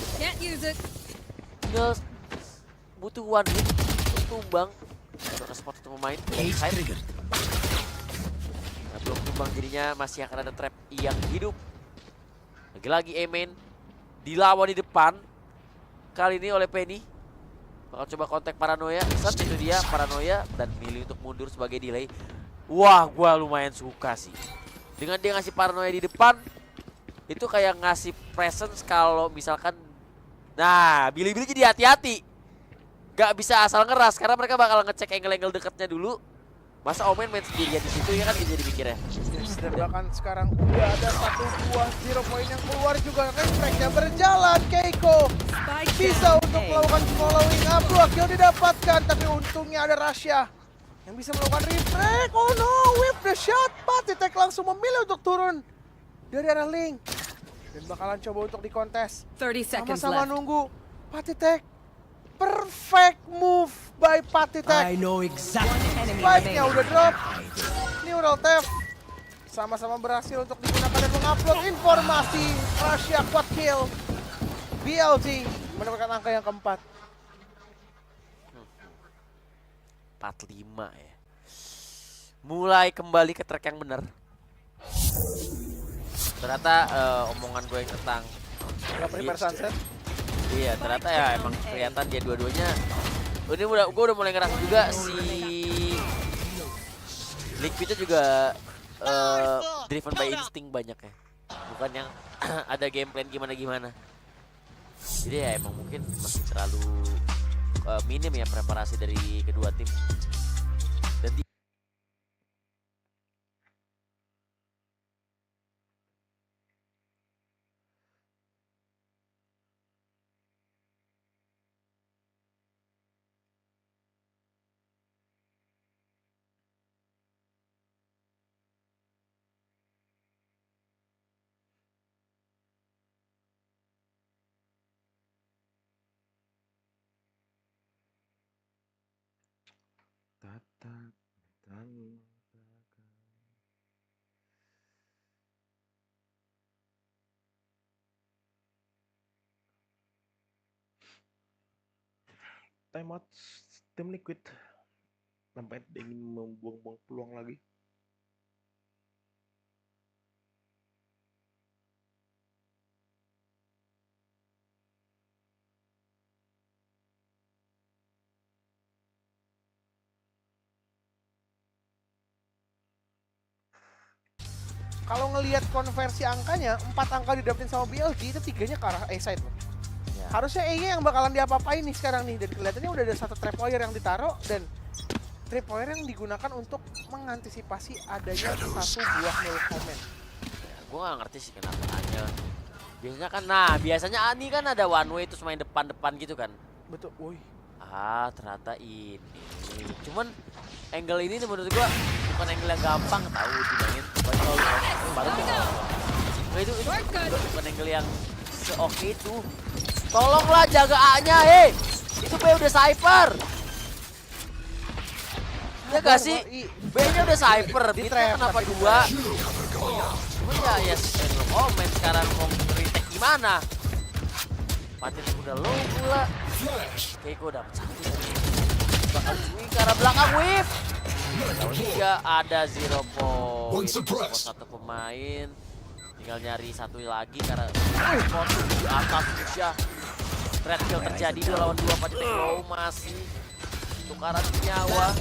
Tinggal butuh one hit untuk tumbang. Udah spot untuk pemain. Nah, belum tumbang jadinya masih akan ada trap yang hidup. Lagi-lagi Amen dilawan di depan. Kali ini oleh Penny. Bakal coba kontak Paranoia. Saat itu dia Paranoia dan milih untuk mundur sebagai delay. Wah, gua lumayan suka sih. Dengan dia ngasih Paranoia di depan, itu kayak ngasih presence kalau misalkan, nah, Billy jadi hati-hati. Gak bisa asal ngeras, karena mereka bakal ngecek angle-angle dekatnya dulu. Masa Omen main sendirian di situ ya kan jadi mikirnya. Dan bahkan sekarang udah ada satu buah 0 point yang keluar juga. Reflexnya berjalan, Keiko bisa untuk melakukan following up. 2 kill didapatkan, tapi untungnya ada Rasha yang bisa melakukan reflect. Oh no, whip the shot. PATHITEC langsung memilih untuk turun dari arah link. Dan bakalan coba untuk dikontes. Sama-sama nunggu. PATHITEC. Perfect move by PATHITEC. Spike-nya udah drop. Neural theft. Sama-sama berhasil untuk digunakan dan mengupload informasi. Rasha quad kill. BLG mendapatkan angka yang keempat. 45 ya. Mulai kembali ke track yang benar. Ternyata omongan gue yang tentang prepare sunset. Iya, ternyata ya emang kelihatan dia dua-duanya. Ini gue udah mulai ngerasa juga si Liquidnya juga driven by instinct banyak ya. Bukan yang ada game plan gimana-gimana. Jadi ya emang mungkin masih terlalu minim ya preparasi dari kedua tim. Dan timeout tim Liquid. Nampaknya ingin membuang-buang peluang lagi. Kalau ngelihat konversi angkanya, 4 angka didapetin sama BLG, itu 3-nya ke arah A-side loh. Ya. Harusnya E-nya yang bakalan diapa-apain nih sekarang nih. Dan kelihatannya udah ada satu tripwire yang ditaruh, dan tripwire yang digunakan untuk mengantisipasi adanya satu buah null comment. Ya, gue gak ngerti sih kenapa hanya. Biasanya kan, biasanya Ani kan ada one way terus main depan-depan gitu kan. Betul, woi. Ternyata ini. Cuman angle ini menurut gua bukan angle yang gampang tahu dibilangin. Baru itu bukan angle yang seoke itu. Tolonglah jaga A-nya, hei. Itu B udah Cypher. Ya gak sih? B-nya udah Cypher, Mid-nya kenapa 2? Cuman ya no comment sekarang mau retake gimana? Patin udah low pula. Keiko dapat 1. Bakal swing ke arah belakang wave. Tahun 3 ada 0 point. Satu pemain. Tinggal nyari satu lagi karena di atas Lucia. Red kill terjadi 2 lawan 2 pada low masih tukaran nyawa.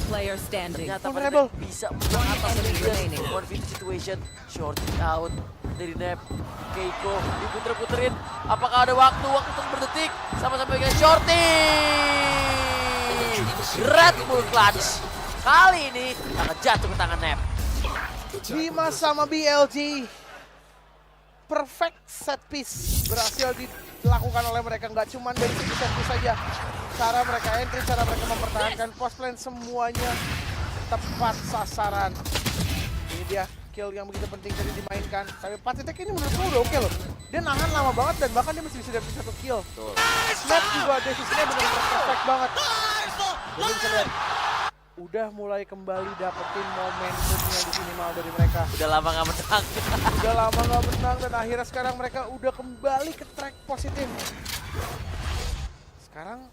Ternyata mereka bisa menang atas Lucia. 1v2 situation. Shorty out dari Nep. Keiko diputer-puterin. Apakah ada waktu terus berdetik? Sama-sama dengan Shorty. Red Bull Clutch. Kali ini akan jatuh ke tangan Nep. Dimas sama BLG. Perfect set piece berhasil dilakukan oleh mereka, nggak cuma dari segi set piece saja. Cara mereka entry, cara mereka mempertahankan post lane, semuanya tepat sasaran. Ini dia kill yang begitu penting tadi dimainkan. Tapi Patitek ini menurutku udah oke loh. Dia nahan lama banget dan bahkan dia masih bisa dapat 1 kill. Snap juga desisinya benar-benar perfect banget. Jadi bisa lihat, udah mulai kembali dapetin momentumnya di sini mal dari mereka. Udah lama nggak menang. Udah lama nggak menang dan akhirnya sekarang mereka udah kembali ke track positif. Sekarang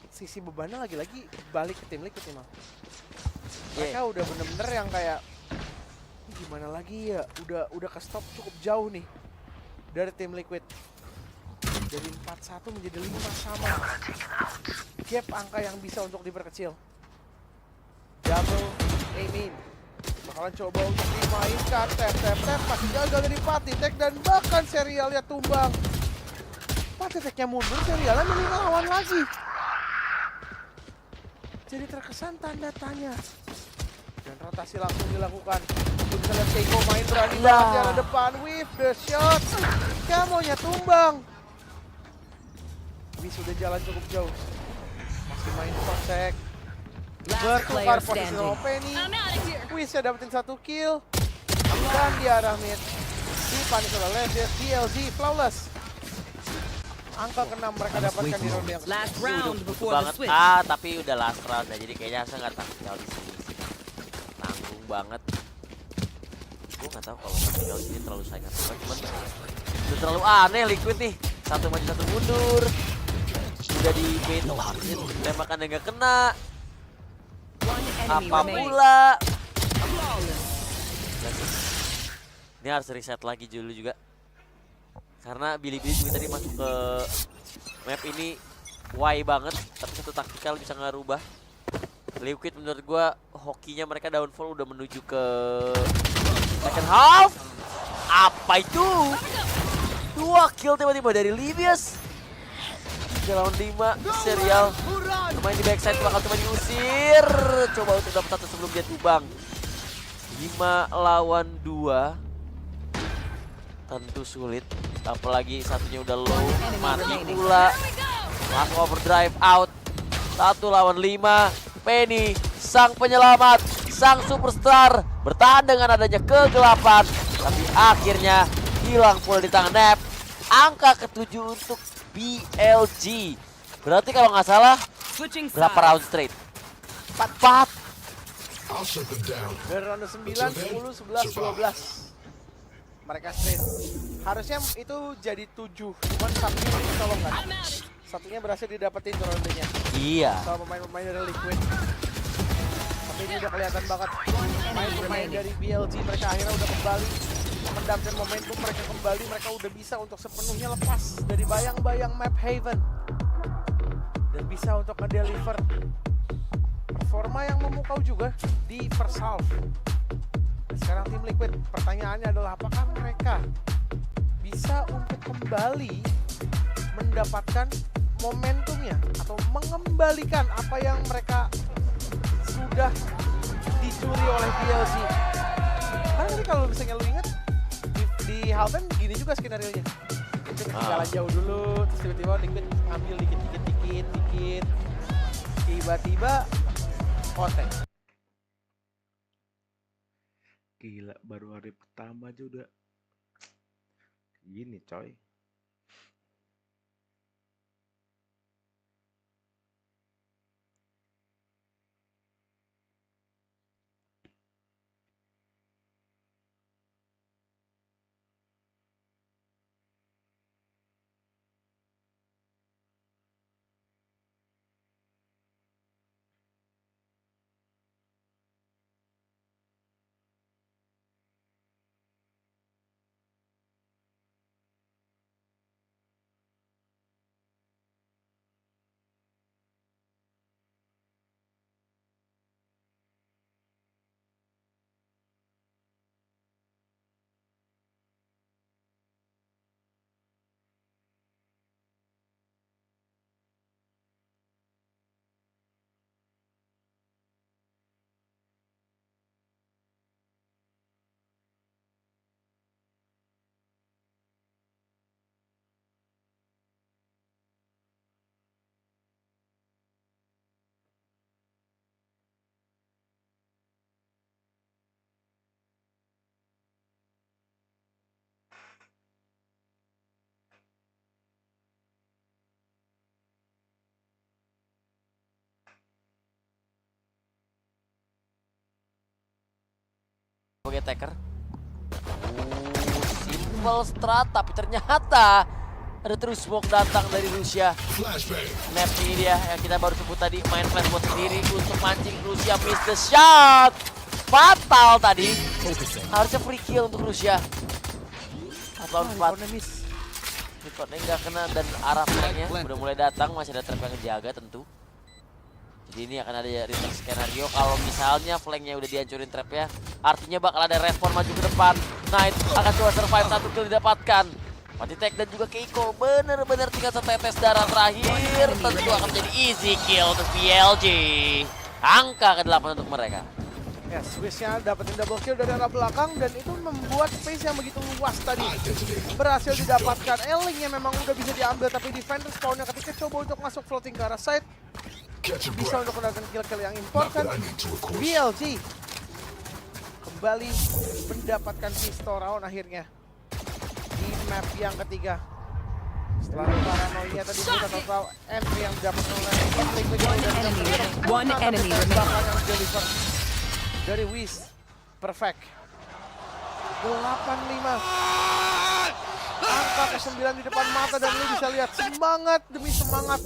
sisi bebannya lagi-lagi balik ke tim Liquid nih mal. Mereka udah bener-bener yang kayak gimana lagi ya, udah ke stop cukup jauh nih dari tim Liquid. Dari 4-1 menjadi 5 sama. Gap angka yang bisa untuk diperkecil. Double aiming. Bakalan coba untuk dimainkan. Tap masih gagal dari Patitek dan bahkan serialnya tumbang. Patiteknya mundur, serialnya milih lawan lagi. Jadi terkesan tanda tanya. Dan rotasi langsung dilakukan. Untuk bisa lihat Keiko main berani banget di arah depan. With the shot. Kamonya tumbang. Wih sudah jalan cukup jauh. Masih main kontak. Bertukar posisi sama Penny. Wishnya dapetin 1 kill. Dan di arah mid dipanis oleh Legend. BLG flawless. Angka ke-6 mereka dapatkan di round yang banget. Tapi udah last round ya. Jadi kayaknya saya nggak takut di sini. Tanggung banget. Gue nggak tahu kalau tinggal sini terlalu saingan. Cuman udah terlalu aneh Liquid nih. 1 maju 1 mundur. Udah di bait. Tembakannya nggak kena. Apa pula? Ini harus reset lagi dulu juga. Karena Billy juga tadi masuk ke map ini wide banget, tapi satu taktikal bisa ngerubah. Liquid menurut gua hokinya mereka downfall udah menuju ke second half. Apa itu? 2 kill tiba-tiba dari Livius. 3 lawan 5 serial. Main di backside bakal coba diusir. Coba untuk dapat 1 sebelum dia tumbang. 5 lawan 2. Tentu sulit. Apalagi satunya udah low. Mati pula. Langsung overdrive out. 1 lawan 5. Penny, sang penyelamat, sang superstar, bertahan dengan adanya kegelapan. Tapi akhirnya hilang pula di tangan Nep. Angka ke-7 untuk BLG. Berarti kalau nggak salah berapa round straight? 4. Dari round 9, 10, 11, 12. Mereka straight. Harusnya itu jadi 7. Cuman satunya ditolongkan. Satunya berhasil didapetin rondenya. Iya. Sama pemain-pemain dari Liquid. Tapi ini udah kelihatan banget. Pemain dari BLG mereka akhirnya udah kembali mendapatkan momentum, mereka kembali, mereka udah bisa untuk sepenuhnya lepas dari bayang-bayang map Haven dan bisa untuk ngedeliver performa yang memukau juga di first half. Dan sekarang tim Liquid, pertanyaannya adalah apakah mereka bisa untuk kembali mendapatkan momentumnya atau mengembalikan apa yang mereka sudah dicuri oleh BLG. Karena tadi kalau misalnya lu ingat di Haven gini juga skenario-nya. Jalan jauh dulu, terus tiba-tiba Liquid ngambil dikit. Tiba-tiba kontek. Gila, baru hari pertama aja udah gini coy. sebagai attacker. Simple strat, tapi ternyata ada terus smoke datang dari Rusia. Map ini dia yang kita baru sebut tadi, main flash buat sendiri untuk mancing Rusia, miss the shot. Fatal tadi. Harusnya free kill untuk Rusia. 4-4. Rekodnya nggak kena dan arah flanknya udah mulai datang, masih ada trap yang ngejaga tentu. Jadi ini akan ada return skenario kalau misalnya flanknya udah dihancurin trapnya, artinya bakal ada respon maju ke depan. Knight akan coba survive, 1 kill didapatkan. Mati tag dan juga Keiko bener-bener tinggal setetes darah terakhir, tentu akan menjadi easy kill untuk BLG. Angka ke-8 untuk mereka. Ya, Swissnya dapetin double kill dari arah belakang dan itu membuat space yang begitu luas tadi berhasil didapatkan. Elingnya memang udah bisa diambil, tapi defender spawnnya ketika coba untuk masuk floating ke arah side bisa untuk mendapatkan kill-kill yang important. BLG kembali mendapatkan pistol round akhirnya di map yang ketiga. Setelah paranoia tadi kita total entry yang didapatkan oleh One enemy remaining. Dari Wiz, perfect. 85. Angka ke-9 di depan mata dan lu bisa lihat semangat demi semangat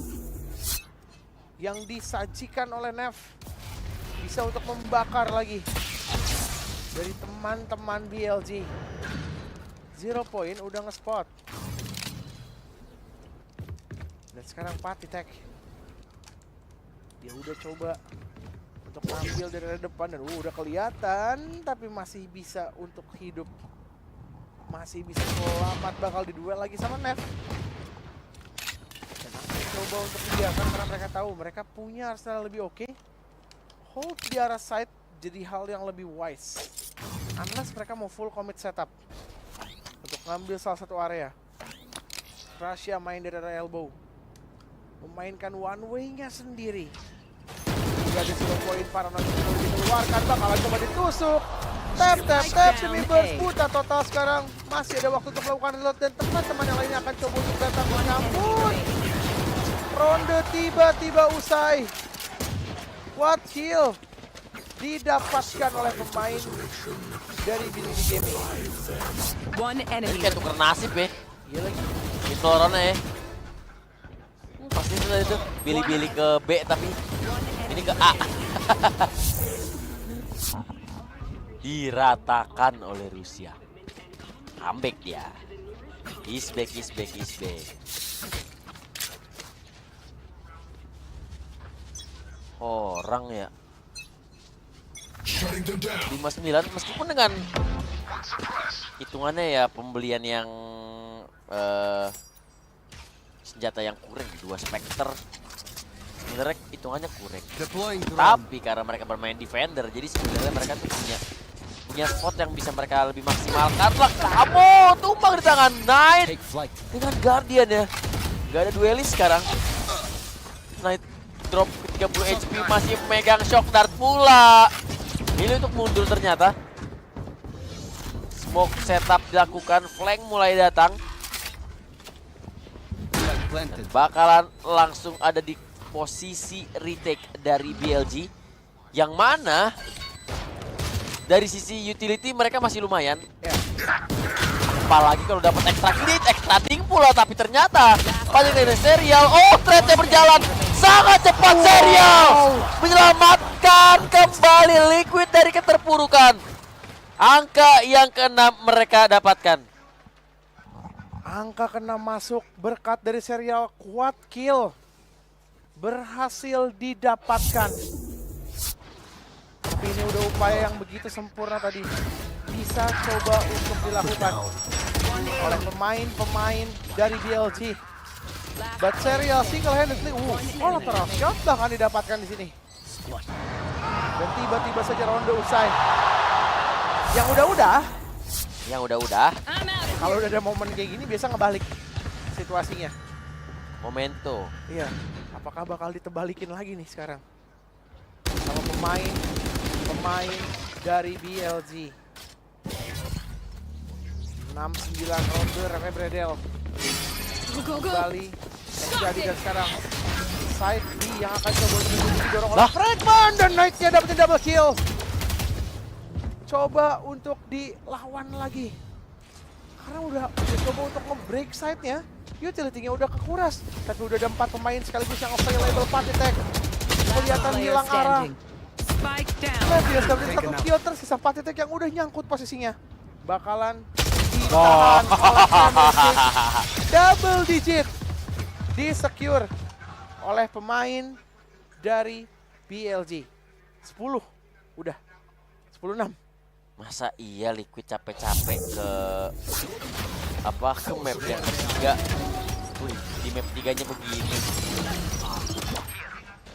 yang disajikan oleh Nev. Bisa untuk membakar lagi dari teman-teman BLG. 0 point udah nge-spot. Dan sekarang Pati Tech. Dia udah coba untuk ambil dari depan dan udah kelihatan, tapi masih bisa untuk hidup, masih bisa selamat, bakal diduel lagi sama Nev. Dan aku coba untuk membiarkan karena mereka tahu mereka punya arsenal lebih oke. Hold di arah side jadi hal yang lebih wise, unless mereka mau full commit setup untuk ngambil salah satu area. Russia main dari area elbow, memainkan one way-nya sendiri. Juga ada 0 poin paranoid dikeluarkan, bakalan coba ditusuk. Tap demi burst buta total sekarang. Masih ada waktu untuk melakukan reload dan teman-teman yang lainnya akan coba untuk datang menyambut. Ronde tiba-tiba usai. What kill didapatkan oleh pemain dari BLG Gaming. One enemy. Kayak tuker nasib ya. Iya lagi. Pistolnya ya. Pasti itu pilih-pilih ke B tapi ini ke A. Diratakan oleh Rusia. Comeback dia. Is back. Orang ya. 59 meskipun dengan hitungannya ya pembelian yang senjata yang kurang, 2 Spectre sebenarnya hitungannya kurang. Tapi karena mereka bermain defender, jadi sebenarnya mereka tuh punya spot yang bisa mereka lebih maksimalkan. Lah kamu tumbang di tangan Knight dengan Guardian ya. Gak ada duelis sekarang. Knight drop ke 30 HP, masih megang shock dart pula. Ini untuk mundur ternyata. Smoke setup dilakukan, flank mulai datang. Dan bakalan langsung ada di posisi retake dari BLG, yang mana dari sisi utility mereka masih lumayan. Apalagi kalau dapat extra ding pula, tapi ternyata paling dari serial. Oh, threadnya berjalan sangat cepat. Serial menyelamatkan kembali Liquid dari keterpurukan. Angka yang ke-6 mereka dapatkan. Angka ke-6 masuk berkat dari serial quad kill berhasil didapatkan. Tapi ini udah upaya yang begitu sempurna tadi, bisa coba untuk dilakukan oleh pemain-pemain dari BLG. But serial single-handedly, lateral shot bahkan didapatkan di sini. Dan tiba-tiba saja ronde usai. Yang udah-udah. Kalau udah ada momen kayak gini biasa ngebalik situasinya. Momento. Iya. Apakah bakal ditebalikin lagi nih sekarang sama pemain dari BLG. 6-9 ronde remeh bredel. Kembali terjadi dan sekarang side B yang akan coba untuk didorong oleh Fragment dan Knight-nya dapetin double kill. coba untuk dilawan lagi. Karena udah coba untuk nge-break side-nya. Utility-nya udah kekuras. Tapi udah ada 4 pemain sekaligus yang available Patitek. Kelihatan hilang arah. Levias dapat satu kill, tersisa Patitek yang udah nyangkut posisinya. Bakalan ditahan oleh Herectics. Double digit di-secure oleh pemain dari BLG. 10. Udah. 10-6. Masa iya Liquid capek-capek ke map yang 3. Wih, di map 3-nya begini.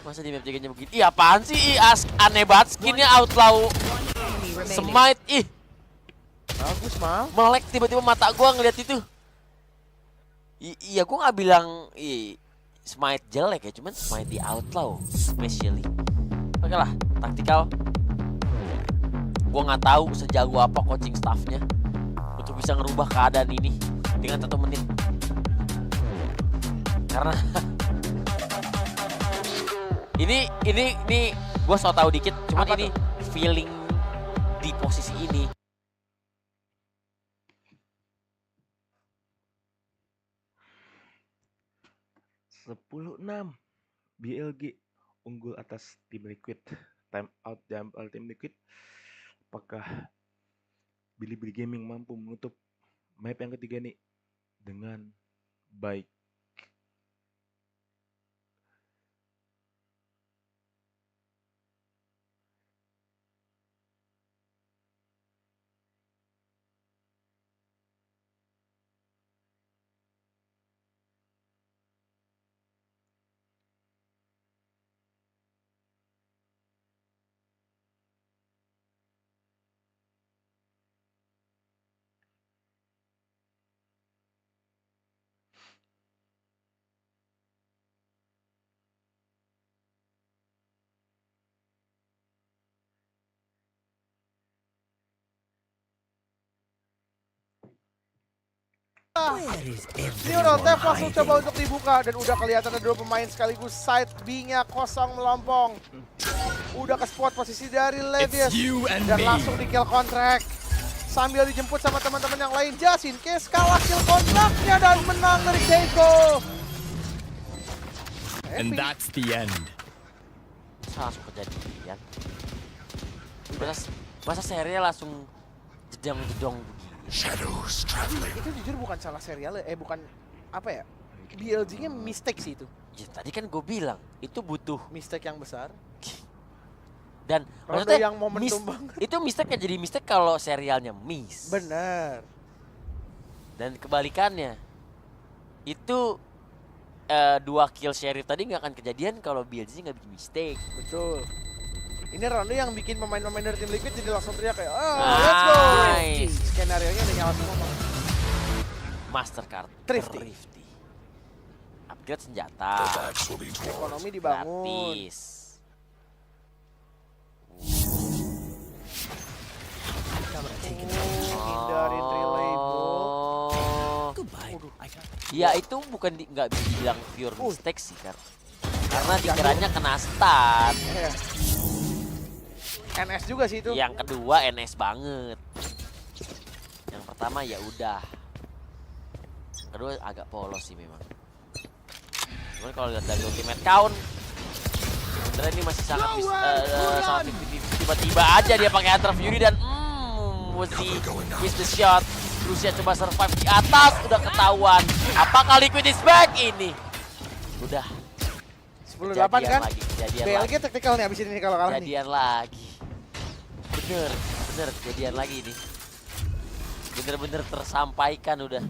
Masa di map 3-nya begini? Ih, apaan sih? Aneh banget skinnya Outlaw Smite. Ih. Bagus, Mal. Melek tiba-tiba mata gua ngeliat itu. Iya, gua nggak bilang Smite jelek ya, cuman Smite di Outlaw especially. Oke lah, taktikal. Gua nggak tahu sejago apa coaching staffnya untuk bisa ngerubah keadaan ini dengan 1 menit. Karena ini gua so tau dikit, cuman ini feeling di posisi ini. BLG unggul atas tim Liquid. Time out jumper tim Liquid. Apakah Bilibili Gaming mampu menutup map yang ketiga nih dengan baik? Neural Tap langsung coba untuk dibuka dan udah kelihatan ada 2 pemain sekaligus side B-nya kosong melompong. Udah ke spot posisi dari Levias dan langsung di kill kontrak. Sambil dijemput sama teman-teman yang lain, Jasin Case kalah kill kontraknya dan menang dari Keiko. And that's the end. Langsung kejadian. Masa serial langsung jedang-jedong begini. Shadows traveling. Itu jujur bukan salah serial, bukan apa ya? BLG-nya mistake sih itu. Ya tadi kan gue bilang, itu butuh mistake yang besar. Dan maksudnya yang momentum banget. Itu mistake yang jadi mistake kalau serialnya miss. Bener. Dan kebalikannya, itu 2 kill Sheriff tadi nggak akan kejadian kalau BLG nggak bikin mistake. Betul. Ini ronde yang bikin pemain-pemain dari tim Liquid jadi langsung teriak kayak, let's go! Skenario-nya udah nyala semua. Mastercard Thrifty. Upgrade senjata. Ekonomi dibangun. Gratis. Hindarin relabel. Ya itu bukan nggak bisa dibilang pure mistake sih karena dikiranya kena stun. NS juga sih itu. Yang kedua NS banget. Yang pertama ya udah. Kedua agak polos sih memang. Cuman kalau lihat dari ultimate count, sebenarnya ini masih sangat sangat tiba-tiba aja dia pakai Hunter Fury dan mesti miss the shot. Rusia coba survive di atas, udah ketahuan. Apakah Liquid is back ini? Udah. 10-8 kan? BLG taktikal nih abis ini kalau kalah nih. Kejadian lagi. Bener kejadian lagi nih. Bener-bener tersampaikan udah.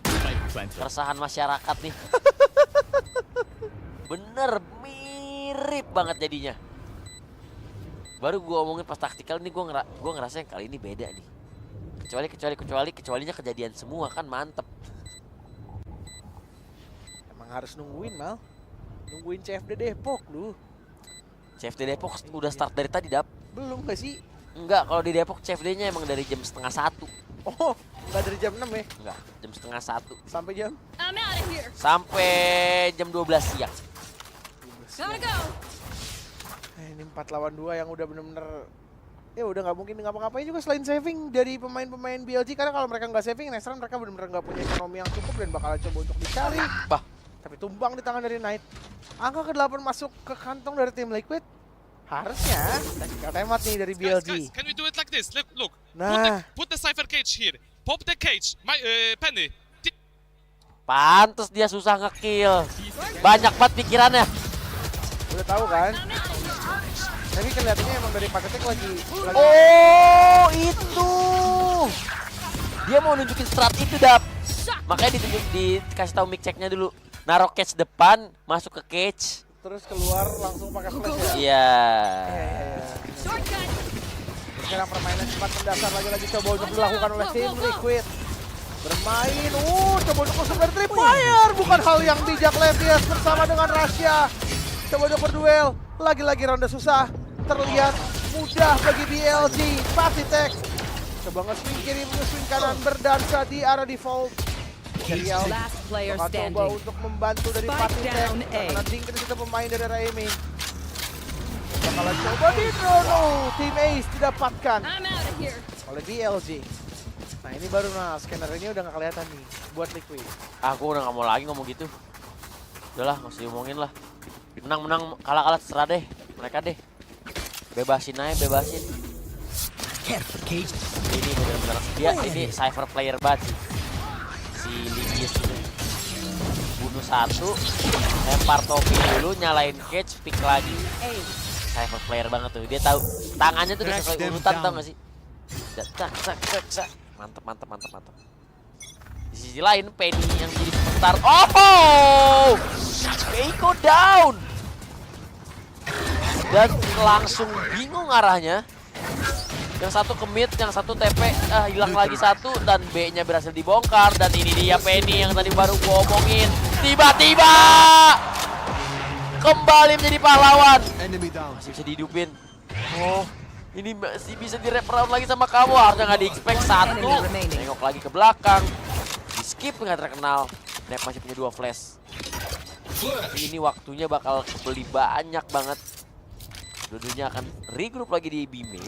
Keresahan masyarakat nih. Bener mirip banget jadinya. Baru gua omongin pas taktikal ini gua ngerasain kali ini beda nih. Kecualinya kejadian semua kan mantep. Emang harus nungguin Mal. Nungguin CFD Depok lu. CFD Depok udah start dari tadi Dap. Belum gak sih? Enggak, kalau di Depok CFD-nya emang dari jam 12:30. Oh, nggak dari jam 6 ya? Enggak, jam 12:30. Sampai jam? Sampai jam 12 siang. Ini 4 lawan 2 yang udah bener-bener ya udah nggak mungkin ngapa-ngapain juga selain saving dari pemain-pemain BLG, karena kalau mereka nggak saving next round mereka benar-benar nggak punya ekonomi yang cukup dan bakalan coba untuk dicari. Tapi tumbang di tangan dari Knight. Angka ke-8 masuk ke kantong dari tim Liquid. Harusnya tactical timeout nih dari BLG. Guys, can we do it like this? Look. Nah, Put the Cypher cage here. Pop the cage. Penny. Pantes dia susah nge-kill. Banyak banget pikirannya. Udah tahu kan? Tapi kelihatannya emang dari paketek lagi. Oh, itu. Dia mau nunjukin strat itu, Dap. Makanya dikasih tahu mic checknya dulu. Naruh cage depan, masuk ke cage. Terus keluar langsung pakai flash ya? Iya. Sekarang permainan cepat mendasar lagi-lagi coba untuk dilakukan oleh tim Liquid. Bermain, coba untuk masuk dari tripwire. Bukan hal yang bijak. Levias bersama dengan Rasya. Coba untuk berduel. Lagi-lagi ronde susah. Terlihat mudah bagi BLG. Pasitek coba nge-swing kiri, nge-swing kanan, berdansa di arah default. Serial coba untuk membantu dari Pasitek. Karena tinggi itu pemain dari Raimin. Bakalan coba di Drono. Tim Ace didapatkan oleh BLG. Nah ini baru scanner ini udah gak kelihatan nih buat Liquid. Aku udah gak mau lagi ngomong gitu. Udahlah, gak usah diomongin lah. Menang-menang, kalah-kalah terserah deh. Mereka deh. Bebasin aja, bebasin. Ini bener-bener dia, ini Cypher player banget sih. Si Ligius itu. Bunuh satu, lempar topi dulu, nyalain cage, pick lagi. Cypher player banget tuh. Dia tahu tangannya tuh udah sesuai urutan, tau gak sih? Mantap. Di sisi lain, Penny yang jadi superstar. Oh! Keiko down! Dan langsung bingung arahnya. Yang satu ke mid, yang satu TP, hilang lagi satu. Dan B-nya berhasil dibongkar. Dan ini dia Penny yang tadi baru gua omongin. Tiba-tiba! Kembali menjadi pahlawan. Masih bisa dihidupin. Oh, ini masih bisa di-rep round lagi sama kamu. Harusnya nggak di-expect satu. Nengok lagi ke belakang. Di-skip nggak terkenal. Nep masih punya 2 flash. Ini waktunya bakal kebeli banyak banget. Dua-duanya akan regroup lagi di B-main.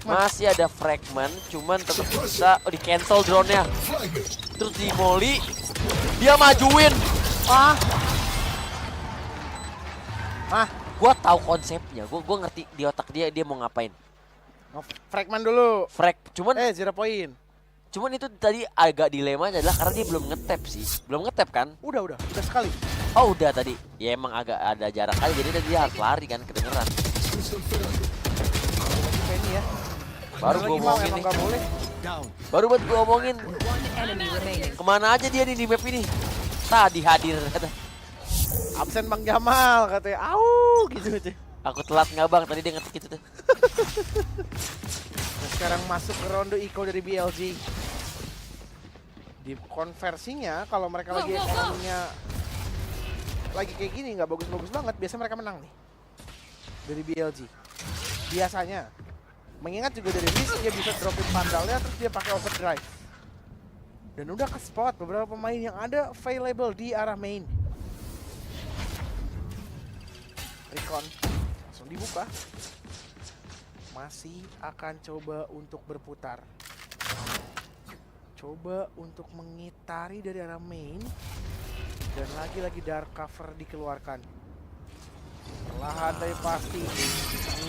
Masih ada fragment, cuman tetap bisa di cancel drone-nya. Terus di molly, dia majuin. Gua tahu konsepnya, gua ngerti di otak dia mau ngapain. Fragment dulu. Cuman 0 point. Cuman itu tadi agak dilemanya adalah karena dia belum nge-tap sih. Belum nge-tap kan? Udah sekali. Oh udah tadi. Ya emang agak ada jarak aja, jadi tadi dia harus lari kan, kedengeran. Penny ya. Baru gua omongin nih. Baru buat gua omongin. Kemana aja dia nih di map ini? Tadi hadir kata. Absen Bang Jamal katanya. Au gitu aja. Aku telat nggak Bang, tadi dia ngetik gitu tuh. Nah, sekarang masuk ke ronde eco dari BLG. Di konversinya kalau mereka lagi ekonominya lagi kayak gini nggak bagus-bagus banget, biasanya mereka menang nih dari BLG. Biasanya. Mengingat juga dari Riz dia bisa dropin pandalnya terus dia pakai overdrive. Dan udah ke spot beberapa pemain yang ada available di arah main. Recon langsung dibuka. Masih akan coba untuk berputar. Coba untuk mengitari dari arah main. Dan lagi-lagi dark cover dikeluarkan. Perlahan tapi pasti.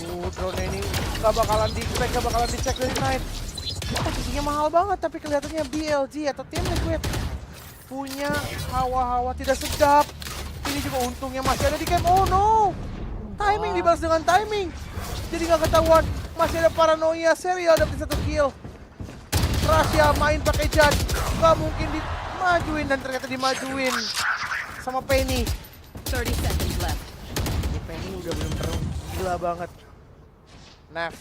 Drone ini gak bakalan dicek dari Knight. Posisinya mahal banget tapi kelihatannya BLG atau Team Liquid punya hawa-hawa tidak sedap. Ini juga untungnya masih ada di camp. Oh no! Timing dibalas dengan timing. Jadi nggak ketahuan. Masih ada paranoia. Serial dapat 1 kill. Rasya main pakai judge. Nggak mungkin dimajuin dan ternyata dimajuin sama Penny. 30 seconds left. Ini Penny udah bener-bener gila banget. Nef.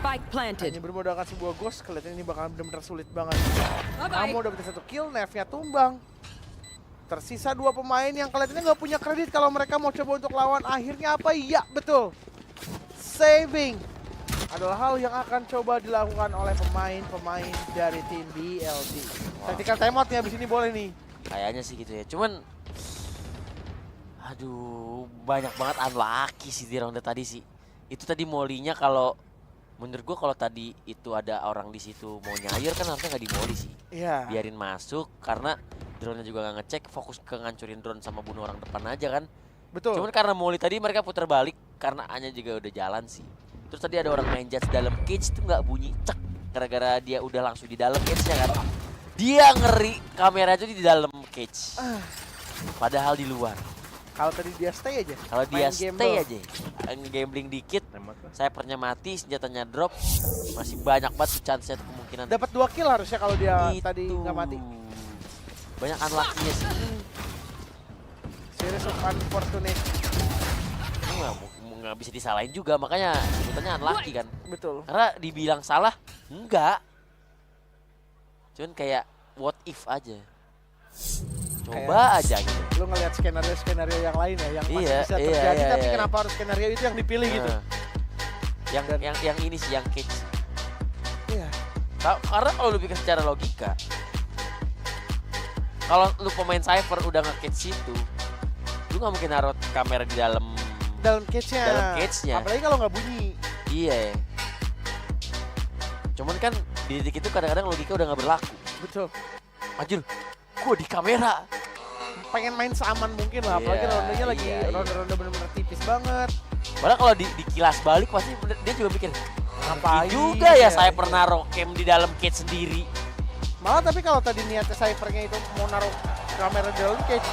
Spike planted. Hanya bermodalkan sebuah ghost. Kelihatannya ini bakalan bener-bener sulit banget. Kamu dapat 1 kill. Nefnya tumbang. Tersisa 2 pemain yang kelihatannya nggak punya kredit kalau mereka mau coba untuk lawan. Akhirnya apa? Iya, betul. Saving adalah hal yang akan coba dilakukan oleh pemain-pemain dari tim BLG. Tactical timeout nih abis ini boleh nih. Kayaknya sih gitu ya. Cuman, aduh, banyak banget unlucky sih di ronde tadi sih. Itu tadi molinya kalau menurut gua kalau tadi itu ada orang di situ mau nyair kan harusnya nggak dimoli sih. Iya. Biarin masuk karena drone-nya juga nggak ngecek, fokus ke ngancurin drone sama bunuh orang depan aja kan. Betul. Cuman karena moli tadi mereka putar balik karena A-nya juga udah jalan sih. Terus tadi ada orang main judge dalam cage tuh nggak bunyi cek gara-gara dia udah langsung di dalam cage-nya kan. Dia ngeri kamera itu di dalam cage. Padahal di luar. Kalau tadi dia stay aja. Kalau dia stay gamble aja, gambling dikit, snipernya mati, senjatanya drop, masih banyak banget chance-nya tuh kemungkinan. Dapat 2 kill harusnya kalau dia tadi nggak mati. Banyak unlucky-nya sih. Series of unfortunate. Nggak bisa disalahin juga, makanya sebutannya unlucky kan. Betul. Karena dibilang salah, enggak. Cuman kayak what if aja. Coba aja gitu. Lu ngelihat skenario yang lain ya, yang masih Iya, bisa terjadi, iya, tapi iya. kenapa harus skenario itu yang dipilih gitu? Yang ini sih, yang cage. Iya. Karena kalau lu pikir secara logika, kalau lu pemain Cypher udah nge-cage situ, lu nggak mungkin naruh kamera di dalam cage-nya. Dalam cage-nya. Apalagi kalau nggak bunyi. Iya. Cuman kan di detik itu kadang-kadang logika udah nggak berlaku. Betul. Ajul, gua di kamera. Pengen main seaman mungkin lah, apalagi rondenya lagi ronde-ronde bener-bener tipis banget. Padahal kalau dikilas balik pasti dia juga mikir, ngapain juga ya saya pernah naruh cam di dalam cage sendiri. Malah tapi kalau tadi niatnya Cypher-nya itu mau naruh kamera di dalam cage,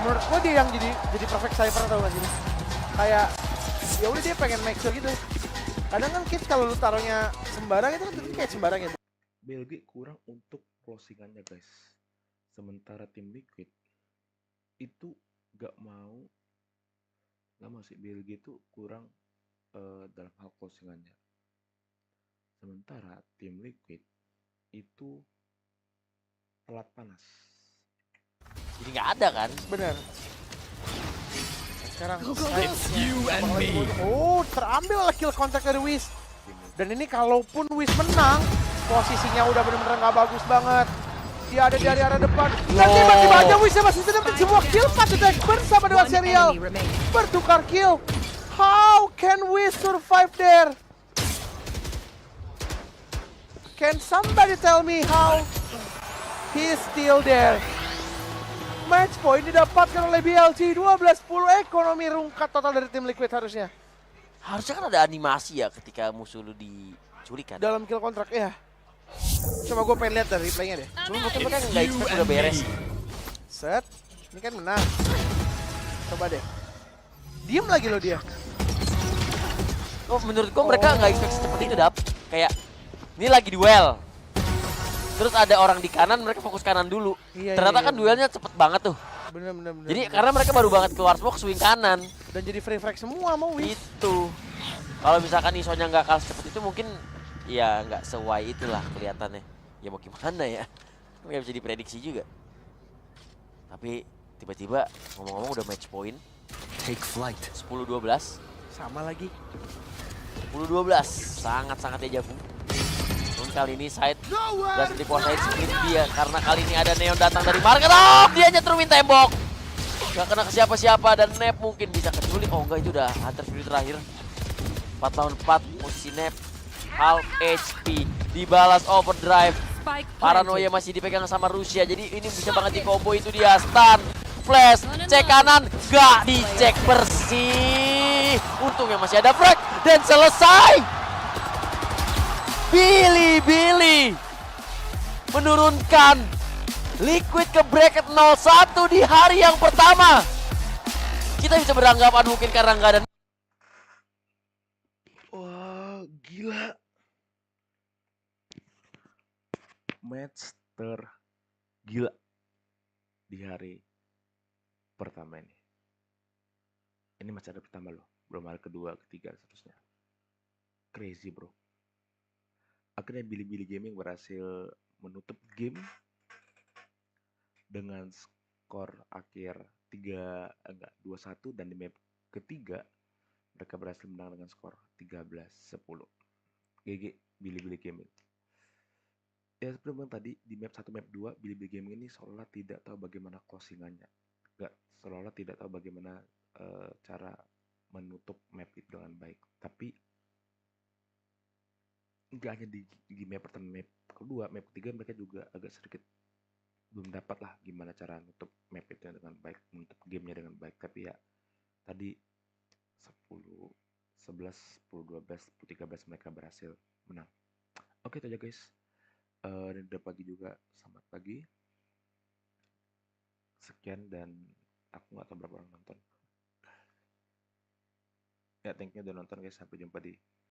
menurut gua dia yang jadi perfect Cypher tau gak sih? Kayak ya udah dia pengen make sure gitu. Kadang kan cage kalau lu taruhnya sembarang itu kan cage sembarang ya. BLG kurang untuk closingannya guys. Sementara tim Liquid itu nggak mau sih, BLG itu kurang dalam hal closingannya. Sementara tim Liquid itu telat panas. Jadi nggak ada kan? Bener. Sekarang It's you and me. Oh, terambil kill kontak dari Wiz. Dan ini kalaupun Wiz menang, posisinya udah bener-bener nggak bagus banget. Dia ada di area depan. Dan tiba-tiba aja Wiz masih dapat semua kill. Patut bersama dengan serial. Bertukar kill. How can Wiz survive there? Can somebody tell me how he's still there? Match point didapatkan oleh BLG 12-10, ekonomi rungkat total dari tim Liquid harusnya. Harusnya kan ada animasi ya ketika musuh lu diculik kan? Dalam kill kontrak ya. Coba gue pengen lihat dari replaynya deh. Cuma mungkin mereka nggak expect udah beres. Set, ini kan menang. Coba deh. Diem lagi lo dia. Oh, menurut gua mereka nggak expect secepat itu dap. Kayak ini lagi duel. Terus ada orang di kanan, mereka fokus kanan dulu. Ternyata kan duelnya cepet banget tuh. Bener. Jadi karena mereka baru banget keluar smoke swing kanan. Dan jadi free frag semua mau Wiz. Itu. Kalau misalkan isonya nggak kalah cepet itu mungkin ya nggak sewai itulah kelihatannya. Ya mau gimana ya? Nggak bisa diprediksi juga. Tapi tiba-tiba ngomong-ngomong udah match point. Take flight. 10-12. Sama lagi. 10-12. Sangat-sangat dejavu. Kali ini side berhasil dikuasain split dia karena kali ini ada Neon datang dari market. Oh, dia nyetrumin tembok. Gak kena ke siapa-siapa dan Nep mungkin bisa keculik. Oh enggak, itu udah Hunter Fury terakhir. 4 lawan 4 posisi Nep. Half HP dibalas overdrive. Paranoia masih dipegang sama Rusia. Jadi ini bisa banget di combo, itu dia stun. Flash, cek kanan, gak dicek bersih. Untungnya masih ada frag dan selesai. Billy menurunkan Liquid ke bracket 0-1 di hari yang pertama. Kita bisa beranggapan mungkin karena nggak ada. Wah, gila. Match tergila di hari pertama ini. Ini masih ada pertama loh, belum hari kedua, ketiga, seterusnya. Crazy bro. Akhirnya Billy Gaming berhasil menutup game dengan skor akhir 2-1, dan di map ketiga mereka berhasil menang dengan skor 13-10. GG Billy Gaming. Ya seperti yang tadi, di map 1 map 2 Billy Gaming ini seolah tidak tahu bagaimana closingannya. Seolah tidak tahu bagaimana cara menutup map itu dengan baik. Tapi nggak hanya di map pertama, map kedua, map ketiga mereka juga agak sedikit belum dapat lah gimana cara nutup map itu dengan baik, menutup gamenya dengan baik. Tapi ya tadi 10, 11, 10, 12, 10, 13 mereka berhasil menang. Oke, itu aja guys. Ini udah pagi juga, selamat pagi. Sekian, dan aku nggak tahu berapa orang nonton. Ya, thank you udah nonton guys. Sampai jumpa di